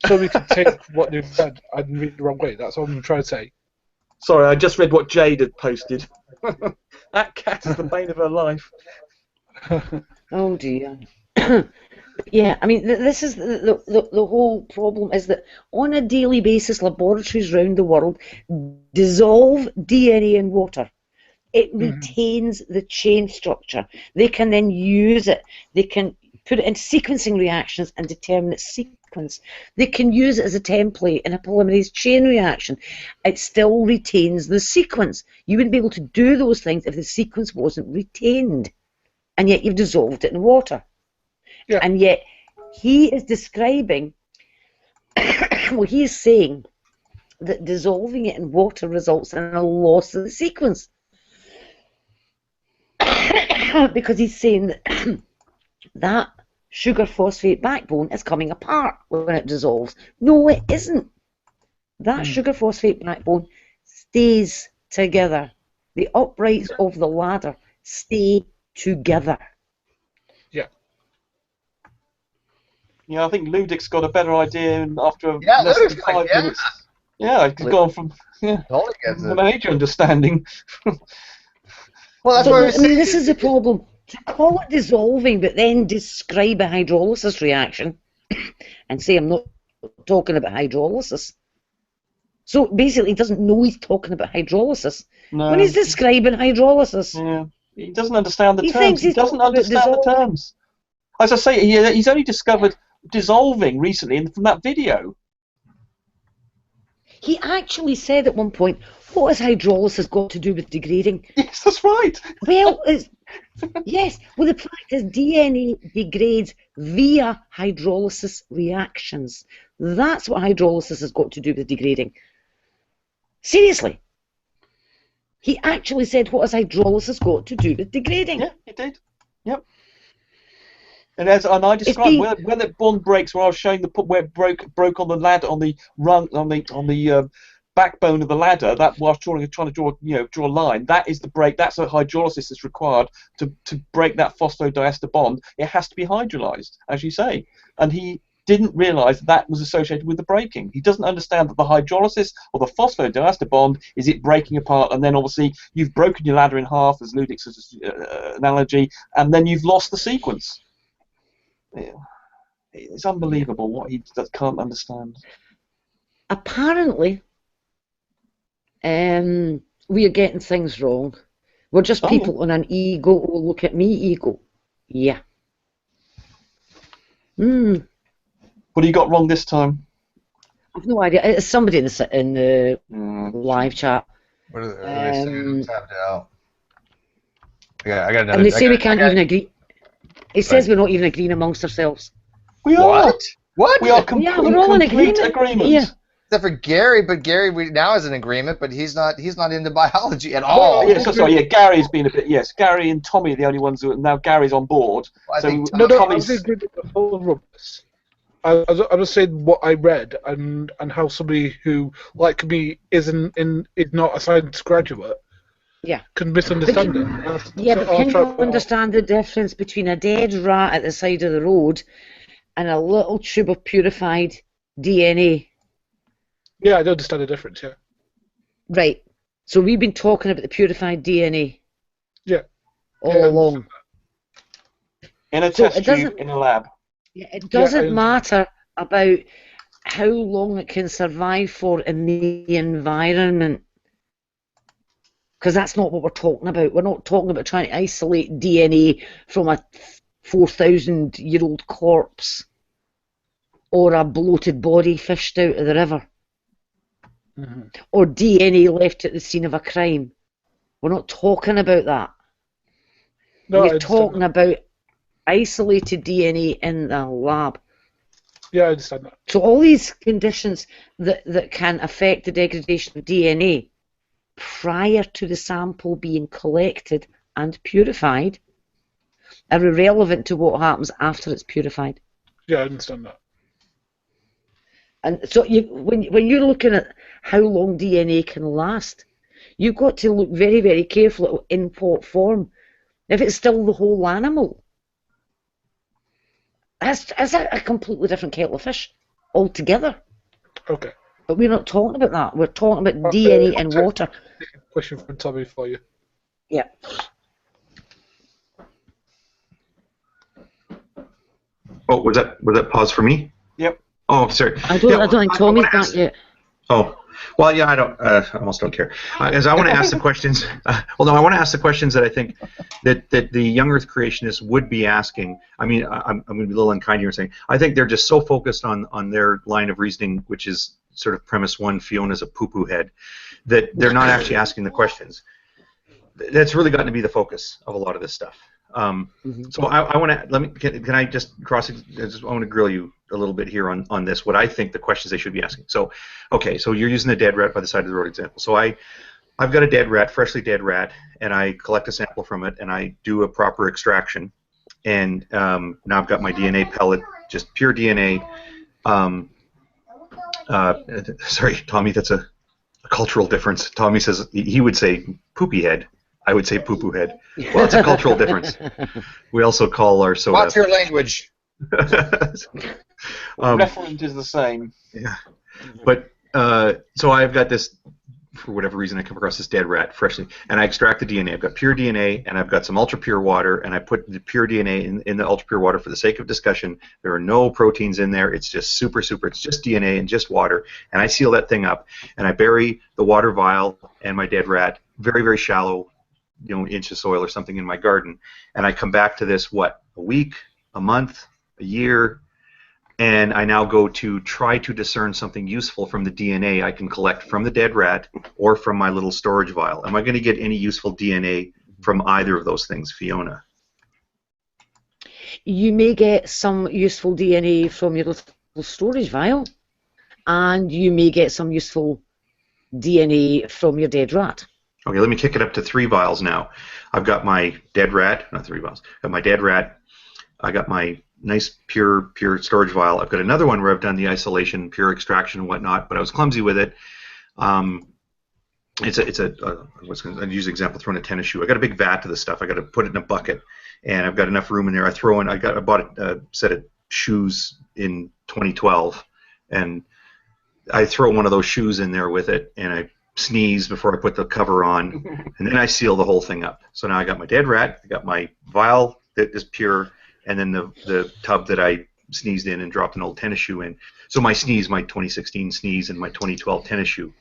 so we can take what you've said and read it the wrong way. That's what I'm trying to say. Sorry, I just read what Jade had posted. That cat is the bane of her life. Oh dear. Yeah, I mean, this is the whole problem is that on a daily basis, laboratories around the world dissolve DNA in water. It retains the chain structure. They can then use it. They can put it in sequencing reactions and determine its sequence. They can use it as a template in a polymerase chain reaction. It still retains the sequence. You wouldn't be able to do those things if the sequence wasn't retained, and yet you've dissolved it in water. Yeah. And yet he is describing, well, he is saying that dissolving it in water results in a loss of the sequence. Because he's saying that that sugar phosphate backbone is coming apart when it dissolves. No, it isn't. That sugar phosphate backbone stays together. The uprights of the ladder stay together. Yeah, I think Ludic's got a better idea after less than 5 minutes. Yeah, he's gone from major understanding. Well, that's So, what I I was mean, saying. this is the problem. To call it dissolving, but then describe a hydrolysis reaction and say I'm not talking about hydrolysis. So basically, he doesn't know he's talking about hydrolysis when he's describing hydrolysis. Yeah, he doesn't understand the He terms. thinks He he's doesn't talking about understand the dissolving. terms. As I say, he's only discovered dissolving recently from that video. He actually said at one point, "What has hydrolysis got to do with degrading?" Yes, that's right. Well, yes. Well, the fact is, DNA degrades via hydrolysis reactions. That's what hydrolysis has got to do with degrading. Seriously. He actually said, "What has hydrolysis got to do with degrading?" Yeah, he did. Yep. And I described when the bond breaks, where I was showing where it broke on the ladder, on the rung, on the backbone of the ladder. That while trying to draw a line, that is the break. That's a hydrolysis that's required to break that phosphodiester bond. It has to be hydrolyzed, as you say. And he didn't realise that was associated with the breaking. He doesn't understand that the hydrolysis or the phosphodiester bond is it breaking apart, and then obviously you've broken your ladder in half, as Ludwig's analogy, and then you've lost the sequence. It's unbelievable what he can't understand. Apparently, we are getting things wrong. We're just people on an ego. Oh, look at me, ego. Yeah. What do you got wrong this time? I've no idea. It's somebody in the live chat. What are they saying? Tapped it out. Yeah, I got another. And they say we can't even agree. It says we're not even agreeing amongst ourselves. We are. What? We are we're all in agreement. Yeah. Except for Gary, but Gary now is in agreement, but he's not into biology at all. Oh, yes, sorry. Yeah, Gary's been a bit. Yes, Gary and Tommy are the only ones who now Gary's on board. Well, so Tommy's. I was saying what I read and how somebody who like me is not a science graduate. Yeah. Can misunderstand it. But can you understand the difference between a dead rat at the side of the road and a little tube of purified DNA? Yeah, I do understand the difference, yeah. Right. So we've been talking about the purified DNA. Yeah. All along. In a test tube in a lab. Yeah, it doesn't matter about how long it can survive for in the environment. Because that's not what we're talking about. We're not talking about trying to isolate DNA from a 4,000-year-old corpse or a bloated body fished out of the river. Or DNA left at the scene of a crime. We're not talking about that. No, We're talking about isolated DNA in the lab. Yeah, I understand that. So all these conditions that can affect the degradation of DNA prior to the sample being collected and purified are irrelevant to what happens after it's purified. Yeah, I understand that. And so when you're looking at how long DNA can last, you've got to look very, very carefully at in what form. If it's still the whole animal, that's a completely different kettle of fish altogether. Okay. But we're not talking about that. We're talking about DNA and water. Question from Tommy for you. Yeah. Oh, was that pause for me? Yep. Oh, sorry. I don't think Tommy's back yet. Oh, well, yeah, I almost don't care. As I want to ask the questions. I want to ask the questions that I think that the young Earth creationists would be asking. I mean, I'm going to be a little unkind here, saying I think they're just so focused on their line of reasoning, which is sort of premise one: Fiona's a poo-poo head, that they're not actually asking the questions. That's really gotten to be the focus of a lot of this stuff. So I want to can I just I want to grill you a little bit here on this, what I think the questions they should be asking. So, okay, so you're using the dead rat by the side of the road example. So I've got a dead rat, freshly dead rat, and I collect a sample from it, and I do a proper extraction, and now I've got my DNA pellet, just pure DNA. Sorry, Tommy, that's a cultural difference. Tommy says he would say poopy head. I would say poo-poo head. Well, it's a cultural difference. We also call our soda. What's your language? Referent is the same. Yeah, but so I've got this, for whatever reason, I come across this dead rat freshly, and I extract the DNA. I've got pure DNA, and I've got some ultra pure water, and I put the pure DNA in the ultra pure water for the sake of discussion. There are no proteins in there. It's just super. It's just DNA and just water, and I seal that thing up, and I bury the water vial and my dead rat very, very shallow, inch of soil or something in my garden, and I come back to this, a week, a month, a year, and I now go to try to discern something useful from the DNA I can collect from the dead rat or from my little storage vial. Am I going to get any useful DNA from either of those things, Fiona? You may get some useful DNA from your little storage vial, and you may get some useful DNA from your dead rat. Okay, let me kick it up to 3 vials now. I've got my dead rat, not 3 vials. I've got my dead rat. I got my nice pure storage vial. I've got another one where I've done the isolation, pure extraction and whatnot, but I was clumsy with it. I'd use an example, throwing a tennis shoe. I got a big vat of the stuff. I got to put it in a bucket, and I've got enough room in there. I bought a set of shoes in 2012, and I throw one of those shoes in there with it, and I sneeze before I put the cover on, and then I seal the whole thing up. So now I got my dead rat, I got my vial that is pure, and then the tub that I sneezed in and dropped an old tennis shoe in. So my 2016 sneeze and my 2012 tennis shoe.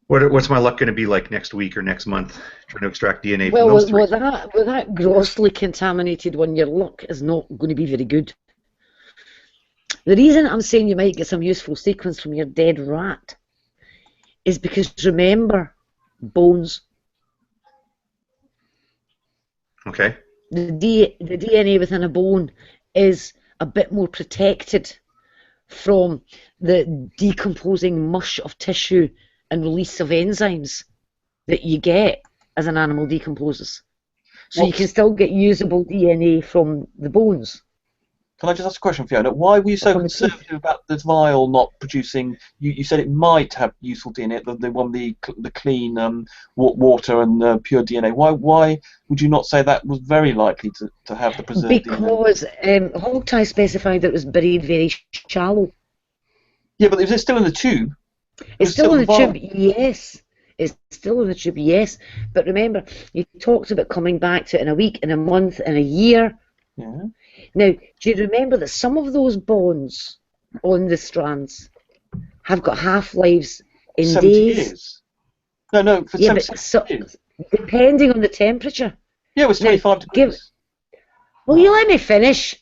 What's my luck going to be like next week or next month trying to extract DNA from those 3? With that grossly contaminated one, your luck is not going to be very good. The reason I'm saying you might get some useful sequence from your dead rat is because, remember, bones. Okay. The DNA within a bone is a bit more protected from the decomposing mush of tissue and release of enzymes that you get as an animal decomposes. So you can still get usable DNA from the bones. Can I just ask a question, Fiona? Why were you so conservative about this vial not producing? You said it might have useful DNA, the clean water and pure DNA. Why would you not say that was very likely to have the preserved DNA? Because Hogtie specified that it was buried very shallow. Yeah, but is it still in the tube? It's still in the tube, yes. It's still in the tube, yes. But remember, you talked about coming back to it in a week, in a month, in a year. Yeah. Now, do you remember that some of those bonds on the strands have got half-lives in 70 days? Years. No, for 70 years. Depending on the temperature. Yeah, it was 25 degrees. Will you let me finish?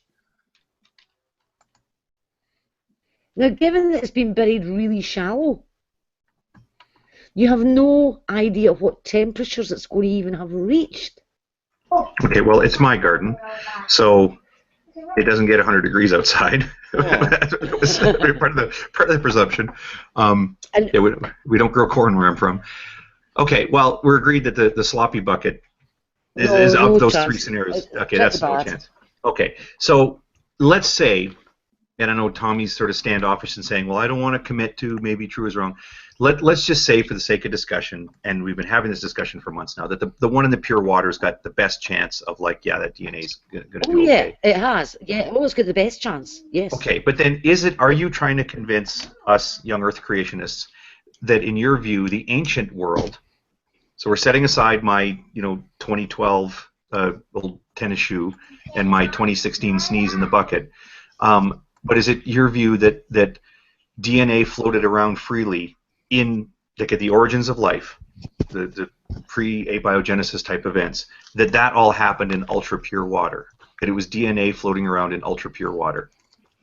Now, given that it's been buried really shallow, you have no idea what temperatures it's going to even have reached. Okay, well, it's my garden, so it doesn't get 100 degrees outside. It was part of the presumption. We don't grow corn where I'm from. Okay, well, we're agreed that the sloppy bucket is of those 3 scenarios. Okay, that's no chance. Okay, so let's say, and I know Tommy's sort of standoffish and saying, well, I don't want to commit to maybe true is wrong. Let's just say, for the sake of discussion, and we've been having this discussion for months now, that the one in the pure water's got the best chance of, like, that DNA's going to do okay. Yeah, it has. Yeah, it always got the best chance, yes. Okay, but then are you trying to convince us young Earth creationists that, in your view, the ancient world, so we're setting aside my 2012 old tennis shoe and my 2016 sneeze in the bucket, but is it your view that DNA floated around freely in, like, at the origins of life, the pre-abiogenesis type events, that all happened in ultra-pure water, that it was DNA floating around in ultra-pure water?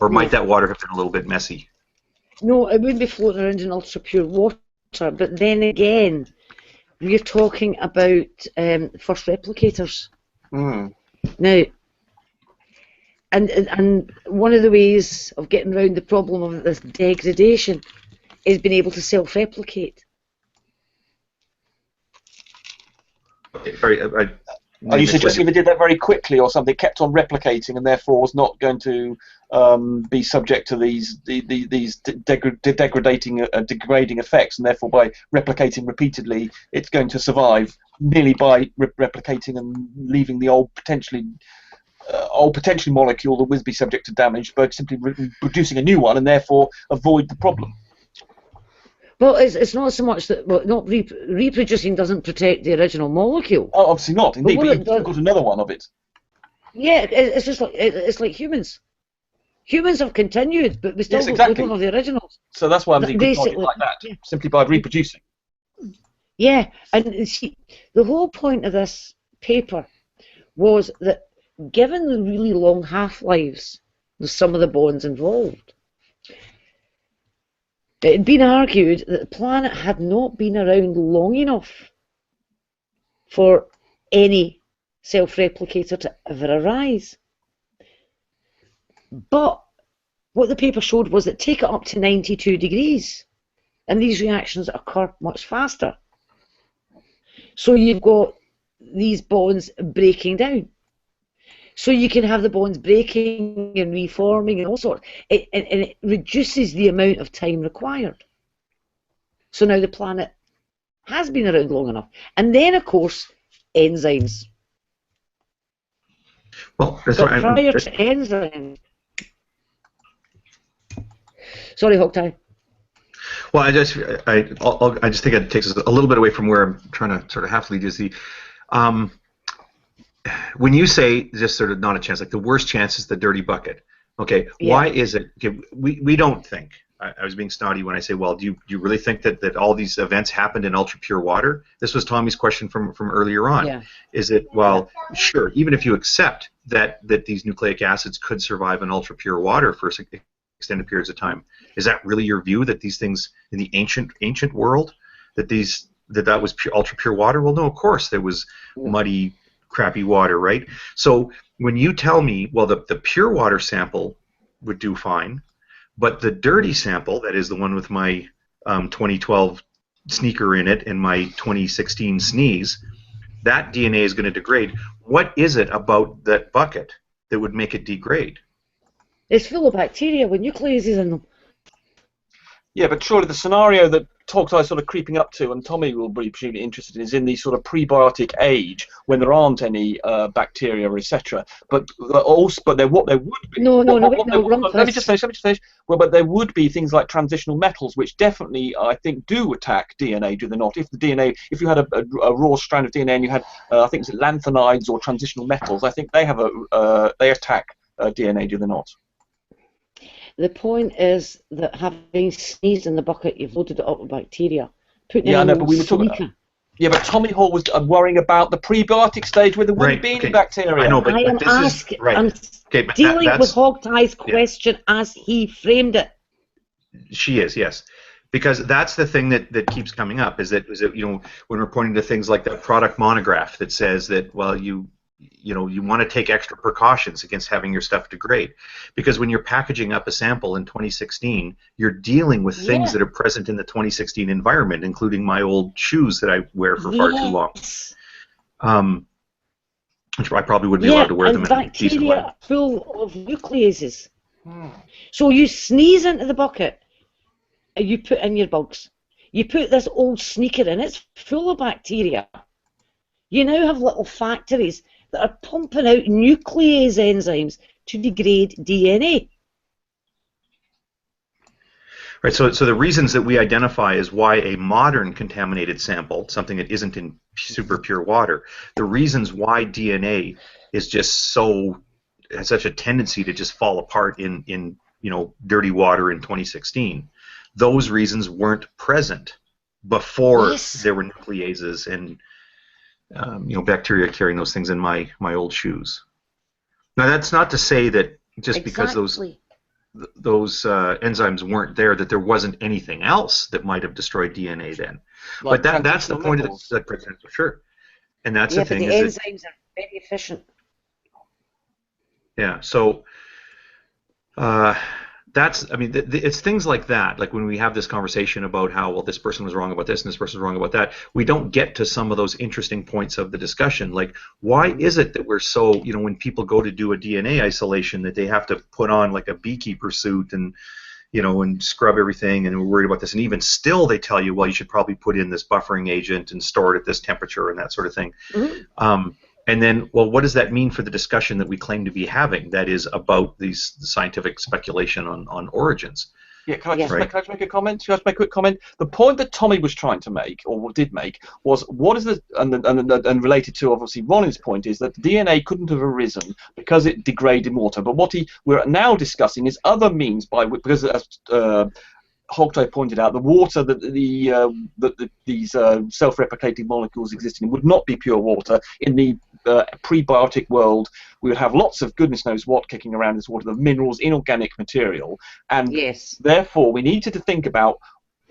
Or might that water have been a little bit messy? No, it wouldn't be floating around in ultra-pure water, but then again, we're talking about first replicators. Now, and one of the ways of getting around the problem of this degradation is being able to self-replicate. Are you suggesting they did that very quickly or something, kept on replicating, and therefore was not going to be subject to these degrading effects, and therefore by replicating repeatedly, it's going to survive merely by replicating and leaving the old potentially molecule that would be subject to damage, but simply producing a new one and therefore avoid the problem? Well, it's not so much that not reproducing doesn't protect the original molecule. Oh, obviously not. Indeed, but you've got another one of it. Yeah, it's just like it's like humans. Humans have continued, but we still Yes, exactly. we don't have the originals. So that's why we could target like that, simply by reproducing. Yeah, and see, the whole point of this paper was that given the really long half-lives of some of the bonds involved, it had been argued that the planet had not been around long enough for any self-replicator to ever arise. But what the paper showed was that take it up to 92 degrees, and these reactions occur much faster. So you've got these bonds breaking down. So you can have the bonds breaking and reforming and all sorts. And it reduces the amount of time required. So now the planet has been around long enough. And then, of course, enzymes. Well, that's but right. prior to enzymes... Sorry, Hogtie. Well, I just think it takes us a little bit away from where I'm trying to sort of half lead you. See, when you say just sort of not a chance, like the worst chance is the dirty bucket. Okay, yeah. Why is it? Okay, we don't think. I was being snotty when I say, well, do you really think that all these events happened in ultra pure water? This was Tommy's question from earlier on. Yeah. Is it, well, sure, even if you accept that these nucleic acids could survive in ultra pure water for extended periods of time, is that really your view that these things in the ancient world that was ultra pure water? Well, no, of course there was muddy, crappy water, right? So when you tell me, well, the pure water sample would do fine, but the dirty sample, that is the one with my 2012 sneaker in it and my 2016 sneeze, that DNA is going to degrade. What is it about that bucket that would make it degrade? It's full of bacteria with nucleases in them. Yeah, but surely the scenario that Hogtie's sort of creeping up to, and Tommy will be presumably interested in, is in the sort of prebiotic age when there aren't any bacteria, etc. But also, but there would be. Let me just finish. Well, but there would be things like transitional metals, which definitely I think do attack DNA. Do they not? If you had a raw strand of DNA and you had, I think it's lanthanides or transitional metals, I think they have they attack DNA. Do they not? The point is that having sneezed in the bucket, you've loaded it up with bacteria. Yeah, I know, but we were talking. Yeah, but Tommy Hall was worrying about the prebiotic stage where there wouldn't be any bacteria. I know, but I'm dealing with Hogtie's question as he framed it. She is, yes. Because that's the thing that keeps coming up, is that when we're pointing to things like that product monograph that says that, well, you want to take extra precautions against having your stuff degrade, because when you're packaging up a sample in 2016, you're dealing with things that are present in the 2016 environment, including my old shoes that I wear for far too long. Which I probably would be allowed to wear them in a decent way. Bacteria full of nucleases. So you sneeze into the bucket, and you put in your bugs. You put this old sneaker in, it's full of bacteria. You now have little factories that are pumping out nuclease enzymes to degrade DNA. Right, so the reasons that we identify as why a modern contaminated sample, something that isn't in super pure water, the reasons why DNA is just has such a tendency to just fall apart in dirty water in 2016, those reasons weren't present before there were nucleases and bacteria carrying those things in my old shoes. Now that's not to say that just because those enzymes weren't there, that there wasn't anything else that might have destroyed DNA then. Like, but that's the point of the potential, sure. And that's the thing. But the enzymes are very efficient. Yeah. So it's things like that. Like when we have this conversation about how, well, this person was wrong about this and this person was wrong about that, we don't get to some of those interesting points of the discussion. Like, why is it that we're so, when people go to do a DNA isolation, that they have to put on like a beekeeper suit and, and scrub everything, and we're worried about this. And even still they tell you, well, you should probably put in this buffering agent and store it at this temperature and that sort of thing. Mm-hmm. And then, well, what does that mean for the discussion that we claim to be having, that is about these scientific speculation on origins? Yeah, can I just make a comment? Can I just make a quick comment? The point that Tommy was trying to make, or did make, was what is the and related to obviously Ronnie's point is that DNA couldn't have arisen because it degraded in water. But what we're now discussing is other means by which, because as Hogtie pointed out, the water that these self-replicating molecules existing in would not be pure water. In the prebiotic world, we would have lots of goodness knows what kicking around in this water, the minerals, inorganic material, and therefore we needed to think about.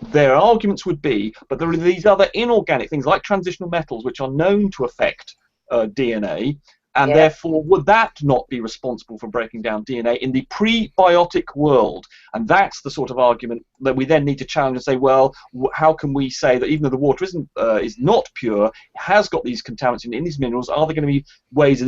Their arguments would be, but there are these other inorganic things like transitional metals which are known to affect DNA. And therefore, would that not be responsible for breaking down DNA in the prebiotic world? And that's the sort of argument that we then need to challenge and say, well, how can we say that even though the water is not pure, it has got these contaminants in these minerals? Are there going to be ways that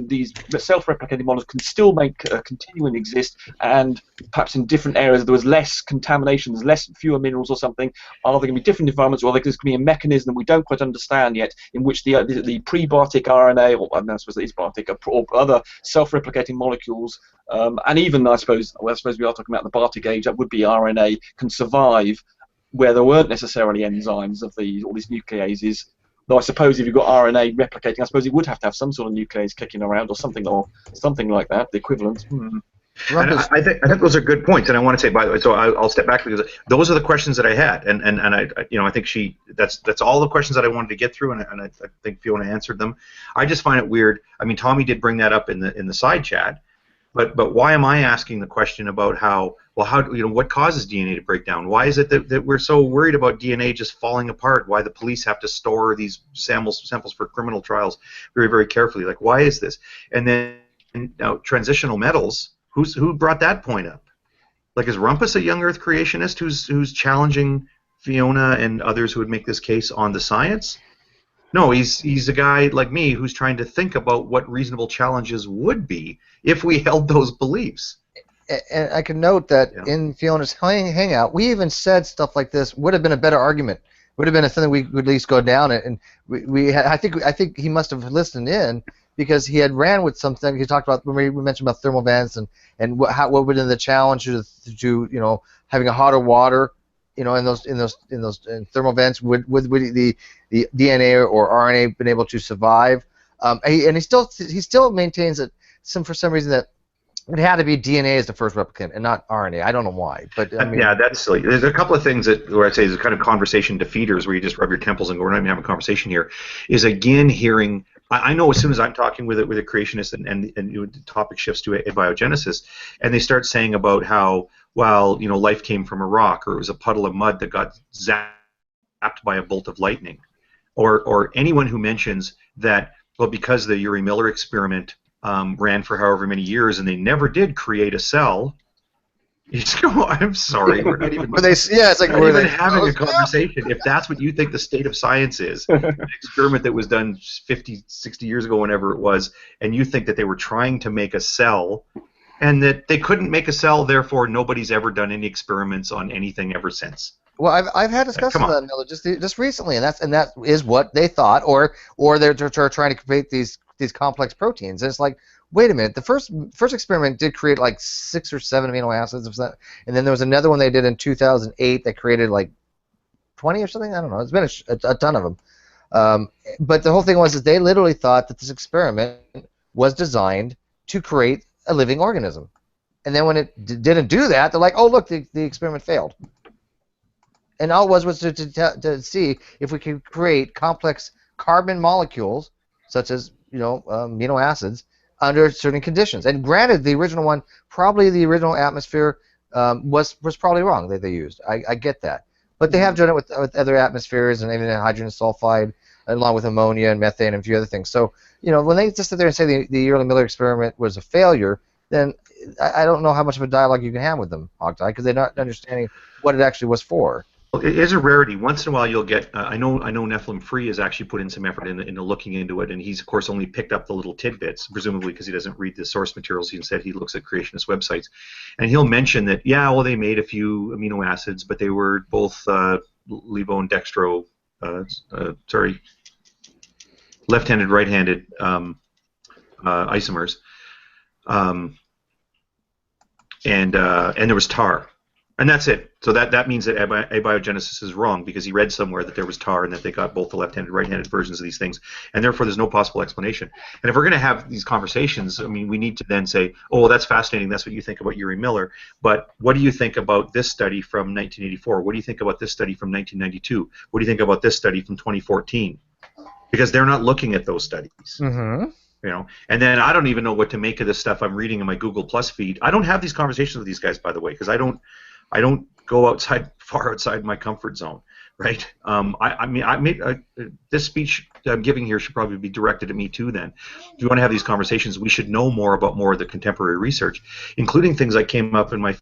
these self-replicating models can still continue and exist, and perhaps in different areas there was less contamination, there's fewer minerals or something? Are there going to be different environments, or there's going to be a mechanism that we don't quite understand yet, in which the prebiotic RNA, or I suppose it is biotic, or other self-replicating molecules, and even I suppose we are talking about the Bartic age, that would be RNA, can survive where there weren't necessarily enzymes of all these nucleases. Though I suppose if you've got RNA replicating, I suppose it would have to have some sort of nuclease kicking around or something like that, the equivalent. And I think those are good points, and I want to say, by the way, so I'll step back because those are the questions that I had, and I think that's all the questions that I wanted to get through, and I think Fiona answered them. I just find it weird. I mean, Tommy did bring that up in the side chat, but why am I asking the question about what causes DNA to break down? Why is it that we're so worried about DNA just falling apart? Why the police have to store these samples for criminal trials very, very carefully? Like, why is this? And then now transitional metals. Who brought that point up? Like, is Rumpus a young Earth creationist who's challenging Fiona and others who would make this case on the science? No, he's a guy like me who's trying to think about what reasonable challenges would be if we held those beliefs. And I can note that in Fiona's hangout, we even said stuff like this would have been a better argument. Would have been something we would at least go down it. And I think he must have listened in, because he had ran with something. He talked about when we mentioned about thermal vents and what would have been the challenge to having a hotter water, in thermal vents. Would the DNA or RNA been able to survive? And he still maintains that for some reason that it had to be DNA as the first replicant and not RNA. I don't know why, but I mean, yeah, that's silly. There's a couple of things where I'd say is a kind of conversation defeaters where you just rub your temples and go, we're not even having a conversation here. Is again hearing. I know as soon as I'm talking with a creationist and the topic shifts to abiogenesis, and they start saying about how, well, life came from a rock, or it was a puddle of mud that got zapped by a bolt of lightning, or anyone who mentions that, well, because the Urey Miller experiment ran for however many years and they never did create a cell. You just go, I'm sorry, we're not even. It's like we're even having a conversation. If that's what you think the state of science is, an experiment that was done 50, 60 years ago, whenever it was, and you think that they were trying to make a cell, and that they couldn't make a cell, therefore nobody's ever done any experiments on anything ever since. Well, I've had discussions on that, Miller, just recently, and that is what they thought, or they're trying to create these complex proteins. And it's like, wait a minute, the first experiment did create like 6 or 7 amino acids, and then there was another one they did in 2008 that created like 20 or something. I don't know. It's been a ton of them. But the whole thing was that they literally thought that this experiment was designed to create a living organism, and then when it didn't do that, they're like, oh look, the experiment failed. And all it was to see if we could create complex carbon molecules, such as amino acids, under certain conditions. And granted, the original one, probably the original atmosphere was probably wrong that they used. I get that. But they have done it with other atmospheres and even hydrogen sulfide, along with ammonia and methane and a few other things. So, when they just sit there and say the Urey Miller experiment was a failure, then I don't know how much of a dialogue you can have with them, Hogtie, because they're not understanding what it actually was for. It is a rarity. Once in a while, you'll get. I know Nephilim Free has actually put in some effort into looking into it, and he's of course only picked up the little tidbits, presumably because he doesn't read the source materials. Instead, he looks at creationist websites, and he'll mention that they made a few amino acids, but they were both levo and dextro. Left-handed, right-handed isomers, and there was tar. And that's it. So that means that abiogenesis is wrong because he read somewhere that there was tar and that they got both the left-handed and right-handed versions of these things, and therefore there's no possible explanation. And if we're going to have these conversations, I mean, we need to then say, oh, well, that's fascinating. That's what you think about Uri Miller. But what do you think about this study from 1984? What do you think about this study from 1992? What do you think about this study from 2014? Because they're not looking at those studies. Mm-hmm. You know, and then I don't even know what to make of this stuff I'm reading in my Google Plus feed. I don't have these conversations with these guys, by the way, because I don't go far outside my comfort zone, right? I mean, this speech that I'm giving here should probably be directed at me too. Then, if you want to have these conversations, we should know more about more of the contemporary research, including things that came up in my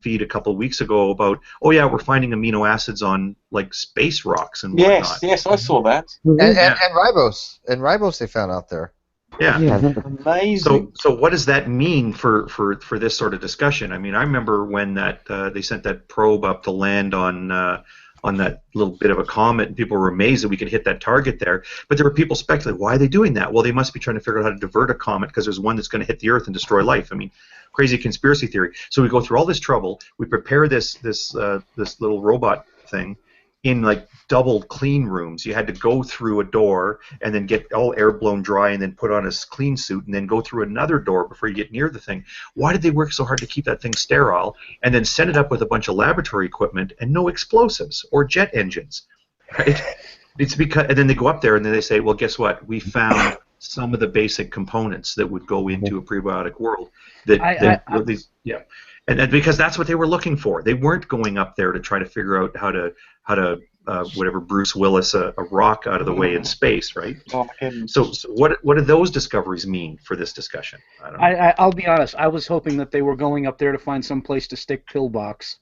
feed a couple of weeks ago about, oh yeah, we're finding amino acids on like space rocks and whatnot. Yes, I saw that. And ribose they found out there. Yeah. Amazing. So what does that mean for this sort of discussion? I mean, I remember when that they sent that probe up to land on that little bit of a comet, and people were amazed that we could hit that target there. But there were people speculating, why are they doing that? Well, they must be trying to figure out how to divert a comet because there's one that's going to hit the Earth and destroy life. I mean, crazy conspiracy theory. So we go through all this trouble. We prepare this little robot thing in like double clean rooms. You had to go through a door and then get all air blown dry and then put on a clean suit and then go through another door before you get near the thing. Why did they work so hard to keep that thing sterile and then send it up with a bunch of laboratory equipment and no explosives or jet engines, right? It's because, and then they go up there and then they say, well, guess what? We found some of the basic components that would go into a prebiotic world. And because that's what they were looking for. They weren't going up there to try to figure out how to whatever Bruce Willis a rock out of the way in space, right? So what do those discoveries mean for this discussion? I don't know. I'll be honest. I was hoping that they were going up there to find some place to stick pillbox.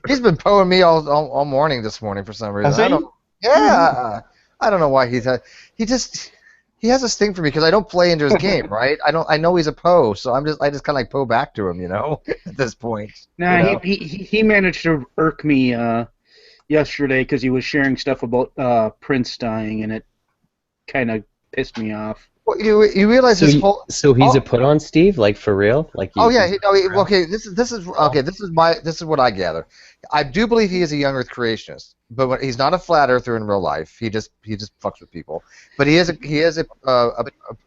He's been poing me all morning this morning for some reason. I don't know why he has this thing for me because I don't play into his game, right? I know he's a Poe, so I just kind of like Poe back to him, you know, at this point. Nah, you know? he managed to irk me yesterday because he was sharing stuff about Prince dying, and it kind of pissed me off. Well, you realize his whole. So he's a put on, Steve, like for real, like. Okay. This is what I gather. I do believe he is a young Earth creationist, but he's not a flat earther in real life. He just fucks with people. But he is what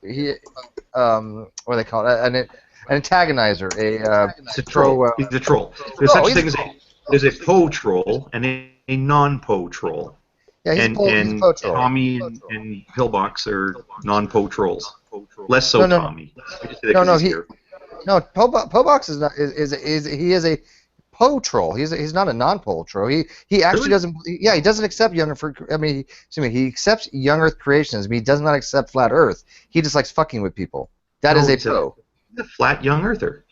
do they call it? An antagonizer. He's a troll. He's a troll. There's such a thing as a Poe troll and a non-Poe troll. Yeah, he's and a Poe troll. Tommy and Pillbox are non-Poe trolls. Less so Tommy. No, Pillbox is not. He is a Poe troll. He's not a non-Poe troll. He actually doesn't. Yeah, he doesn't accept he accepts young Earth creationism. He does not accept flat Earth. He just likes fucking with people. That is a Poe. He's a flat young Earther.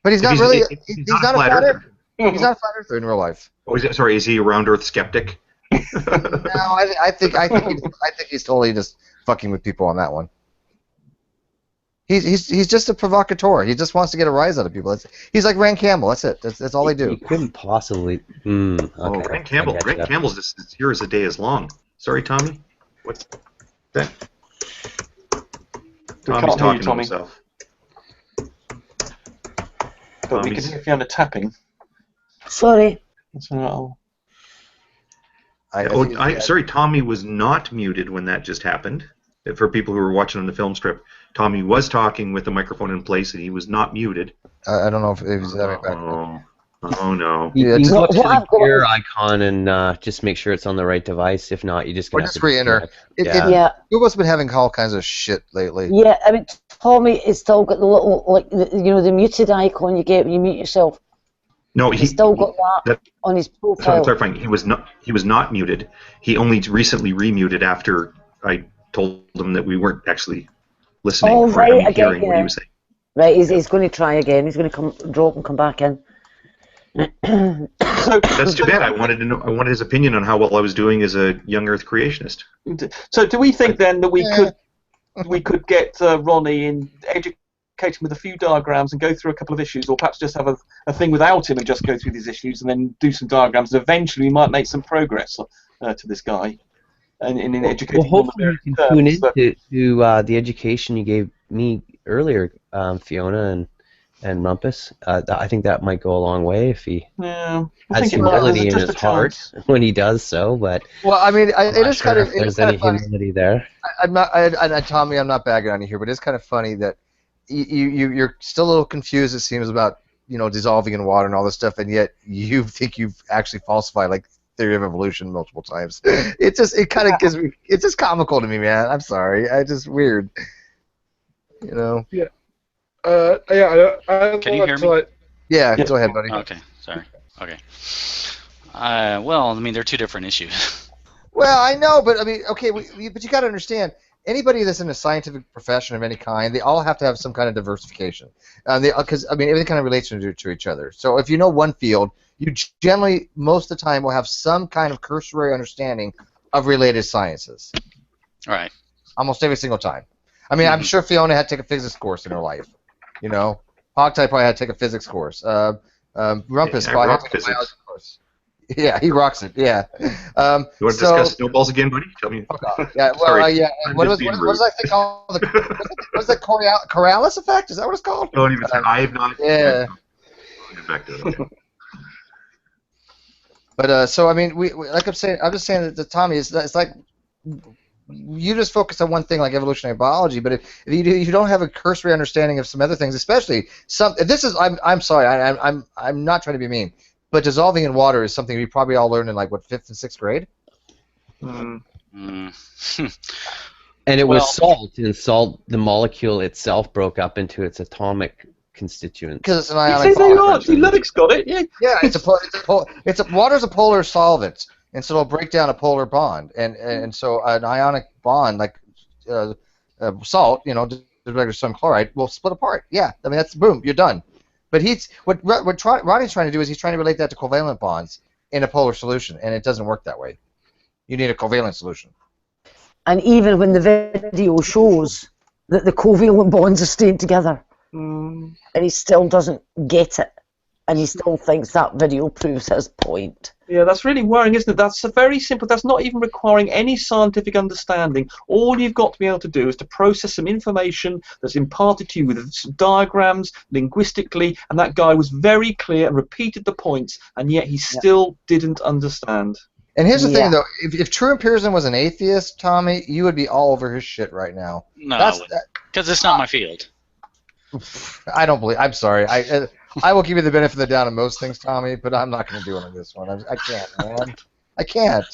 But he's not really. He's not a flat Earther. He's not a flat Earther in real life. Oh, is he a round Earth skeptic? No, I think he's totally just fucking with people on that one. He's just a provocateur. He just wants to get a rise out of people. He's like Rand Campbell. That's it. That's all they do. He couldn't possibly. Okay. Oh, Rand Campbell. Rand Campbell's just as here as a day is long. Sorry, Tommy. What's that? Tommy's talking to himself. But we can hear Fiona tapping. Sorry. Sorry, Tommy was not muted when that just happened. For people who were watching on the film strip, Tommy was talking with the microphone in place, and he was not muted. I don't know if he's having back. Oh no! You can go to the gear icon and just make sure it's on the right device. If not, you just gonna have to re-enter. Google's been having all kinds of shit lately. Yeah, I mean, Tommy has still got the little, the muted icon you get when you mute yourself. No, he's still got that on his profile. So I'm clarifying. He was not muted. He only recently remuted after I told him that we weren't actually listening or hearing what he was saying. Right, he's going to try again. He's going to drop and come back in. That's too bad. I wanted his opinion on how well I was doing as a young Earth creationist. So do we think then that we could get Ronnie in education with a few diagrams and go through a couple of issues, or perhaps just have a thing without him and just go through these issues and then do some diagrams, and eventually we might make some progress to this guy in educating. Well, hopefully you can tune into the education you gave me earlier, Fiona, and and Rumpus. I think that might go a long way if he has thinking about humility it, in just his a heart chance. when he does so. But Well, I mean, I'm it not is sure kind of if there's any humility there. I'm not, Tommy, I'm not bagging on you here, but it's kind of funny that you're still a little confused. It seems about dissolving in water and all this stuff, and yet you think you've actually falsified like theory of evolution multiple times. It kind of gives me. It's just comical to me, man. I'm sorry. It's just weird. Yeah. Can you hear me? Yeah, go ahead, buddy. Okay, sorry. Okay. Well, I mean, they're two different issues. Well, I know, but I mean, okay, but you got to understand. Anybody that's in a scientific profession of any kind, they all have to have some kind of diversification, because I mean everything kind of relates to each other. So if you know one field, you generally most of the time will have some kind of cursory understanding of related sciences. Right. Almost every single time. I mean, I'm sure Fiona had to take a physics course in her life. Hogtie probably had to take a physics course. Rumpus probably had to take a biology course. Yeah, he rocks it. Yeah. You want to discuss snowballs again, buddy? Tell me. Yeah. Well, Sorry, yeah. What I'm was just that thing called? What's that Coriolis effect? Is that what it's called? Don't even. I have not. Yeah. I'll get back to it. Okay. But so I mean, we like I'm just saying that Tommy it's like you just focus on one thing like evolutionary biology, but if you don't have a cursory understanding of some other things, especially I'm sorry, I'm not trying to be mean. But dissolving in water is something we probably all learned in like 5th and 6th grade. And it was salt, and salt, the molecule itself broke up into its atomic constituents. Because it's an ionic bond. See, Ludwig's got it. Yeah. Yeah, water's a polar solvent, and so it'll break down a polar bond, and so an ionic bond like salt, regular sodium chloride, will split apart. Yeah, I mean that's boom, you're done. But what Ronnie's trying to do is he's trying to relate that to covalent bonds in a polar solution, and it doesn't work that way. You need a covalent solution. And even when the video shows that the covalent bonds are staying together, and he still doesn't get it, and he still thinks that video proves his point. Yeah, that's really worrying, isn't it? That's very simple. That's not even requiring any scientific understanding. All you've got to be able to do is to process some information that's imparted to you with some diagrams, linguistically, and that guy was very clear and repeated the points, and yet he still didn't understand. And here's the thing, though. If True Empiricism was an atheist, Tommy, you would be all over his shit right now. No, because it's not my field. I don't believe. I'm sorry. I will give you the benefit of the doubt on most things, Tommy, but I'm not going to do it on this one. I can't, man. I can't.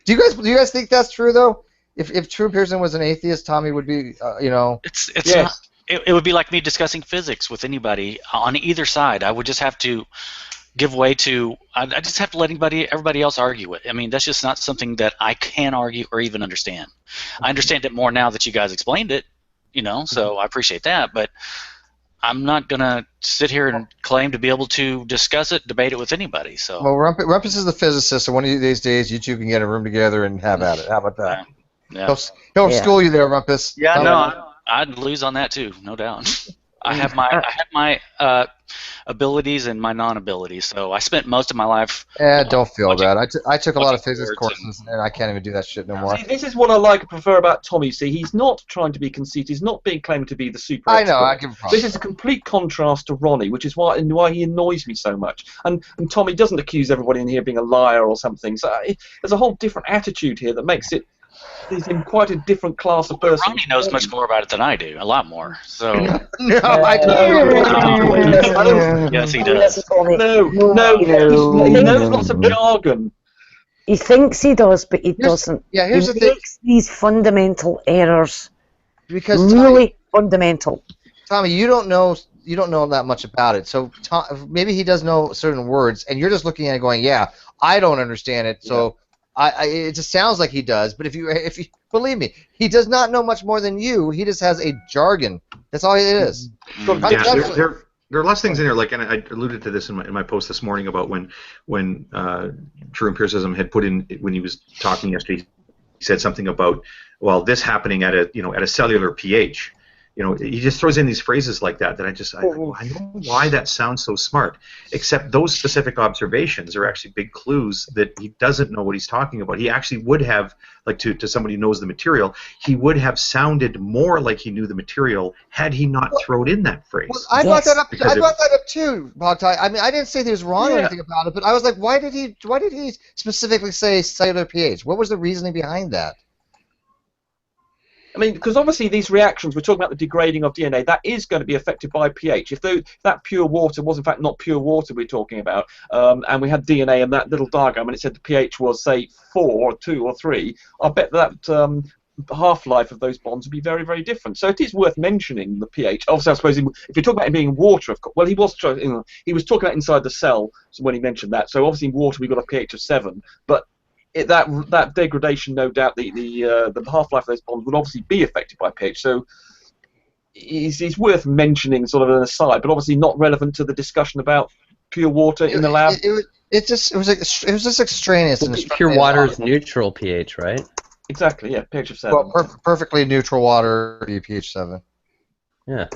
Do you guys think that's true though? If True Empiricism was an atheist, Tommy would be, It's not. It would be like me discussing physics with anybody on either side. I would just have to give way to. I just have to let everybody else argue it. I mean, that's just not something that I can argue or even understand. I understand it more now that you guys explained it. So I appreciate that, but I'm not gonna sit here and claim to be able to discuss it, debate it with anybody. So. Well, Rumpus is the physicist, so one of these days you two can get a room together and have at it. How about that? Yeah. He'll school you there, Rumpus. Yeah, no, I'd lose on that too, no doubt. I have my abilities and my non-abilities. So I spent most of my life. Don't feel bad. I took a lot of physics courses, and I can't even do that shit no more. See, this is what I like and prefer about Tommy. See, he's not trying to be conceited. He's not being claimed to be the super. I know. expert. I give a problem. This is a complete contrast to Ronnie, which is why he annoys me so much. And Tommy doesn't accuse everybody in here of being a liar or something. So there's a whole different attitude here that makes it. He's in quite a different class of person. Ronnie knows much more about it than I do, a lot more. So. No, I don't. Yes, he does. No, he knows lots of jargon. He thinks he does, but he doesn't. Yeah, here's he the thing. makes these fundamental errors. Because really fundamental. Tommy, you don't know that much about it. So maybe he does know certain words, and you're just looking at it going, "Yeah, I don't understand it." So. It just sounds like he does, but if you believe me, he does not know much more than you. He just has a jargon. That's all it is. Yeah, there are less things in there. Like, and I alluded to this in my post this morning about when True Empiricism had put in when he was talking yesterday. He said something about this happening at a cellular pH, he just throws in these phrases like that I know why that sounds so smart. Except those specific observations are actually big clues that he doesn't know what he's talking about. He actually would have, like to somebody who knows the material, he would have sounded more like he knew the material had he not thrown in that phrase. Well, I brought that up. I brought that up too, Bogtai. I mean, I didn't say he was wrong or anything about it, but I was like, why did he specifically say cellular pH? What was the reasoning behind that? I mean, because obviously these reactions, we're talking about the degrading of DNA, that is going to be affected by pH. If that pure water was in fact not pure water we're talking about, and we had DNA in that little diagram and it said the pH was, say, 4 or 2 or 3, I bet that half-life of those bonds would be very, very different. So it is worth mentioning the pH. Obviously, I suppose if you're talking about it being water, of course, well, he was talking about inside the cell when he mentioned that. So obviously in water we've got a pH of 7, but that degradation, no doubt, the half-life of those bonds would obviously be affected by pH. So it's worth mentioning, sort of an aside, but obviously not relevant to the discussion about pure water in the lab. It was just extraneous. Well, pure water is neutral pH, right? Exactly. Yeah, pH of 7. Well, perfectly neutral water, pH 7. Yeah.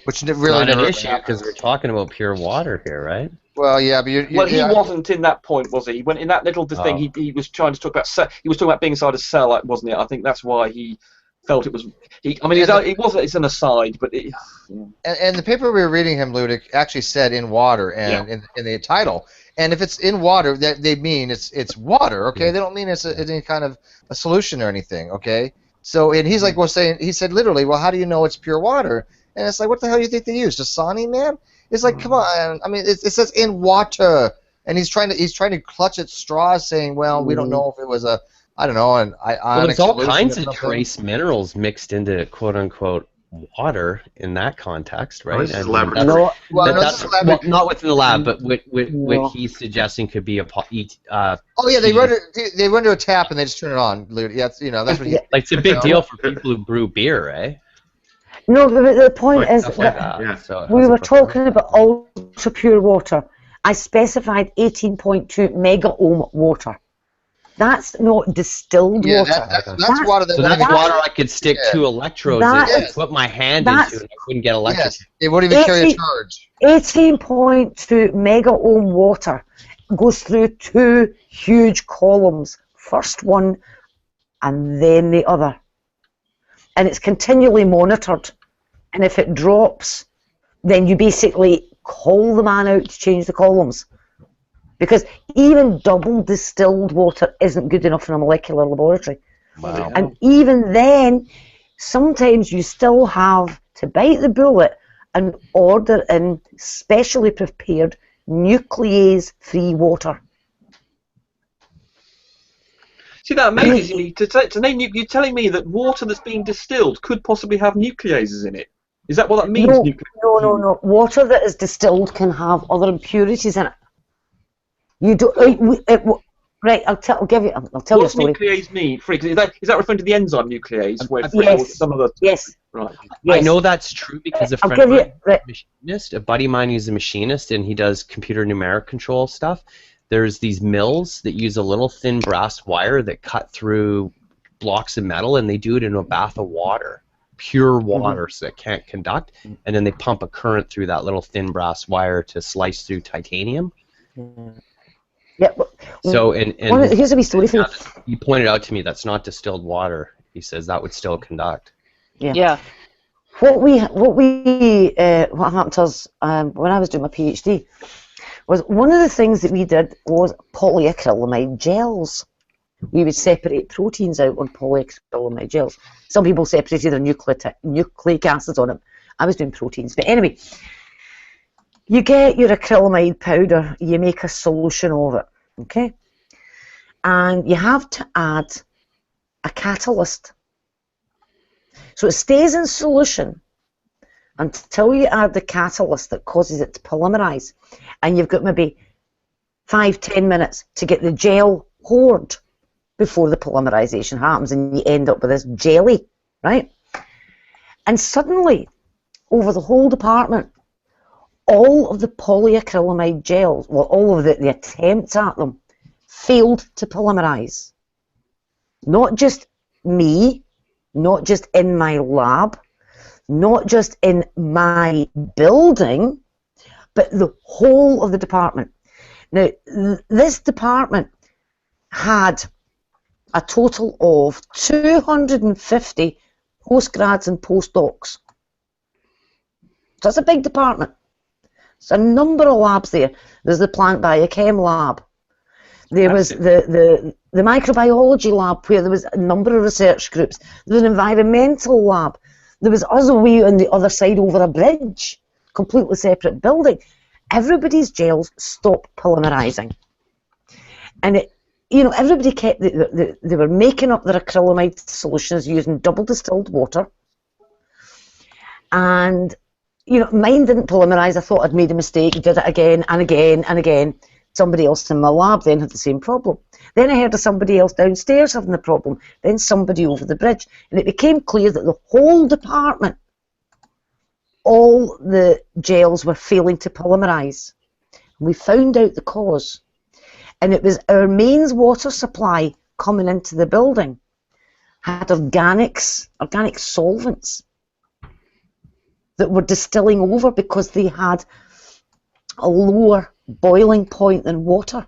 Which really not an issue because we're talking about pure water here, right? Well, yeah, but he wasn't in that point, was he? When in that little thing, he was trying to talk about he was talking about being inside a cell, wasn't it? I think that's why he felt it was. It's an aside, but and the paper we were reading him, Ludic, actually said in water and in the title. And if it's in water, that they mean it's water, okay? They don't mean it's any kind of a solution or anything, okay? So and he's like, he said literally, well, how do you know it's pure water? And it's like, what the hell do you think they use? Dasani, man? It's like, come on. I mean, it says in water, and he's trying to clutch at straws, saying, well, we don't know if it was a, I don't know, an ionic well, there's all solution kinds or of something. trace minerals mixed into quote unquote water in that context, right? this is laboratory. Not within the lab, but what he's suggesting could be a. Oh yeah, they run to a tap and they just turn it on. Yeah, that's what he. Like it's a big deal for people who brew beer, eh? No, but the point is that we were talking about ultra pure water. I specified 18.2 mega ohm water. That's not distilled water. That's water. So that's water I could stick 2 electrodes in and put my hand into, and I wouldn't get electrocuted. Yes, it wouldn't even carry a charge. 18.2 mega ohm water goes through 2 huge columns. First one, and then the other. And it's continually monitored. And if it drops, then you basically call the man out to change the columns. Because even double distilled water isn't good enough in a molecular laboratory. Wow. And even then, sometimes you still have to bite the bullet and order in specially prepared nuclease-free water. See, that amazes me. You're telling me that water that's being distilled could possibly have nucleases in it. Is that what that means? No. Water that is distilled can have other impurities in it. You don't. Right, I'll tell you a story. What's nuclease mean? Is that referring to the enzyme nuclease? Yes. Yes. Right. I know that's true because a friend of mine is a machinist, a buddy of mine who's a machinist, and he does computer numeric control stuff. There's these mills that use a little thin brass wire that cut through blocks of metal, and they do it in a bath of water, pure water, so it can't conduct, and then they pump a current through that little thin brass wire to slice through titanium. Yeah. So here's a wee story for you. He pointed out to me that's not distilled water. He says that would still conduct. Yeah. What happened to us when I was doing my PhD was one of the things that we did was polyacrylamide gels. We would separate proteins out on polyacrylamide gels. Some people separated their nucleic acids on it. I was doing proteins. But anyway, you get your acrylamide powder, you make a solution of it, okay? And you have to add a catalyst. So it stays in solution until you add the catalyst that causes it to polymerize. And you've got maybe 5-10 minutes to get the gel poured before the polymerization happens, and you end up with this jelly, right? And suddenly, over the whole department, all of the polyacrylamide gels, well, all of the attempts at them, failed to polymerize. Not just me, not just in my lab, not just in my building, but the whole of the department. Now, this department had a total of 250 postgrads and postdocs. So it's a big department. There's a number of labs there. There's the plant biochem lab. There was the microbiology lab where there was a number of research groups. There was an environmental lab. There was us away on the other side over a bridge, completely separate building. Everybody's gels stopped polymerizing. And everybody kept, they were making up their acrylamide solutions using double distilled water. And, mine didn't polymerize. I thought I'd made a mistake, did it again and again and again. Somebody else in my lab then had the same problem. Then I heard of somebody else downstairs having the problem. Then somebody over the bridge. And it became clear that the whole department, all the gels were failing to polymerize. We found out the cause. And it was our mains water supply coming into the building had organic solvents that were distilling over because they had a lower boiling point than water.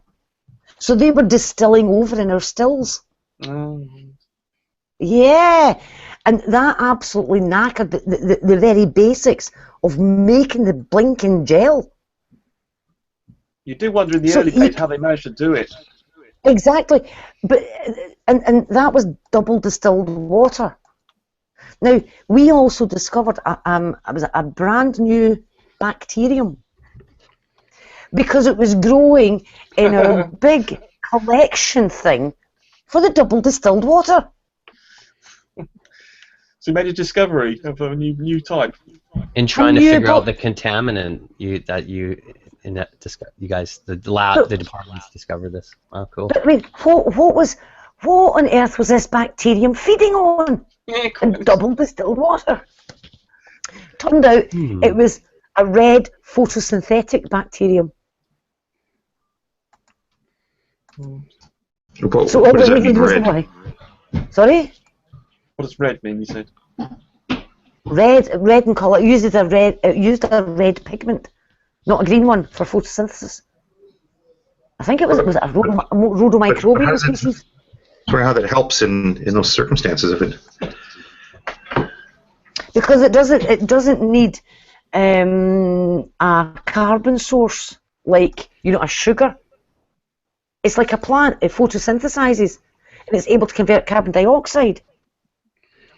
So they were distilling over in our stills. Yeah, and that absolutely knackered the very basics of making the blinking gel. You do wonder in the early days how they managed to do it. Exactly, but and that was double distilled water. Now we also discovered a brand new bacterium because it was growing in our big collection thing for the double distilled water. So you made a discovery of a new type. In trying to figure out the contaminant, you guys, the departments discovered this. Oh, cool. But I mean, what on earth was this bacterium feeding on? And double distilled water. Turned out it was a red photosynthetic bacterium. So all we needed was the why. Sorry? What does red mean, you said? Red in colour. It used a red pigment, not a green one, for photosynthesis. I think it was a rhodomicrobial species. Sorry, how that helps in those circumstances of it? Because it doesn't need a carbon source like a sugar. It's like a plant. It photosynthesizes, and it's able to convert carbon dioxide.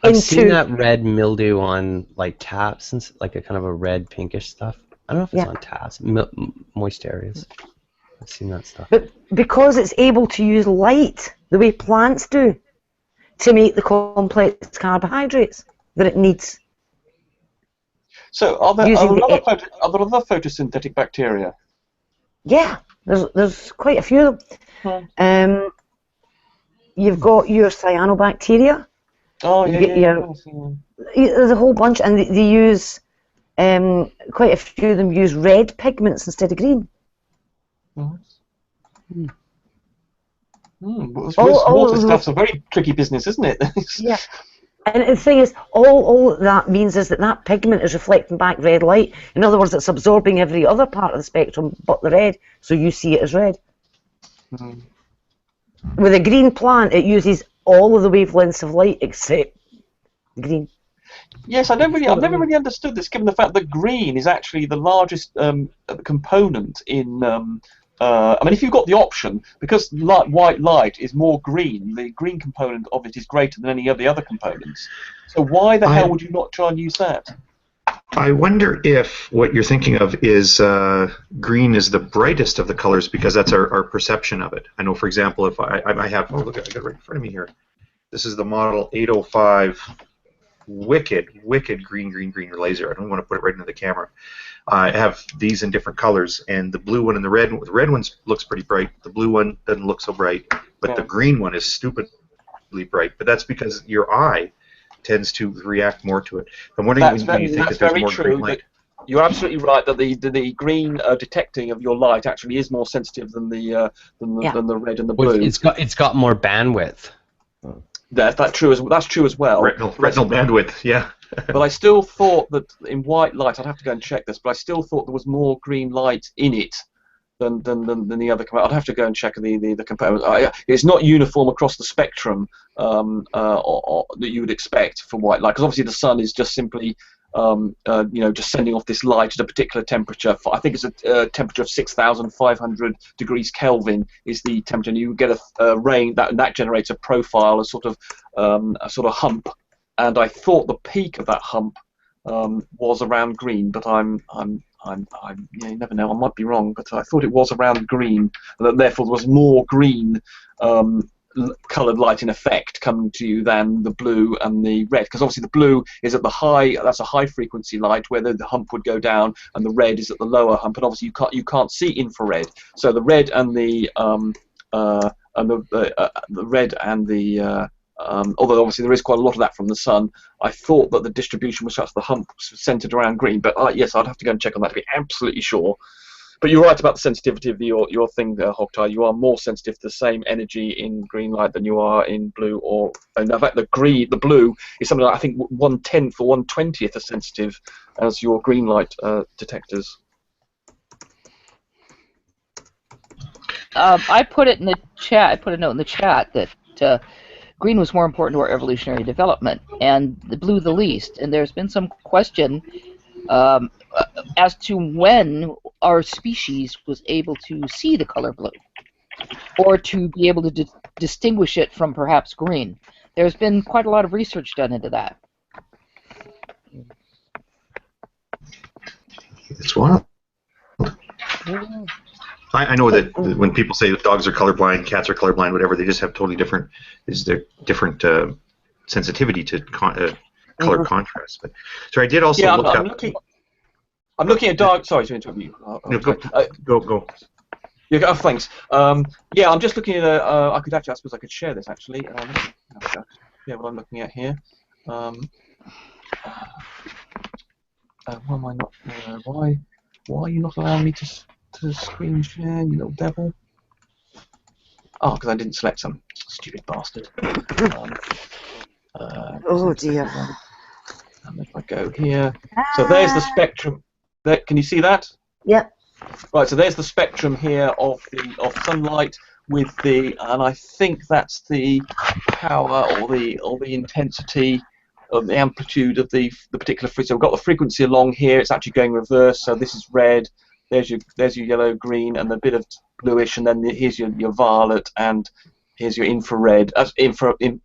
I've seen that red mildew on like taps and like a kind of a red pinkish stuff. I don't know if it's on taps, moist areas. I've seen that stuff. But because it's able to use light the way plants do to make the complex carbohydrates that it needs. So are there other photosynthetic bacteria? Yeah, there's quite a few of them. You've got your cyanobacteria. Oh, yeah. There's a whole bunch, and they use, quite a few of them use red pigments instead of green. Water stuff's a very tricky business, isn't it? Yeah. And the thing is, all that means is that pigment is reflecting back red light. In other words, it's absorbing every other part of the spectrum but the red, so you see it as red. With a green plant, it uses all of the wavelengths of light except green. Yes, I've never really understood this, given the fact that green is actually the largest component in. I mean, if you've got the option, because white light is more green, the green component of it is greater than any of the other components. So why the hell would you not try and use that? I wonder if what you're thinking of is green is the brightest of the colors because that's our perception of it. I know, for example, if I have, look, I got it right in front of me here. This is the model 805 wicked green laser. I don't want to put it right into the camera. I have these in different colors, and the blue one and the red one looks pretty bright. The blue one doesn't look so bright, but the green one is stupidly bright. But that's because your eye tends to react more to it. I'm wondering when you think that there's more green light. You're absolutely right that the green detecting of your light actually is more sensitive than the red and the blue. It's got more bandwidth. That's true as well. Retinal bandwidth, yeah. But I still thought that in white light, I'd have to go and check this, but I still thought there was more green light in it than the other component. I'd have to go and check the component. It's not uniform across the spectrum that you would expect for white light, because obviously the sun is just simply just sending off this light at a particular temperature. I think it's a temperature of 6,500 degrees Kelvin is the temperature, and you get a rain that generates a profile, a sort of hump. And I thought the peak of that hump was around green, but you never know. I might be wrong, but I thought it was around green, and that therefore there was more green coloured light in effect coming to you than the blue and the red, because obviously the blue is at the that's a high frequency light where the hump would go down, and the red is at the lower hump, and obviously you can't see infrared. So the red and the red and the although obviously there is quite a lot of that from the sun, I thought that the distribution was such the hump was centered around green. But yes, I'd have to go and check on that to be absolutely sure. But you're right about the sensitivity of your thing there, Hogtie. You are more sensitive to the same energy in green light than you are in blue. And in fact, the blue is something like, I think 1/10 or 1/20 as sensitive as your green light detectors. I put it in the chat. I put a note in the chat that green was more important to our evolutionary development, and the blue the least. And there's been some question as to when our species was able to see the color blue, or to be able to distinguish it from perhaps green. There's been quite a lot of research done into that. It's wild. I know that when people say that dogs are colorblind, cats are colorblind, whatever, they just have totally different sensitivity to color contrast. But so I did also look up. I'm looking at dogs. Sorry to interrupt you. Go. Yeah, oh, thanks. Yeah, I'm just looking at. I suppose I could share this actually. Yeah, what I'm looking at here. Why am I not? Why are you not allowing me to screen share, you little devil? Oh, because I didn't select some. Stupid bastard. Oh dear. And if I go here, so there's the spectrum. There, can you see that? Yep. Right, so there's the spectrum here of sunlight with and I think that's the power or the intensity of the amplitude of the particular frequency. So we've got the frequency along here. It's actually going reverse. So this is red. There's your yellow, green, and a bit of bluish, and then here's your violet, and here's your infrared,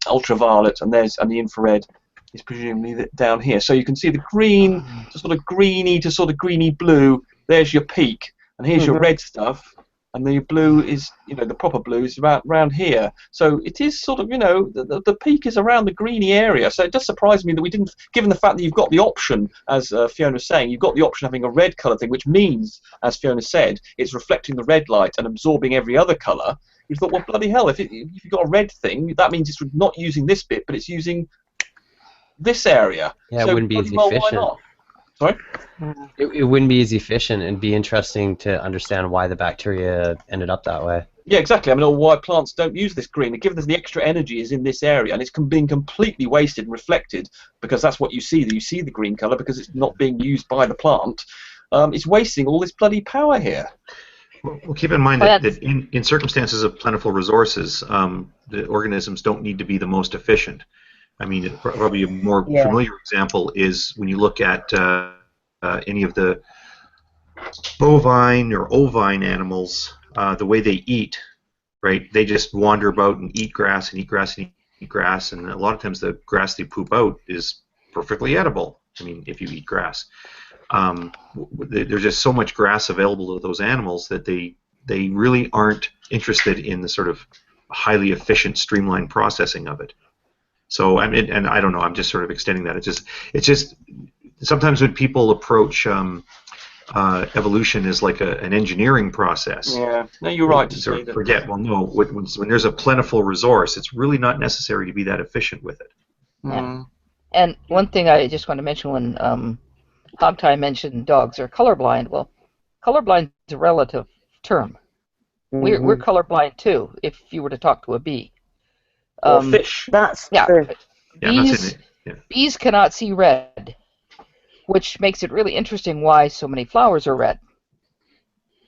ultraviolet, and the infrared is presumably down here. So you can see the green to sort of greeny to sort of greeny blue. There's your peak, and here's your red stuff, and the blue is, the proper blue is around here. So it is sort of, the peak is around the greeny area. So it does surprise me that we didn't, given the fact that you've got the option, as Fiona was saying, you've got the option of having a red colour thing, which means, as Fiona said, it's reflecting the red light and absorbing every other colour. You thought, well, bloody hell, if you've got a red thing, that means it's not using this bit, but it's using this area. Yeah, so it wouldn't be as why efficient. not? Sorry? It wouldn't be as efficient, and be interesting to understand why the bacteria ended up that way. Yeah, exactly. I mean, or why plants don't use this green. Given that the extra energy is in this area, and it's being completely wasted and reflected, because that's what you see. You see the green colour because it's not being used by the plant. It's wasting all this bloody power here. Well, keep in mind that in circumstances of plentiful resources, the organisms don't need to be the most efficient. I mean, probably a more familiar example is when you look at any of the bovine or ovine animals, the way they eat, right? They just wander about and eat grass and eat grass and eat grass, and a lot of times the grass they poop out is perfectly edible. I mean, if you eat grass. There's just so much grass available to those animals that they really aren't interested in the sort of highly efficient, streamlined processing of it. So I mean, and I don't know, I'm just sort of extending that. It's just sometimes when people approach evolution as like an engineering process. Yeah, no, you're right to sort say of that. forget. Well, no, when there's a plentiful resource, it's really not necessary to be that efficient with it. Yeah. And one thing I just want to mention when Hogtie mentioned dogs are colorblind. Well, colorblind is a relative term. We're colorblind too. If you were to talk to a bee, or fish. That's true. Yeah, Bees cannot see red, which makes it really interesting why so many flowers are red.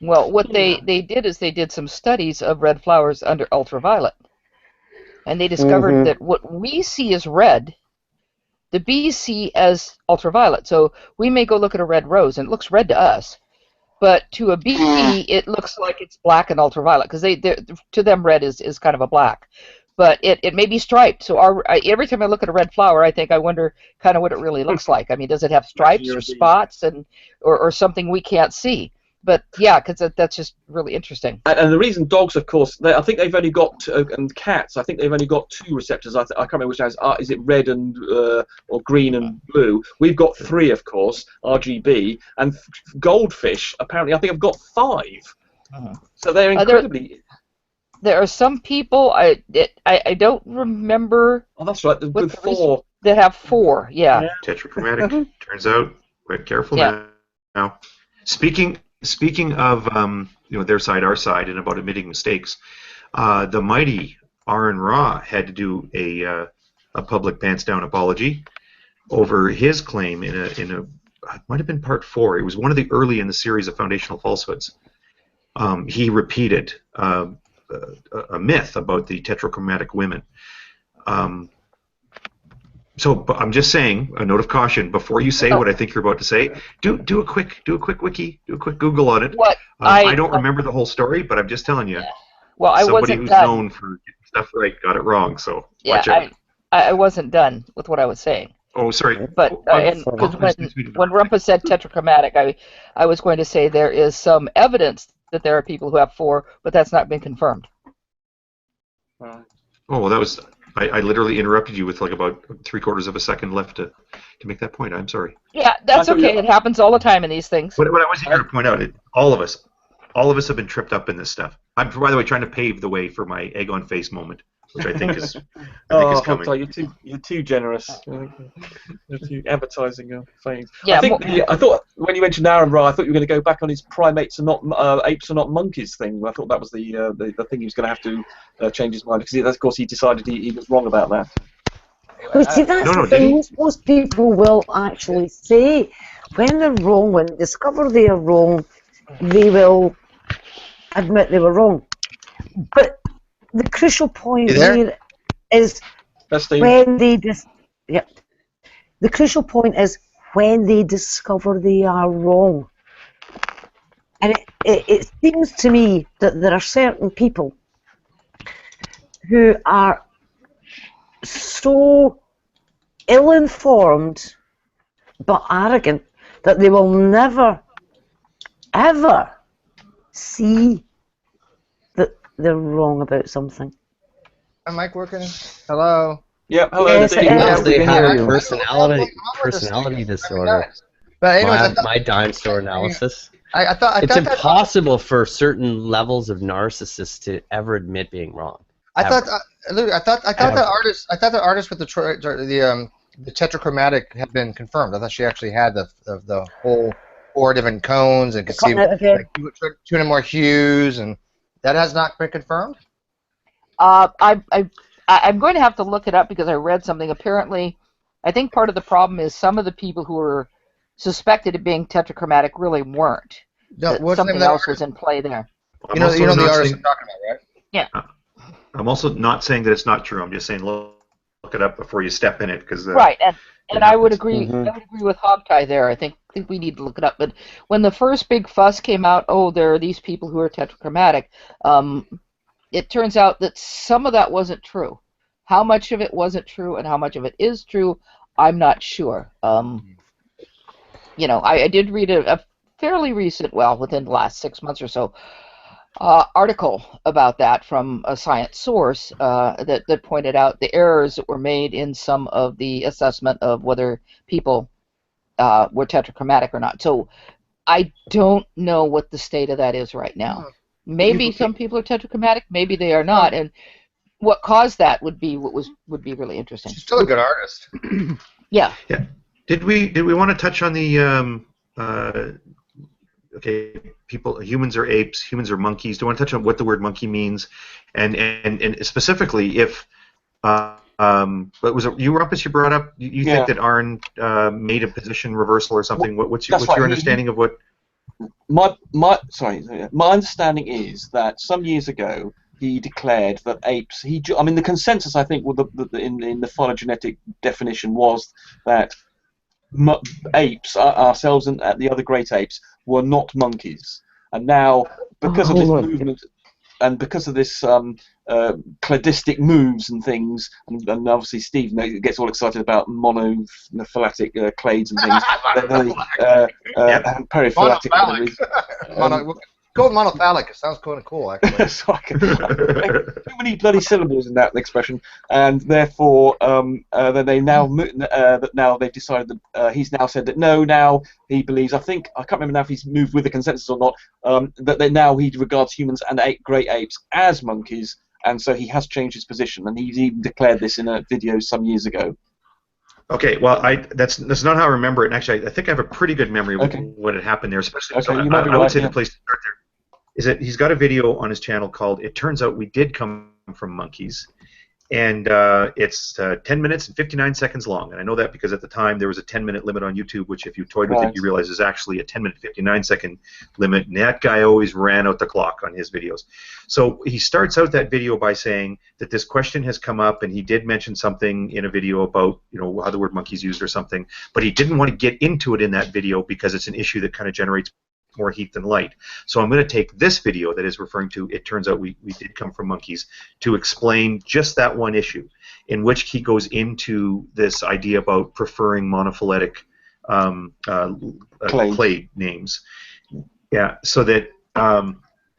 Well, what they did is they did some studies of red flowers under ultraviolet. And they discovered that what we see as red, the bees see as ultraviolet. So we may go look at a red rose, and it looks red to us. But to a bee, it looks like it's black and ultraviolet, because to them red is kind of a black. But it may be striped. So every time I look at a red flower, I wonder kind of what it really looks like. I mean, does it have stripes or spots or something we can't see? But yeah, because that's just really interesting. And the reason dogs, of course, I think they've only got, and cats, I think they've only got 2 receptors. I can't remember which is it red and or green and blue. We've got 3, of course, RGB, and goldfish apparently I think have got 5. So they're incredibly. There are some people I don't remember. Oh, that's right. With 4 that have 4. Yeah. Tetrachromatic. Turns out. Quite careful now. Speaking of their side, our side, and about admitting mistakes, the mighty Aaron Ra had to do a public pants down apology over his claim in a it might have been part 4. It was one of the early in the series of foundational falsehoods. He repeated a myth about the tetrachromatic women. So I'm just saying, a note of caution before you say what I think you're about to say. Do a quick wiki, do a quick Google on it. I don't remember the whole story, but I'm just telling you. Well, somebody who's known for getting stuff right got it wrong. So watch out. I wasn't done with what I was saying. Oh, sorry. But when Rumpus said tetrachromatic, I was going to say there is some evidence that there are people who have 4, but that's not been confirmed. Oh, well, that was. I literally interrupted you with like about 3/4 of a second left to make that point. I'm sorry. Yeah, that's okay. It happens all the time in these things. What I was here to point out, all of us have been tripped up in this stuff. I'm, by the way, trying to pave the way for my egg on face moment, which I think is coming. You're too generous. You're too advertising things. Yeah, I thought when you mentioned Aaron Ra, I thought you were going to go back on his primates are not apes are not monkeys thing. I thought that was the thing he was going to have to change his mind, because of course he decided he was wrong about that. But see, that's the thing. Most people will actually say when they're wrong, when they discover they are wrong, they will admit they were wrong. But the crucial point here is when they the crucial point is when they discover they are wrong. And it seems to me that there are certain people who are so ill-informed but arrogant that they will never, ever see that they're wrong about something. Is Mike working? Hello? Yep, hello. Yes, because they have personality disorder. But anyways, my dime store analysis. I thought it's impossible for certain levels of narcissists to ever admit being wrong. I thought that artist with the tetrachromatic had been confirmed. I thought she actually had the whole 4 different cones and could see like 2 more hues, and that has not been confirmed. I'm going to have to look it up because I read something. Apparently, I think part of the problem is some of the people who were suspected of being tetrachromatic really weren't. No, something else was in play there. You know the artist I'm talking about, right? Yeah. I'm also not saying that it's not true. I'm just saying look it up before you step in it, because right, and I would agree. I would agree with Hogtie there. I think we need to look it up. But when the first big fuss came out, there are these people who are tetrachromatic. It turns out that some of that wasn't true. How much of it wasn't true and how much of it is true, I'm not sure. I did read a fairly recent, within the last 6 months or so, article about that from a science source that pointed out the errors that were made in some of the assessment of whether people were tetrachromatic or not. So I don't know what the state of that is right now. Maybe some people are tetrachromatic, maybe they are not, and what caused that would be really interesting. She's still a good artist. Yeah. Yeah. Did we want to touch on the humans are apes, humans are monkeys? Do you want to touch on what the word monkey means, and specifically if But was it you, Rumpus, you brought up? You Yeah. think that Arn made a position reversal or something? What's That's your right. understanding of what? My understanding is that some years ago he declared that apes. I mean, the consensus I think in the phylogenetic definition was that apes, ourselves and the other great apes, were not monkeys. And now, because of this movement and because of this cladistic moves and things, and obviously Steve gets all excited about monophyletic clades and things, and periphyletic. Go with monophallic. It sounds kind of cool, actually. Too many bloody syllables in that expression, and therefore, then now they've decided that he's now said that now he believes. I can't remember now if he's moved with the consensus or not. That now he regards humans and great apes as monkeys, and so he has changed his position, and he's even declared this in a video some years ago. Okay, well, that's not how I remember it. And actually, I think I have a pretty good memory of what had happened there. Especially, I would say the place to start there is that he's got a video on his channel called "It Turns Out We Did Come from Monkeys," and it's 10 minutes and 59 seconds long. And I know that because at the time there was a 10-minute limit on YouTube, which if you toyed with it, you realize is actually a 10-minute, 59-second limit. And that guy always ran out the clock on his videos. So he starts out that video by saying that this question has come up, and he did mention something in a video about how the word monkey's used or something, but he didn't want to get into it in that video because it's an issue that kind of generates more heat than light. So I'm going to take this video that is referring to "It Turns Out We Did Come from Monkeys" to explain just that one issue, in which he goes into this idea about preferring monophyletic clade names. Yeah, so that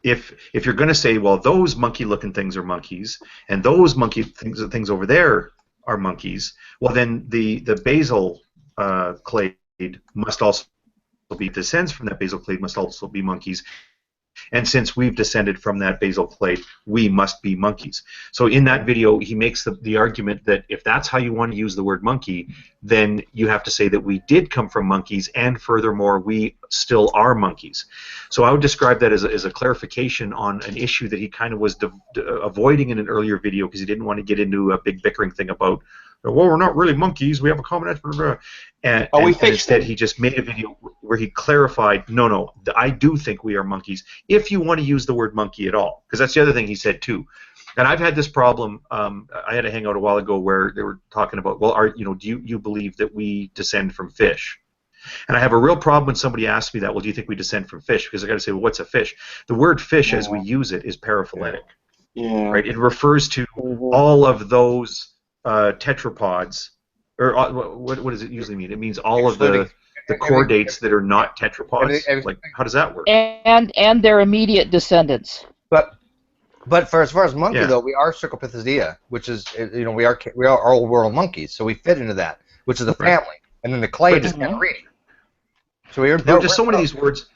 if you're going to say, well, those monkey-looking things are monkeys, and those monkey things over there are monkeys, well, then the basal clade must also descends from that basal clade must also be monkeys, and since we've descended from that basal clade, we must be monkeys. So in that video, he makes the argument that if that's how you want to use the word monkey, then you have to say that we did come from monkeys, and furthermore, we still are monkeys. So I would describe that as a clarification on an issue that he kind of was avoiding in an earlier video because he didn't want to get into a big bickering thing about, well, we're not really monkeys, we have a common ancestor. And instead he just made a video where he clarified, no, I do think we are monkeys, if you want to use the word monkey at all. Because that's the other thing he said too. And I've had this problem, I had a hangout a while ago where they were talking about, well, do you believe that we descend from fish? And I have a real problem when somebody asks me that, well, do you think we descend from fish? Because I got to say, well, what's a fish? The word fish, as we use it, is paraphyletic. Yeah. Right? It refers to all of those tetrapods, or what does it usually mean? It means all of the chordates that are not tetrapods. Like, how does that work? And their immediate descendants. But for as far as monkey though, we are Cercopithecida, which is we are old world monkeys, so we fit into that, which is the family, and then the clade is Catarrhini. So there are just so many of these words.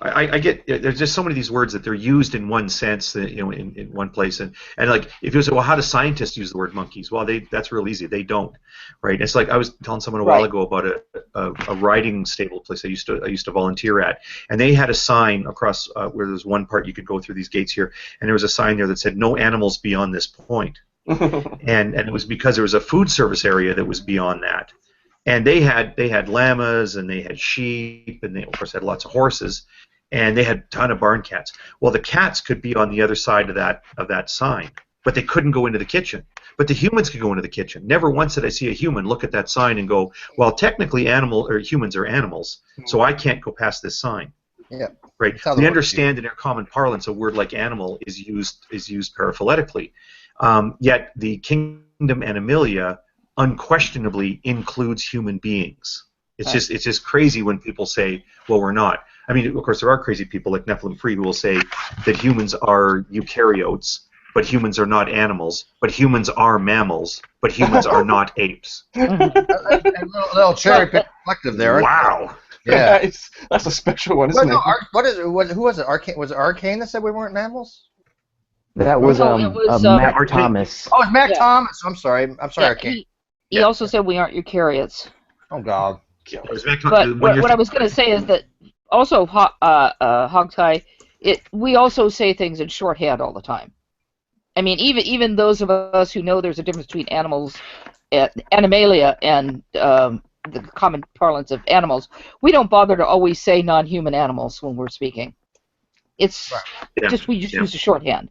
I get there's just so many of these words that they're used in one sense, in one place, and like if you say, well, how do scientists use the word monkeys? Well, that's real easy. They don't, right? It's like I was telling someone a while ago about a riding stable place I used to volunteer at, and they had a sign across where there's one part you could go through these gates here, and there was a sign there that said no animals beyond this point, and it was because there was a food service area that was beyond that. And they had llamas, and they had sheep, and they of course had lots of horses, and they had a ton of barn cats. Well, the cats could be on the other side of that sign, but they couldn't go into the kitchen. But the humans could go into the kitchen. Never once did I see a human look at that sign and go, well, technically humans are animals, so I can't go past this sign. Yeah. Right. We understand in our common parlance a word like animal is used paraphyletically, yet the kingdom Animalia unquestionably includes human beings. It's just crazy when people say, well, we're not. I mean, of course, there are crazy people like Nephilim Free who will say that humans are eukaryotes, but humans are not animals, but humans are mammals, but humans are not apes. A little cherry pick collective there. Wow. Yeah, that's a special one, isn't it? Who was it? Arcane? Was it Arcane that said we weren't mammals? That was Mac Thomas. Oh, it's Mac Thomas. I'm sorry, Arcane. He also said we aren't eukaryotes. Oh God. But what I was going to say is that also Hogtie, we also say things in shorthand all the time. I mean, even those of us who know there's a difference between animals, animalia, and the common parlance of animals, we don't bother to always say non-human animals when we're speaking. It's just we just use a shorthand.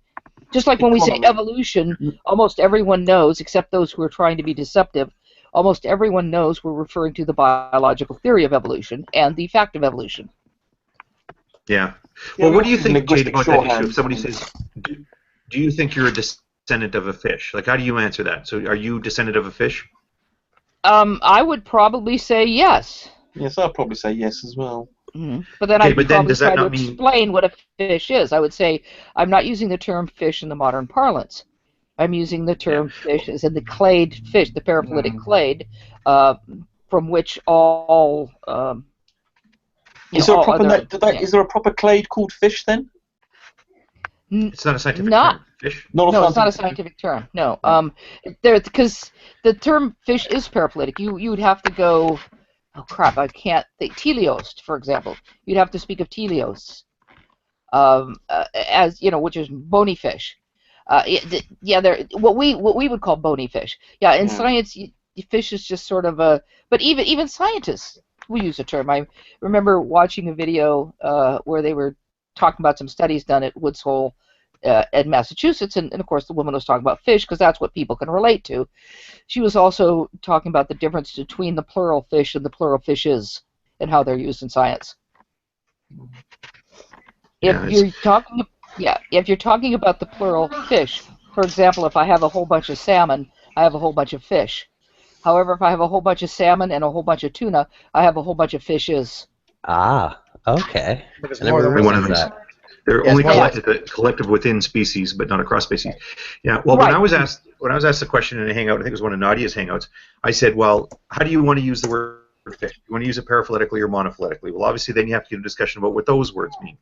Just like when we say evolution, almost everyone knows, except those who are trying to be deceptive, almost everyone knows we're referring to the biological theory of evolution and the fact of evolution. Yeah. Well, what do you think, Jade, about that issue? If somebody says, do you think you're a descendant of a fish? Like, how do you answer that? So are you descendant of a fish? I would probably say yes. Yes, I'd probably say yes as well. But then I'd probably try to explain what a fish is. I would say I'm not using the term fish in the modern parlance. I'm using the term fish as in the clade fish, the paraphyletic clade, from which all. Is there a proper clade called fish then? It's not a scientific term. Fish? No, it's not a scientific term. No, because the term fish is paraphyletic. You would have to go. Oh crap! I can't think. Teleos, for example, you'd have to speak of teleos, as you know, which is bony fish. They're what we would call bony fish. Yeah, in science, fish is just sort of a. But even scientists will use a term. I remember watching a video where they were talking about some studies done at Woods Hole in Massachusetts, and of course the woman was talking about fish because that's what people can relate to. She was also talking about the difference between the plural fish and the plural fishes and how they're used in science. If you're talking about the plural fish, for example, if I have a whole bunch of salmon, I have a whole bunch of fish. However, if I have a whole bunch of salmon and a whole bunch of tuna, I have a whole bunch of fishes. Ah, okay. They're only collective within species, but not across species. Yeah. Well, when I was asked the question in a hangout, I think it was one of Nadia's hangouts, I said, "Well, how do you want to use the word fish? You want to use it paraphyletically or monophyletically?" Well, obviously, then you have to get a discussion about what those words mean.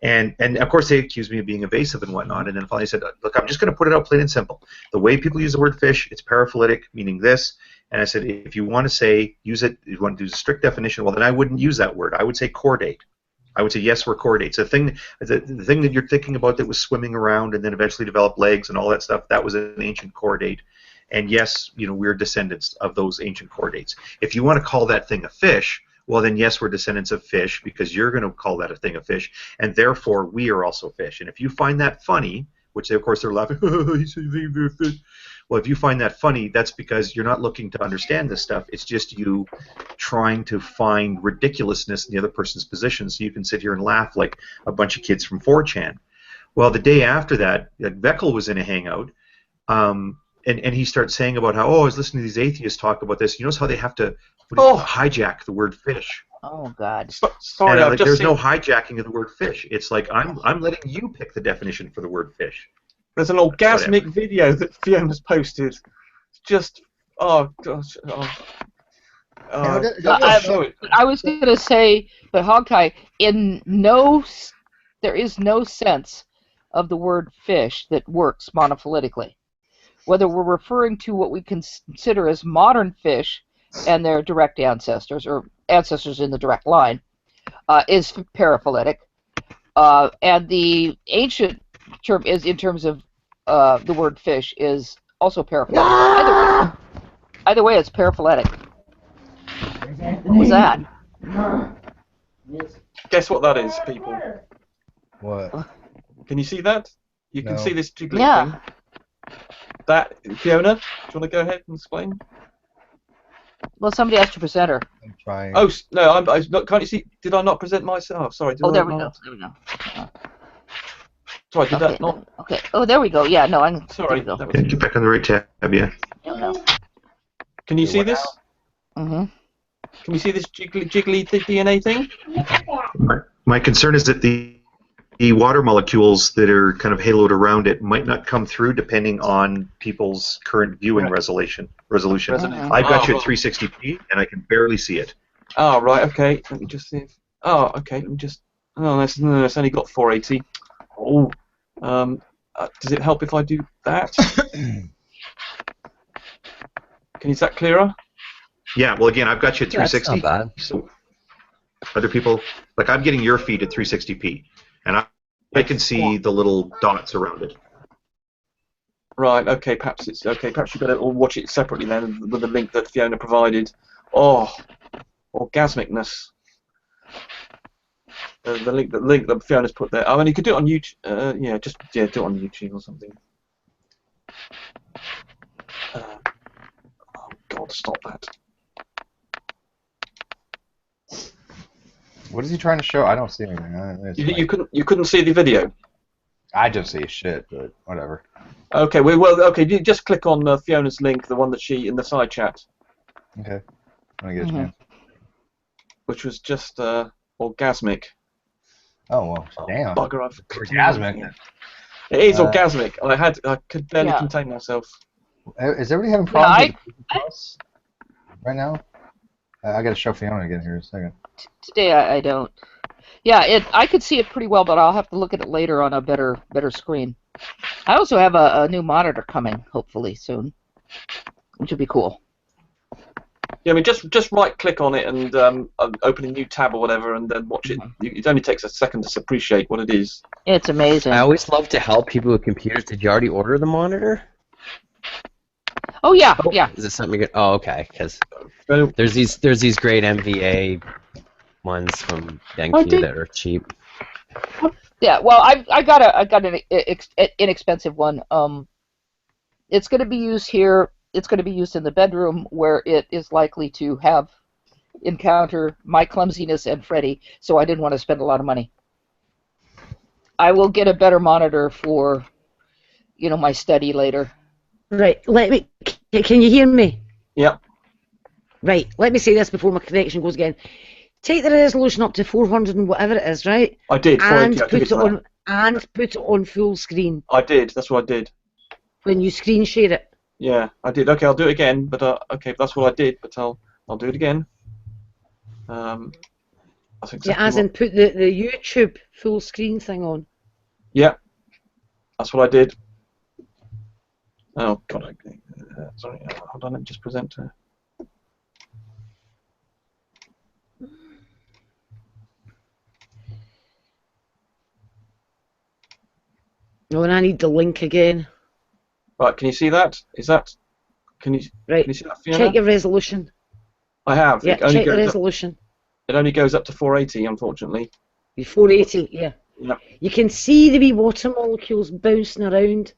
And of course, they accused me of being evasive and whatnot. And then finally, I said, "Look, I'm just going to put it out plain and simple. The way people use the word fish, it's paraphyletic, meaning this." And I said, if you want to say use it, if you want to do a strict definition, well, then I wouldn't use that word. I would say chordate. I would say yes, we're chordates. The thing that you're thinking about that was swimming around and then eventually developed legs and all that stuff, that was an ancient chordate. And yes, we're descendants of those ancient chordates. If you want to call that thing a fish, well then yes, we're descendants of fish because you're going to call that a thing of fish, and therefore we are also fish. And if you find that funny, which of course they're laughing, well, if you find that funny, that's because you're not looking to understand this stuff. It's just you trying to find ridiculousness in the other person's position so you can sit here and laugh like a bunch of kids from 4chan. Well, the day after that, Vekl was in a hangout, and he starts saying about how, I was listening to these atheists talk about this. You notice how they have to hijack the word fish. Oh, God. Sorry, and, there's no hijacking of the word fish. It's like I'm letting you pick the definition for the word fish. There's an orgasmic video that Fiona's posted. Just, oh gosh. I was going to say, but Hogtie, there is no sense of the word fish that works monophyletically. Whether we're referring to what we consider as modern fish and their direct ancestors, or ancestors in the direct line, is paraphyletic, and the ancient term is in terms of the word fish is also paraphyletic. Either way, it's paraphyletic. What was that? Guess what that is, people? What? Can you see that? You can No. see this jiggly thing. That, Fiona, do you want to go ahead and explain? Well, somebody has to present her. I'm trying. Oh, no, I'm not, can't you see? Did I not present myself? Sorry. There we go. There we go. Sorry, did that not? Okay. Oh, there we go. Yeah, no, I'm sorry. There we go. Yeah, get back on the right tab, yeah. No. Can you see this? Mm-hmm. Can you see this jiggly DNA thing? My concern is that the water molecules that are kind of haloed around it might not come through depending on people's current viewing resolution. I've got you at 360p and I can barely see it. Oh, right, okay. Let me just see if... Oh, okay, let me just... Oh, no, it's only got 480. Oh, does it help if I do that? Is that clearer? Yeah, well, again, I've got you at 360. That's not bad. So other people... Like, I'm getting your feed at 360p. And I can see the little dots around it. Right. Okay. Perhaps it's okay. Perhaps you better watch it separately then with the link that Fiona provided. Oh, orgasmicness. The link that Fiona's put there. I mean, you could do it on YouTube. Yeah, do it on YouTube or something. Oh God, stop that. What is he trying to show? I don't see anything. You couldn't see the video. I don't see shit, but whatever. Okay, okay. You just click on Fiona's link, the one that she in the side chat. Okay. When I get a chance. Which was just orgasmic. Oh well, damn. Bugger, orgasmic. It is orgasmic. I could barely contain myself. Is everybody having problems with this right now? I got to show Fiona again here in a second. Today I don't. Yeah, I could see it pretty well, but I'll have to look at it later on a better screen. I also have a new monitor coming, hopefully soon, which would be cool. Yeah, I mean, just right-click on it and open a new tab or whatever, and then watch it. It only takes a second to appreciate what it is. It's amazing. I always love to help people with computers. Did you already order the monitor? Oh yeah, yeah. Is it something good? Oh, okay. Because there's these great MVA ones from Denki that are cheap. Yeah, well, I got an inexpensive one. It's going to be used here. It's going to be used in the bedroom where it is likely to encounter my clumsiness and Freddy. So I didn't want to spend a lot of money. I will get a better monitor for, my study later. Right. Can you hear me? Yep. Right. Let me say this before my connection goes again. Take the resolution up to 400 and whatever it is, right? I did. And put it on full screen. I did. That's what I did. When you screen share it. Yeah, I did. Okay, I'll do it again. But okay, that's what I did. But I'll do it again. That's exactly as in put the YouTube full screen thing on. Yeah, that's what I did. Oh God, sorry. Hold on, let me just present her. Oh, and I need the link again. Right, can you see that? Can you see that, Fiona? Check your resolution. I have. Yeah, check the resolution. It only goes up to 480, unfortunately. 480, yeah. Yep. You can see the wee water molecules bouncing around.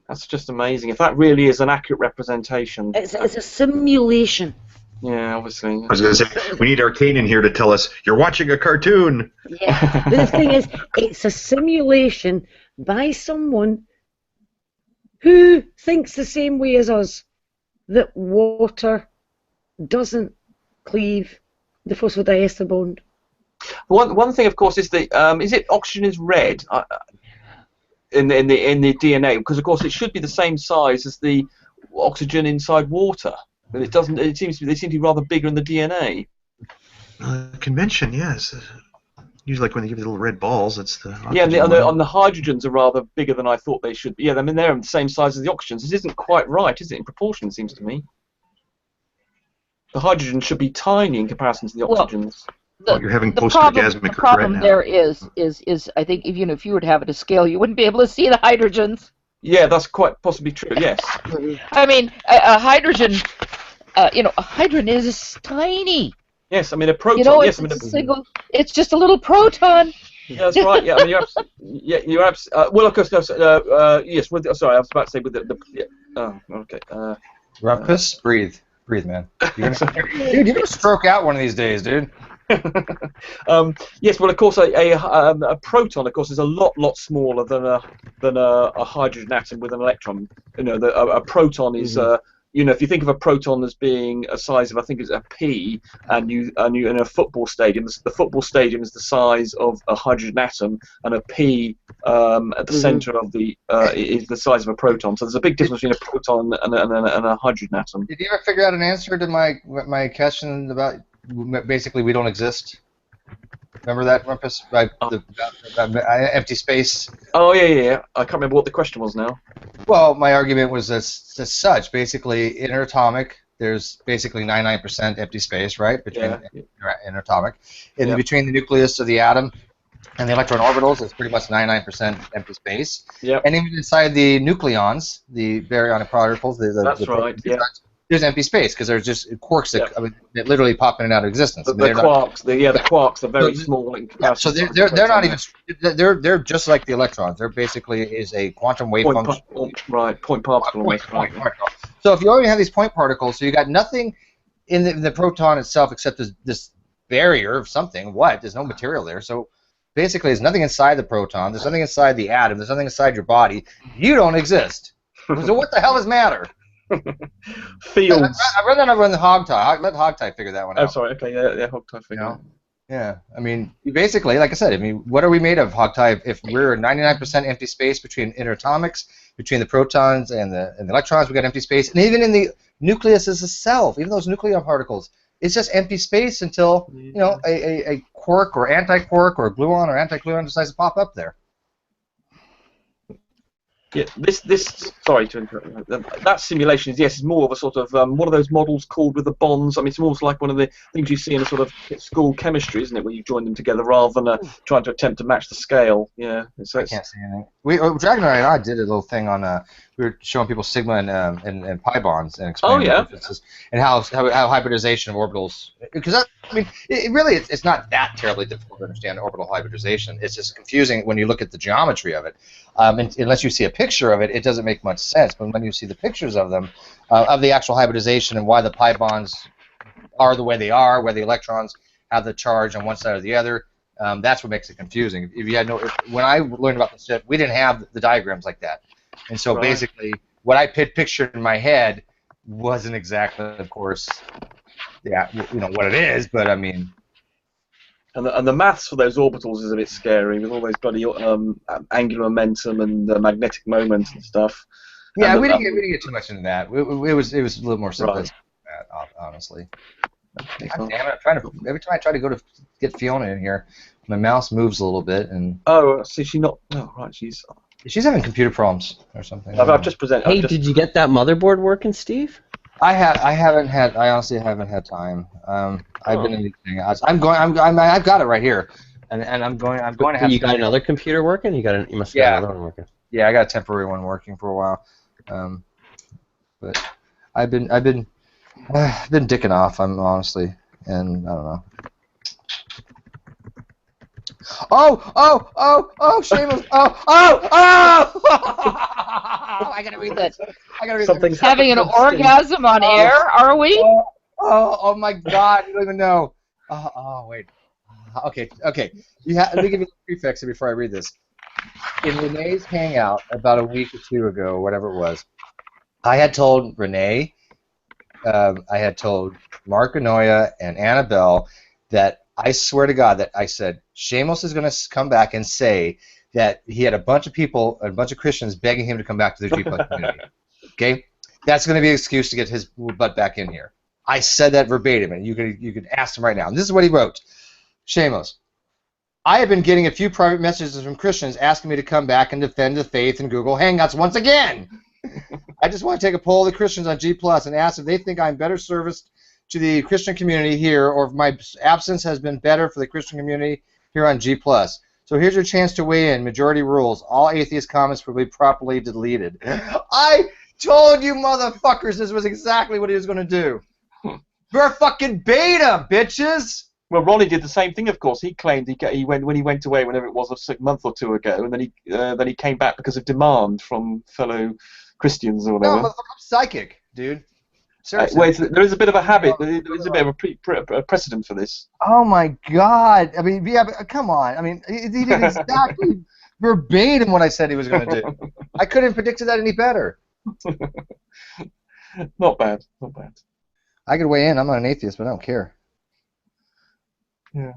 That's just amazing. If that really is an accurate representation. It's a simulation. Yeah, obviously. I was going to say, we need Arcane in here to tell us, you're watching a cartoon! Yeah, but the thing is, it's a simulation by someone who thinks the same way as us, that water doesn't cleave the phosphodiester bond. One thing, of course, is it oxygen is red in the DNA? Because, of course, it should be the same size as the oxygen inside water. But it doesn't. They seem to be rather bigger in the DNA. Convention, yes. Usually, like when they give you the little red balls, it's the oxygen. Yeah, and the hydrogens are rather bigger than I thought they should be. Yeah, I mean they're the same size as the oxygens. This isn't quite right, is it? In proportion, it seems to me. The hydrogen should be tiny in comparison to the oxygens. You're having post-orgasmic The problem there is I think even if you were to have it to scale, you wouldn't be able to see the hydrogens. Yeah, that's quite possibly true. Yes. I mean, a hydrogen. A hydrogen is tiny. Yes, I mean a proton. It's just a little proton. Yeah, that's right. Yeah, I mean you're absolutely. Well, of course, no. Yes. Sorry, I was about to say with the. Yeah. Oh, okay. Rumpus, breathe, man. You're gonna stroke out one of these days, dude. Yes, well, of course, a proton, of course, is a lot smaller than a hydrogen atom with an electron. A proton is. If you think of a proton as being a size of, I think it's a pea, and you in a football stadium, the football stadium is the size of a hydrogen atom, and a pea at the center of the is the size of a proton. So there's a big difference between a proton and a hydrogen atom. Did you ever figure out an answer to my question about basically we don't exist? Remember that, Rumpus? Empty space. Oh yeah. I can't remember what the question was now. Well, my argument was as such. Basically, interatomic, there's basically 99% empty space, right, between interatomic, and between the nucleus of the atom, And the electron orbitals is pretty much 99% empty space. Yep. And even inside the nucleons, the baryonic particles, That's right. Yeah. There's empty space because there's just quarks that literally pop in and out of existence. The quarks, the quarks are very small. So they're not even they're just like the electrons. They're basically is a quantum wave function. Point particle. Point particle. So if you already have these point particles, so you got nothing in the proton itself except this barrier of something. There's no material there. So basically, there's nothing inside the proton. There's nothing inside the atom. There's nothing inside your body. You don't exist. So what the hell does matter? Fields. I'd rather not run the Hogtie. Let Hogtie figure that one out. Oh, sorry. Okay, yeah, Hogtie figure. Yeah, I mean, basically, like I said, I mean, what are we made of, Hogtie? If we're 99% empty space between interatomics, between the protons and the electrons, we got empty space, and even in the nucleus itself, even those nuclear particles, it's just empty space until a quark or anti-quark or gluon or anti-gluon decides to pop up there. Yeah, this sorry to interrupt. That simulation is more of a sort of one of those models called with the bonds. I mean, it's almost like one of the things you see in a sort of school chemistry, isn't it, where you join them together rather than trying to attempt to match the scale. Yeah, I can't see anything. Dragon and I did a little thing on. We were showing people sigma and pi bonds and explaining the differences and how hybridization of orbitals. Because I mean, it's not that terribly difficult to understand orbital hybridization. It's just confusing when you look at the geometry of it. Unless you see a picture of it, it doesn't make much sense. But when you see the pictures of them, of the actual hybridization and why the pi bonds are the way they are, where the electrons have the charge on one side or the other, that's what makes it confusing. If you had when I learned about this shit, we didn't have the diagrams like that, and so basically, what I pictured in my head wasn't exactly, of course, what it is. But I mean. And the maths for those orbitals is a bit scary with all those bloody angular momentum and magnetic moment and stuff. Yeah, we didn't get too much into that. It was a little more simple than that, honestly. God damn it! Every time I try to go to get Fiona in here, my mouse moves a little bit and. Oh, see, she's not. Oh, right, she's having computer problems or something. I've just presented. Hey, did you get that motherboard working, Steve? I honestly haven't had time. I've been in these hangouts. I've got it right here, and I'm going to have. You got another computer working? You must have got another one working. Yeah, I got a temporary one working for a while, but I've been dicking off. I'm honestly, and I don't know. Oh, shameless! Oh! I gotta read that. Something's having an orgasm on air, are we? Oh my God! You don't even know. Wait. Okay. Let me give you the prefix before I read this. In Renee's hangout about a week or two ago, whatever it was, I had told Renee, I had told Mark Anoya and Annabelle that I swear to God that I said Shamos is going to come back and say that he had a bunch of people, a bunch of Christians begging him to come back to the G+ community. Okay, that's going to be an excuse to get his butt back in here. I said that verbatim, and you could ask him right now. And this is what he wrote: Shamos, I have been getting a few private messages from Christians asking me to come back and defend the faith in Google Hangouts once again. I just want to take a poll of the Christians on G+ and ask if they think I'm better serviced to the Christian community here, or if my absence has been better for the Christian community here on G+. So here's your chance to weigh in. Majority rules. All atheist comments will be properly deleted. I told you motherfuckers this was exactly what he was going to do. We're fucking beta, bitches! Well, Ronnie did the same thing, of course. He claimed he went away whenever it was a month or two ago, and then he came back because of demand from fellow Christians or whatever. No, I'm psychic, dude. Seriously. Wait, there is a bit of a habit. There is a bit of a precedent for this. Oh my God! I mean, yeah, but come on. I mean, he did exactly verbatim what I said he was going to do. I couldn't have predicted that any better. Not bad. I could weigh in. I'm not an atheist, but I don't care. Yeah.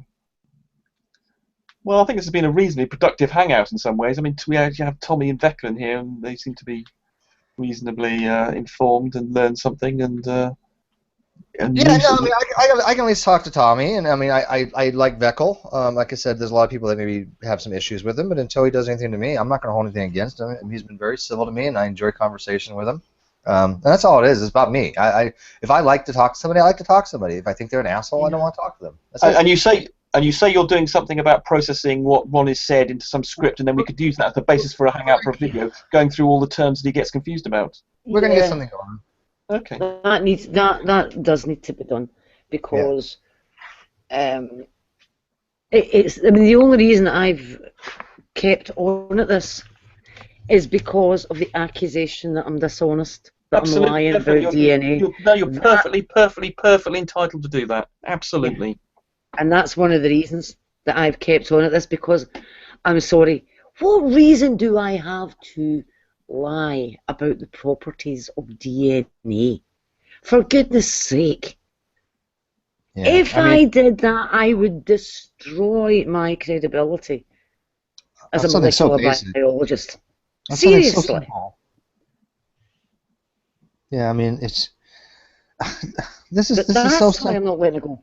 Well, I think this has been a reasonably productive hangout in some ways. I mean, we actually have Tommy and Vekl here, and they seem to be reasonably informed and learn something. And yeah, no, I mean, I can at least talk to Tommy, and I mean, I like Vekl. Like I said, there's a lot of people that maybe have some issues with him, but until he does anything to me, I'm not going to hold anything against him. He's been very civil to me, and I enjoy conversation with him. And that's all it is. It's about me. If I like to talk to somebody, I like to talk to somebody. If I think they're an asshole, I don't want to talk to them. And you say and you say you're doing something about processing what Ron has said into some script, and then we could use that as the basis for a hangout for a video, going through all the terms that he gets confused about. We're going to get something going. Okay. That does need to be done, because it's. I mean, the only reason I've kept on at this is because of the accusation that I'm dishonest, that Absolutely, I'm lying perfect. about DNA. You're perfectly entitled to do that. Absolutely. And that's one of the reasons that I've kept on at this, because I'm sorry, what reason do I have to lie about the properties of DNA? For goodness sake. Yeah, If I did that, I would destroy my credibility as a molecular biologist. Seriously. Yeah, I mean, it's this is That's so why simple. I'm not letting it go.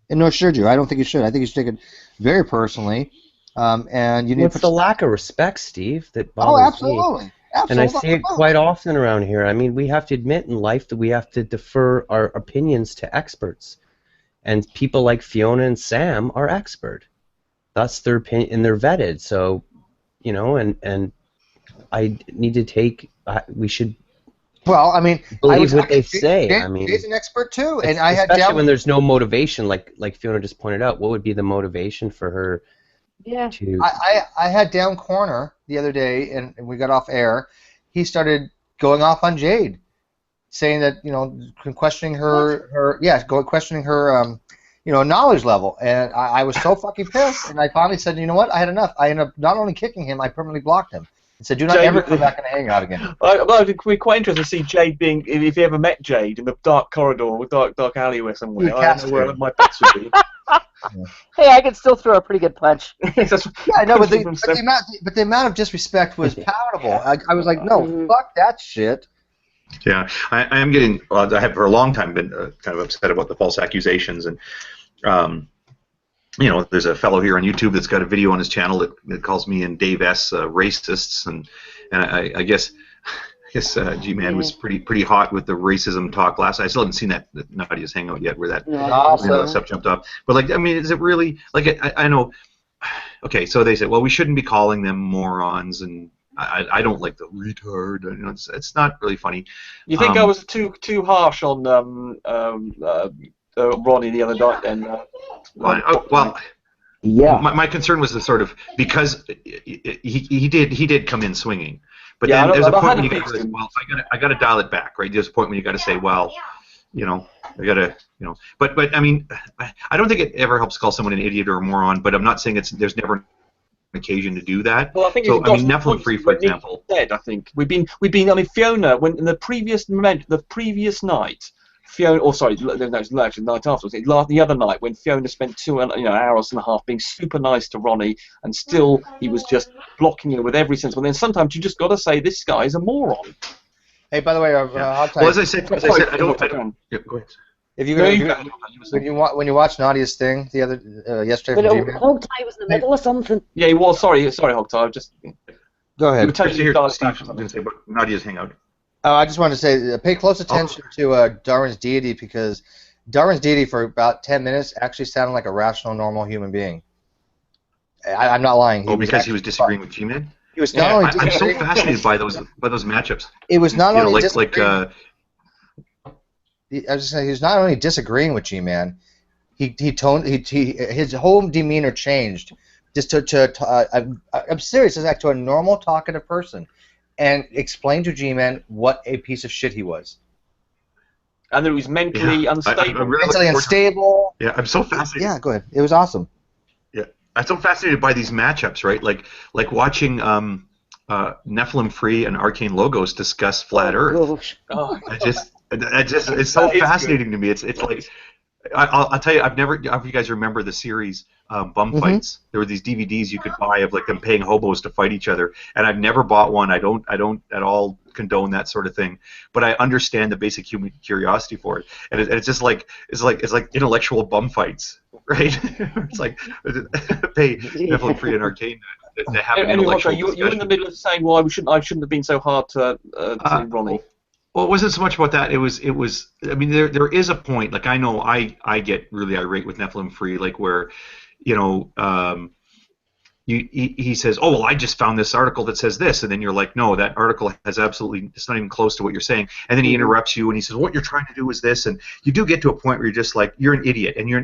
And nor should you. I don't think you should. I think you should take it very personally. And you need. It's the lack of respect, Steve, that bothers absolutely. me. Absolutely. And I see it quite often around here. I mean, we have to admit in life that we have to defer our opinions to experts. And people like Fiona and Sam are expert. That's their opinion, and they're vetted. So, you know, and I need to take. We should. Well, I mean, believe what they say. I mean, Jay's an expert too, and I had especially when there's no motivation, like Fiona just pointed out. What would be the motivation for her? Yeah. I had Down Corner the other day, and we got off air. He started going off on Jade, saying that, you know, questioning her knowledge level, and I was so fucking pissed, and I finally said, you know what, I had enough. I ended up not only kicking him, I permanently blocked him. And said, do not ever come back and hang out again. Well, it'd be quite interesting to see Jade being, if you ever met Jade in the dark corridor or dark alleyway somewhere. I don't know where my bets would be. Hey, I could still throw a pretty good punch. Yeah, I know, but the amount of disrespect was palatable. I was like, no, fuck that shit. Yeah, I am getting. Well, I have for a long time been kind of upset about the false accusations, and you know, there's a fellow here on YouTube that's got a video on his channel that calls me and Dave S. Racists, and I guess G-Man was pretty hot with the racism talk last. I still haven't seen that Nadia's Hangout yet, where that stuff jumped up. But like, I mean, is it really like I know? Okay, so they said, well, we shouldn't be calling them morons, and I don't like the retard. You know, it's not really funny. You think I was too harsh on Ronnie the other night? Then. Well. Yeah. My concern was the sort of, because he did come in swinging, but then there's a point when you got to say, well, I got to dial it back, right? There's a point when you got to say, well, you know, I got to, you know, but I mean, I don't think it ever helps call someone an idiot or a moron, but I'm not saying there's never an occasion to do that. Well, I think so. I mean, Nephilim Free, for example. Said, I think we've been. I mean, Fiona, when in the previous night. Fiona, or sorry, no, it was actually the night after. The other night when Fiona spent 2 hours and a half being super nice to Ronnie, and still he was just blocking her with every sense. But then sometimes you just got to say this guy's a moron. Hey, by the way, well, as I said, I don't. Yeah, go ahead. If you when you watch Nadia's thing the other yesterday, but Hogtie was in the middle of something. Yeah, he was. Sorry, Hogtie. Just go ahead. Nadia's Hangout. I just wanted to say, pay close attention to Darwin's deity, because Darwin's deity for about 10 minutes actually sounded like a rational, normal human being. I'm not lying. Because he was disagreeing with G-Man? He was not only I'm so fascinated by those matchups. It was not only disagreeing. I was just saying, he was not only disagreeing with G-Man, his whole demeanor changed. Just I'm serious. It's like to a normal, talkative person. And explain to G-Man what a piece of shit he was. And that he was mentally unstable. Mentally unstable. Yeah, I'm so fascinated. Yeah, go ahead. It was awesome. Yeah, I'm so fascinated by these matchups, right? Like watching Nephilim Free and Arcane Logos discuss Flat Earth. It's so fascinating to me. It's like, I'll tell you, I don't know if you guys remember the series Bum Fights. There were these DVDs you could buy of like them paying hobos to fight each other, and I've never bought one. I don't at all condone that sort of thing, but I understand the basic human curiosity for it, and it's just like it's like intellectual bum fights, right? It's like pay Nephilim Free and Arcane to have an intellectual discussion. You're in the middle of saying, well, I shouldn't have been so hard to Ronnie. Well, it wasn't so much about that. It was. I mean, there is a point. Like I know, I get really irate with Nephilim Free, like where, you know, he says, oh well, I just found this article that says this, and then you're like, no, that article has absolutely, it's not even close to what you're saying, and then he interrupts you and he says, what you're trying to do is this, and you do get to a point where you're just like, you're an idiot, and you're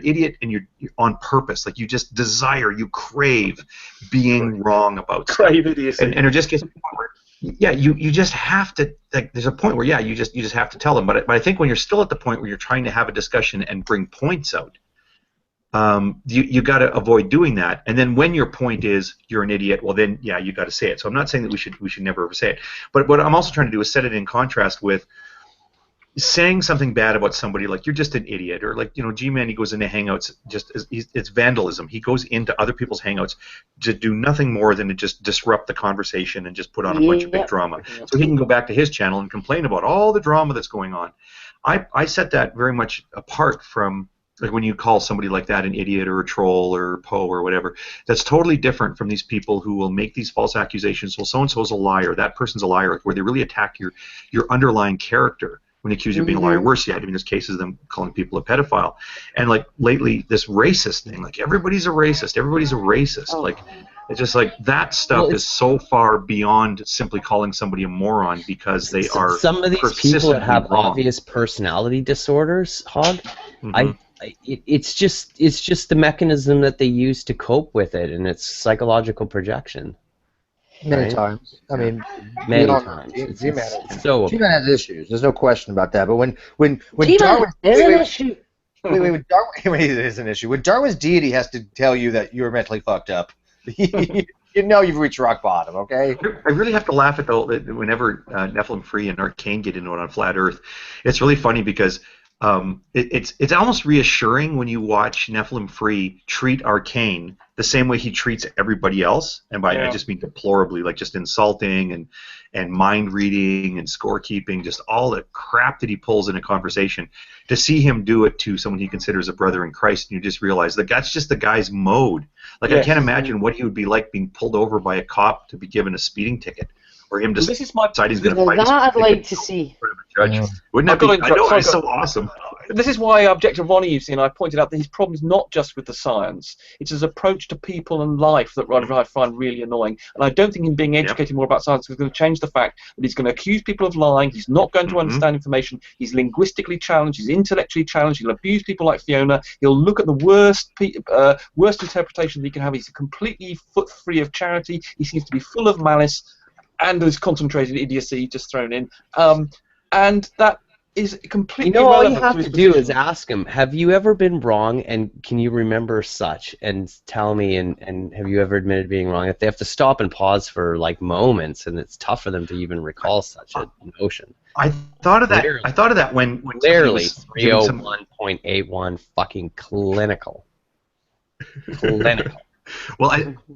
you're on purpose, like you just desire, you crave being wrong about stuff, idiocy, and it just gets to the point where, yeah, you just have to, like, there's a point where, yeah, you just have to tell them, but I think when you're still at the point where you're trying to have a discussion and bring points out, you got to avoid doing that. And then when your point is you're an idiot, well then yeah, you got to say it. So I'm not saying that we should never ever say it. But what I'm also trying to do is set it in contrast with saying something bad about somebody, like you're just an idiot, or like, you know, G-Man, he goes into Hangouts, it's vandalism. He goes into other people's Hangouts to do nothing more than to just disrupt the conversation and just put on a bunch of big drama. So he can go back to his channel and complain about all the drama that's going on. I set that very much apart from, like, when you call somebody like that an idiot or a troll or a Poe or whatever, that's totally different from these people who will make these false accusations. Well, so-and-so's a liar, that person's a liar, where they really attack your underlying character when they accuse you of being a liar. Worse yet, I mean, there's cases of them calling people a pedophile. And, like, lately, this racist thing, like, everybody's a racist. Like, it's just like that stuff is so far beyond simply calling somebody a moron because they are some of these people that have obvious personality disorders, Hog. It's just the mechanism that they use to cope with it, and it's psychological projection. Many times. I mean, many times. G-Man has issues. There's no question about that. But when Darwin is an issue. When Darwin is an issue. When Darwin's deity has to tell you that you're mentally fucked up, you know you've reached rock bottom. Okay. I really have to laugh at whenever Nephilim Free and Arcane get into it on Flat Earth. It's really funny because. It's almost reassuring when you watch Nephilim Free treat Arcane the same way he treats everybody else, and by I just mean deplorably, like just insulting and mind reading and scorekeeping, just all the crap that he pulls in a conversation. To see him do it to someone he considers a brother in Christ, and you just realize that that's just the guy's mode. Like I can't imagine what he would be like being pulled over by a cop to be given a speeding ticket. Or him just decide he's going to fight. That I'd like to see. Wouldn't that be? I know, it's so awesome. This is why I object to Ronnie, you see, and I pointed out that his problem is not just with the science. It's his approach to people and life that I find really annoying. And I don't think him being educated more about science is going to change the fact that he's going to accuse people of lying, he's not going to understand information, he's linguistically challenged, he's intellectually challenged, he'll abuse people like Fiona, he'll look at the worst interpretation that he can have. He's completely foot free of charity, he seems to be full of malice, and there's concentrated idiocy just thrown in, and that is completely all irrelevant you have to his to do position. is ask him, have you ever been wrong, and can you remember such, and tell me, and have you ever admitted being wrong? If they have to stop and pause for like moments, and it's tough for them to even recall such a notion. I thought of that. I thought of that when literally 301.81 fucking clinical. Clinical. Well,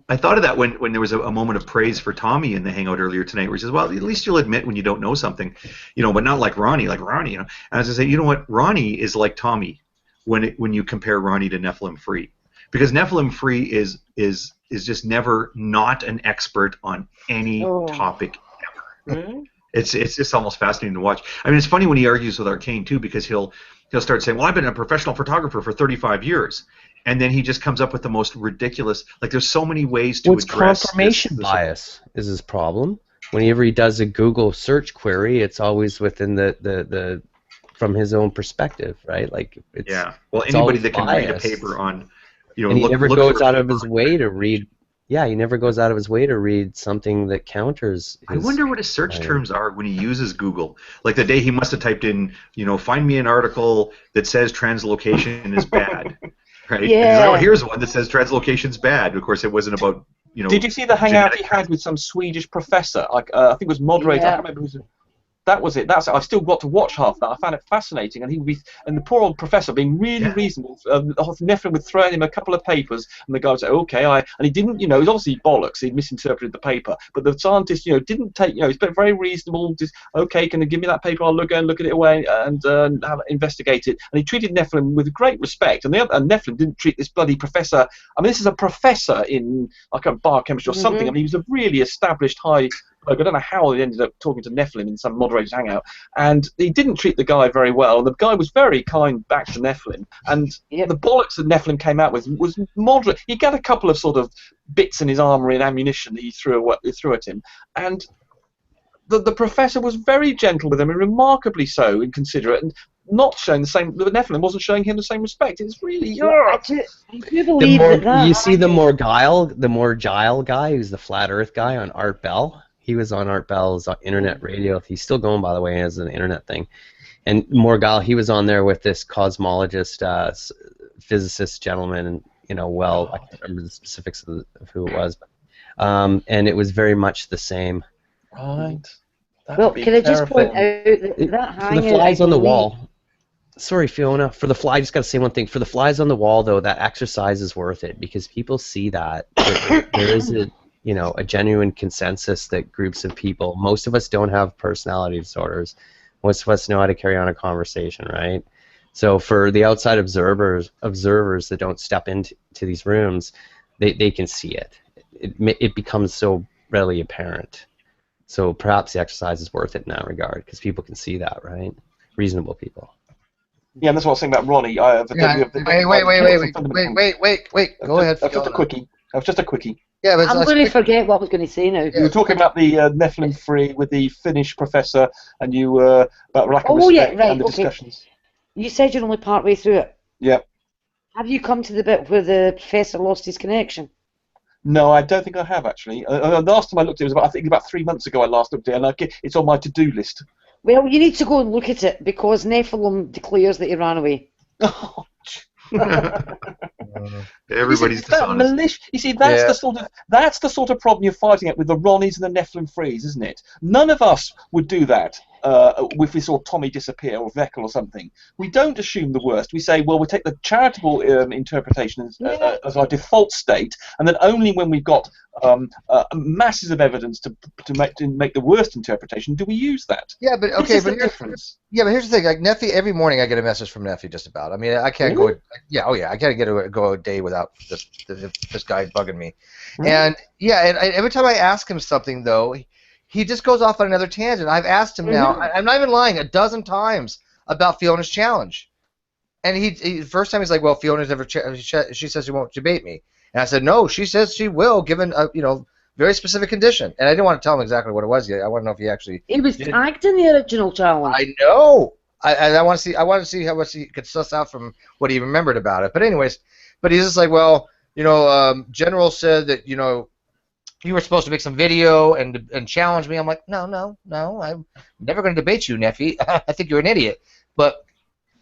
I thought of that when there was a moment of praise for Tommy in the Hangout earlier tonight, where he says, well, at least you'll admit when you don't know something, you know, but not like Ronnie, you know. And I was going to say, you know what, Ronnie is like Tommy when you compare Ronnie to Nephilim Free, because Nephilim Free is just never not an expert on any topic ever. It's just almost fascinating to watch. I mean, it's funny when he argues with Arcane too, because he'll start saying, well, I've been a professional photographer for 35 years. And then he just comes up with the most ridiculous, like there's so many ways to address confirmation bias is his problem. Whenever he does a Google search query, it's always within the from his own perspective, right? Like it's, well, anybody that can read a paper on, you know, and he never goes out of his way to read. Yeah, he never goes out of his way to read something that counters. I wonder what his search terms are when he uses Google. Like the day he must have typed in, you know, find me an article that says translocation is bad. Right? Yeah. And here's one that says translocation's bad. Of course, it wasn't about, you know. Did you see the hangout he had with some Swedish professor? Like I think it was moderator. I can't remember who's. That was it. That's it. I've still got to watch half that. I found it fascinating, and the poor old professor being really reasonable. Nephilim would throw him a couple of papers, and the guy would say, "Okay, and he didn't, you know, he's obviously bollocks. He'd misinterpreted the paper, but the scientist, you know, didn't take, you know, he's been very reasonable. Just okay, can you give me that paper? I'll look at it away and investigate it. And he treated Nephilim with great respect, and Nephilim didn't treat this bloody professor. I mean, this is a professor in like a biochemistry or something. I mean, he was a really established high bloke. I don't know how he ended up talking to Nephilim in some moderated hangout, and he didn't treat the guy very well. And the guy was very kind back to Nephilim, and the bollocks that Nephilim came out with was moderate. He got a couple of sort of bits in his armory and ammunition that he threw at him, and the professor was very gentle with him, and remarkably so, and considerate, and not showing the same. The Nephilim wasn't showing him the same respect. It's really. I do believe You see the Morgile guy, who's the flat Earth guy on Art Bell. He was on Art Bell's internet radio. He's still going, by the way, as an internet thing. And Morgile, he was on there with this cosmologist, physicist gentleman, and I can't remember the specifics of who it was, but, and it was very much the same. Right. Well, can I just point out that for the flies on the wall. Sorry, Fiona. For the fly, I just got to say one thing. For the flies on the wall, though, that exercise is worth it because people see that there is a genuine consensus that groups of people. Most of us don't have personality disorders. Most of us know how to carry on a conversation, right? So for the outside observers that don't step into these rooms, they can see it. It becomes so readily apparent. So perhaps the exercise is worth it in that regard because people can see that, right? Reasonable people. Yeah, and that's what I was saying about Ronnie. Wait. Go ahead. That was just a quickie. Yeah, but I'm going to forget what I was going to say now. You were talking about the Nephilim Free with the Finnish professor, and you about lack of respect and the discussions. You said you're only part way through it. Yeah. Have you come to the bit where the professor lost his connection? No, I don't think I have actually. The last time I looked at it was about 3 months ago. I last looked at it, and it's on my to-do list. Well, you need to go and look at it because Nephilim declares that he ran away. Everybody's dishonest. You see, that's the sort of problem you're fighting at with the Ronnies and the Nephilim Frees, isn't it? None of us would do that if we saw Tommy disappear or Vekl or something. We don't assume the worst. We say, well, we'll take the charitable interpretation as our default state, and then only when we've got masses of evidence to make the worst interpretation do we use that. Yeah, but okay, but here's the thing. Like Nephi, every morning I get a message from Nephi just about. I mean, I can't go. Yeah, I can't go a day without this guy bugging me. Mm-hmm. And every time I ask him something though, he just goes off on another tangent. I've asked him now. I'm not even lying. 12 times about Fiona's challenge, and he first time he's like, well, Fiona's never. She says she won't debate me. And I said, no, she says she will, given a very specific condition. And I didn't want to tell him exactly what it was yet. I want to know if he actually. He was tagged in the original challenge. I know. I want to see. I want to see how much he could suss out from what he remembered about it. But anyways, he's just like, well, General said that you were supposed to make some video and challenge me. I'm like, no, I'm never going to debate you, Nephi. I think you're an idiot. But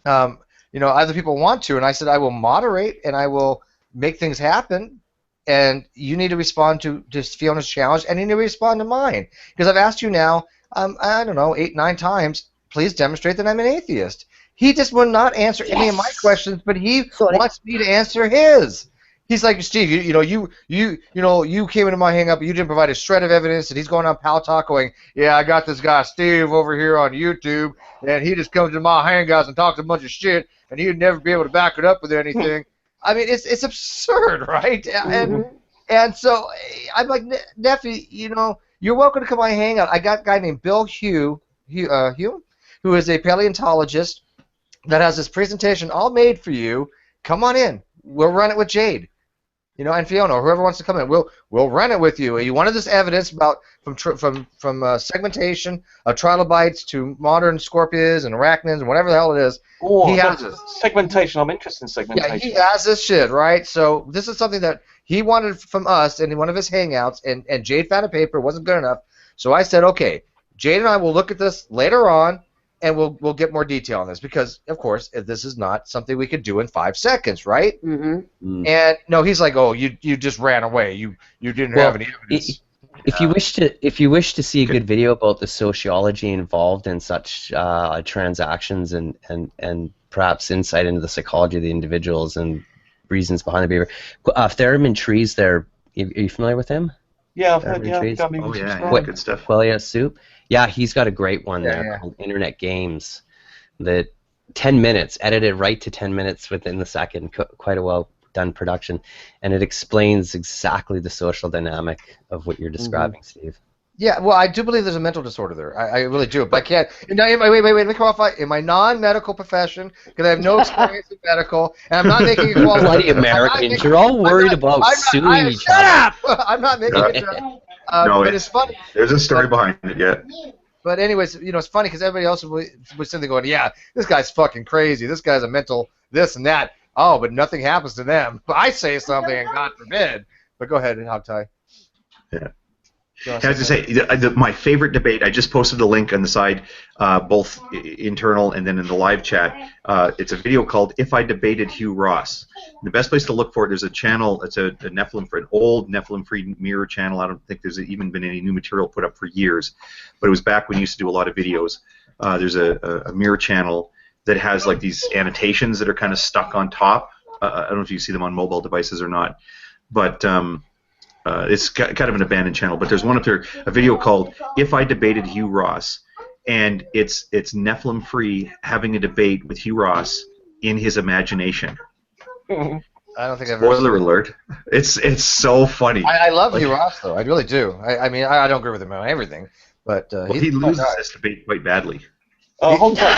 other people want to, and I said I will moderate and I will make things happen, and you need to respond to Fiona's challenge, and you need to respond to mine. Because I've asked you now, I don't know, 8, 9 times, please demonstrate that I'm an atheist. He just will not answer any of my questions, but he wants me to answer his. He's like, Steve, you came into my hang-up, you didn't provide a shred of evidence, and he's going on Pal Talk going, yeah, I got this guy Steve over here on YouTube, and he just comes to my hangouts and talks a bunch of shit, and he'd never be able to back it up with anything. I mean, it's absurd, right? And so I'm like, Nephi, you're welcome to come on my hangout. I got a guy named Bill Hume, who is a paleontologist that has this presentation all made for you. Come on in. We'll run it with Jade, and Fiona, or whoever wants to come in. We'll run it with you. You wanted this evidence about from segmentation of trilobites to modern scorpions and arachnids and whatever the hell it is. Oh, he has segmentation. I'm interested in segmentation. Yeah, he has this shit, right? So this is something that he wanted from us in one of his hangouts, and Jade found a paper. It wasn't good enough. So I said, okay, Jade and I will look at this later on, and we'll get more detail on this because, of course, this is not something we could do in 5 seconds, right? Mm-hmm. And no, he's like, oh, you just ran away. You didn't have any evidence. If you wish to see a good video about the sociology involved in such transactions and perhaps insight into the psychology of the individuals and reasons behind the behavior, Theremin Trees, there. Are you familiar with him? Yeah, I've heard. Yeah, good stuff. Quelia Soup. Yeah, he's got a great one there called Internet Games. That 10 minutes, edited right to 10 minutes within the second, quite a well done production, and it explains exactly the social dynamic of what you're describing, Steve. Yeah, well, I do believe there's a mental disorder there. I really do, but I can't. Wait, let me qualify. In my non-medical profession, because I have no experience in medical, and I'm not making a qualification. Bloody Americans, you're all worried about suing each other. Shut up! I'm not making it. No, but it's funny. There's a story behind it, yeah. But anyways, it's funny because everybody else was sitting there going, yeah, this guy's fucking crazy. This guy's a mental this and that. Oh, but nothing happens to them. But I say something, and God forbid. But go ahead, Hogtie. Yeah. I have to say, my favorite debate, I just posted a link on the side, both internal and then in the live chat. It's a video called If I Debated Hugh Ross. The best place to look for it, there's a channel, it's a Nephilim, for an old Nephilim-free mirror channel. I don't think there's even been any new material put up for years, but it was back when we used to do a lot of videos. There's a mirror channel that has like these annotations that are kind of stuck on top. I don't know if you see them on mobile devices or not, but it's kind of an abandoned channel, but there's one up there, a video called If I Debated Hugh Ross, and it's Nephilim free having a debate with Hugh Ross in his imagination. I don't think I've ever Spoiler alert. It's so funny. I love Hugh Ross, though. I really do. I mean, I don't agree with him on everything, but well, he loses this debate quite badly. Hold on.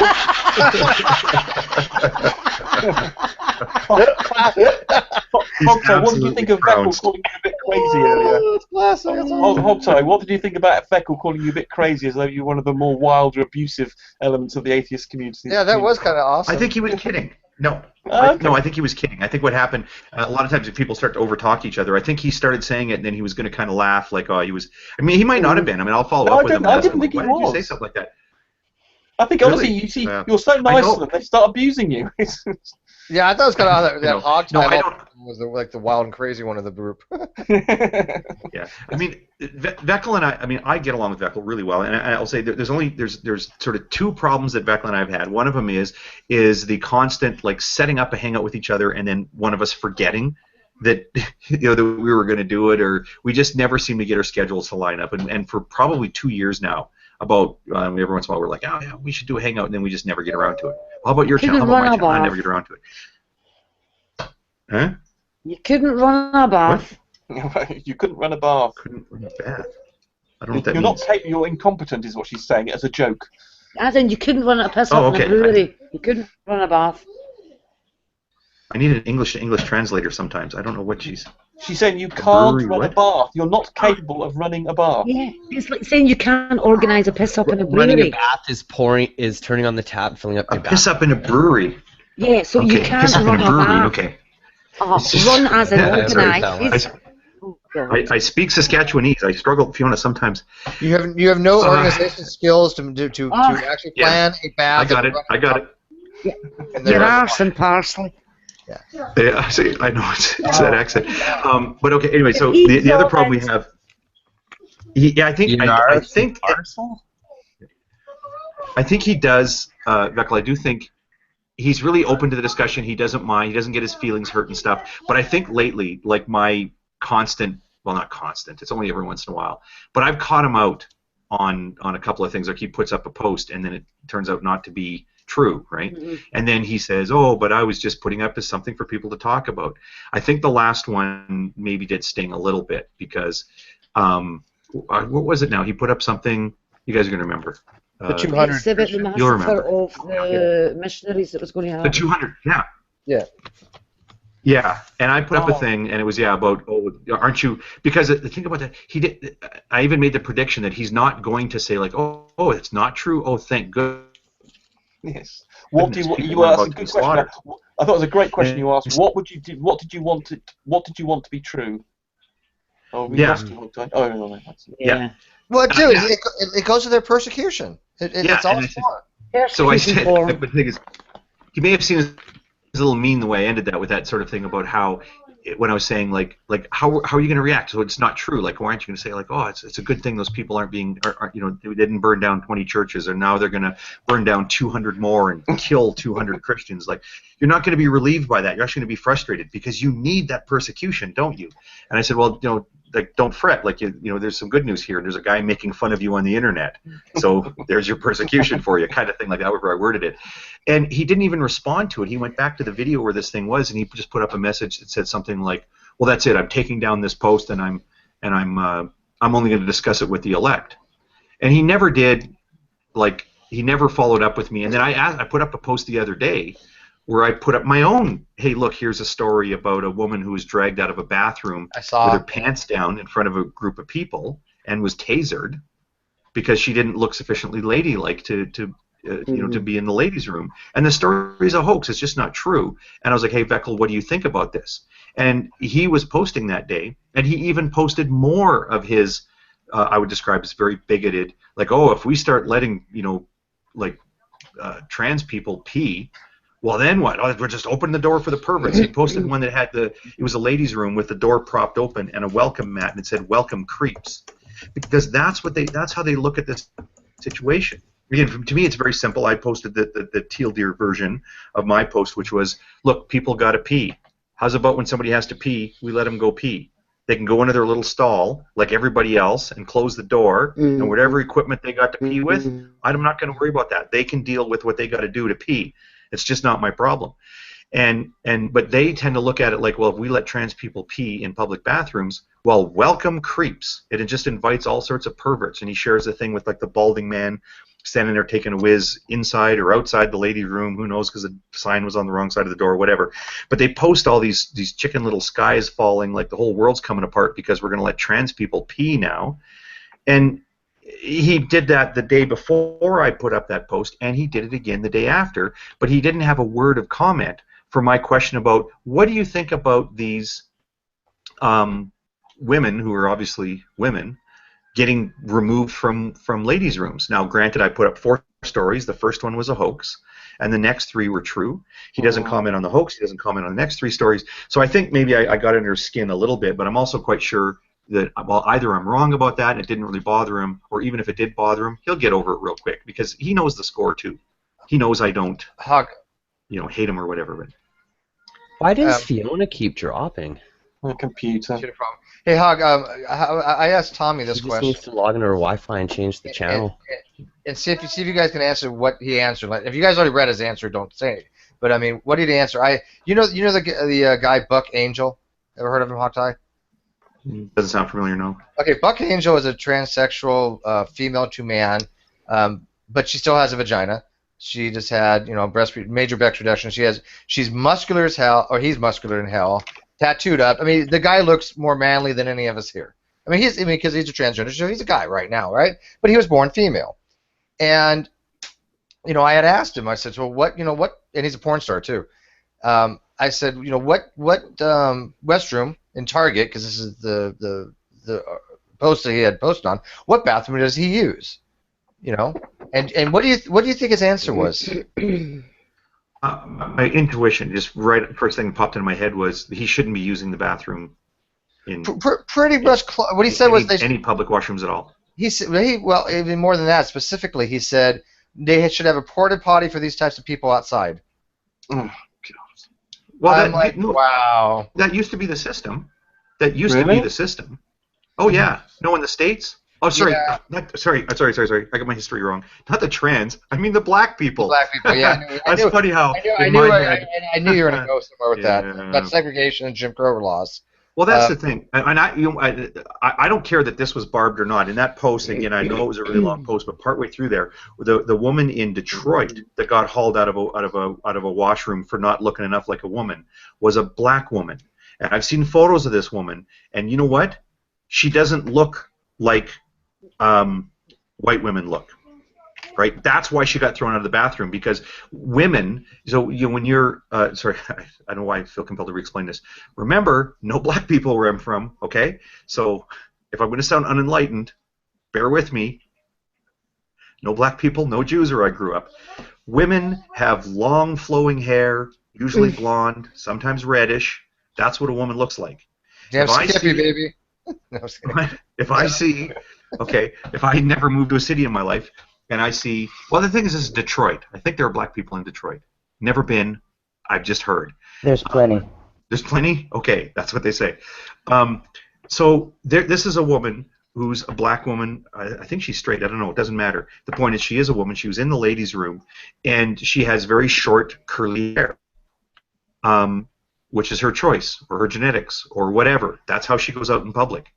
Hogtie, what did you think of Vekl calling you a bit crazy earlier? Hogtie, what did you think about Vekl calling you a bit crazy, as though you were one of the more wilder, abusive elements of the atheist community? Yeah, that was kind of awesome. I think he was kidding. No. Okay. I think he was kidding. I think what happened, a lot of times if people start to overtalk each other, I think he started saying it and then he was going to kind of laugh like, oh, he was... I mean, he might not have been. I mean, I'll follow up with him. I didn't think he was. Why did you say something like that? I think, honestly, you see, you're so nice to them, they start abusing you. Yeah, I thought it was kind of that Hogtie was like the wild and crazy one of the group. Yeah, I mean, Vekl and I mean, I get along with Vekl really well, and I'll say there's sort of two problems that Vekl and I have had. One of them is the constant like setting up a hangout with each other, and then one of us forgetting that that we were going to do it, or we just never seem to get our schedules to line up. And for probably 2 years now, about every once in a while we're like, oh yeah, we should do a hangout, and then we just never get around to it. How about your channel? How about my channel? I never get around to it. Huh? You couldn't run a bath. You couldn't run a bath. Couldn't run a bath. I don't know what that You're means. not capable. You're incompetent, is what she's saying. As a joke. As in, you couldn't run a piss up in a brewery. You couldn't run a bath. I need an English to English translator sometimes. I don't know what she's. She's saying you can't run a bath. You're not capable of running a bath. Yeah, it's like saying you can't organise a piss up in a brewery. Running a bath is turning on the tap, filling up your bath. Piss up in a brewery. Yeah, so you can't piss up run in a brewery. bath. Okay. Run as an organised. I speak Saskatchewanese. I struggle with Fiona sometimes. You have no organization skills to actually plan a bath. I got it. Yeah. Your arse and parsley. Yeah, see, I know it's that accent. But okay, anyway, so the other problem we have. I think he does, Vekl. I do think he's really open to the discussion. He doesn't mind. He doesn't get his feelings hurt and stuff. But I think lately, like my constant, well, not constant. It's only every once in a while. But I've caught him out on a couple of things. Like he puts up a post, and then it turns out not to be true, right? Mm-hmm. And then he says, oh, but I was just putting up as something for people to talk about. I think the last one maybe did sting a little bit because, what was it now? He put up something, you guys are going to remember. The 200. Exhibit the massacre of the missionaries that was going to happen. The 200, yeah. Yeah. Yeah, and I put up a thing, and it was about, oh, aren't you? Because the thing about that, he did. I even made the prediction that he's not going to say like, oh, it's not true. Oh, thank goodness. Yes. What do you asked a good question? I thought it was a great question you asked. What would you do? What did you want to be true? Oh, we lost you. Oh, no. Yeah. Well, dude, it goes to their persecution. It's all smart. So I said, but the thing is, he may have seen as a little mean the way I ended that with that sort of thing about how, when I was saying like how are you going to react? So it's not true. Like, why aren't you going to say like, oh, it's a good thing those people aren't they didn't burn down 20 churches, and now they're going to burn down 200 more and kill 200 Christians. Like, you're not going to be relieved by that. You're actually going to be frustrated because you need that persecution, don't you? And I said, well, like, don't fret. Like, there's some good news here. There's a guy making fun of you on the internet, so there's your persecution for you, kind of thing, like however I worded it. And he didn't even respond to it. He went back to the video where this thing was, and he just put up a message that said something like, "Well, that's it. I'm taking down this post, and I'm I'm only going to discuss it with the elect. And he never did, like, he never followed up with me. And then I put up a post the other day where I put up my own, hey, look, here's a story about a woman who was dragged out of a bathroom with her pants down in front of a group of people and was tasered because she didn't look sufficiently ladylike to be in the ladies' room. And the story is a hoax. It's just not true. And I was like, hey, Vekl, what do you think about this? And he was posting that day, and he even posted more of his, I would describe as very bigoted, like, oh, if we start letting, trans people pee, well, then what? Oh, we'll just open the door for the perverts. He posted one that had it was a ladies' room with the door propped open and a welcome mat, and it said, welcome creeps. Because that's how they look at this situation. Again, to me, it's very simple. I posted the teal deer version of my post, which was, look, people got to pee. How's about when somebody has to pee, we let them go pee? They can go into their little stall like everybody else and close the door, and whatever equipment they got to pee with, I'm not going to worry about that. They can deal with what they got to do to pee. It's just not my problem. But they tend to look at it like, well, if we let trans people pee in public bathrooms, well, welcome creeps. It just invites all sorts of perverts. And he shares a thing with like the balding man standing there taking a whiz inside or outside the ladies' room, who knows, because the sign was on the wrong side of the door or whatever. But they post all these chicken little skies falling, like the whole world's coming apart because we're going to let trans people pee now. And he did that the day before I put up that post, and he did it again the day after, but he didn't have a word of comment for my question about, what do you think about these women, who are obviously women, getting removed from ladies' rooms? Now, granted, I put up 4 stories. The first one was a hoax, and the next 3 were true. He doesn't comment on the hoax. He doesn't comment on the next 3 stories. So I think maybe I got under his skin a little bit, but I'm also quite sure that, well, either I'm wrong about that and it didn't really bother him, or even if it did bother him, he'll get over it real quick because he knows the score too. He knows I don't, hate him or whatever. But why does Fiona keep dropping? My computer. Hey, Hog, I asked Tommy this She question. just needs to log into her Wi-Fi and change the channel. And see if you guys can answer what he answered. Like, if you guys already read his answer, don't say it. But I mean, what did he answer? You know the guy Buck Angel. Ever heard of him, Hog Tie? Doesn't sound familiar, no. Okay, Buck Angel is a transsexual female to man, but she still has a vagina. She just had, major breast reduction. She's muscular as hell, or he's muscular in hell, tattooed up. I mean, the guy looks more manly than any of us here. I mean, because he's a transgender, so he's a guy right now, right? But he was born female, and I had asked him. I said, well, what, and he's a porn star too. I said, what restroom in Target, because this is the post that he had posted on, what bathroom does he use? And what do you think his answer was? My intuition, just right first thing that popped into my head was he shouldn't be using the bathroom in pretty much. What he said was any public washrooms at all. He said, well, even more than that. Specifically, he said they should have a porta potty for these types of people outside. Oh, well, wow. That used to be the system. That used to be the system. Oh yeah. No, in the States. Oh, sorry. Yeah. Sorry. I got my history wrong. Not the trans. I mean the black people. The black people. Yeah. That's funny how. I knew you were going to go somewhere with that. About segregation and Jim Crow laws. Well, that's the thing, and I don't care that this was barbed or not. In that post, again, I know it was a really long post, but partway through there, the woman in Detroit that got hauled out of a washroom for not looking enough like a woman was a black woman, and I've seen photos of this woman, and you know what? She doesn't look like white women look. Right, that's why she got thrown out of the bathroom, because women. So when you're sorry, I don't know why I feel compelled to re-explain this. Remember, no black people where I'm from. Okay, so if I'm going to sound unenlightened, bear with me. No black people, no Jews where I grew up. Women have long flowing hair, usually blonde, sometimes reddish. That's what a woman looks like. Damn Skippy, baby. No, if I see, okay, if I never moved to a city in my life. And I see, well, the thing is, this is Detroit. I think there are black people in Detroit. Never been. I've just heard. There's plenty. There's plenty? Okay, that's what they say. So this is a woman who's a black woman. I think she's straight. I don't know. It doesn't matter. The point is, she is a woman. She was in the ladies' room, and she has very short, curly hair, which is her choice, or her genetics, or whatever. That's how she goes out in public.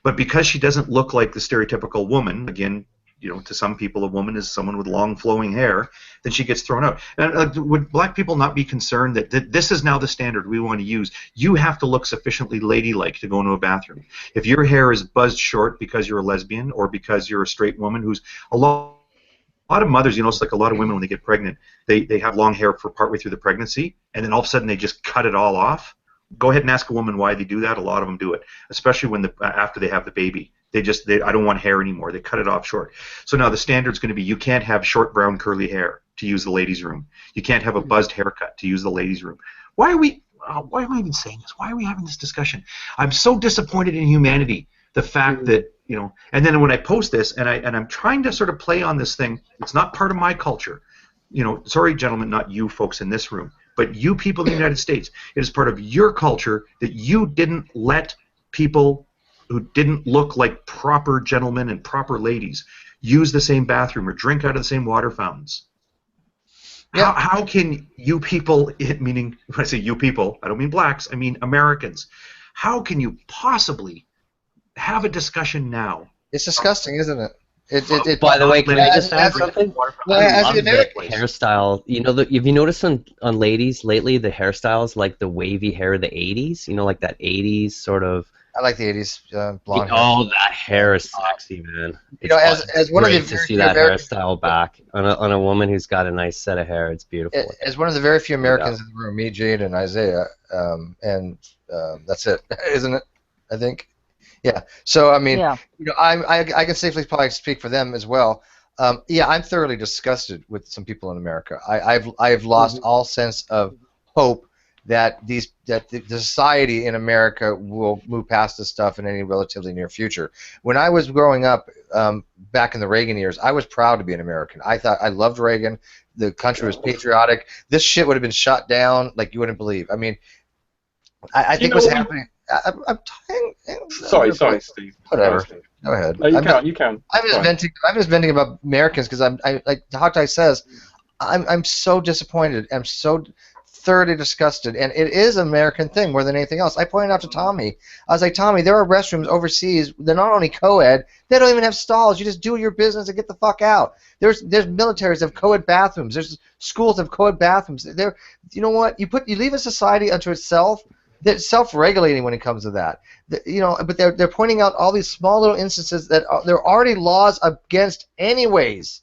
But because she doesn't look like the stereotypical woman, again, to some people, a woman is someone with long flowing hair, then she gets thrown out. And would black people not be concerned that this is now the standard we want to use? You have to look sufficiently ladylike to go into a bathroom. If your hair is buzzed short because you're a lesbian or because you're a straight woman who's a lot of mothers, it's like a lot of women when they get pregnant, they have long hair for partway through the pregnancy, and then all of a sudden they just cut it all off. Go ahead and ask a woman why they do that. A lot of them do it, especially when after they have the baby. I don't want hair anymore. They cut it off short. So now the standard's going to be you can't have short brown curly hair to use the ladies' room. You can't have a buzzed haircut to use the ladies' room. Why am I even saying this? Why are we having this discussion? I'm so disappointed in humanity. The fact that, and then when I post this and I'm trying to sort of play on this thing, it's not part of my culture. Sorry, gentlemen, not you folks in this room, but you people in the United States. It is part of your culture that you didn't let people who didn't look like proper gentlemen and proper ladies use the same bathroom or drink out of the same water fountains. Yeah. How can you people, meaning when I say you people, I don't mean blacks, I mean Americans. How can you possibly have a discussion now? It's disgusting, isn't it? By the way, can I just add something? I love the hairstyle. Have you noticed on ladies lately the hairstyles like the wavy hair of the 80s? Like that 80s sort of. I like the 80s blonde hair. Oh, that hair is sexy, man. As one of the to see that hairstyle back on a woman who's got a nice set of hair. It's beautiful. As one of the very few Americans in the room, me, Jade, and Isaiah, and that's it, isn't it? I think. Yeah. So I mean, I can safely probably speak for them as well. I'm thoroughly disgusted with some people in America. I've lost all sense of hope that the society in America will move past this stuff in any relatively near future. When I was growing up back in the Reagan years, I was proud to be an American. I loved Reagan. The country was patriotic. This shit would have been shut down like you wouldn't believe. I mean, I think what's happening. I'm talking. Sorry, Steve. Whatever. Go ahead. No, you can. I'm just venting about Americans because like Hawkeye says, I'm so disappointed. I'm so thoroughly disgusted, and it is an American thing more than anything else. I pointed out to Tommy, I was like, Tommy, there are restrooms overseas. They're not only co-ed, they don't even have stalls. You just do your business and get the fuck out. There's militaries that have co-ed bathrooms. There's schools that have co-ed bathrooms. You know what? You leave a society unto itself that's self-regulating when it comes to that. But they're pointing out all these small little instances that there are already laws against anyways,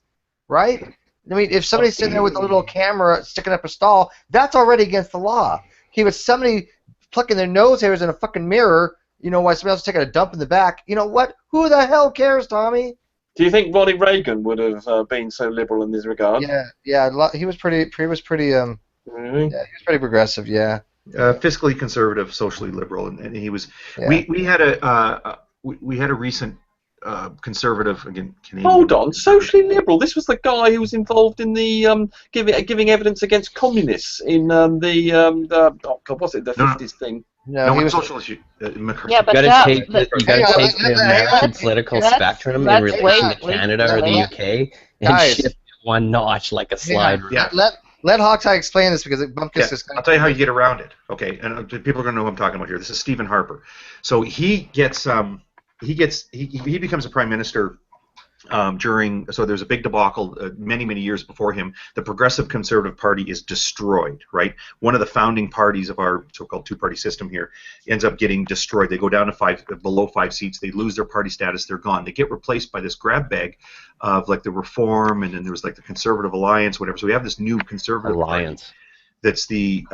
right? I mean, if somebody's sitting there with a little camera sticking up a stall, that's already against the law. But somebody plucking their nose hairs in a fucking mirror, while somebody else is taking a dump in the back, you know what? Who the hell cares, Tommy? Do you think Ronnie Reagan would have been so liberal in this regard? Yeah. He was pretty. Really? Yeah, he was pretty progressive. Yeah. Fiscally conservative, socially liberal, and he was. Yeah. We had a recent. Conservative again. Canadian. Hold on, socially liberal. This was the guy who was involved in the giving evidence against communists in the 50s thing. No, he was social issue. You got to take the American political spectrum in relation to Canada or the UK and shift one notch like a slide. Yeah. Let Hawkeye explain this because Bumpkus I'll tell you how you get around it. Okay, and people are going to know who I'm talking about here. This is Stephen Harper. So he becomes a prime minister so there's a big debacle many years before him. The Progressive Conservative Party is destroyed, right? One of the founding parties of our so-called two-party system here ends up getting destroyed. They go down to below 5 seats. They lose their party status. They're gone. They get replaced by this grab bag of like the Reform, and then there was like the Conservative Alliance, whatever. So we have this new Conservative Alliance party that's the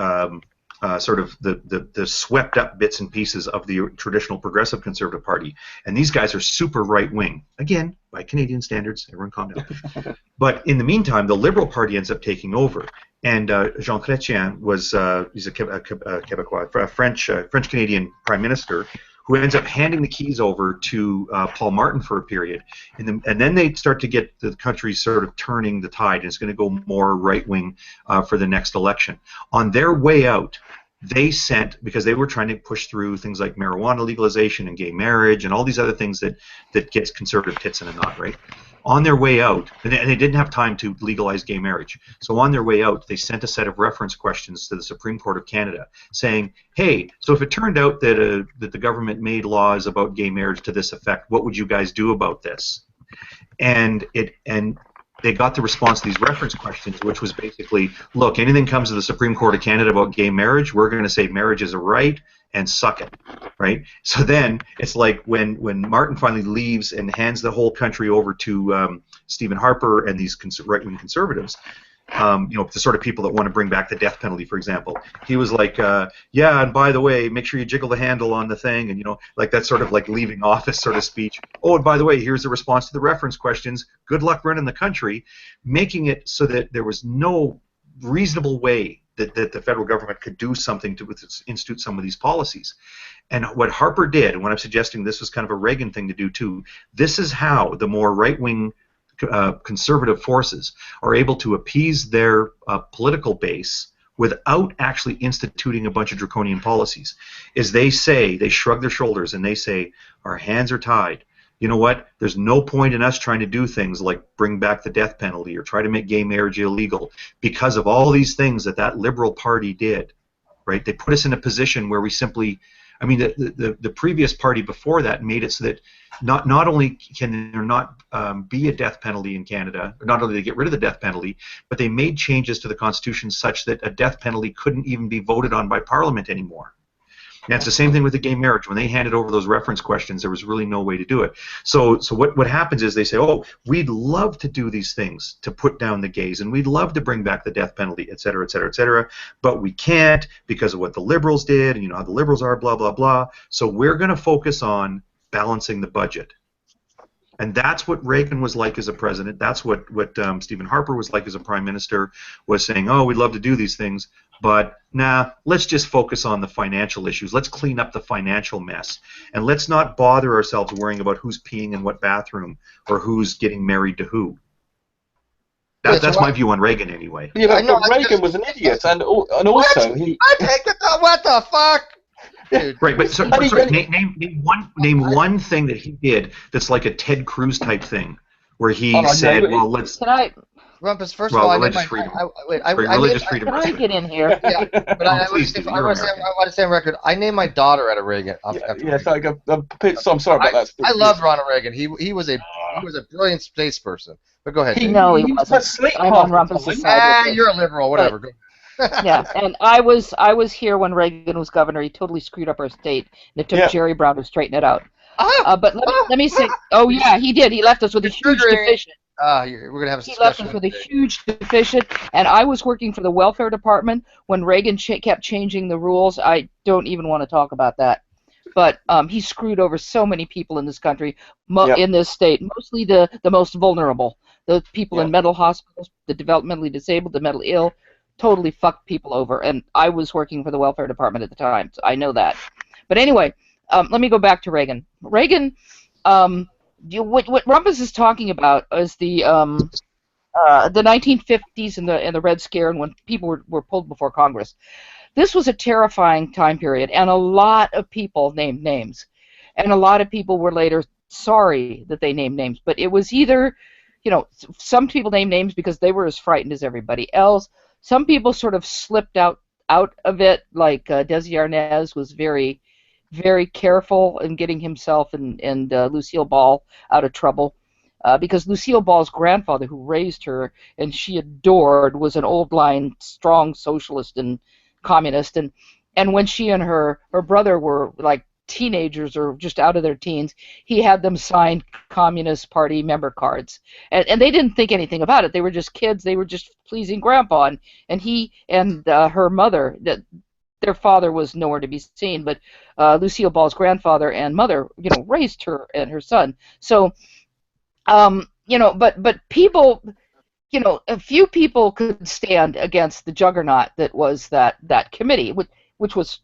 sort of the swept up bits and pieces of the traditional Progressive Conservative Party, and these guys are super right wing. Again, by Canadian standards, everyone calm down. But in the meantime, the Liberal Party ends up taking over, and Jean Chrétien was he's a Quebecois, a French Canadian Prime Minister, who ends up handing the keys over to Paul Martin for a period, and then they start to get the country sort of turning the tide, and it's going to go more right-wing for the next election. On their way out, they sent, because they were trying to push through things like marijuana legalization and gay marriage and all these other things that gets conservative tits in a knot, right? On their way out, and they didn't have time to legalize gay marriage, so on their way out, they sent a set of reference questions to the Supreme Court of Canada saying, hey, so if it turned out that, that the government made laws about gay marriage to this effect, what would you guys do about this? And they got the response to these reference questions, which was basically, look, anything comes to the Supreme Court of Canada about gay marriage, we're going to say marriage is a right and suck it, right? So then it's like when Martin finally leaves and hands the whole country over to Stephen Harper and these right-wing conservatives, you know, the sort of people that want to bring back the death penalty, for example. He was like, yeah, and by the way, make sure you jiggle the handle on the thing, and, you know, like that sort of like leaving office sort of speech. Oh, and by the way, here's the response to the reference questions. Good luck running the country, making it so that there was no reasonable way that the federal government could do something to institute some of these policies. And what Harper did, and what I'm suggesting this was kind of a Reagan thing to do too, this is how the more right-wing conservative forces are able to appease their political base without actually instituting a bunch of draconian policies. Is they say, they shrug their shoulders and they say, our hands are tied. You know what? There's no point in us trying to do things like bring back the death penalty or try to make gay marriage illegal because of all these things that Liberal Party did, right? They put us in a position where we simply, I mean, the previous party before that made it so that not only can there not be a death penalty in Canada, or not only did they get rid of the death penalty, but they made changes to the Constitution such that a death penalty couldn't even be voted on by Parliament anymore. And it's the same thing with the gay marriage. When they handed over those reference questions, there was really no way to do it. So what happens is they say, oh, we'd love to do these things to put down the gays, and we'd love to bring back the death penalty, et cetera, et cetera, et cetera, but we can't because of what the Liberals did, and you know how the Liberals are, blah, blah, blah. So we're going to focus on balancing the budget. And that's what Reagan was like as a president. That's what Stephen Harper was like as a prime minister, was saying, oh, we'd love to do these things, but nah, let's just focus on the financial issues. Let's clean up the financial mess. And let's not bother ourselves worrying about who's peeing in what bathroom or who's getting married to who. That's my view on Reagan anyway. Yeah, but Reagan was an idiot, and also what? he... What the fuck? Dude. Right, but sorry, name one thing that he did that's like a Ted Cruz type thing, where he said, well, let's... Can I... Rumpus, first of all, religious freedom. Religious freedom. Can I get in here? Yeah, but I want to say on record, I named my daughter after Reagan. So I'm sorry about that. I loved Ronald Reagan. He was a brilliant space person. But go ahead. He wasn't. I'm on Rumpus's side. You're a liberal, whatever. Go. Yeah, and I was here when Reagan was governor. He totally screwed up our state, and it took Jerry Brown to straighten it out. But let me say, oh yeah, he did. He left us with a huge deficit. We're gonna have a He left us with a huge deficit, and I was working for the welfare department when Reagan kept changing the rules. I don't even want to talk about that. But he screwed over so many people in this country, in this state, mostly the most vulnerable, the people in mental hospitals, the developmentally disabled, the mentally ill. Totally fucked people over, and I was working for the welfare department at the time, so I know that. But anyway, let me go back to Reagan. Reagan, what Rumpus is talking about is the 1950s and the Red Scare, and when people were pulled before Congress. This was a terrifying time period, and a lot of people named names, and a lot of people were later sorry that they named names. But it was either, you know, some people named names because they were as frightened as everybody else. Some people sort of slipped out of it, like Desi Arnaz was very, very careful in getting himself and Lucille Ball out of trouble, because Lucille Ball's grandfather, who raised her and she adored, was an old-line, strong socialist and communist, and when she and her brother were like teenagers or just out of their teens, he had them sign Communist Party member cards, and they didn't think anything about it. They were just kids. They were just pleasing Grandpa, and he and her mother, that their father was nowhere to be seen, but Lucille Ball's grandfather and mother, you know, raised her and her son. So, you know, but people, you know, a few people could stand against the juggernaut that was that committee, which was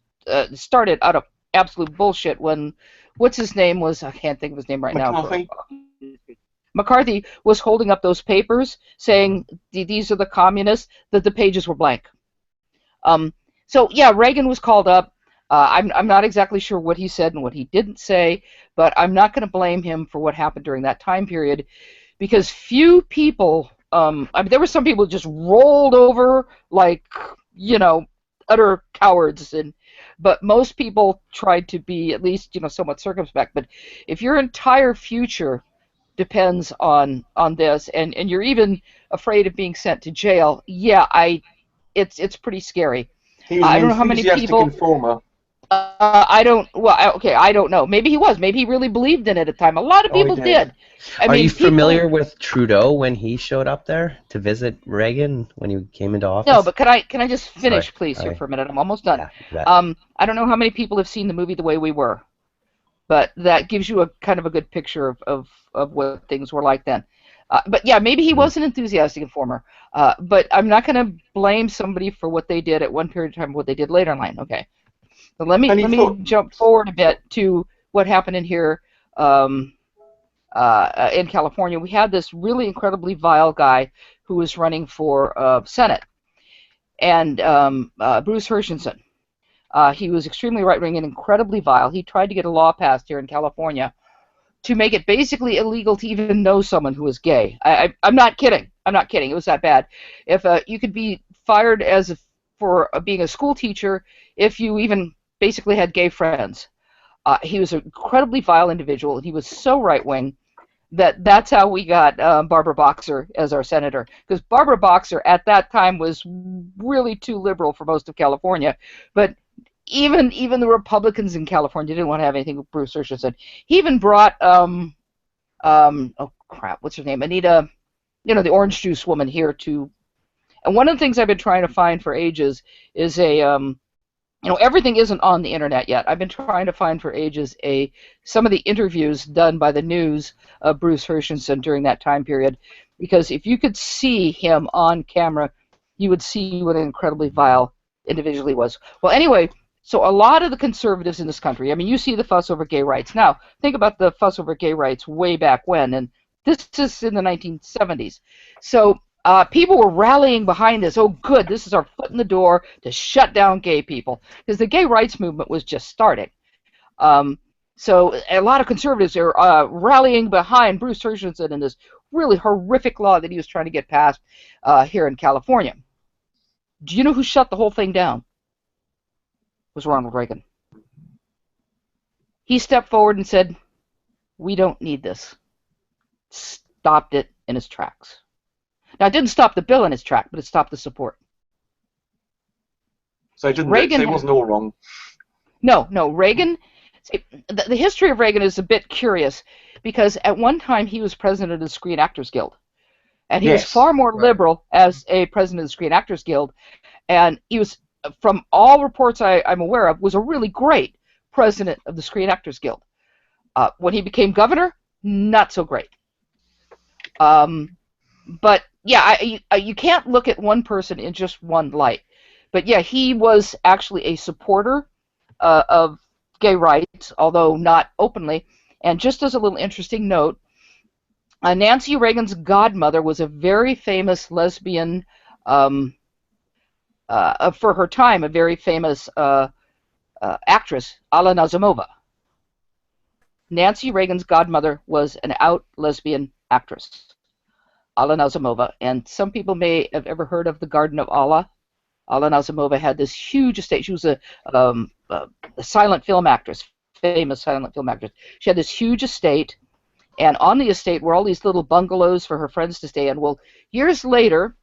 started out of absolute bullshit when, what's his name was, I can't think of his name right now. McCarthy was holding up those papers saying these are the communists, that the pages were blank. So yeah, Reagan was called up. I'm not exactly sure what he said and what he didn't say, but I'm not going to blame him for what happened during that time period, because few people. I mean, there were some people who just rolled over like, you know, utter cowards, but most people tried to be at least, you know, somewhat circumspect. But if your entire future depends on this, and you're even afraid of being sent to jail, yeah, it's pretty scary. He was I an don't know how many enthusiastic people. informer. I don't. Well, okay, I don't know. Maybe he was. Maybe he really believed in it at the time. A lot of people did. I Are mean, you people, familiar with Trudeau when he showed up there to visit Reagan when he came into office? No, but can I just finish, Sorry. please, here Okay. for a minute? I'm almost done. Yeah, you bet. I don't know how many people have seen the movie The Way We Were, but that gives you a kind of a good picture of what things were like then. But yeah, maybe he was an enthusiastic informer. But I'm not going to blame somebody for what they did at one period of time and what they did later in life. Okay. So let me jump forward a bit to what happened in here in California. We had this really incredibly vile guy who was running for Senate, and Bruce Hershenson. He was extremely right-wing and incredibly vile. He tried to get a law passed here in California to make it basically illegal to even know someone who was gay. I'm not kidding. I'm not kidding. It was that bad. If you could be fired for being a school teacher if you even basically had gay friends. He was an incredibly vile individual, and he was so right-wing that's how we got Barbara Boxer as our senator, because Barbara Boxer at that time was really too liberal for most of California, but even the Republicans in California didn't want to have anything with Bruce Hershenson. He even brought oh crap, what's her name? Anita, you know, the orange juice woman here to. And one of the things I've been trying to find for ages is you know, everything isn't on the internet yet. I've been trying to find for ages some of the interviews done by the news of Bruce Hershenson during that time period, because if you could see him on camera, you would see what an incredibly vile individual he was. Well, anyway, so a lot of the conservatives in this country, I mean, you see the fuss over gay rights. Now, think about the fuss over gay rights way back when, and this is in the 1970s. So people were rallying behind this. Oh, good, this is our foot in the door to shut down gay people, because the gay rights movement was just starting. So a lot of conservatives are rallying behind Bruce Hershenson and this really horrific law that he was trying to get passed here in California. Do you know who shut the whole thing down? It was Ronald Reagan. He stepped forward and said, "We don't need this." Stopped it in its tracks. Now, it didn't stop the bill in its track, but it stopped the support. So it Reagan wasn't all wrong. No, Reagan. The history of Reagan is a bit curious, because at one time he was president of the Screen Actors Guild, and he was far more liberal as a president of the Screen Actors Guild, and he was, from all reports I'm aware of, was a really great president of the Screen Actors Guild. When he became governor, not so great. But yeah, you can't look at one person in just one light. But yeah, he was actually a supporter of gay rights, although not openly. And just as a little interesting note, Nancy Reagan's godmother was a very famous lesbian, for her time, a very famous actress, Alla Nazimova. Nancy Reagan's godmother was an out lesbian actress, Alla Nazimova, and some people may have ever heard of the Garden of Allah. Alla Nazimova had this huge estate. She was a silent film actress, famous silent film actress. She had this huge estate, and on the estate were all these little bungalows for her friends to stay in. Well, years later,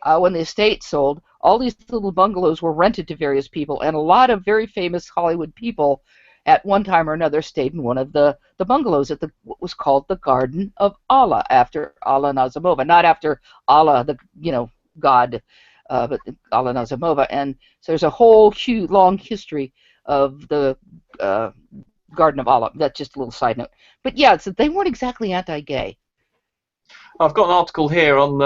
when the estate sold, all these little bungalows were rented to various people, and a lot of very famous Hollywood people at one time or another stayed in one of the bungalows at what was called the Garden of Allah, after Alla Nazimova, not after Allah, the God, but Alla Nazimova. And so there's a whole long history of the Garden of Allah. That's just a little side note. But yeah, so they weren't exactly anti-gay. I've got an article here on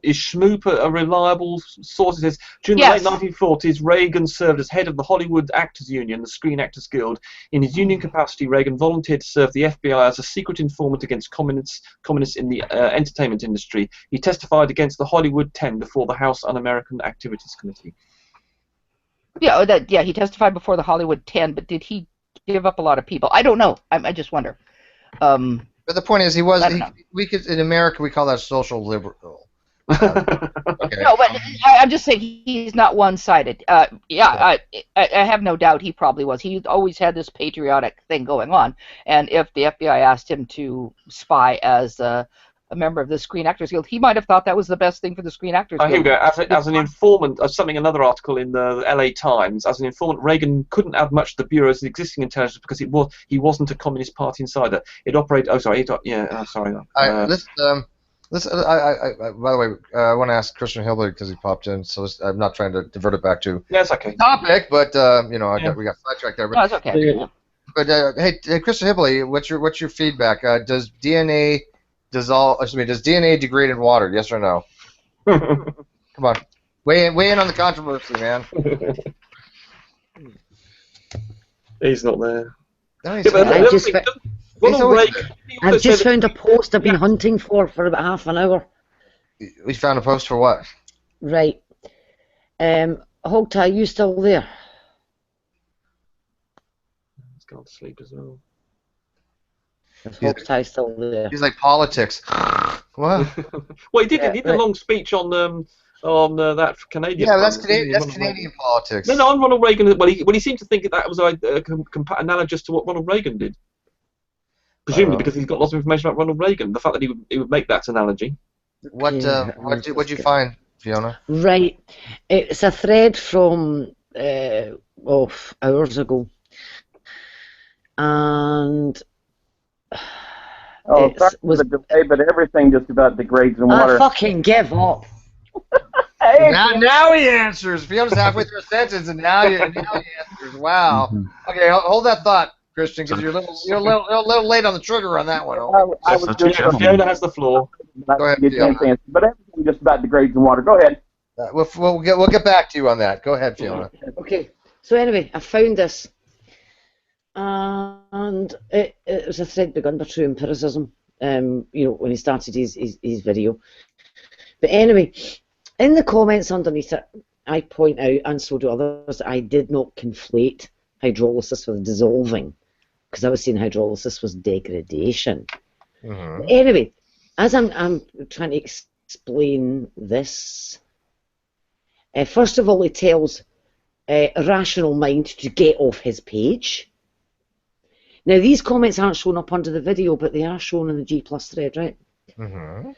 is Schmoop a reliable source? It says, during the late 1940s, Reagan served as head of the Hollywood Actors Union, the Screen Actors Guild. In his union capacity, Reagan volunteered to serve the FBI as a secret informant against communists in the entertainment industry. He testified against the Hollywood 10 before the House Un-American Activities Committee. Yeah, he testified before the Hollywood 10, but did he give up a lot of people? I don't know. I just wonder. But the point is, we could in America we call that social liberal. Okay. No, but I'm just saying he's not one-sided. I have no doubt he probably was. He always had this patriotic thing going on, and if the FBI asked him to spy as a member of the Screen Actors Guild, he might have thought that was the best thing for the Screen Actors Guild. Here we go. As an informant, another article in the LA Times, as an informant, Reagan couldn't add much to the Bureau's existing intelligence because he wasn't a Communist Party insider. It operated. Oh, sorry. Sorry. By the way, I want to ask Christian Hillbilly because he popped in, so I'm not trying to divert it back to that's okay. topic, but we got sidetracked there. But, no, that's okay. But hey, Christian Hillbilly, what's your feedback? Does DNA degrade in water? Yes or no? Come on, weigh in on the controversy, man. He's not there. No, I've just found a post I've been hunting for about half an hour. We found a post for what? Right. Hogtie, you still there? He's gone to sleep as well. Hogtie still there? He's like politics. What? Well, he did a long speech on that Canadian. Yeah, that's Canadian politics. No, on Ronald Reagan. Well, he seemed to think that was analogous to what Ronald Reagan did. Presumably because he's got lots of information about Ronald Reagan. The fact that he would make that analogy. What'd you find, Fiona? Right, it's a thread from hours ago, and sorry for the delay, but everything just about degrades in water. I fucking give up. Now he answers. Fiona's halfway through a sentence, and now he answers. Wow. Okay, hold that thought, Christian, because you're a little late on the trigger on that one. Fiona has the floor. Go ahead, Fiona. But everything just about degrades in water. Go ahead. We'll get back to you on that. Go ahead, Fiona. Okay. So anyway, I found this, and it was a thread begun by TrueEmpiricism. When he started his video. But anyway, in the comments underneath it, I point out, and so do others, that I did not conflate hydrolysis with dissolving, because I was saying hydrolysis was degradation. Mm-hmm. Anyway, as I'm trying to explain this, first of all, he tells a rational mind to get off his page. Now, these comments aren't shown up under the video, but they are shown in the G+ thread, right? Mm-hmm.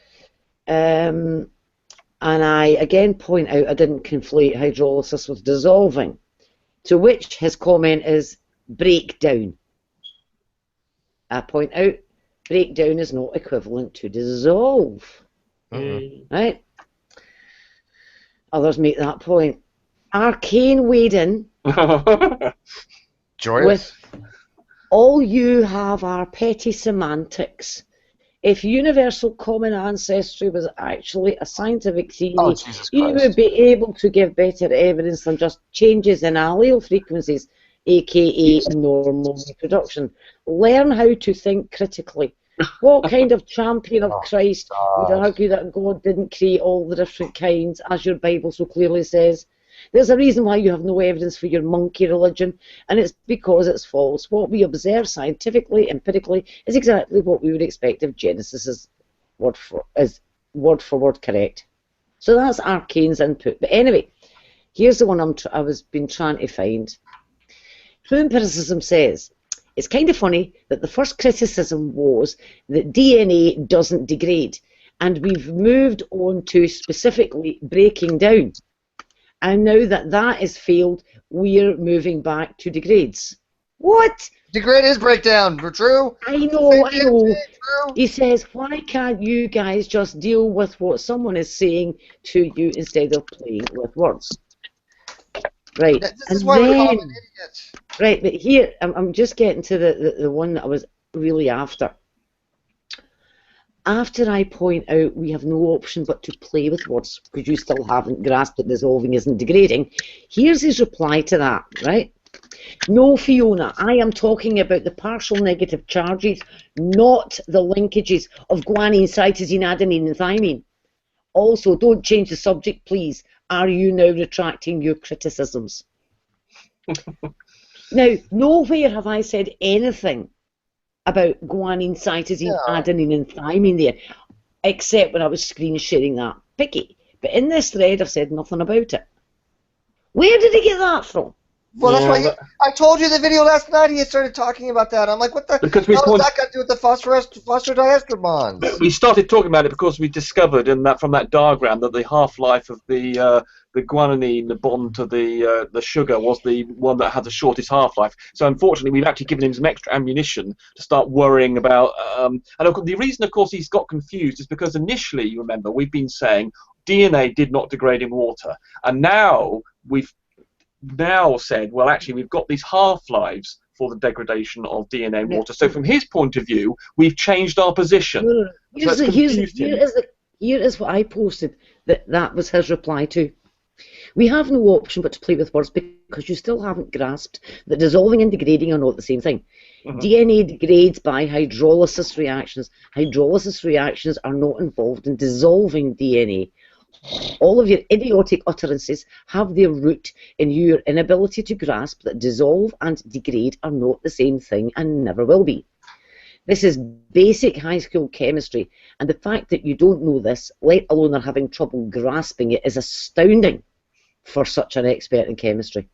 And I again point out I didn't conflate hydrolysis with dissolving, to which his comment is breakdown. I point out breakdown is not equivalent to dissolve. Mm-hmm. Right? Others make that point. Arcane weighed in Joyous. with all you have are petty semantics. If universal common ancestry was actually a scientific theory, you would be able to give better evidence than just changes in allele frequencies, aka normal reproduction. Learn how to think critically. What kind of champion of Christ would argue that God didn't create all the different kinds, as your Bible so clearly says? There's a reason why you have no evidence for your monkey religion, and it's because it's false. What we observe scientifically, empirically, is exactly what we would expect if Genesis is word for word correct. So that's Arcane's input. But anyway, here's the one I was been trying to find. TrueEmpiricism says, it's kind of funny that the first criticism was that DNA doesn't degrade, and we've moved on to specifically breaking down. And now that is failed, we're moving back to degrades. What? Degrade is breakdown, true? I know. He says, why can't you guys just deal with what someone is saying to you instead of playing with words? Right. This is why we call him an idiot. Right, but here, I'm just getting to the one that I was really after. After I point out we have no option but to play with words because you still haven't grasped that dissolving isn't degrading, here's his reply to that, right? No, Fiona, I am talking about the partial negative charges, not the linkages of guanine, cytosine, adenine, and thymine. Also, don't change the subject, please. Are you now retracting your criticisms? Now, nowhere have I said anything about guanine, cytosine, adenine, and thymine there, except when I was screen sharing that picky. But in this thread, I've said nothing about it. Where did he get that from? Well, that's why I told you the video last night. He had started talking about that. I'm like, what the hell has that got to do with the phosphodiester bonds? We started talking about it because we discovered from that diagram that the half-life of the guanine, the bond to the sugar, was the one that had the shortest half-life. So unfortunately, we've actually given him some extra ammunition to start worrying about. And the reason, of course, he's got confused is because initially, you remember, we've been saying DNA did not degrade in water, and now we've said, well, actually, we've got these half-lives for the degradation of DNA in water. So from his point of view, we've changed our position. Here is what I posted that was his reply to. We have no option but to play with words because you still haven't grasped that dissolving and degrading are not the same thing. DNA degrades by hydrolysis reactions. Hydrolysis reactions are not involved in dissolving DNA. All of your idiotic utterances have their root in your inability to grasp that dissolve and degrade are not the same thing and never will be. This is basic high school chemistry, and the fact that you don't know this, let alone are having trouble grasping it, is astounding for such an expert in chemistry.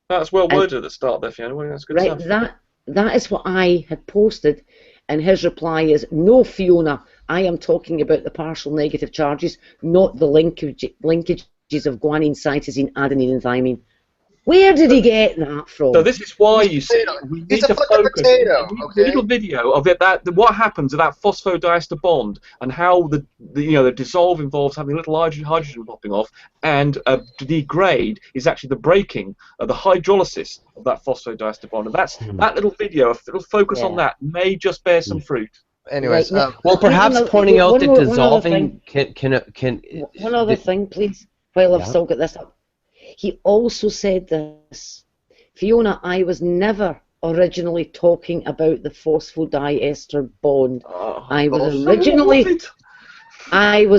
That's well worded at the start there, Fiona. That's good stuff. That is what I had posted, and his reply is, no, Fiona, I am talking about the partial negative charges, not the linkages of guanine, cytosine, adenine, and thymine. Where did he get that from? So this is why you see we need to focus. A little video of it. What happens to that phosphodiester bond and how the dissolve involves having a little hydrogen popping off, and to degrade is actually the breaking of the hydrolysis of that phosphodiester bond. And that little video, a little focus on that, may just bear some fruit. Anyways, well, perhaps pointing out that dissolving can. One other thing, please, while I've still got this up. He also said this, Fiona, I was never originally talking about the phosphodiester bond. I was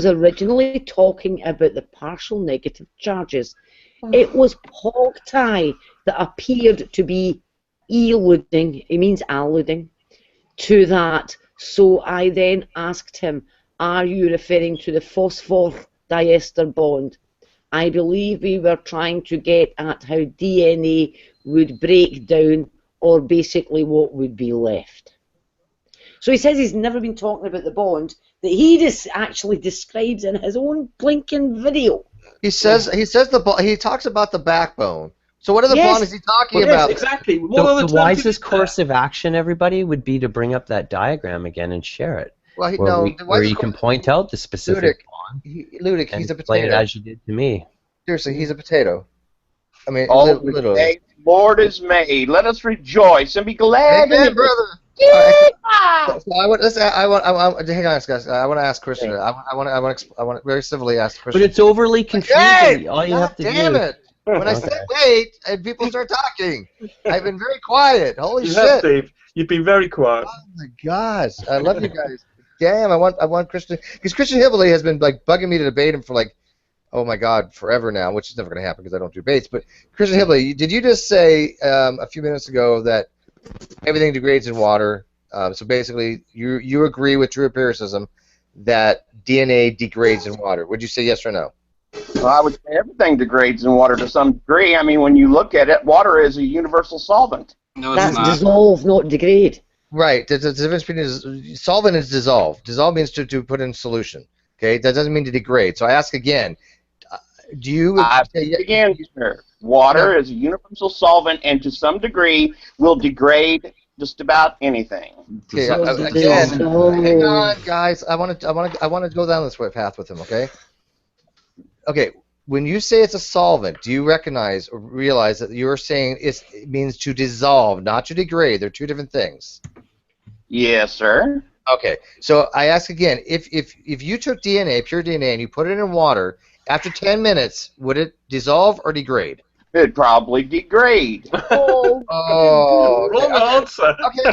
originally talking about the partial negative charges. It was Hogtie that appeared to be alluding to that. So I then asked him, are you referring to the phosphodiester bond? I believe we were trying to get at how DNA would break down, or basically what would be left. So he says he's never been talking about the bond that he just actually describes in his own blinking video. He talks about the backbone. So what other bond is he talking about? Exactly. The wisest course of action, everybody, would be to bring up that diagram again and share it. Well, where you can point out the specific bond. Ludic, he's a potato. Play it as you did to me. Seriously, he's a potato. I mean, all literally. the Lord is made. Let us rejoice and be glad. Amen, brother. So hang on, guys. I want to ask Christian. I want to very civilly ask Christian. But it's overly confusing. All you have to do. Damn it! When I said wait, and people start talking, I've been very quiet. Holy shit! Have, Steve. You've been very quiet. Oh my gosh, I love you guys. Damn, I want Christian, because Christian Hibbley has been like bugging me to debate him for like, oh my god, forever now, which is never going to happen because I don't do debates. But Christian Hibbley, did you just say a few minutes ago that everything degrades in water? So basically, you agree with true empiricism that DNA degrades in water. Would you say yes or no? Well, I would say everything degrades in water to some degree. I mean, when you look at it, water is a universal solvent. No, it's not. Dissolve, not degrade. Right. The difference between solvent is dissolve. Dissolve means to put in solution. Okay. That doesn't mean to degrade. So I ask again. Do you again, sir? Water is a universal solvent, and to some degree will degrade just about anything. Okay. Again, hang on, guys. I want to go down this path with him. Okay. Okay. When you say it's a solvent, do you recognize or realize that you're saying it means to dissolve, not to degrade? They're two different things. Yes, sir. Okay, so I ask again, if you took DNA, pure DNA, and you put it in water, after 10 minutes, would it dissolve or degrade? It'd probably degrade. Wrong answer. Okay.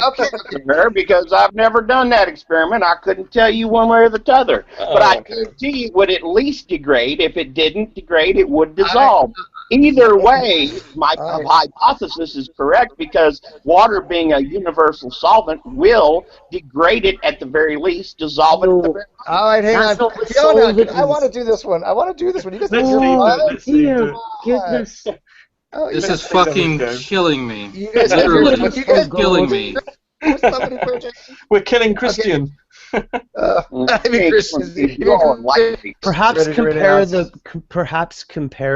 Because I've never done that experiment. I couldn't tell you one way or the other. But I guarantee you it would at least degrade. If it didn't degrade, it would dissolve. Either way, my hypothesis is correct because water, being a universal solvent, will degrade it at the very least, dissolve it at the very least. All right, hang on. Fiona, I want to do this one. You guys Oh, dear goodness. Oh, This is fucking killing me. You guys, Literally, you guys killing me. We're killing Christian. Perhaps compare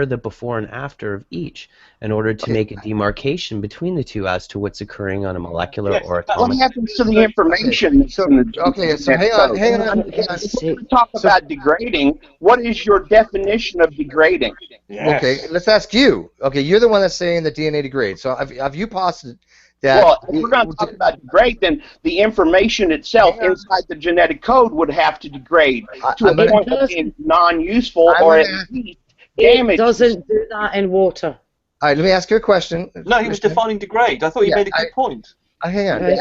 the before and after of each in order to make a demarcation between the two as to what's occurring on a molecular or atomic. What happens to the information that's in the hang on. When we talk about degrading, what is your definition of degrading? Okay, let's ask you. Okay, you're the one that's saying that DNA degrades. So have you posited that? Well, if we're going to talk about degrade, then the information itself inside the genetic code would have to degrade to a point of being non-useful or at least damaged. It doesn't do that in water. All right, let me ask you a question. No, he was defining degrade. I thought you made a good point. Hang on.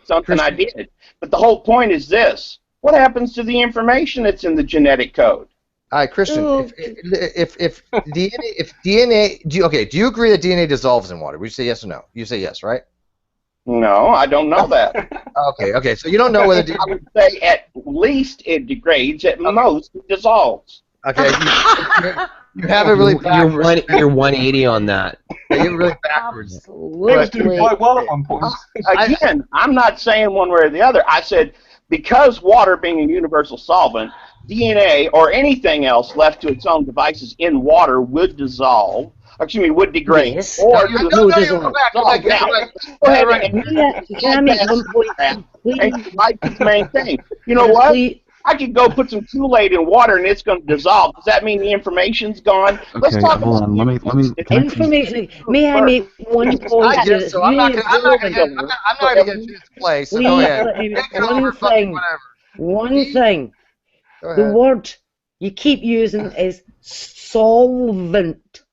Something I did. But the whole point is this. What happens to the information that's in the genetic code? All right, Christian, if DNA, do you agree that DNA dissolves in water? Would you say yes or no? You say yes, right? No, I don't know that. Okay, so you don't know whether I would say at least it degrades, at most it dissolves. Okay, you have it really backwards. You're 180 on that. You're really backwards. Absolutely. Quite well at one point. Again, I'm not saying one way or the other. I said because water being a universal solvent, DNA or anything else left to its own devices in water would dissolve. Excuse me, would degrade. Yes. Or Go back. Go ahead and make the main thing. You know what? I could go put some Kool-Aid in water and it's going to dissolve. Does that mean the information's gone? Let's talk hold on. Let me. Information. May I make one point? I'm not going to get to this place. So go ahead. One thing. The word you keep using is solvent.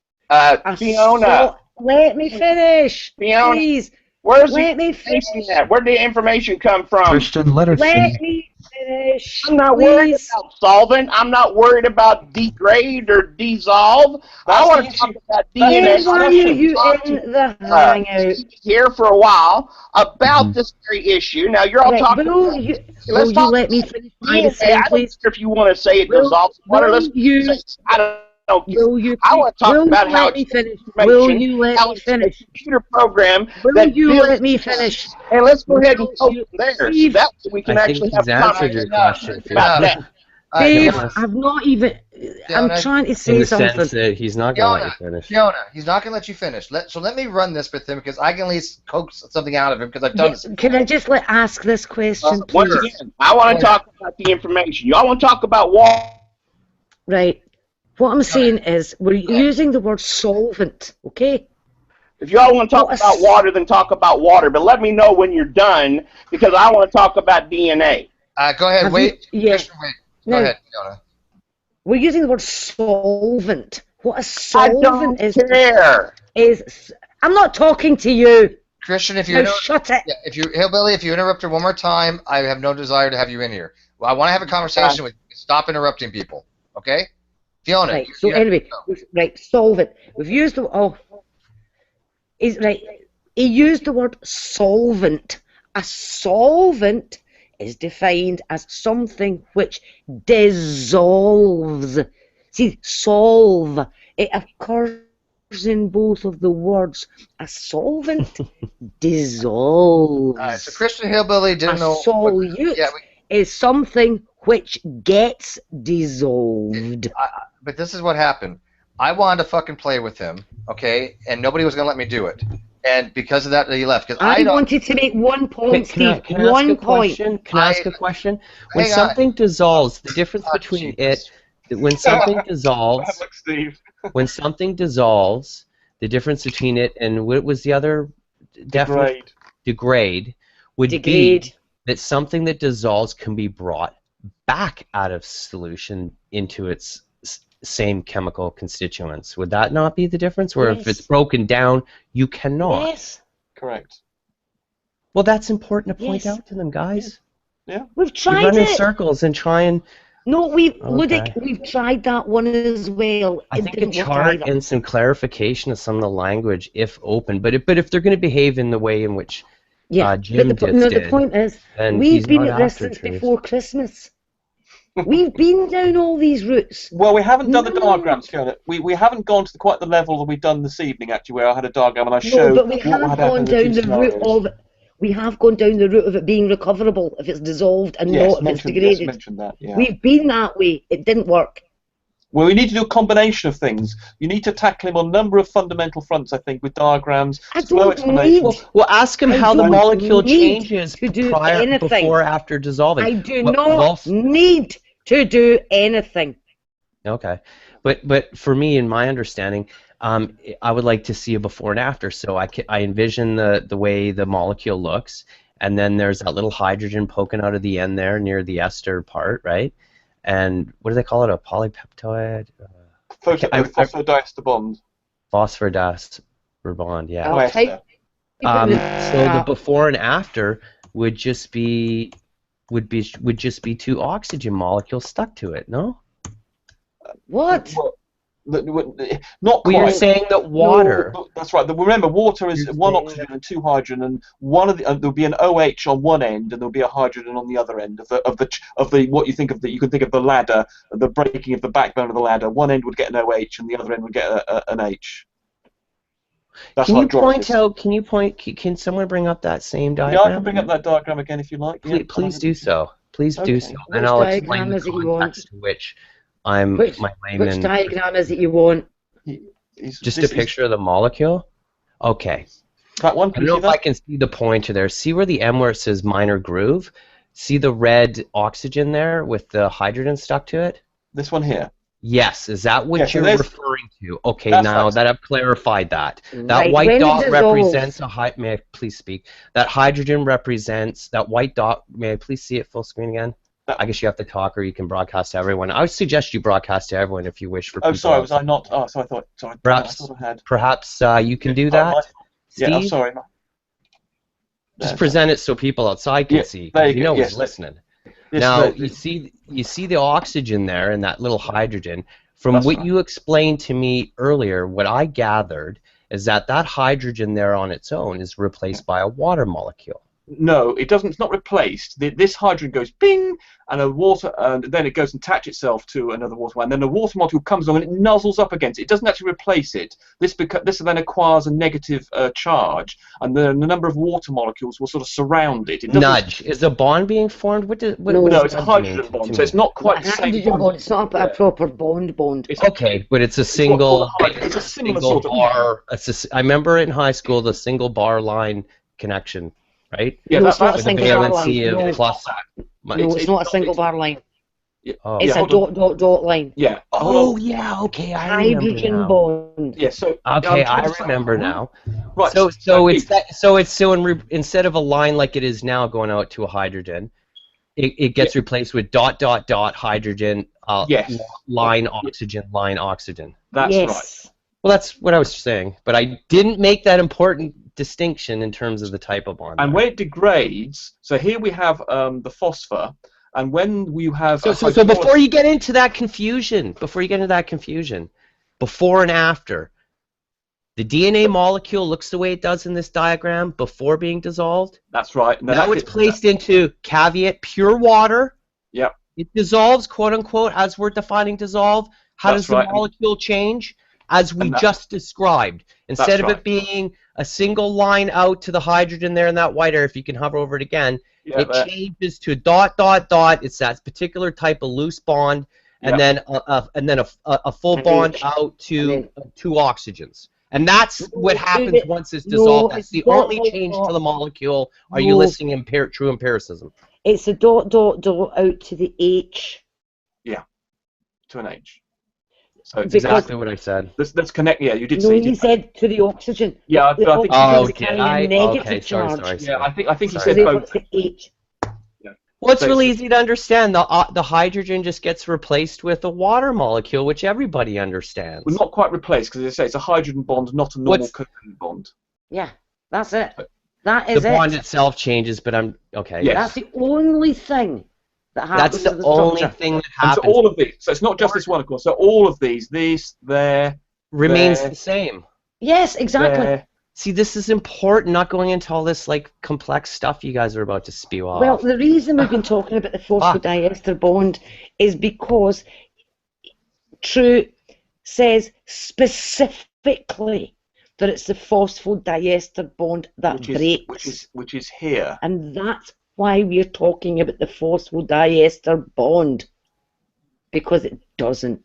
Fiona. Let me finish. Fiona. Please. Where's let me finish. Where did the information come from? Christian, let her finish. Let me finish. I'm not worried about solvent. I'm not worried about degrade or dissolve. I want to talk about DNA. Why are you in the hangout? Here for a while about this very issue. Now you're all talking. Let's talk. Let me finish my sentence, please. If you want to say it dissolves water, let's. I don't. I want to talk about how Will you let me finish? Computer program Will you let me finish? Hey, let's go ahead and go from there. So that we can actually have answered your question about that. Dave, I've not even. I'm trying to say something. In the sense that he's not going to let you finish. Fiona, he's not going to let you finish. So let me run this with him because I can at least coax something out of him because I've done this. Can I just ask this question, please? Once again, I want to talk about the information. Y'all want to talk about water? Right. What I'm saying is we're using the word solvent, okay? If y'all want to talk about water, then talk about water. But let me know when you're done because I want to talk about DNA. Go ahead. Wait. Go ahead, Fiona. We're using the word solvent. What a solvent is. I'm not talking to you. Christian, if you shut it. Yeah, if you interrupt her one more time, I have no desire to have you in here. Well, I want to have a conversation with you. Stop interrupting people. Okay? Fiona. Right. So anyway, right, solvent. We've used the he used the word solvent. A solvent is defined as something which dissolves. See, solve. It occurs in both of the words. A solvent dissolves. All right, so Christian Hillbilly didn't know. A solute is something which gets dissolved. But this is what happened. I wanted to fucking play with him, okay, and nobody was going to let me do it. And because of that, he left. Because I wanted to make one point, Steve. Can I ask a question? When something dissolves, the difference between when something dissolves, when something dissolves, the difference between it and what was the other definition? Degrade would be that something that dissolves can be brought back out of solution into its same chemical constituents. Would that not be the difference? Where if it's broken down, you cannot. Yes. Correct. Well, that's important to point out to them, guys. Yeah. We've tried you run in circles and try and No, Ludic, we've tried that one as well. I think a didn't work chart either. and some clarification of some of the language, if open. But if they're going to behave in the way in which Jim but the point is, then we've he's been not at this after since truth. before Christmas. We've been down all these routes. Well, we haven't done the diagrams, Fiona. We haven't gone to quite the level that we've done this evening, actually, where I had a diagram and I showed No, but we what have had gone happened in down the the two route scenarios. of. We have gone down the route of it being recoverable if it's dissolved and Yes, not if it's mentioned, degraded. yes, mentioned that, yeah. We've been that way. It didn't work. Well, we need to do a combination of things. You need to tackle him on a number of fundamental fronts, I think, with diagrams, slow explanations. Well, ask him how the molecule changes prior, anything. before, after dissolving. I do But not also- need to do anything. Okay, but for me, in my understanding, I would like to see a before and after. So I envision the way the molecule looks, and then there's that little hydrogen poking out of the end there near the ester part, right? And what do they call it? A polypeptide? Phosphodiester bond. Phosphodiester bond, yeah. Ester. So the before and after would just be two oxygen molecules stuck to it, no? What? Not quite. We are saying that water. No, that's right. Remember, water is one oxygen and two hydrogen, and one of the there'll be an OH on one end, and there'll be a hydrogen on the other end of the what you think of the. You can think of the ladder, the breaking of the backbone of the ladder. One end would get an OH, and the other end would get an H. That's Can you hydrolysis. point? Can someone bring up that same diagram? Yeah, I can bring up that diagram again if you like. Please do so. Please do Okay. so, Which and I'll explain diagram the is it you want? context to which I'm Which my layman. diagram is it you want? Just a picture of the molecule? Okay. That one? I don't know if I can see the pointer there. See where the M where it says minor groove? See the red oxygen there with the hydrogen stuck to it? This one here. Yes. Is that what Yeah, so you're there's- referring to? Okay, That's now right. that I've clarified that. That Right, white when it dot dissolves. represents a may I please speak? That hydrogen represents that white dot. May I please see it full screen again? I guess you have to talk, or you can broadcast to everyone. I would suggest you broadcast to everyone if you wish. For Oh, people sorry, was I outside. not? Oh, so I thought. Sorry, Perhaps, I thought I had. perhaps you can do Oh, that. Yeah, I'm Steve? sorry. Just present it so people outside can see. there 'Cause you you go, know yes. who's listening. Yes, Now there- you see the oxygen there and that little hydrogen. From That's what right. you explained to me earlier, what I gathered is that hydrogen there on its own is replaced by a water molecule. No, it doesn't. It's not replaced. This hydrogen goes ping, and then it goes and attach itself to another water molecule, and then the water molecule comes along and it nuzzles up against it. It doesn't actually replace it. This then acquires a negative charge, and then a number of water molecules will sort of surround it. It doesn't- Nudge. Is a bond being formed? What No, it's a nudge hydrogen mean to bond, me? so it's not quite the same. Hydrogen bond. It's not a proper bond. Okay, but it's a single. It's a similar single sort of. bar. I remember in high school the single bar line connection, right? Yeah, No, it's not a With the single bar valency line. of No. plus. No, it's not a single bar line. Oh. It's a dot line. Yeah. Oh yeah. Okay, I remember Hydrogen now. bond. Yeah. So. Okay, I remember now. Right. Instead of a line like it is now going out to a hydrogen, it gets replaced with ... hydrogen Yes. line oxygen. That's Yes. right. Well, that's what I was saying, but I didn't make that important distinction in terms of the type of bond. And when it degrades, so here we have the phosphor, and when we have So before you get into that confusion, before and after, the DNA molecule looks the way it does in this diagram before being dissolved. That's right. Now it's placed into caveat pure water. Yep. It dissolves, quote unquote, as we're defining dissolve. How That's does the right. molecule change? As we just described. Instead of right. it being a single line out to the hydrogen there in that white area, if you can hover over it again, Yeah, it there. changes to ... It's that particular type of loose bond, and Yep. then a full bond out to two oxygens. And that's what happens once it's dissolved. That's the only change to the molecule. Are you listening in true empiricism? It's a ... out to the H. Yeah. To an H. So it's Exactly what I said. Let's connect. Yeah, you did No, say. you said to the oxygen. Yeah, The I think. oxygen is did carrying I? a negative Okay, charge. sorry. Yeah, I think he So said therefore both. it's the H. Well, it's So really easy to understand. The hydrogen just gets replaced with a water molecule, which everybody understands. Well, not quite replaced because, as I say, it's a hydrogen bond, not a normal covalent bond. Yeah, that's it. That is the bond it. itself changes, but I'm okay. Yes. That's the only thing that happens That's to the the only structure. thing that And so happens. all of these, so it's not just this one, of course. So all of these, Remains the same. Yes, exactly. there. See, this is important, not going into all this like complex stuff you guys are about to spew off. Well, the reason we've been talking about the phosphodiester bond is because True says specifically that it's the phosphodiester bond that breaks. Which is here. And that's why we're talking about the phosphodiester bond, because it doesn't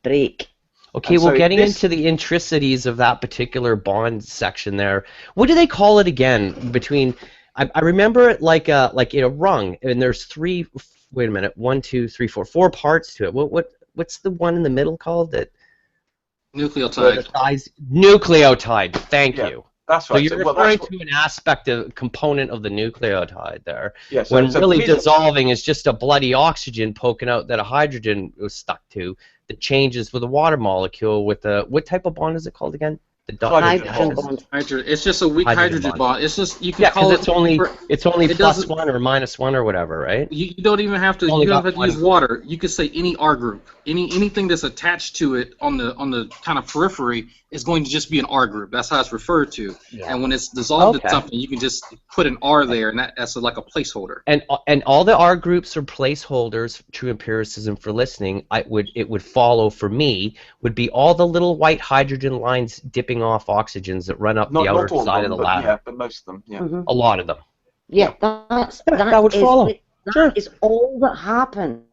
break. Okay, well, getting into the intricacies of that particular bond section there, what do they call it again? Between, I remember it like a rung, and there's three. Wait a minute, 1, 2, 3, 4, 4 parts to it. What's the one in the middle called? That nucleotide. Nucleotide. Thank you. That's right. So you're referring to an aspect of component of the nucleotide there, Yeah, when really dissolving is just a bloody oxygen poking out that a hydrogen was stuck to. That changes with a water molecule with a what type of bond is it called again? The hydrogen bond. It's just a weak hydrogen bond. It's just you can call it. It's only plus 1 or minus 1 or whatever, right? You don't even have to. You don't have to use water. You could say any R group. Anything that's attached to it on the kind of periphery is going to just be an R group. That's how it's referred to. Yeah. And when it's dissolved in something, you can just put an R there, and that's like a placeholder. And all the R groups are placeholders. True empiricism for listening. It would follow for me would be all the little white hydrogen lines dipping off oxygens that run up the outer side of the ladder. Yeah, but most of them. Yeah. Mm-hmm. A lot of them. Yeah, that would follow. That is all that happened.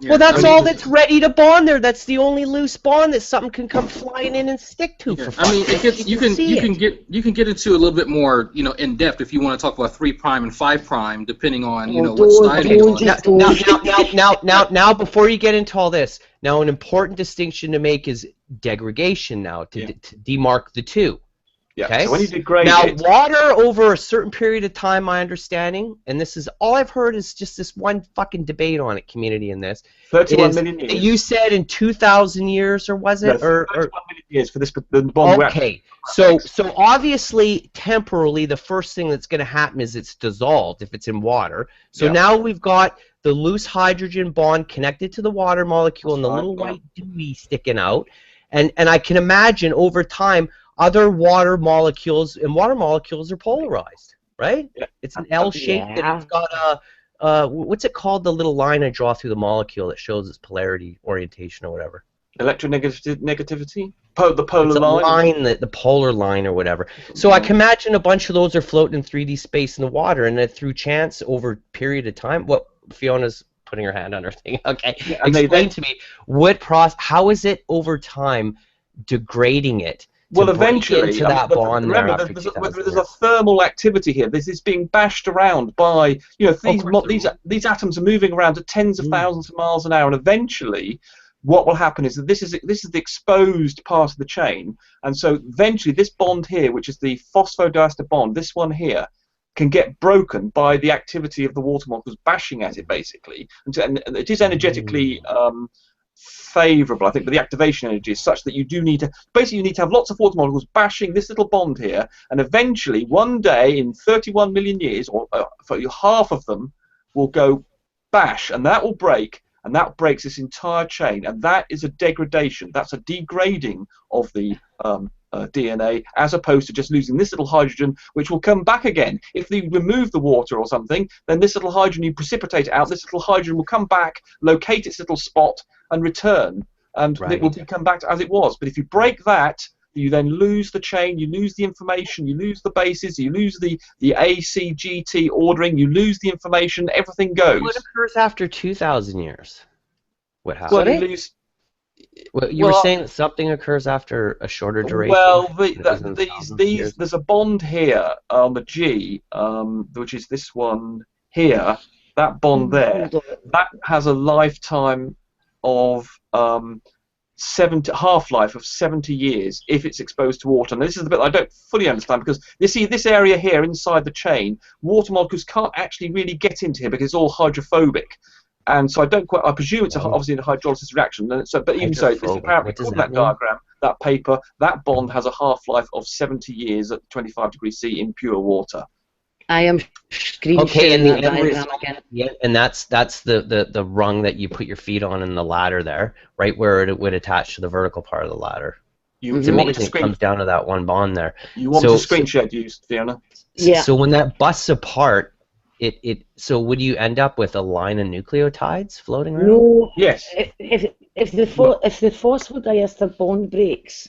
Well, that's all that's ready to bond there. That's the only loose bond that something can come flying in and stick to. Yeah. I mean, you can get into a little bit more, in depth if you want to talk about 3' and 5', depending on what side you're on. Now, before you get into all this, now an important distinction to make is degradation. Now to demark the two. Yeah. Okay. So when you degrade water over a certain period of time, my understanding, and this is all I've heard is just this one fucking debate on it, community in this. 31 million years. You said in 2,000 years, or was it? No, 31 million years for this the bond. Okay. So obviously, temporally, the first thing that's going to happen is it's dissolved if it's in water. So now we've got the loose hydrogen bond connected to the water molecule and the little white dewey sticking out, and I can imagine over time. Other water molecules, and water molecules are polarized, right? Yeah. It's an L shape that it's got a, what's it called, the little line I draw through the molecule that shows its polarity orientation or whatever? Electronegativity? The polar line? The polar line or whatever. So I can imagine a bunch of those are floating in 3D space in the water, and that through chance, over a period of time, what Fiona's putting her hand on her thing. Okay, yeah, explain to me, how is it over time degrading it? Well, eventually, remember, there's a thermal activity here. This is being bashed around by, these atoms are moving around at tens of thousands of miles an hour, and eventually, what will happen is that this is the exposed part of the chain, and so eventually, this bond here, which is the phosphodiester bond, this one here, can get broken by the activity of the water molecules bashing at it, basically, and it is energetically. Favourable, I think, but the activation energy is such that you need to have lots of water molecules bashing this little bond here, and eventually, one day in 31 million years, or half of them will go bash, and that will break, and that breaks this entire chain, and that is a degradation. That's a degrading of the DNA, as opposed to just losing this little hydrogen, which will come back again. If you remove the water or something, then this little hydrogen, you precipitate it out, this little hydrogen will come back, locate its little spot, and return, and it will come back to as it was. But if you break that, you then lose the chain, you lose the information, you lose the bases, you lose the ACGT ordering, you lose the information, everything goes. What occurs after 2,000 years? What happens? Well, you lose. You were saying that something occurs after a shorter duration. Well, there's a bond here on the G, which is this one here. That bond there, that has a lifetime of half-life of 70 years if it's exposed to water. And this is the bit I don't fully understand, because you see this area here inside the chain, water molecules can't actually really get into here because it's all hydrophobic. And so I presume it's obviously a hydrolysis reaction. But even so, this apparently according to that diagram, that paper, that bond has a half-life of 70 years at 25 degrees C in pure water. I am screen Okay, and sharing the that end diagram result, again. yeah, and that's the rung that you put your feet on in the ladder there, right where it would attach to the vertical part of the ladder. It's amazing. It comes down to that one bond there. You want me to screen share, do you, Fiona? Yeah. So when that busts apart, so would you end up with a line of nucleotides floating around? No. Yes. If the phosphodiester bond breaks,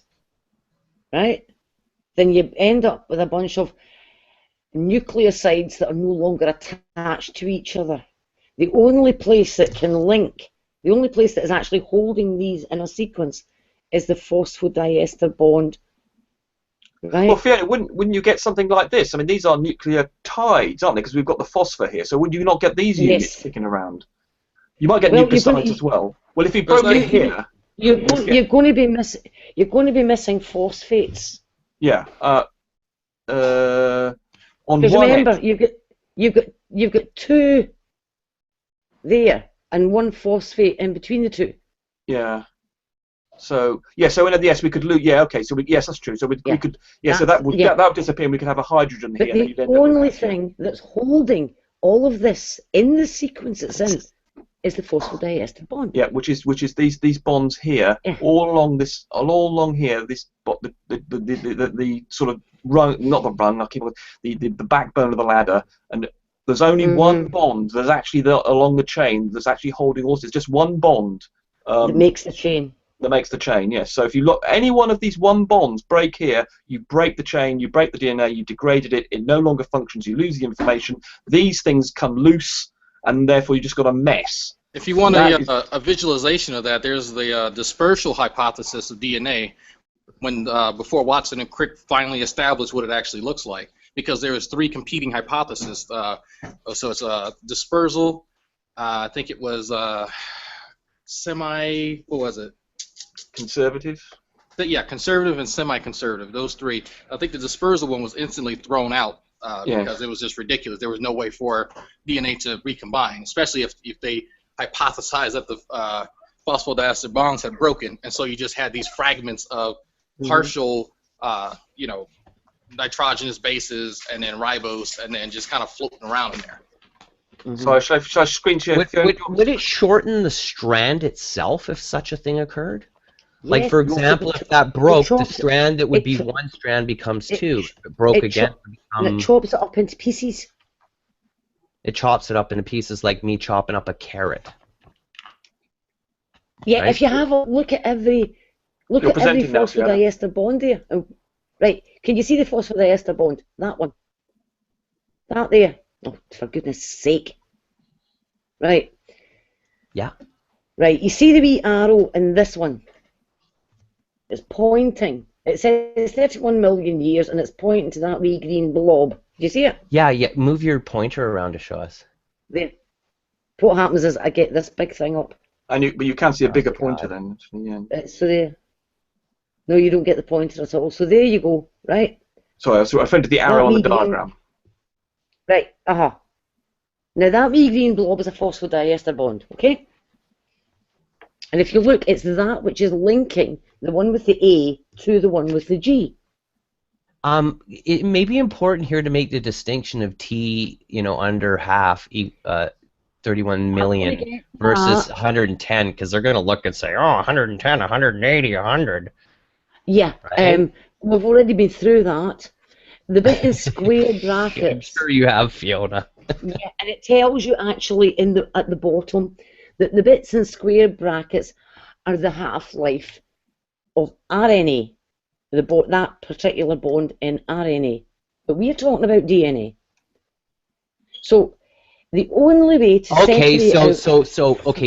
right, then you end up with a bunch of nucleosides that are no longer attached to each other. The only place that can link, the only place that is actually holding these in a sequence is the phosphodiester bond. Right? Well, Fiona, wouldn't you get something like this? I mean, these are nucleotides, aren't they? Because we've got the phosphor here. So would you not get these units sticking around? You might get nucleosides as well. Well, if you broke it here, you're going to be missing phosphates. Yeah. On Because one remember, end, you've got two there and one phosphate in between the two. yeah. So yes, we could lose. Yeah, okay. So yes, that's true. So we could. Yeah. So that would disappear. And we could have a hydrogen But here. And the only thing that's holding all of this in the sequence it's in is the phosphodiester bond. Yeah, which is these bonds here, all along here. This the sort of rung, not the rung. I keep the backbone of the ladder, and there's only one bond. There's actually along the chain. There's actually holding all this. It's just one bond. That makes the chain. That makes the chain, yes. So if you look, any one of these one bonds break here, you break the chain, you break the DNA, you degraded it, it no longer functions, you lose the information. These things come loose, and therefore you just got a mess. If you want a visualization of that, there's the dispersal hypothesis of DNA, when before Watson and Crick finally established what it actually looks like, because there was three competing hypotheses. So it's dispersal. I think it was what was it? Conservative? Yeah, conservative and semi-conservative. Those three. I think the dispersal one was instantly thrown out because it was just ridiculous. There was no way for DNA to recombine, especially if they hypothesized that the phosphodiester bonds had broken, and so you just had these fragments of partial, nitrogenous bases and then ribose, and then just kind of floating around in there. So should I screen share? Would it shorten the strand itself if such a thing occurred? Like, for example, if that broke, the strand that would be one strand becomes two. If it broke again, it chops it up into pieces. It chops it up into pieces like me chopping up a carrot. Yeah, right? If you have a look at every phosphodiester bond there. Right, can you see the phosphodiester bond? That one. That there. Oh, for goodness sake. Right. Yeah. Right, you see the wee arrow in this one? It's pointing. It says 31 million years, and it's pointing to that wee green blob. Do you see it? Yeah. Move your pointer around to show us. There. What happens is I get this big thing up. But you can see a bigger pointer then. Yeah. So there. No, you don't get the pointer at all. So there you go, right? Sorry, I was referring to the arrow on the diagram. Right, Now that wee green blob is a phosphodiester bond, okay? And if you look, it's that which is linking the one with the A to the one with the G. It may be important here to make the distinction of T, under half, 31 million versus 110, because they're going to look and say, oh, 110, 180, 100. Yeah, right? We've already been through that. The bit in square brackets. I'm sure you have, Fiona. Yeah, and it tells you actually at the bottom that the bits in square brackets are the half-life of RNA, that particular bond in RNA. But we're talking about DNA. So the only way to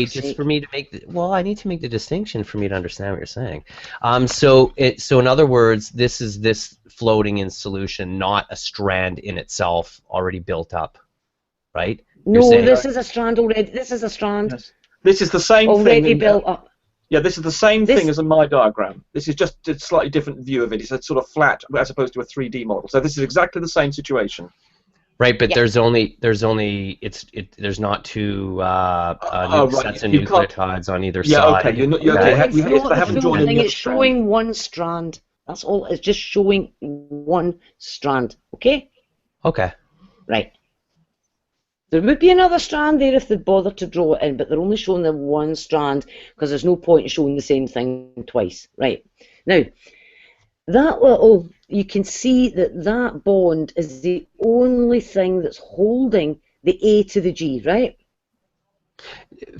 just for me to make I need to make the distinction for me to understand what you're saying. So in other words, this is this floating in solution, not a strand in itself already built up, right? No, this is a strand already. This is a strand. Yes. This is the same already thing built up. Yeah, this is the same thing as in my diagram. This is just a slightly different view of it. It's a sort of flat as opposed to a 3D model. So this is exactly the same situation. Right, but there's not two sets of nucleotides on either side. Yeah, okay. It's showing one strand. That's all. It's just showing one strand. Okay. Okay. Right. There would be another strand there if they bother to draw it in, but they're only showing the one strand because there's no point in showing the same thing twice. Right. Now, that little, you can see that that bond is the only thing that's holding the A to the G, right?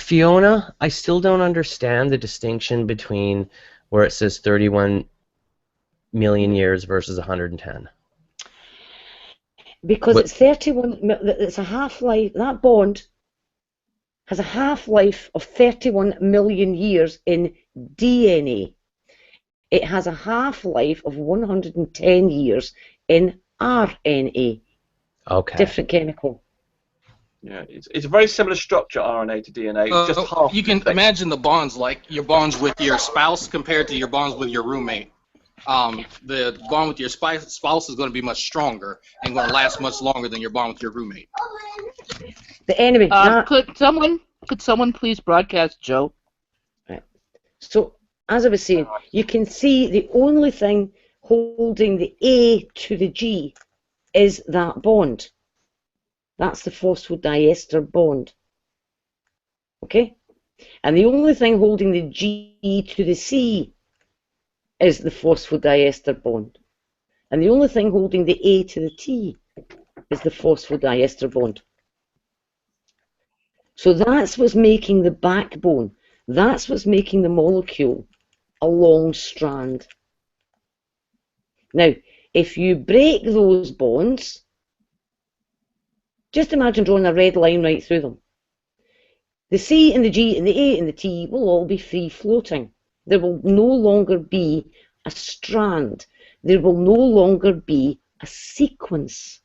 Fiona, I still don't understand the distinction between where it says 31 million years versus 110. Because it's 31, it's a half-life, that bond has a half-life of 31 million years in DNA. It has a half-life of 110 years in RNA. Okay. Different chemical. Yeah, it's a very similar structure, RNA to DNA. It's just half. You can imagine the bonds, like your bonds with your spouse compared to your bonds with your roommate. The bond with your spouse is going to be much stronger and going to last much longer than your bond with your roommate. But anyway, could someone please broadcast Joe? Right. So, as I was saying, you can see the only thing holding the A to the G is that bond. That's the phosphodiester bond. Okay? And the only thing holding the G to the C is the phosphodiester bond. And the only thing holding the A to the T is the phosphodiester bond. So that's what's making the backbone. That's what's making the molecule a long strand. Now, if you break those bonds, just imagine drawing a red line right through them. The C and the G and the A and the T will all be free floating. There will no longer be a strand. There will no longer be a sequence.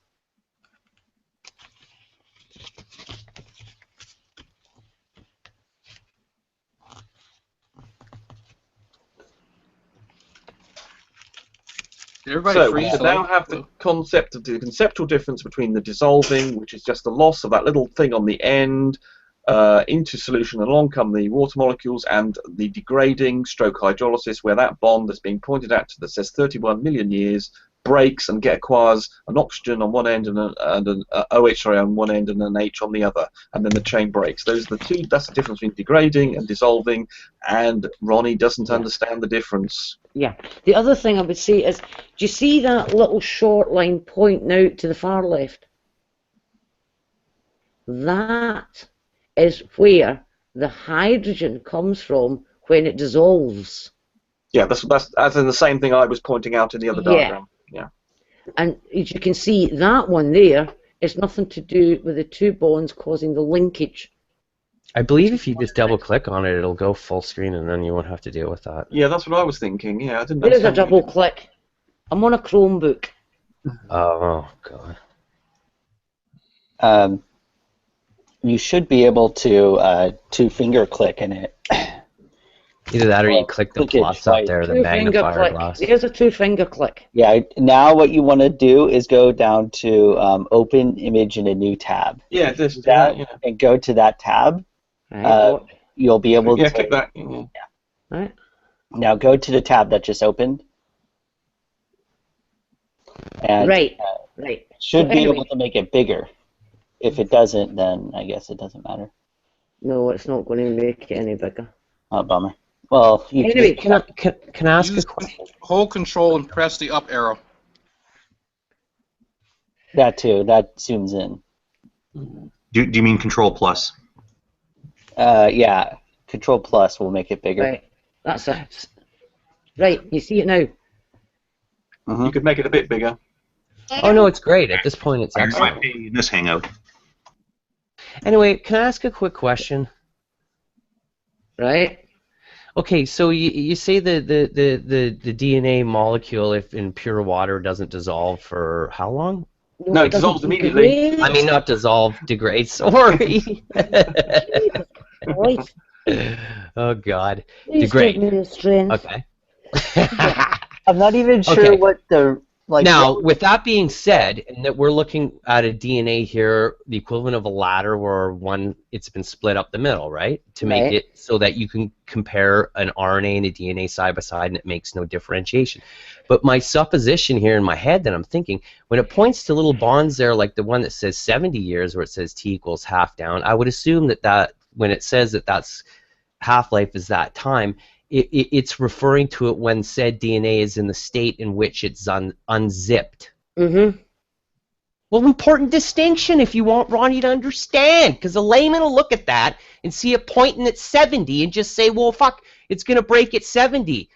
So we now have the concept of the conceptual difference between the dissolving, which is just the loss of that little thing on the end, into solution, and along come the water molecules, and the degrading stroke hydrolysis, where that bond that's being pointed at that says 31 million years breaks and acquires an oxygen on one end and an OH on one end and an H on the other, and then the chain breaks. Those are the two. That's the difference between degrading and dissolving, and Ronnie doesn't understand the difference. Yeah. The other thing I would say is, do you see that little short line pointing out to the far left? That is where the hydrogen comes from when it dissolves. Yeah, that's in the same thing I was pointing out in the other diagram. Yeah. And as you can see, that one there is nothing to do with the two bonds causing the linkage. I believe if you just double click on it, it'll go full screen and then you won't have to deal with that. Yeah, that's what I was thinking. Yeah, I didn't. There's a double click. I'm on a Chromebook. Oh, God. You should be able to two-finger click in it. Either that or you click the plus up there, the magnifier glass. Here's a two-finger click. Yeah, now what you want to do is go down to open image in a new tab. Yeah, this is that. Yeah. And go to that tab. You'll be able to. Click that. Yeah. Right. Now go to the tab that just opened. And, right. Should be able to make it bigger. If it doesn't, then I guess it doesn't matter. No, it's not going to make it any bigger. Oh, bummer. Well, you anyway, can I ask a question? Hold Control and press the up arrow. That too. That zooms in. Do you mean Control plus? Yeah. Control plus will make it bigger. Right. That's it. Right. You see it now. You could make it a bit bigger. Oh no, it's great. At this point, it's excellent. Might be in this Hangout. Anyway, can I ask a quick question? Right. Okay, so you say the DNA molecule, if in pure water, doesn't dissolve for how long? No, it dissolves immediately. I mean, not dissolve, degrade. Sorry. Oh God. Please Degrade. take me to strength. Okay. I'm not even sure what the Like, now, with that being said, and that we're looking at a DNA here, the equivalent of a ladder where it's been split up the middle, right? To make it so that you can compare an RNA and a DNA side by side and it makes no differentiation. But my supposition here in my head that I'm thinking, when it points to little bonds there, like the one that says 70 years where it says T equals half down, I would assume that when it says that that's half-life is that time, it's referring to it when said DNA is in the state in which it's unzipped. Mm-hmm. Well, important distinction if you want Ronnie to understand, because a layman will look at that and see it pointing at 70 and just say, well, fuck, it's going to break at 70.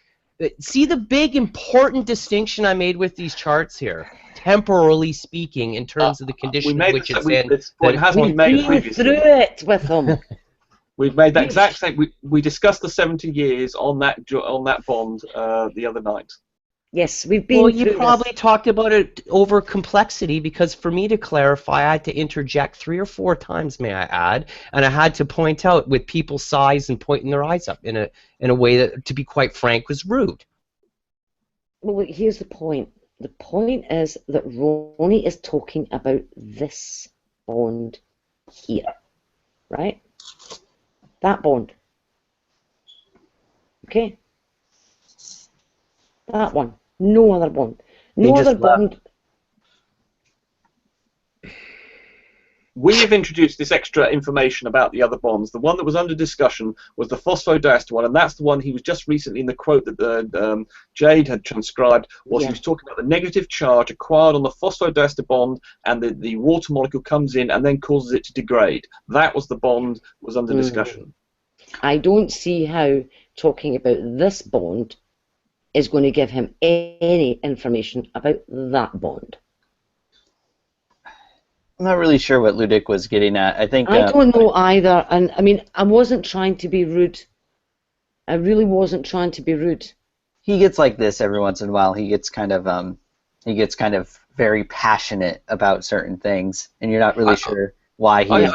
See the big important distinction I made with these charts here, temporally speaking, in terms of the condition in which it's in. It has been made previously. Through it with them. We've made that exact same. We discussed the 70 years on that bond the other night. Yes, we've been. Well, you probably talked about it over complexity, because for me to clarify, I had to interject 3 or 4 times, may I add, and I had to point out with people's size and pointing their eyes up in a way that, to be quite frank, was rude. Well, here's the point. The point is that Ronnie is talking about this bond here, right? That bond. Okay? That one. No other bond. No other bond. We have introduced this extra information about the other bonds. The one that was under discussion was the phosphodiester one, and that's the one he was just recently in the quote that Jade had transcribed, was he was talking about the negative charge acquired on the phosphodiester bond, and the water molecule comes in and then causes it to degrade. That was the bond was under discussion. I don't see how talking about this bond is going to give him any information about that bond. I'm not really sure what Ludic was getting at. I think I don't know either, and I mean, I wasn't trying to be rude. I really wasn't trying to be rude. He gets like this every once in a while. He gets kind of very passionate about certain things, and you're not really sure why he is.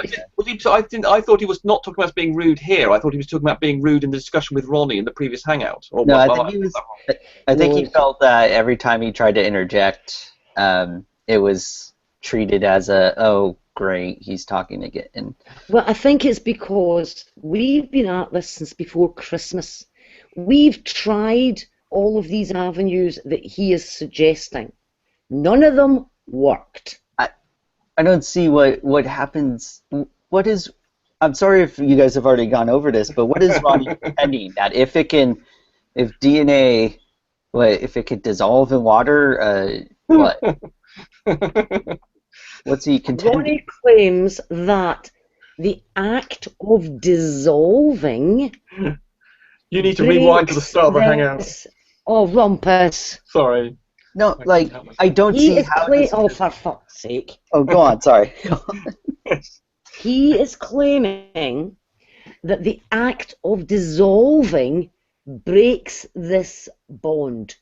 I thought he was not talking about being rude here. I thought he was talking about being rude in the discussion with Ronnie in the previous hangout. No, I think he felt that every time he tried to interject, it was treated as oh great, he's talking again. Well, I think it's because we've been at this since before Christmas. We've tried all of these avenues that he is suggesting. None of them worked. I don't see what happens. What is? I'm sorry if you guys have already gone over this, but what is Ronnie pretending that if DNA, if it could dissolve in water, what? What's he contending? Ronnie claims that the act of dissolving. You need to rewind to the start of the hangout. Oh, rumpus. Sorry. No, like, I don't see how. Oh, for fuck's sake. Oh, go on, sorry. He is claiming that the act of dissolving breaks this bond.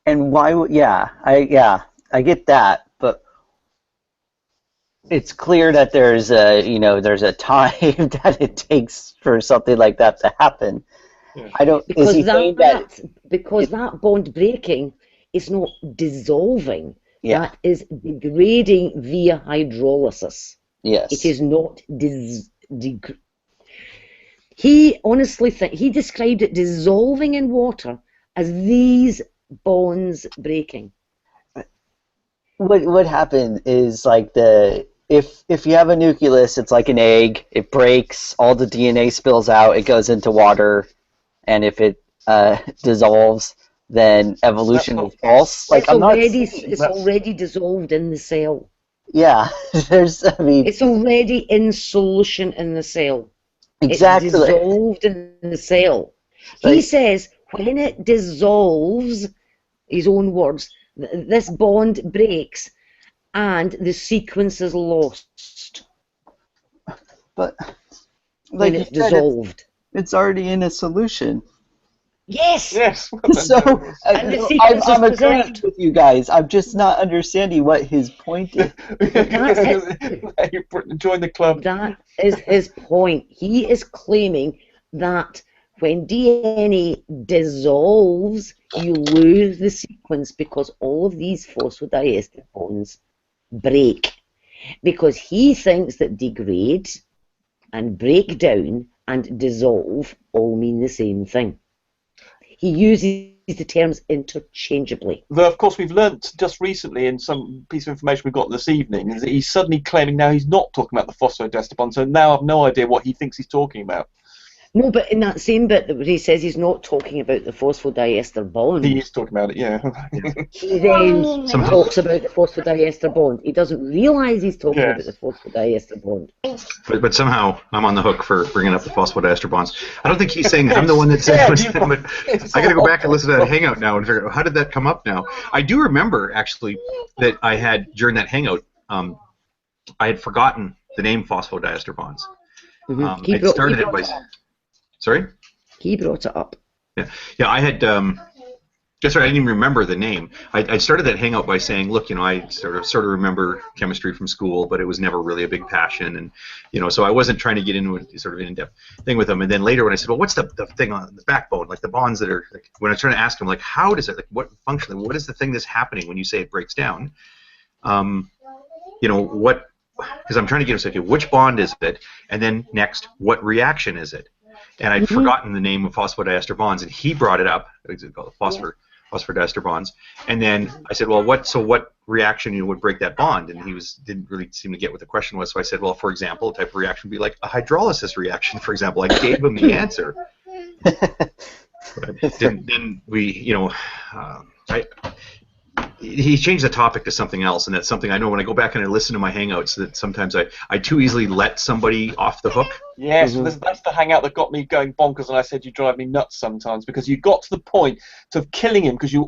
And why would, I get that, but it's clear that there's a time that it takes for something like that to happen. Yeah. I don't, because is he saying that that bond breaking is not dissolving. Yeah. That is degrading via hydrolysis. Yes. It is not he honestly he described it dissolving in water as these bonds breaking. What happened is like if you have a nucleus, it's like an egg. It breaks, all the DNA spills out, it goes into water, and if it dissolves, then evolution is false. Like it's already dissolved in the cell. Yeah, it's already in solution in the cell. Exactly. It's dissolved in the cell. He says when it dissolves, his own words, this bond breaks and the sequence is lost. But when it's dissolved. It's already in a solution. Yes. Yes. So I'm agreeing with you guys. I'm just not understanding what his point is. Join the club. That is his point. He is claiming that when DNA dissolves, you lose the sequence because all of these phosphodiester bonds break. Because he thinks that degrade and break down and dissolve all mean the same thing. He uses the terms interchangeably. Though, of course, we've learnt just recently in some piece of information we've got this evening is that he's suddenly claiming now he's not talking about the phosphodester bond, so now I've no idea what he thinks he's talking about. No, but in that same bit where he says he's not talking about the phosphodiester bond. He is talking about it, yeah. He then talks about the phosphodiester bond. He doesn't realise he's talking about the phosphodiester bond. But somehow I'm on the hook for bringing up the phosphodiester bonds. I don't think he's saying I'm the one that said it, but I got to go back and listen to that hangout now and figure out how did that come up now. I do remember actually that I had during that hangout, I had forgotten the name phosphodester bonds. I started it by. Sorry? He brought it up. Yeah, I had. That's right. I didn't even remember the name. I started that hangout by saying, look, I sort of remember chemistry from school, but it was never really a big passion, and so I wasn't trying to get into a sort of in-depth thing with them. And then later, when I said, well, what's the thing on the backbone, like the bonds that are, like, when I was trying to ask him, like, how does it, like, what functionally, what is the thing that's happening when you say it breaks down? What? Because I'm trying to get him to say, okay, which bond is it, and then next, what reaction is it? And I'd forgotten the name of phosphodiester bonds, and he brought it up. It's called phosphodiester bonds. And then I said, well, what reaction would break that bond? And he didn't really seem to get what the question was. So I said, well, for example, a type of reaction would be like a hydrolysis reaction, for example. I gave him the answer. But then we, he changed the topic to something else, and that's something I know when I go back and I listen to my hangouts that sometimes I too easily let somebody off the hook. Yes, that's the hangout that got me going bonkers, and I said you drive me nuts sometimes because you got to the point of killing him because you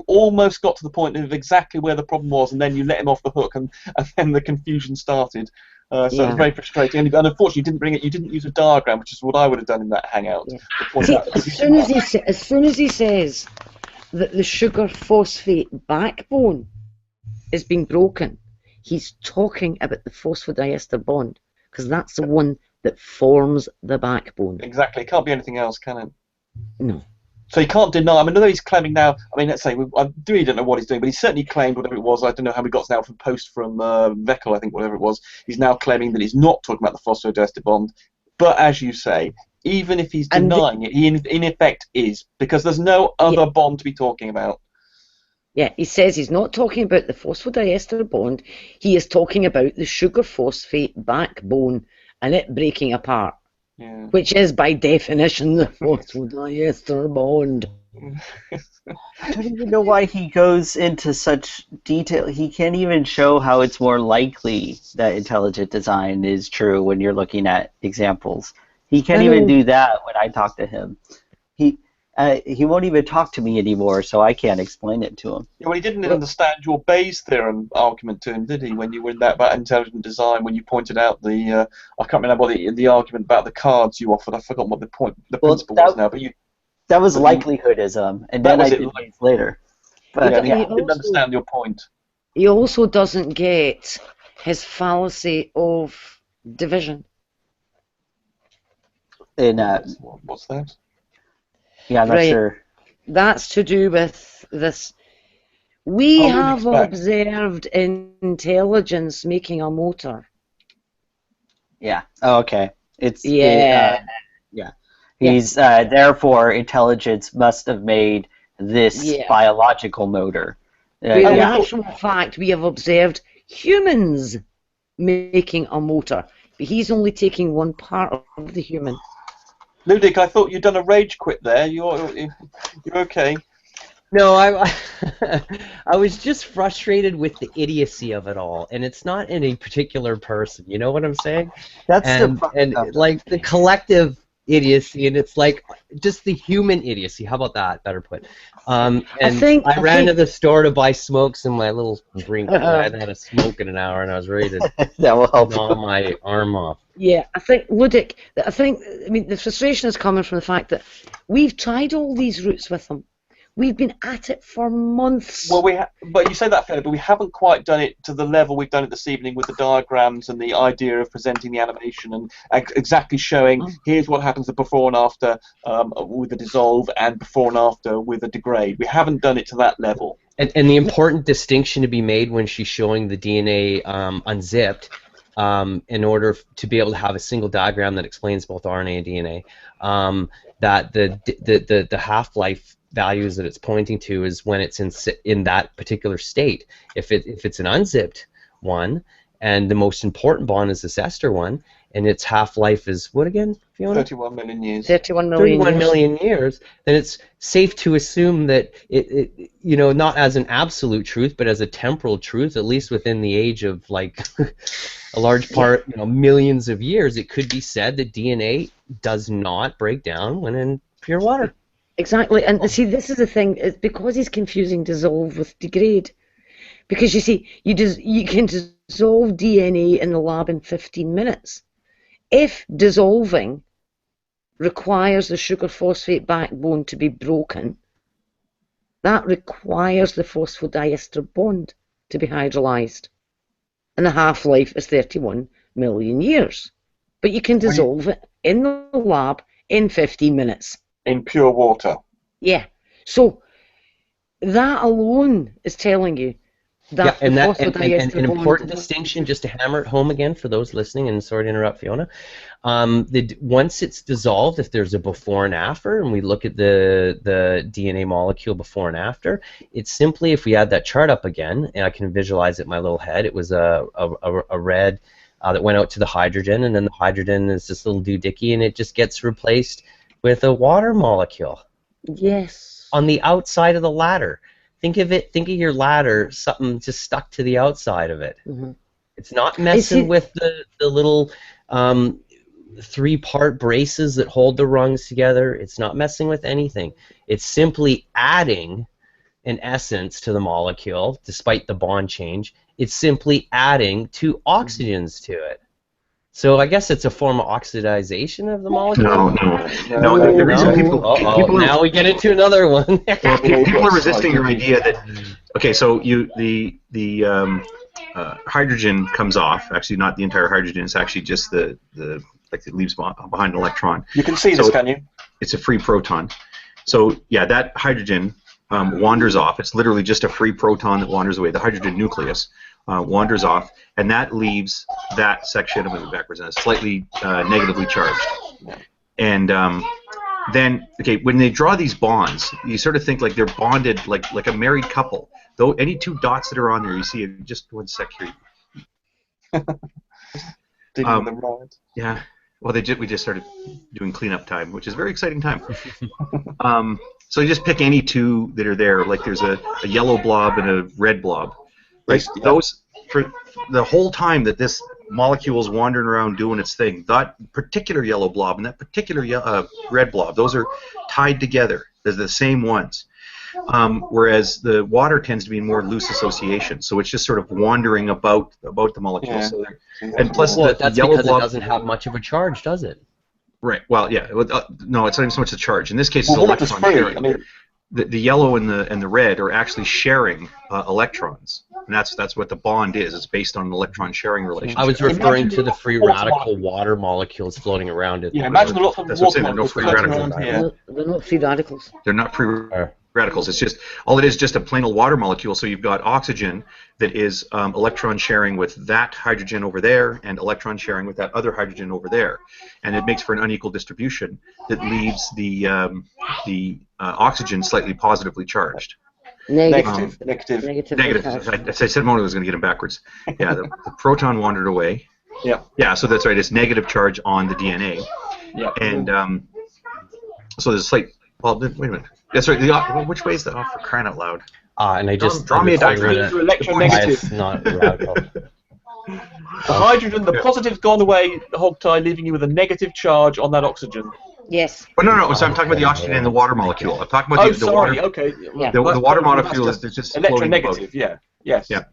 almost got to the point of exactly where the problem was, and then you let him off the hook, and then the confusion started. So it was very frustrating, and unfortunately you didn't use a diagram, which is what I would have done in that hangout. See, as soon as he says that the sugar phosphate backbone is being broken, he's talking about the phosphodiester bond, because that's the one that forms the backbone. Exactly. It can't be anything else, can it? No. So he can't deny. I mean, although he's claiming now. I mean, let's say I really don't know what he's doing, but he certainly claimed whatever it was. I don't know how he got now from post from Vekl, I think, whatever it was. He's now claiming that he's not talking about the phosphodiester bond. But as you say, even if he's denying it, he in effect is, because there's no other bond to be talking about. Yeah, he says he's not talking about the phosphodiester bond. He is talking about the sugar phosphate backbone and it breaking apart, which is by definition the phosphodiester bond. I don't even know why he goes into such detail. He can't even show how it's more likely that intelligent design is true when you're looking at examples. He can't even do that when I talk to him. He won't even talk to me anymore, so I can't explain it to him. Yeah, well, he didn't understand your Bayes theorem argument to him, did he? When you were in that about intelligent design, when you pointed out the I can't remember what the argument about the cards you offered. I forgot what the principle was now. But that was likelihoodism, and then I did Bayes later. But I didn't understand your point. He also doesn't get his fallacy of division. What's that? Yeah, I'm not sure. That's to do with this. We have observed intelligence making a motor. Yeah. Oh, okay. It's yeah. He's therefore intelligence must have made this biological motor. In actual fact, we have observed humans making a motor, but he's only taking one part of the human. Ludic, I thought you'd done a rage quit there. You're okay. No, I was just frustrated with the idiocy of it all, and it's not any particular person. You know what I'm saying? That's and like the collective idiocy, and it's like just the human idiocy. How about that? Better put. And I ran to the store to buy smokes in my little drink. I hadn't had a smoke in an hour, and I was ready to that will help gnaw my arm off. Yeah, I think, Ludic, I mean, the frustration is coming from the fact that we've tried all these routes with him. We've been at it for months. Well, but you say that, Fiona, but we haven't quite done it to the level we've done it this evening with the diagrams and the idea of presenting the animation and exactly showing here's what happens the before and after with the dissolve and before and after with the degrade. We haven't done it to that level. And the important distinction to be made when she's showing the DNA unzipped, in order to be able to have a single diagram that explains both RNA and DNA, that the half-life values that it's pointing to is when it's in that particular state. If it's an unzipped one, and the most important bond is this ester one, and its half-life is what again, Fiona? 31 million years. 31 million years. Then it's safe to assume that it you know, not as an absolute truth, but as a temporal truth, at least within the age of like a large part, you know, millions of years, it could be said that DNA does not break down when in pure water. Exactly, and see, this is the thing. It's because he's confusing dissolve with degrade. Because you see, you can dissolve DNA in the lab in 15 minutes. If dissolving requires the sugar phosphate backbone to be broken, that requires the phosphodiester bond to be hydrolyzed. And the half-life is 31 million years. But you can dissolve it in the lab in 15 minutes. In pure water. Yeah. So that alone is telling you that and the an bond important distinction, just to hammer it home again for those listening, and sorry to interrupt, Fiona. Once it's dissolved, if there's a before and after, and we look at the DNA molecule before and after, it's simply, if we add that chart up again, and I can visualize it in my little head, it was a red that went out to the hydrogen, and then the hydrogen is this little doohickey, and it just gets replaced with a water molecule. Yes. On the outside of the ladder. Think of your ladder, something just stuck to the outside of it. Mm-hmm. It's not messing with the little three-part braces that hold the rungs together. It's not messing with anything. It's simply adding an essence to the molecule, despite the bond change. It's simply adding two oxygens to it. So I guess it's a form of oxidization of the molecule. No. The reason people now we get into another one. Well, people are resisting your idea that so the hydrogen comes off. Actually, not the entire hydrogen. It's actually just the like it leaves behind an electron. You can see this, can you? It's a free proton. So yeah, that hydrogen wanders off. It's literally just a free proton that wanders away. The hydrogen nucleus wanders off, and that leaves that section, I'm moving backwards, and slightly negatively charged. And then, when they draw these bonds, you sort of think like they're bonded like a married couple. Though any two dots that are on there, you see, just one sec here. Yeah. Well, we just started doing cleanup time, which is a very exciting time. So you just pick any two that are there. Like there's a yellow blob and a red blob. Right? Those, for the whole time that this molecule is wandering around doing its thing, that particular yellow blob and that particular red blob, those are tied together. They're the same ones. Whereas the water tends to be more loose association, so it's just sort of wandering about the molecule. Yeah. So and plus, that's the yellow because blob it doesn't have much of a charge, does it? Right. Well, yeah. No, it's not even so much the charge. In this case, it's electron sharing. The yellow and the red are actually sharing electrons, and that's what the bond is. It's based on an electron sharing relationship. I was referring to the free radical water molecules floating around it. Yeah, imagine the lot of That's what I'm saying. There are no free radicals. They're not free radicals. They're not free radicals. It's just all it is, just a plain old water molecule. So you've got oxygen that is electron sharing with that hydrogen over there, and electron sharing with that other hydrogen over there, and it makes for an unequal distribution that leaves the oxygen slightly positively charged. Negative. I said a moment I was going to get them backwards. Yeah, the proton wandered away. Yeah. Yeah, so that's right. It's negative charge on the DNA. Yeah. And so there's a slight. Well, wait a minute. That's right. Which way is that? Oh, for crying out loud. And I just draw me a diagram. Electronegative. Not radical. The hydrogen, the positive's gone away, the hog tie, leaving you with a negative charge on that oxygen. Yes. Well, no. So I'm talking about the oxygen and the water molecule. I'm talking about the water. Okay. Yeah. The water molecule is just floating about. Electronegative. Yeah. Yes. Yeah.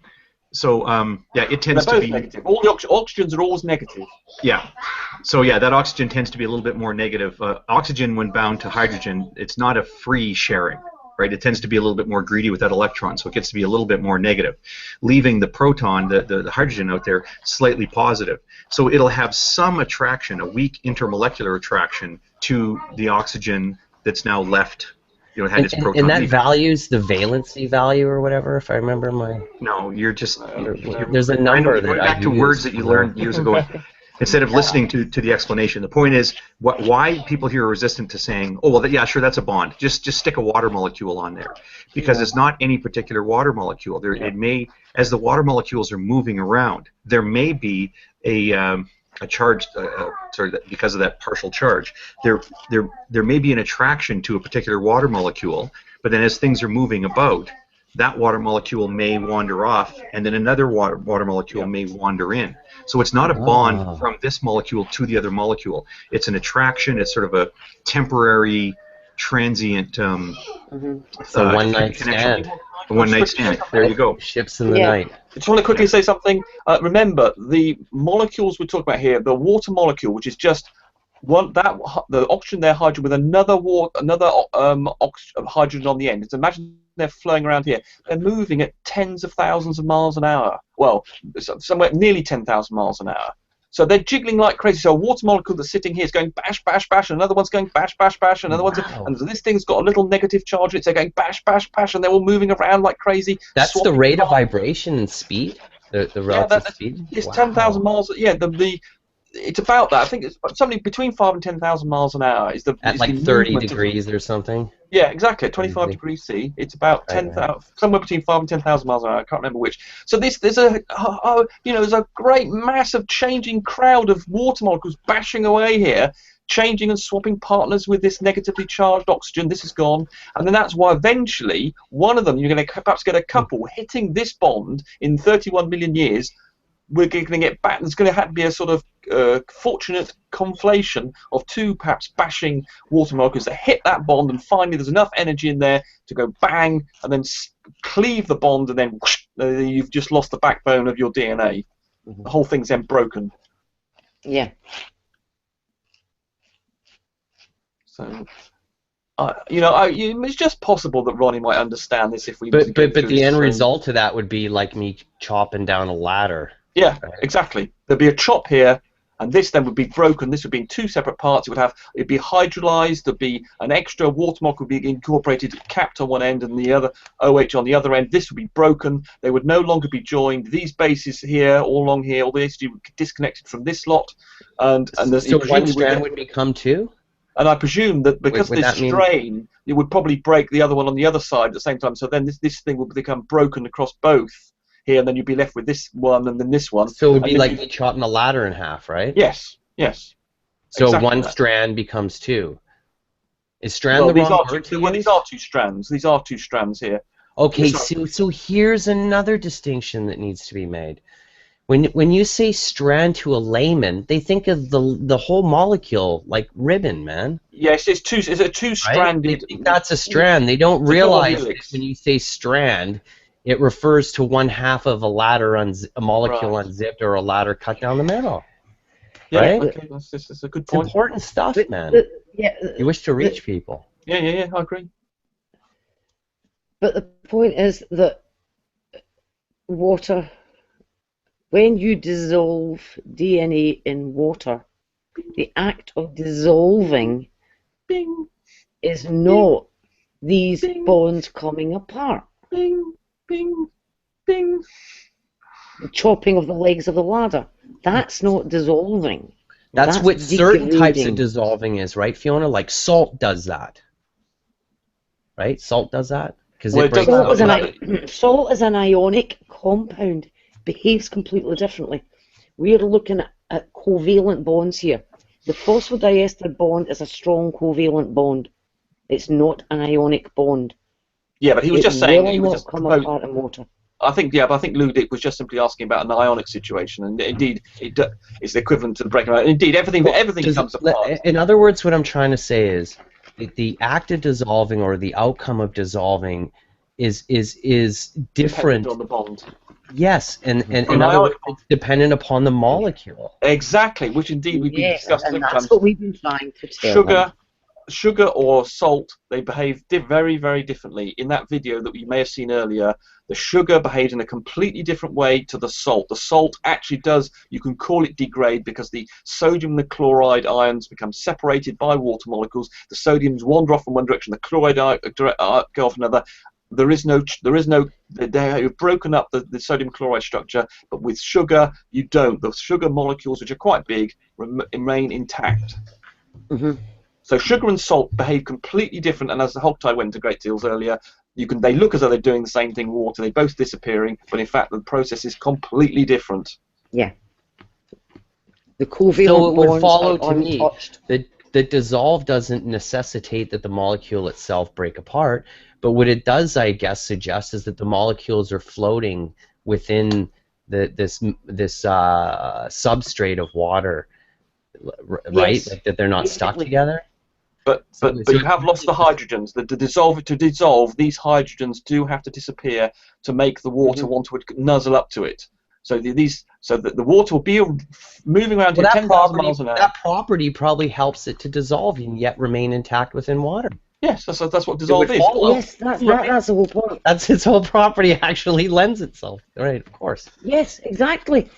So it tends They're to both be negative. All the oxygens are always negative. Yeah. So yeah, that oxygen tends to be a little bit more negative. Oxygen, when bound to hydrogen, it's not a free sharing. right? It tends to be a little bit more greedy with that electron, so it gets to be a little bit more negative, leaving the proton, the hydrogen out there, slightly positive. So it'll have some attraction, a weak intermolecular attraction to the oxygen that's now left. You know, it had its proton. And that values the valency value or whatever, if I remember my. No, you're just. There's a number that going back to words that you learned years ago. Instead of listening to the explanation, the point is why people here are resistant to saying, oh, well, yeah, sure, that's a bond. Just stick a water molecule on there, because it's not any particular water molecule. It may, as the water molecules are moving around, there may be a charge, because of that partial charge, there may be an attraction to a particular water molecule, but then as things are moving about, that water molecule may wander off, and then another water molecule may wander in. So it's not a bond from this molecule to the other molecule. It's an attraction. It's sort of a temporary, transient so one night stand. A one night stand. There you go. Ships in the night. I just want to quickly say something. Remember, the molecules we're talking about here, the water molecule, which is just the oxygen there, hydrogen with another hydrogen on the end. So imagine they're flowing around here. They're moving at tens of thousands of miles an hour. Well, somewhere nearly 10,000 miles an hour. So they're jiggling like crazy. So a water molecule that's sitting here is going bash, bash, bash, and another one's going bash, bash, bash, and another one's... And this thing's got a little negative charge. It's going bash, bash, bash, and they're all moving around like crazy. That's the rate of vibration and speed? The relative speed? It's 10,000 miles... Yeah, it's about that. I think it's something between 5 and 10,000 miles an hour. At like 30 degrees or something? Yeah, exactly. At 25 degrees C, it's about 10,000, somewhere between 5 and 10,000 miles an hour. I can't remember which. So there's a great massive changing crowd of water molecules bashing away here, changing and swapping partners with this negatively charged oxygen. This is gone, and then that's why eventually one of them, you're going to perhaps get a couple hitting this bond in 31 million years. We're going to get back. There's going to have to be a sort of fortunate conflation of two perhaps bashing water molecules that hit that bond, and finally there's enough energy in there to go bang and then cleave the bond, and then whoosh, you've just lost the backbone of your DNA. The whole thing's then broken. Yeah. So, it's just possible that Ronnie might understand this if we. But the end result of that would be like me chopping down a ladder. Yeah, exactly. There'd be a chop here, and this then would be broken. This would be in two separate parts. It'd be hydrolyzed. There'd be an extra water molecule would be incorporated, capped on one end, and the other OH on the other end. This would be broken. They would no longer be joined. These bases here, all along here, all the HG would be disconnected from this lot, and so one strand would become two. And I presume that because of this strain, it would probably break the other one on the other side at the same time. So then this thing would become broken across both here, and then you'd be left with this one and then this one. So it would be like me chopping a ladder in half, right? Yes, yes. So exactly one strand becomes two. Is strand the wrong word to use? These are two strands. These are two strands here. Okay, so here's another distinction that needs to be made. When you say strand to a layman, they think of the whole molecule like ribbon, man. Yes, it's a two-stranded. Right? They think that's a strand. They don't realize that when you say strand, it refers to one half of a ladder, a molecule unzipped, or a ladder cut down the middle. Yeah, right? okay, that's a good point. It's important stuff, man. You wish to reach people. Yeah, I agree. But the point is that water, when you dissolve DNA in water, the act of dissolving is not these bonds coming apart. The chopping of the legs of the ladder. That's not dissolving. That's what certain types of dissolving is, right, Fiona? Like salt does that. Right? Salt does that? Salt is an ionic compound. Behaves completely differently. We're looking at covalent bonds here. The phosphodiester bond is a strong covalent bond. It's not an ionic bond. Yeah, but he was just saying it will not come apart in water. I think Ludic was just simply asking about an ionic situation, and indeed it's the equivalent to the breaking. Indeed, everything comes apart. In other words, what I'm trying to say is the act of dissolving or the outcome of dissolving is different Dependent on the bond. Yes, and in other words, it's dependent upon the molecule. Exactly, which indeed we've been discussing. And that's what we've been trying to tell Sugar, sugar or salt, they behave very, very differently. In that video that you may have seen earlier, the sugar behaves in a completely different way to the salt. The salt actually does, you can call it degrade, because the sodium and the chloride ions become separated by water molecules. The sodiums wander off from one direction, the chloride go off another. You've broken up the sodium chloride structure, but with sugar, you don't. The sugar molecules, which are quite big, remain intact. So sugar and salt behave completely different, and as the Hogtie went into great deals earlier, they look as though they're doing the same thing with water. They're both disappearing, but in fact the process is completely different. Yeah. The covalent So it would bonds follow are to me untouched. that dissolve doesn't necessitate that the molecule itself break apart, but what it does, I guess, suggest is that the molecules are floating within this substrate of water, right? Yes. Like that they're not stuck Basically. together. But you have lost the hydrogens. To dissolve, these hydrogens do have to disappear to make the water want to nuzzle up to it. So the water will be moving around Well, to 10,000 miles an hour. that property probably helps it to dissolve and yet remain intact within water. Yes, that's what dissolve is. Yes, that's the whole point. That's its whole property actually lends itself. Right, of course. Yes, exactly.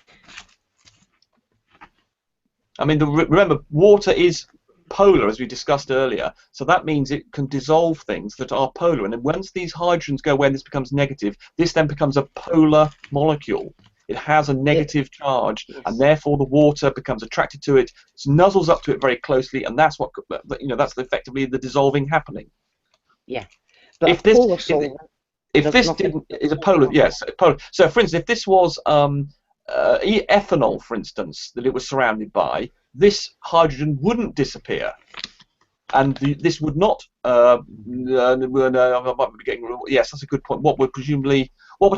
I mean, remember, water is polar, as we discussed earlier, so that means it can dissolve things that are polar, and then once these hydrogens go away and this becomes negative, this then becomes a polar molecule. It has a negative charge, and therefore the water becomes attracted to it, nuzzles up to it very closely, and that's what that's effectively the dissolving happening. Yeah. But If this is a polar, yes, polar. So, for instance, if this was ethanol, for instance, that it was surrounded by, this hydrogen wouldn't disappear, and this would not. I might be getting. Yes, that's a good point. What would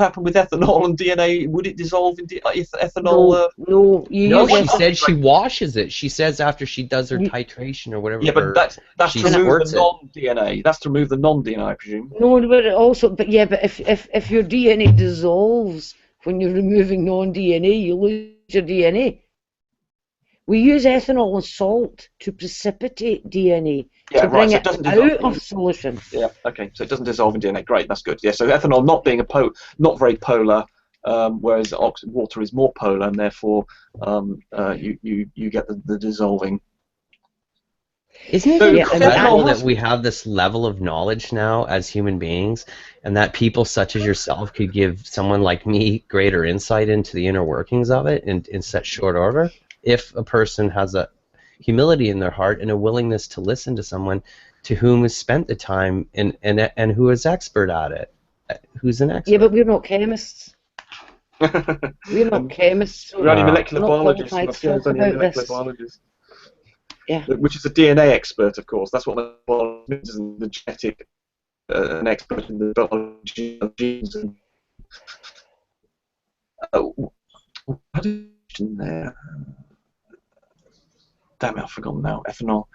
happen with ethanol and DNA? Would it dissolve in ethanol? No, she said she washes it. She says after she does her titration or whatever. Yeah, but that's to remove the non-DNA. That's to remove the non-DNA, I presume. No, but if your DNA dissolves when you're removing non-DNA, you lose your DNA. We use ethanol and salt to precipitate DNA to bring it out of solution. Yeah, okay, so it doesn't dissolve in DNA. Great, that's good. Yeah, so ethanol not being not very polar, whereas water is more polar, and therefore you get the dissolving. Isn't it incredible that we have this level of knowledge now as human beings, and that people such as yourself could give someone like me greater insight into the inner workings of it in such short order? If a person has a humility in their heart and a willingness to listen to someone to whom has spent the time and who is expert at it, who's an expert. Yeah, but we're not chemists. We're not chemists. We're only molecular biologists. Yeah. Which is a DNA expert, of course. That's what the biologist is, the genetic, an expert in the biology of genes. What is in there? Damn it, I've forgotten now. Ethanol.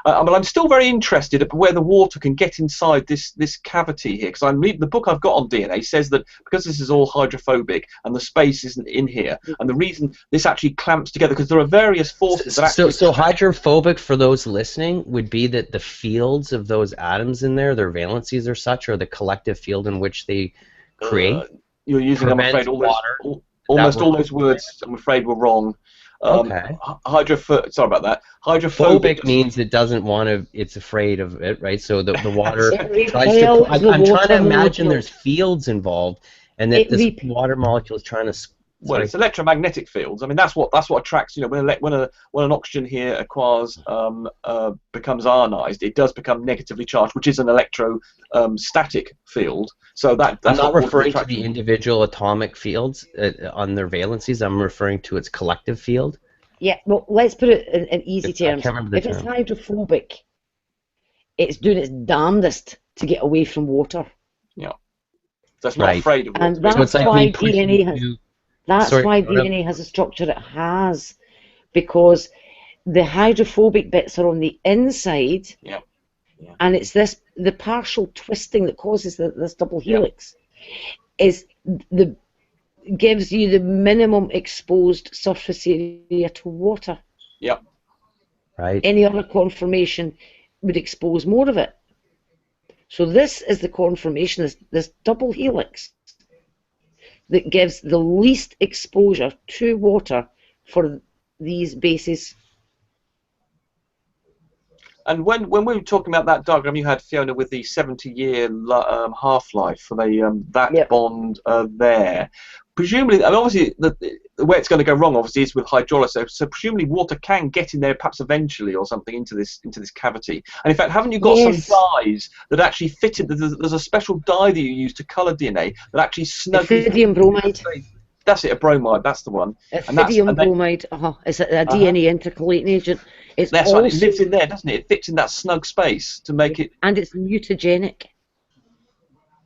But I'm still very interested at where the water can get inside this cavity here, because I'm reading the book I've got on DNA says that because this is all hydrophobic and the space isn't in here, and the reason this actually clamps together because there are various forces that actually. So hydrophobic for those listening would be that the fields of those atoms in there, their valencies are such, or the collective field in which they create. You're using, I'm afraid, almost all those words. I'm afraid were wrong. Okay. Sorry about that. Hydrophobic means it doesn't want to. It's afraid of it, right? So the water tries to. I'm trying to imagine there's fields involved, and that this water molecule is trying to. Well, it's electromagnetic fields. I mean, that's what attracts. When an oxygen here becomes ionized, it does become negatively charged, which is an electrostatic field. So that's I'm not referring to the individual atomic fields on their valencies. I'm referring to its collective field. Yeah, well, let's put it in easy terms. If it's hydrophobic, it's doing its damnedest to get away from water. Yeah, so it's not afraid of water. And that's why DNA has. That's why DNA has the structure it has, because the hydrophobic bits are on the inside, and it's the partial twisting that causes this double helix gives you the minimum exposed surface area to water. Yep. Right. Any other conformation would expose more of it. So this is the conformation, this double helix, that gives the least exposure to water for these bases. And when we were talking about that diagram you had, Fiona, with the 70-year half-life for that bond there, presumably, and obviously the way it's going to go wrong, obviously, is with hydrolysis. So presumably water can get in there, perhaps eventually or something, into this cavity. And in fact, haven't you got some dyes that actually fit in? There's a special dye that you use to colour DNA that actually snugly. Ethidium bromide. That's it, a bromide. That's the one. Ethidium bromide. It's a DNA intercalating agent. That's right. It lives in there, doesn't it? It fits in that snug space to make it. And it's mutagenic.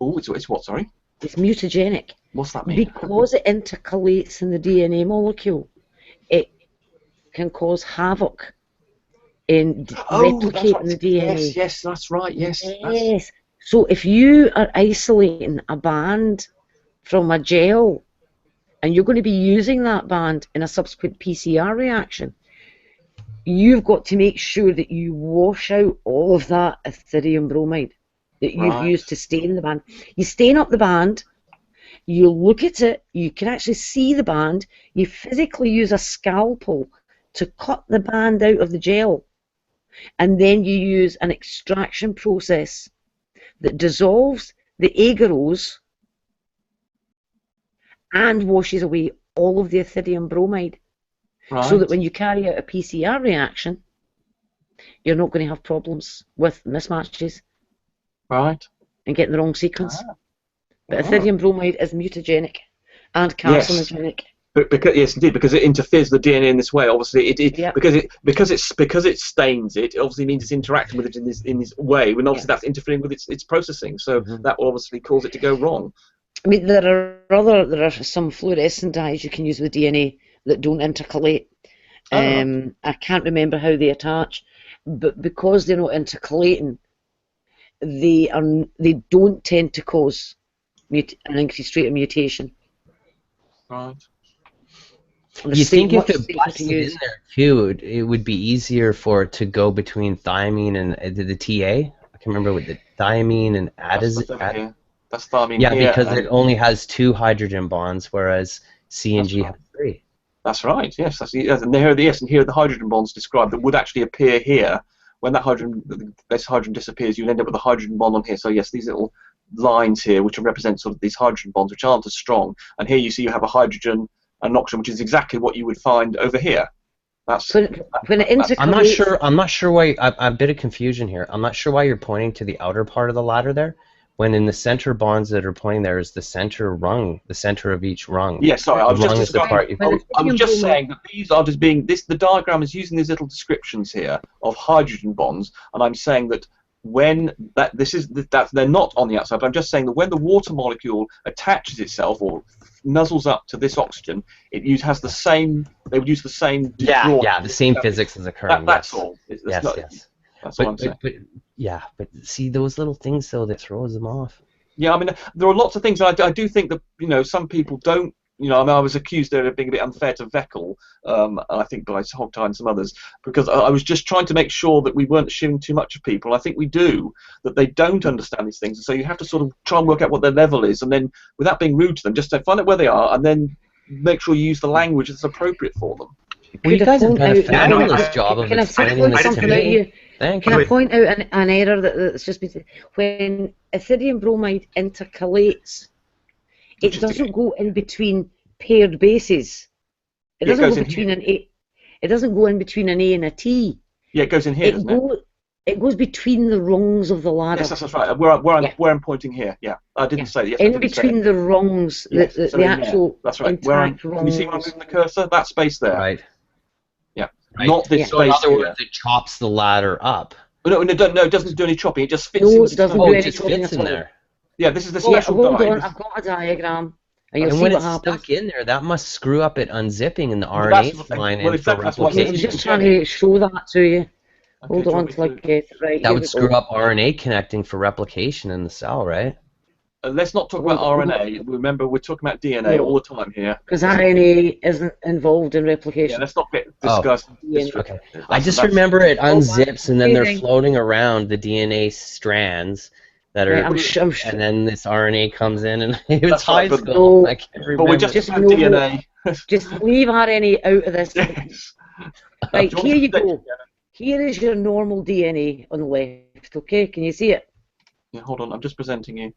Oh, it's what? Sorry. It's mutagenic. What's that mean? Because it intercalates in the DNA molecule, it can cause havoc in replicating the DNA. Yes, that's right. Yes. Yes. So if you are isolating a band from a gel, and you're going to be using that band in a subsequent PCR reaction, you've got to make sure that you wash out all of that ethidium bromide that you've used to stain the band. You stain up the band, you look at it, you can actually see the band, you physically use a scalpel to cut the band out of the gel, and then you use an extraction process that dissolves the agarose and washes away all of the ethidium bromide. So that when you carry out a PCR reaction, you're not going to have problems with mismatches. Right. And getting the wrong sequence. But ethidium bromide is mutagenic and carcinogenic. But yes, indeed, because it interferes with the DNA in this way. Obviously, because it stains it. It obviously means it's interacting with it in this way. When obviously that's interfering with its processing. So that will obviously cause it to go wrong. I mean, there are some fluorescent dyes you can use with DNA that don't intercalate. I can't remember how they attach, but because they're not intercalating, they don't tend to cause an increased rate of mutation. Right. You think if it busted in there too, it would be easier for it to go between thiamine and the TA? I can remember with the thiamine and adenosine. That's thiamine. Yeah, because it only has 2 hydrogen bonds, whereas C and G have 3. That's right. Yes, and here are the hydrogen bonds described that would actually appear here. When this hydrogen disappears, you end up with a hydrogen bond on here. So yes, these little lines here, which represent sort of these hydrogen bonds, which aren't as strong. And here you see you have a hydrogen and an oxygen, which is exactly what you would find over here. That's when it intercalates. I'm not sure why. I'm a bit of confusion here. I'm not sure why you're pointing to the outer part of the ladder there, when in the center bonds that are pointing there is the center rung, the center of each rung. Yeah, sorry, I was just saying that these are just being the diagram is using these little descriptions here of hydrogen bonds, and I'm saying that when they're not on the outside, but I'm just saying that when the water molecule attaches itself or nuzzles up to this oxygen, has the same. They would use the same. The same physics is occurring. That's all. Yes. That's what I'm saying. But see those little things though that throws them off. Yeah, I mean there are lots of things. I do think that some people don't. I mean I was accused there of being a bit unfair to Vekl, I think by Hogtie and some others, because I was just trying to make sure that we weren't assuming too much of people. I think we do, that they don't understand these things, and so you have to sort of try and work out what their level is, and then without being rude to them, just to find out where they are, and then make sure you use the language that's appropriate for them. Well, you guys have done a fabulous job of explaining this to me. Can I point out an error that's just been said? When ethidium bromide intercalates, it doesn't go in between paired bases. It doesn't go between an A. It doesn't go in between an A and a T. Yeah, it goes in here, doesn't it? It goes between the rungs of the ladder. Yes, that's right. Where I'm pointing here. Yeah, I didn't say it. In between the rungs, the actual that's right. intact rungs. Can you see where I'm moving the cursor? That space there. Right. Yeah. Right. Not this So space. in other words, it chops the ladder up. No, it doesn't do any chopping. It just fits. It doesn't do any chopping fits in there. Yeah, this is the special hold dye. on, I've got a diagram. And when it's stuck in there, that must screw up it unzipping in the RNA line and for replication. I'm just trying to show that to you. Hold on till I get it right. That would screw up RNA connecting for replication in the cell, right? Let's not talk about RNA. Remember, we're talking about DNA all the time here. Because RNA isn't involved in replication. Yeah, let's not get. discuss. Okay. I just remember it unzips and then they're floating around the DNA strands that are, and then this RNA comes in and it's high school. I can't remember. But we just have DNA. Just leave RNA out of this. Right, here you go. Here is your normal DNA on the left, okay? Can you see it? Yeah, hold on, I'm just presenting you.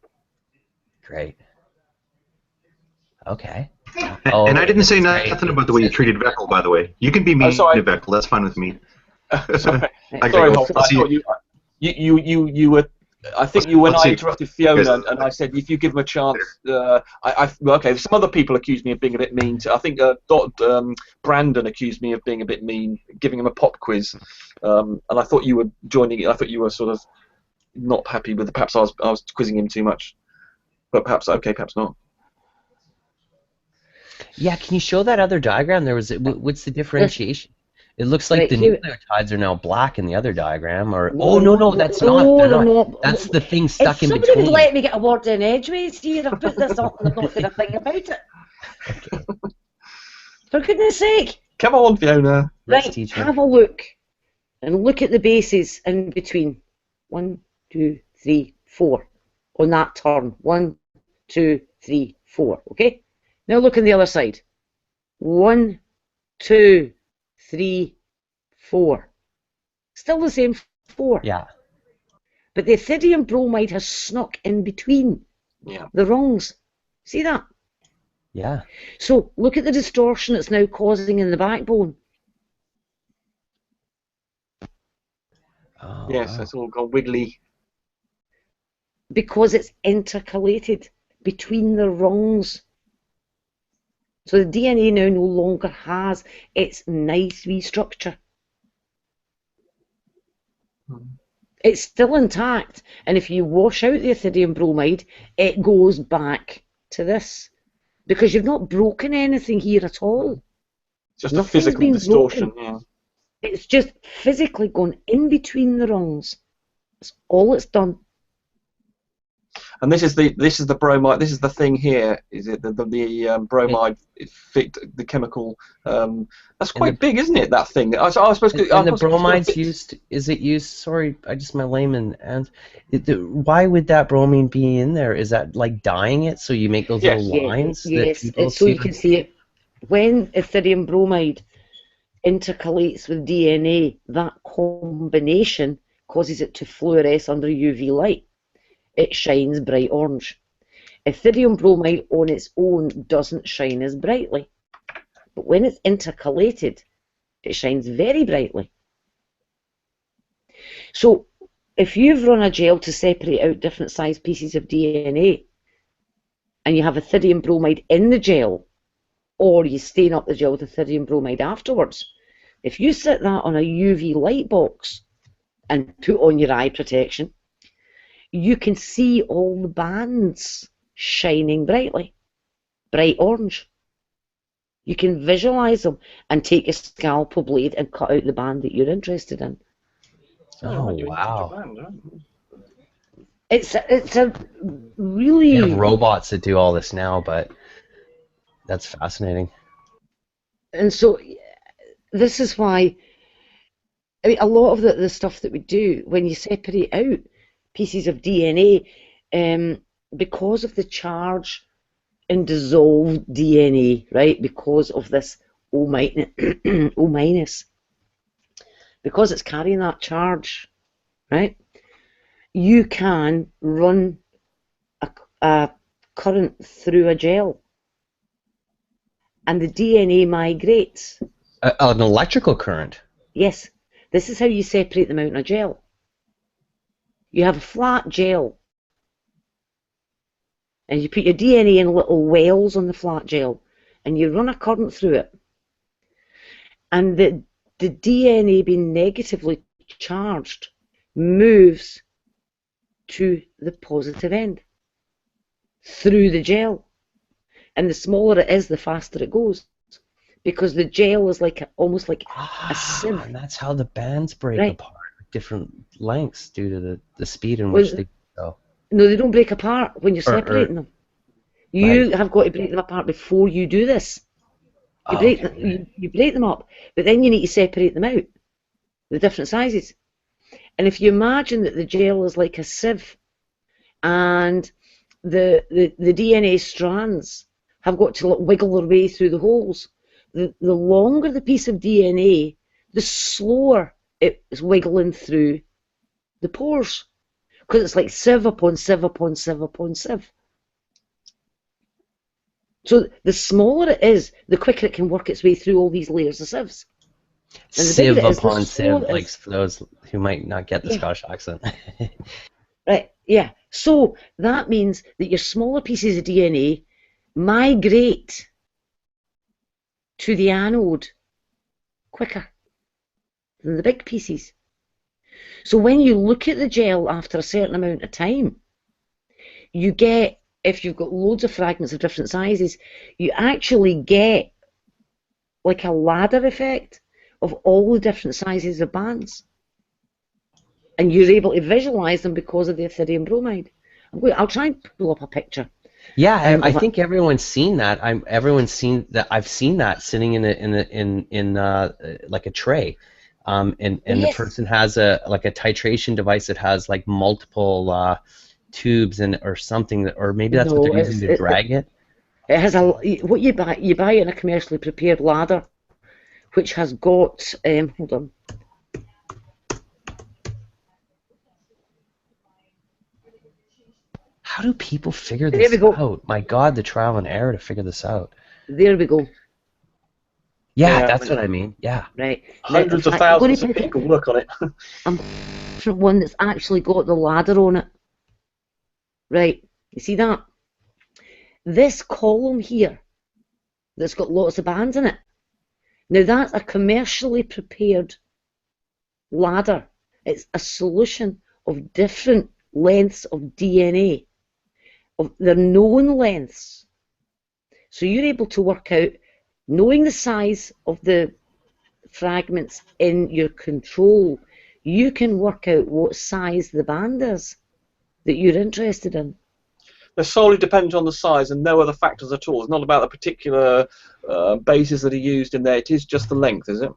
Great. Okay. And I didn't say nothing about the way you treated Vekl, by the way. You can be mean to Vekl, that's fine with me. Sorry, Holt, I thought you were. I think when I interrupted Fiona and I said if you give him a chance, okay. Some other people accused me of being a bit mean. I think Brandon accused me of being a bit mean, giving him a pop quiz, and I thought you were joining it. I thought you were sort of not happy with. Perhaps I was quizzing him too much, but perhaps okay, perhaps not. Yeah, can you show that other diagram? What's the differentiation? It looks like the nucleotides are now black in the other diagram, or no, that's not. That's the thing stuck in between. Somebody would let me get a word in edgeways here. I've put this up and I've not said a thing about it. For goodness sake! Come on, Fiona. Right, have a look, and look at the bases in between. 1, 2, 3, 4 on that turn. 1, 2, 3, 4. Okay. Now look on the other side. 1, 2, 3, 4. Still the same 4. Yeah. But the ethidium bromide has snuck in between the rungs. See that? Yeah. So look at the distortion it's now causing in the backbone. Oh, yes, it's all gone wiggly. Because it's intercalated between the rungs. So the DNA now no longer has its nice wee structure. It's still intact, and if you wash out the ethidium bromide, it goes back to this. Because you've not broken anything here at all. Just a physical distortion, yeah. It's just physically gone in between the rungs. That's all it's done. And this is the bromide. This is the thing here. Is it the bromide? The chemical. That's quite big, isn't it? That thing. I suppose. And the bromide's used. Is it used? Sorry, I just my layman. And why would that bromine be in there? Is that like dyeing it so you make those little lines? Yes, it's so you can see it. When ethidium bromide intercalates with DNA, that combination causes it to fluoresce under UV light. It shines bright orange. Ethidium bromide on its own doesn't shine as brightly. But when it's intercalated, it shines very brightly. So if you've run a gel to separate out different sized pieces of DNA, and you have ethidium bromide in the gel, or you stain up the gel with ethidium bromide afterwards, if you set that on a UV light box and put on your eye protection, you can see all the bands shining brightly, bright orange. You can visualize them and take a scalpel blade and cut out the band that you're interested in. Oh, wow. It's a really... You have robots that do all this now, but that's fascinating. And so this is why, I mean, a lot of the stuff that we do, when you separate out pieces of DNA, because of the charge in dissolved DNA, right, because of this O minus, because it's carrying that charge, right, you can run a current through a gel and the DNA migrates. An electrical current? Yes. This is how you separate them out in a gel. You have a flat gel, and you put your DNA in little wells on the flat gel, and you run a current through it. And the DNA being negatively charged moves to the positive end through the gel. And the smaller it is, the faster it goes. Because the gel is like almost like a sieve. And that's how the bands break apart at different lengths due to the speed in which they go. No, they don't break apart when you're separating them. You have got to break them apart before you do this. You break them up, but then you need to separate them out, the different sizes. And if you imagine that the gel is like a sieve, and the DNA strands have got to wiggle their way through the holes, the longer the piece of DNA, the slower it is wiggling through the pores, because it's like sieve upon sieve upon sieve upon sieve. So the smaller it is, the quicker it can work its way through all these layers of sieves. Sieve upon sieve, like for those who might not get the Scottish accent. Right, yeah. So that means that your smaller pieces of DNA migrate to the anode quicker than the big pieces. So when you look at the gel after a certain amount of time, you get, if you've got loads of fragments of different sizes, you actually get like a ladder effect of all the different sizes of bands. And you're able to visualize them because of the Ethereum bromide. I'll try and pull up a picture. Yeah, I think everyone's seen that. Everyone's seen that. I've seen that sitting in like a tray, and the person has a titration device that has like multiple tubes or something, or maybe that's what they're using to drag it. It has what you buy in a commercially prepared ladder, which has got hold on. How do people figure this out? My God, the trial and error to figure this out. There we go. Yeah, that's what I mean. Yeah. Right. Hundreds of thousands of people work on it. I'm for one that's actually got the ladder on it. Right. You see that? This column here, that's got lots of bands in it. Now that's a commercially prepared ladder. It's a solution of different lengths of DNA. Of their known lengths. So you're able to work out, knowing the size of the fragments in your control, you can work out what size the band is that you're interested in. They're solely dependent on the size and no other factors at all. It's not about the particular bases that are used in there. It is just the length, is it?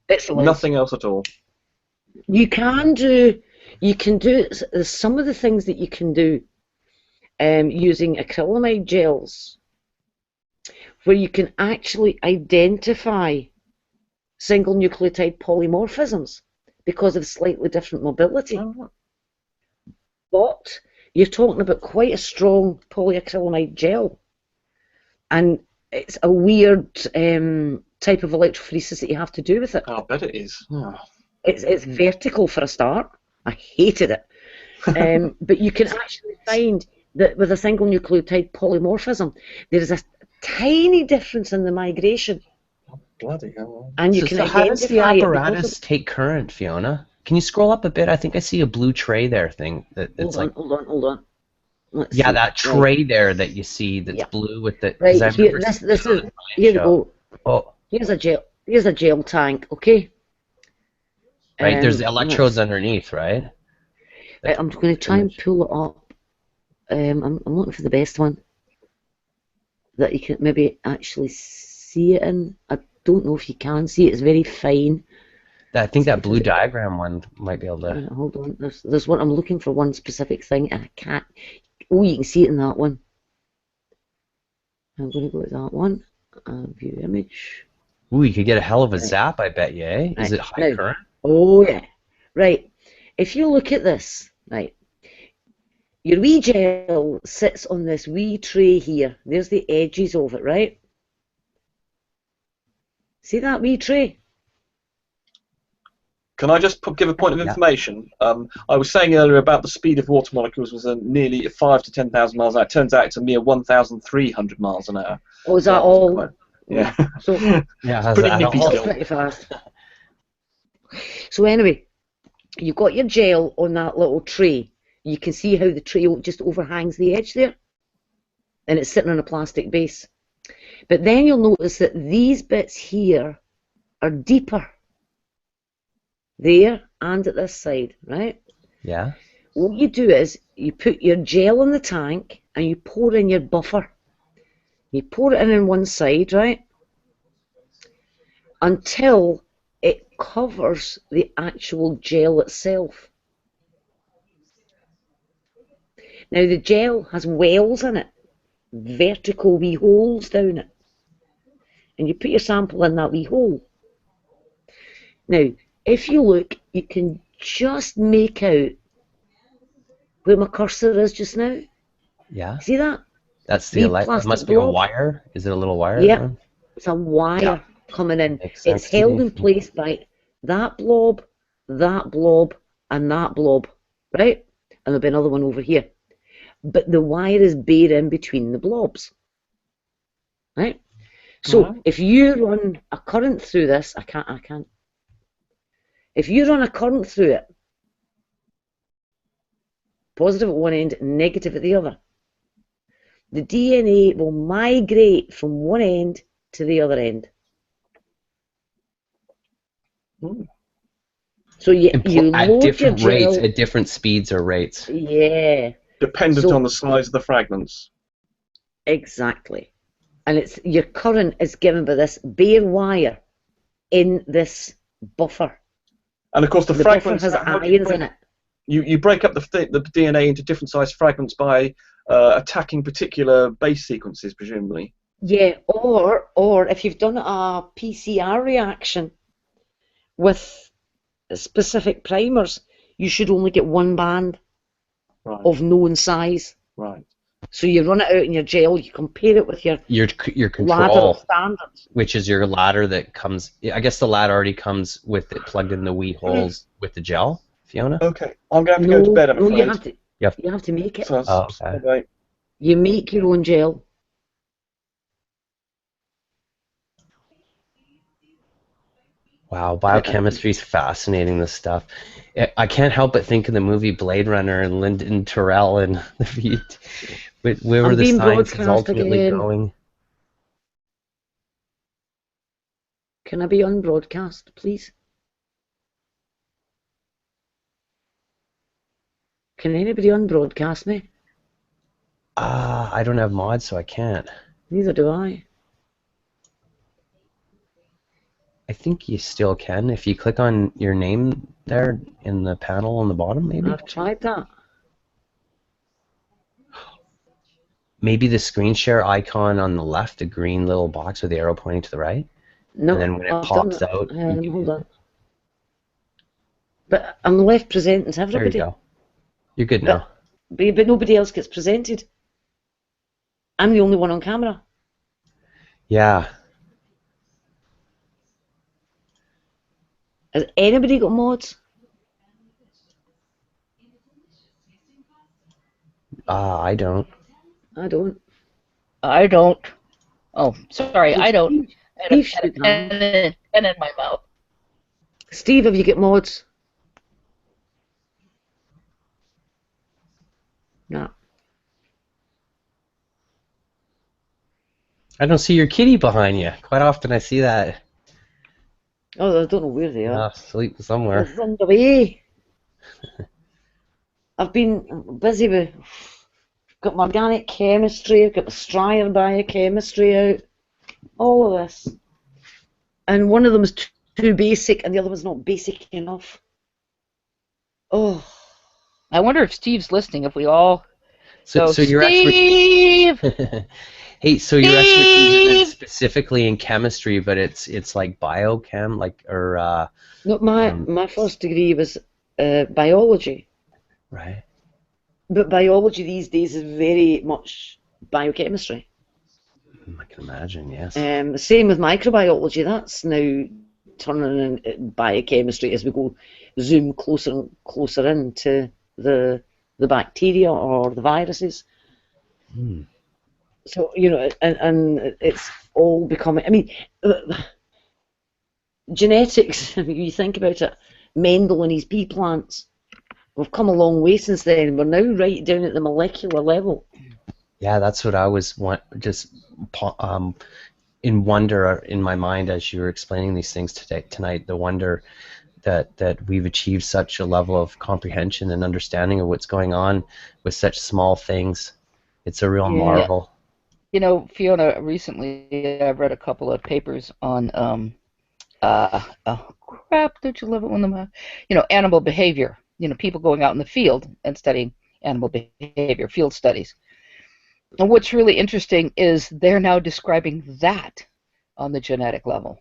Excellent. Nothing else at all. You can do some of the things that you can do using acrylamide gels, where you can actually identify single nucleotide polymorphisms because of slightly different mobility. But you're talking about quite a strong polyacrylamide gel, and it's a weird type of electrophoresis that you have to do with it. I bet it is. Oh. It's vertical for a start. I hated it. But you can actually find that with a single nucleotide polymorphism, there is a tiny difference in the migration. Bloody hell. And you can identify how does the apparatus take current, Fiona? Can you scroll up a bit? I think I see a blue tray there thing. Hold on. Let's yeah, see. that tray there that you see that's blue with the... Right, here, here we go. Oh. Here's a gel tank, okay? Right, there's the electrodes underneath, right? I'm going to try and pull it up. I'm looking for the best one that you can maybe actually see it in. I don't know if you can see it. It's very fine. I think that blue diagram one might be able to... Hold on. There's one. I'm looking for one specific thing, and I can't... Oh, you can see it in that one. I'm going to go with that one. View image. Ooh, you could get a hell of a zap, I bet you, eh? Is it high current? Oh, yeah. Right. If you look at this, right, your wee gel sits on this wee tray here. There's the edges of it, right? See that wee tray? Can I just give a point of information? I was saying earlier about the speed of water molecules was nearly 5 to 10,000 miles an hour. It turns out it's a mere 1,300 miles an hour. Oh, is that all? Yeah. So, yeah, pretty nippy still. Pretty fast. So anyway, you've got your gel on that little tray. You can see how the tray just overhangs the edge there, and it's sitting on a plastic base. But then you'll notice that these bits here are deeper. There and at this side, right? Yeah. What you do is you put your gel in the tank and you pour in your buffer. You pour it in on one side, right? until it covers the actual gel itself. Now the gel has wells in it, vertical wee holes down it, and you put your sample in that wee hole. Now, if you look, you can just make out where my cursor is just now. Yeah. See that? That's the it must be a wire. Is it a little wire? Yeah, it's a wire coming in. It's held in place by that blob, and that blob, right? And there'll be another one over here. But the wire is bare in between the blobs, right? So if you run a current through this, I can't. If you run a current through it, positive at one end, negative at the other, the DNA will migrate from one end to the other end. So you at load different your rates, gel, at different speeds or rates. yeah. Dependent on the size of the fragments. Exactly. And it's your current is given by this bare wire in this buffer. And of course, the fragments buffer has ions in it. You break up the DNA into different sized fragments by attacking particular base sequences, presumably. Yeah, or if you've done a PCR reaction with specific primers, you should only get one band of known size. Right. So you run it out in your gel, you compare it with your ladder control, of standards. which is your ladder that comes. I guess the ladder already comes with it plugged in the wee holes with the gel. Fiona. Okay, I'm going to have to go to bed. I'm afraid. You have to make it. Oh, okay. You make your own gel. Wow, biochemistry is fascinating. This stuff. I can't help but think of the movie Blade Runner and Lyndon Terrell and where were the sciences ultimately going. Can I be on broadcast, please? Can anybody on broadcast me? I don't have mods, so I can't. Neither do I. I think you still can if you click on your name there in the panel on the bottom, maybe. I've tried that. Maybe the screen share icon on the left, the green little box with the arrow pointing to the right. No, and then when it I've pops done out, that. Hold on. But I'm left presenting to everybody. there you go. You're good now. But nobody else gets presented. I'm the only one on camera. Yeah. Has anybody got mods? I don't. I don't. I don't. Oh, sorry, I don't. Steve And a pen in my mouth. Steve, have you got mods? No. I don't see your kitty behind you. Quite often I see that. Oh, I don't know where they are. Asleep somewhere. They've run away. I've been busy with. Got my organic chemistry. I've got my Stryer biochemistry out. All of this, and one of them is too basic, and the other one's not basic enough. Oh, I wonder if Steve's listening. If we all. So your Steve. Hey, so your expertise isn't specifically in chemistry, but it's like biochem, no, my first degree was biology. Right. But biology these days is very much biochemistry. I can imagine, yes. Same with microbiology. That's now turning in biochemistry as we go zoom closer and closer into the bacteria or the viruses. So, you know, and it's all becoming, I mean, genetics, if you think about it, Mendel and his pea plants, we've come a long way since then. We're now right down at the molecular level. Yeah, that's what I was in wonder in my mind as you were explaining these things tonight, the wonder that we've achieved such a level of comprehension and understanding of what's going on with such small things. It's a real marvel. You know, Fiona, recently I've read a couple of papers on oh crap! Don't you love it when animal behavior? People going out in the field and studying animal behavior, field studies. And what's really interesting is they're now describing that on the genetic level.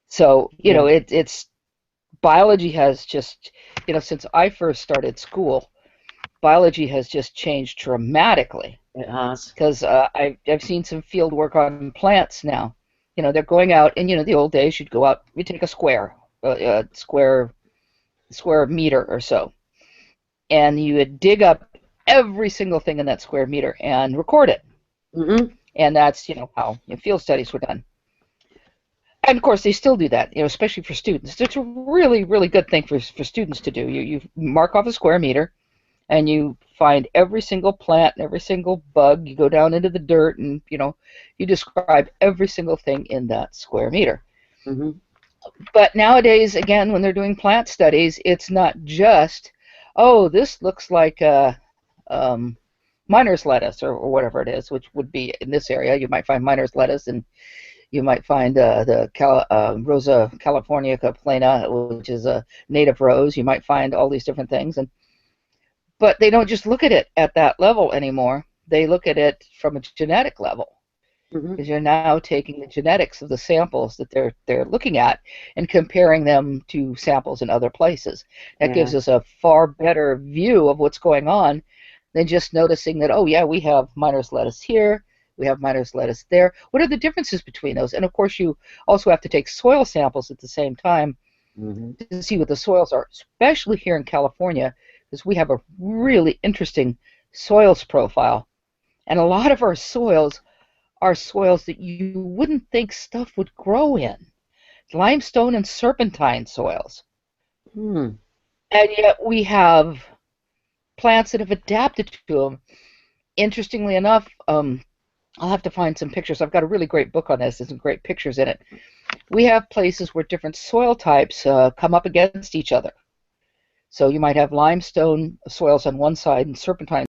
So it's biology has just since I first started school, biology has just changed dramatically. It has. Because I've seen some field work on plants now. They're going out, and the old days you'd go out, you take a square meter or so, and you would dig up every single thing in that square meter and record it. Mm-hmm. And that's how field studies were done. And of course they still do that, especially for students. It's a really, really good thing for students to do. You mark off a square meter, and you find every single plant and every single bug. You go down into the dirt, and you describe every single thing in that square meter. Mm-hmm. But nowadays, again, when they're doing plant studies, it's not just, oh, this looks like miner's lettuce or whatever it is, which would be in this area. You might find miner's lettuce, and you might find the Rosa californica plana, which is a native rose. You might find all these different things, but they don't just look at it at that level anymore. They look at it from a genetic level, because you're now taking the genetics of the samples that they're looking at and comparing them to samples in other places. That gives us a far better view of what's going on than just noticing that, oh yeah, we have miner's lettuce here, we have miner's lettuce there. What are the differences between those? And of course you also have to take soil samples at the same time to see what the soils are, especially here in California, because we have a really interesting soils profile. And a lot of our soils are soils that you wouldn't think stuff would grow in. Limestone and serpentine soils. And yet we have plants that have adapted to them. Interestingly enough, I'll have to find some pictures. I've got a really great book on this. There's some great pictures in it. We have places where different soil types come up against each other. So you might have limestone soils on one side and serpentine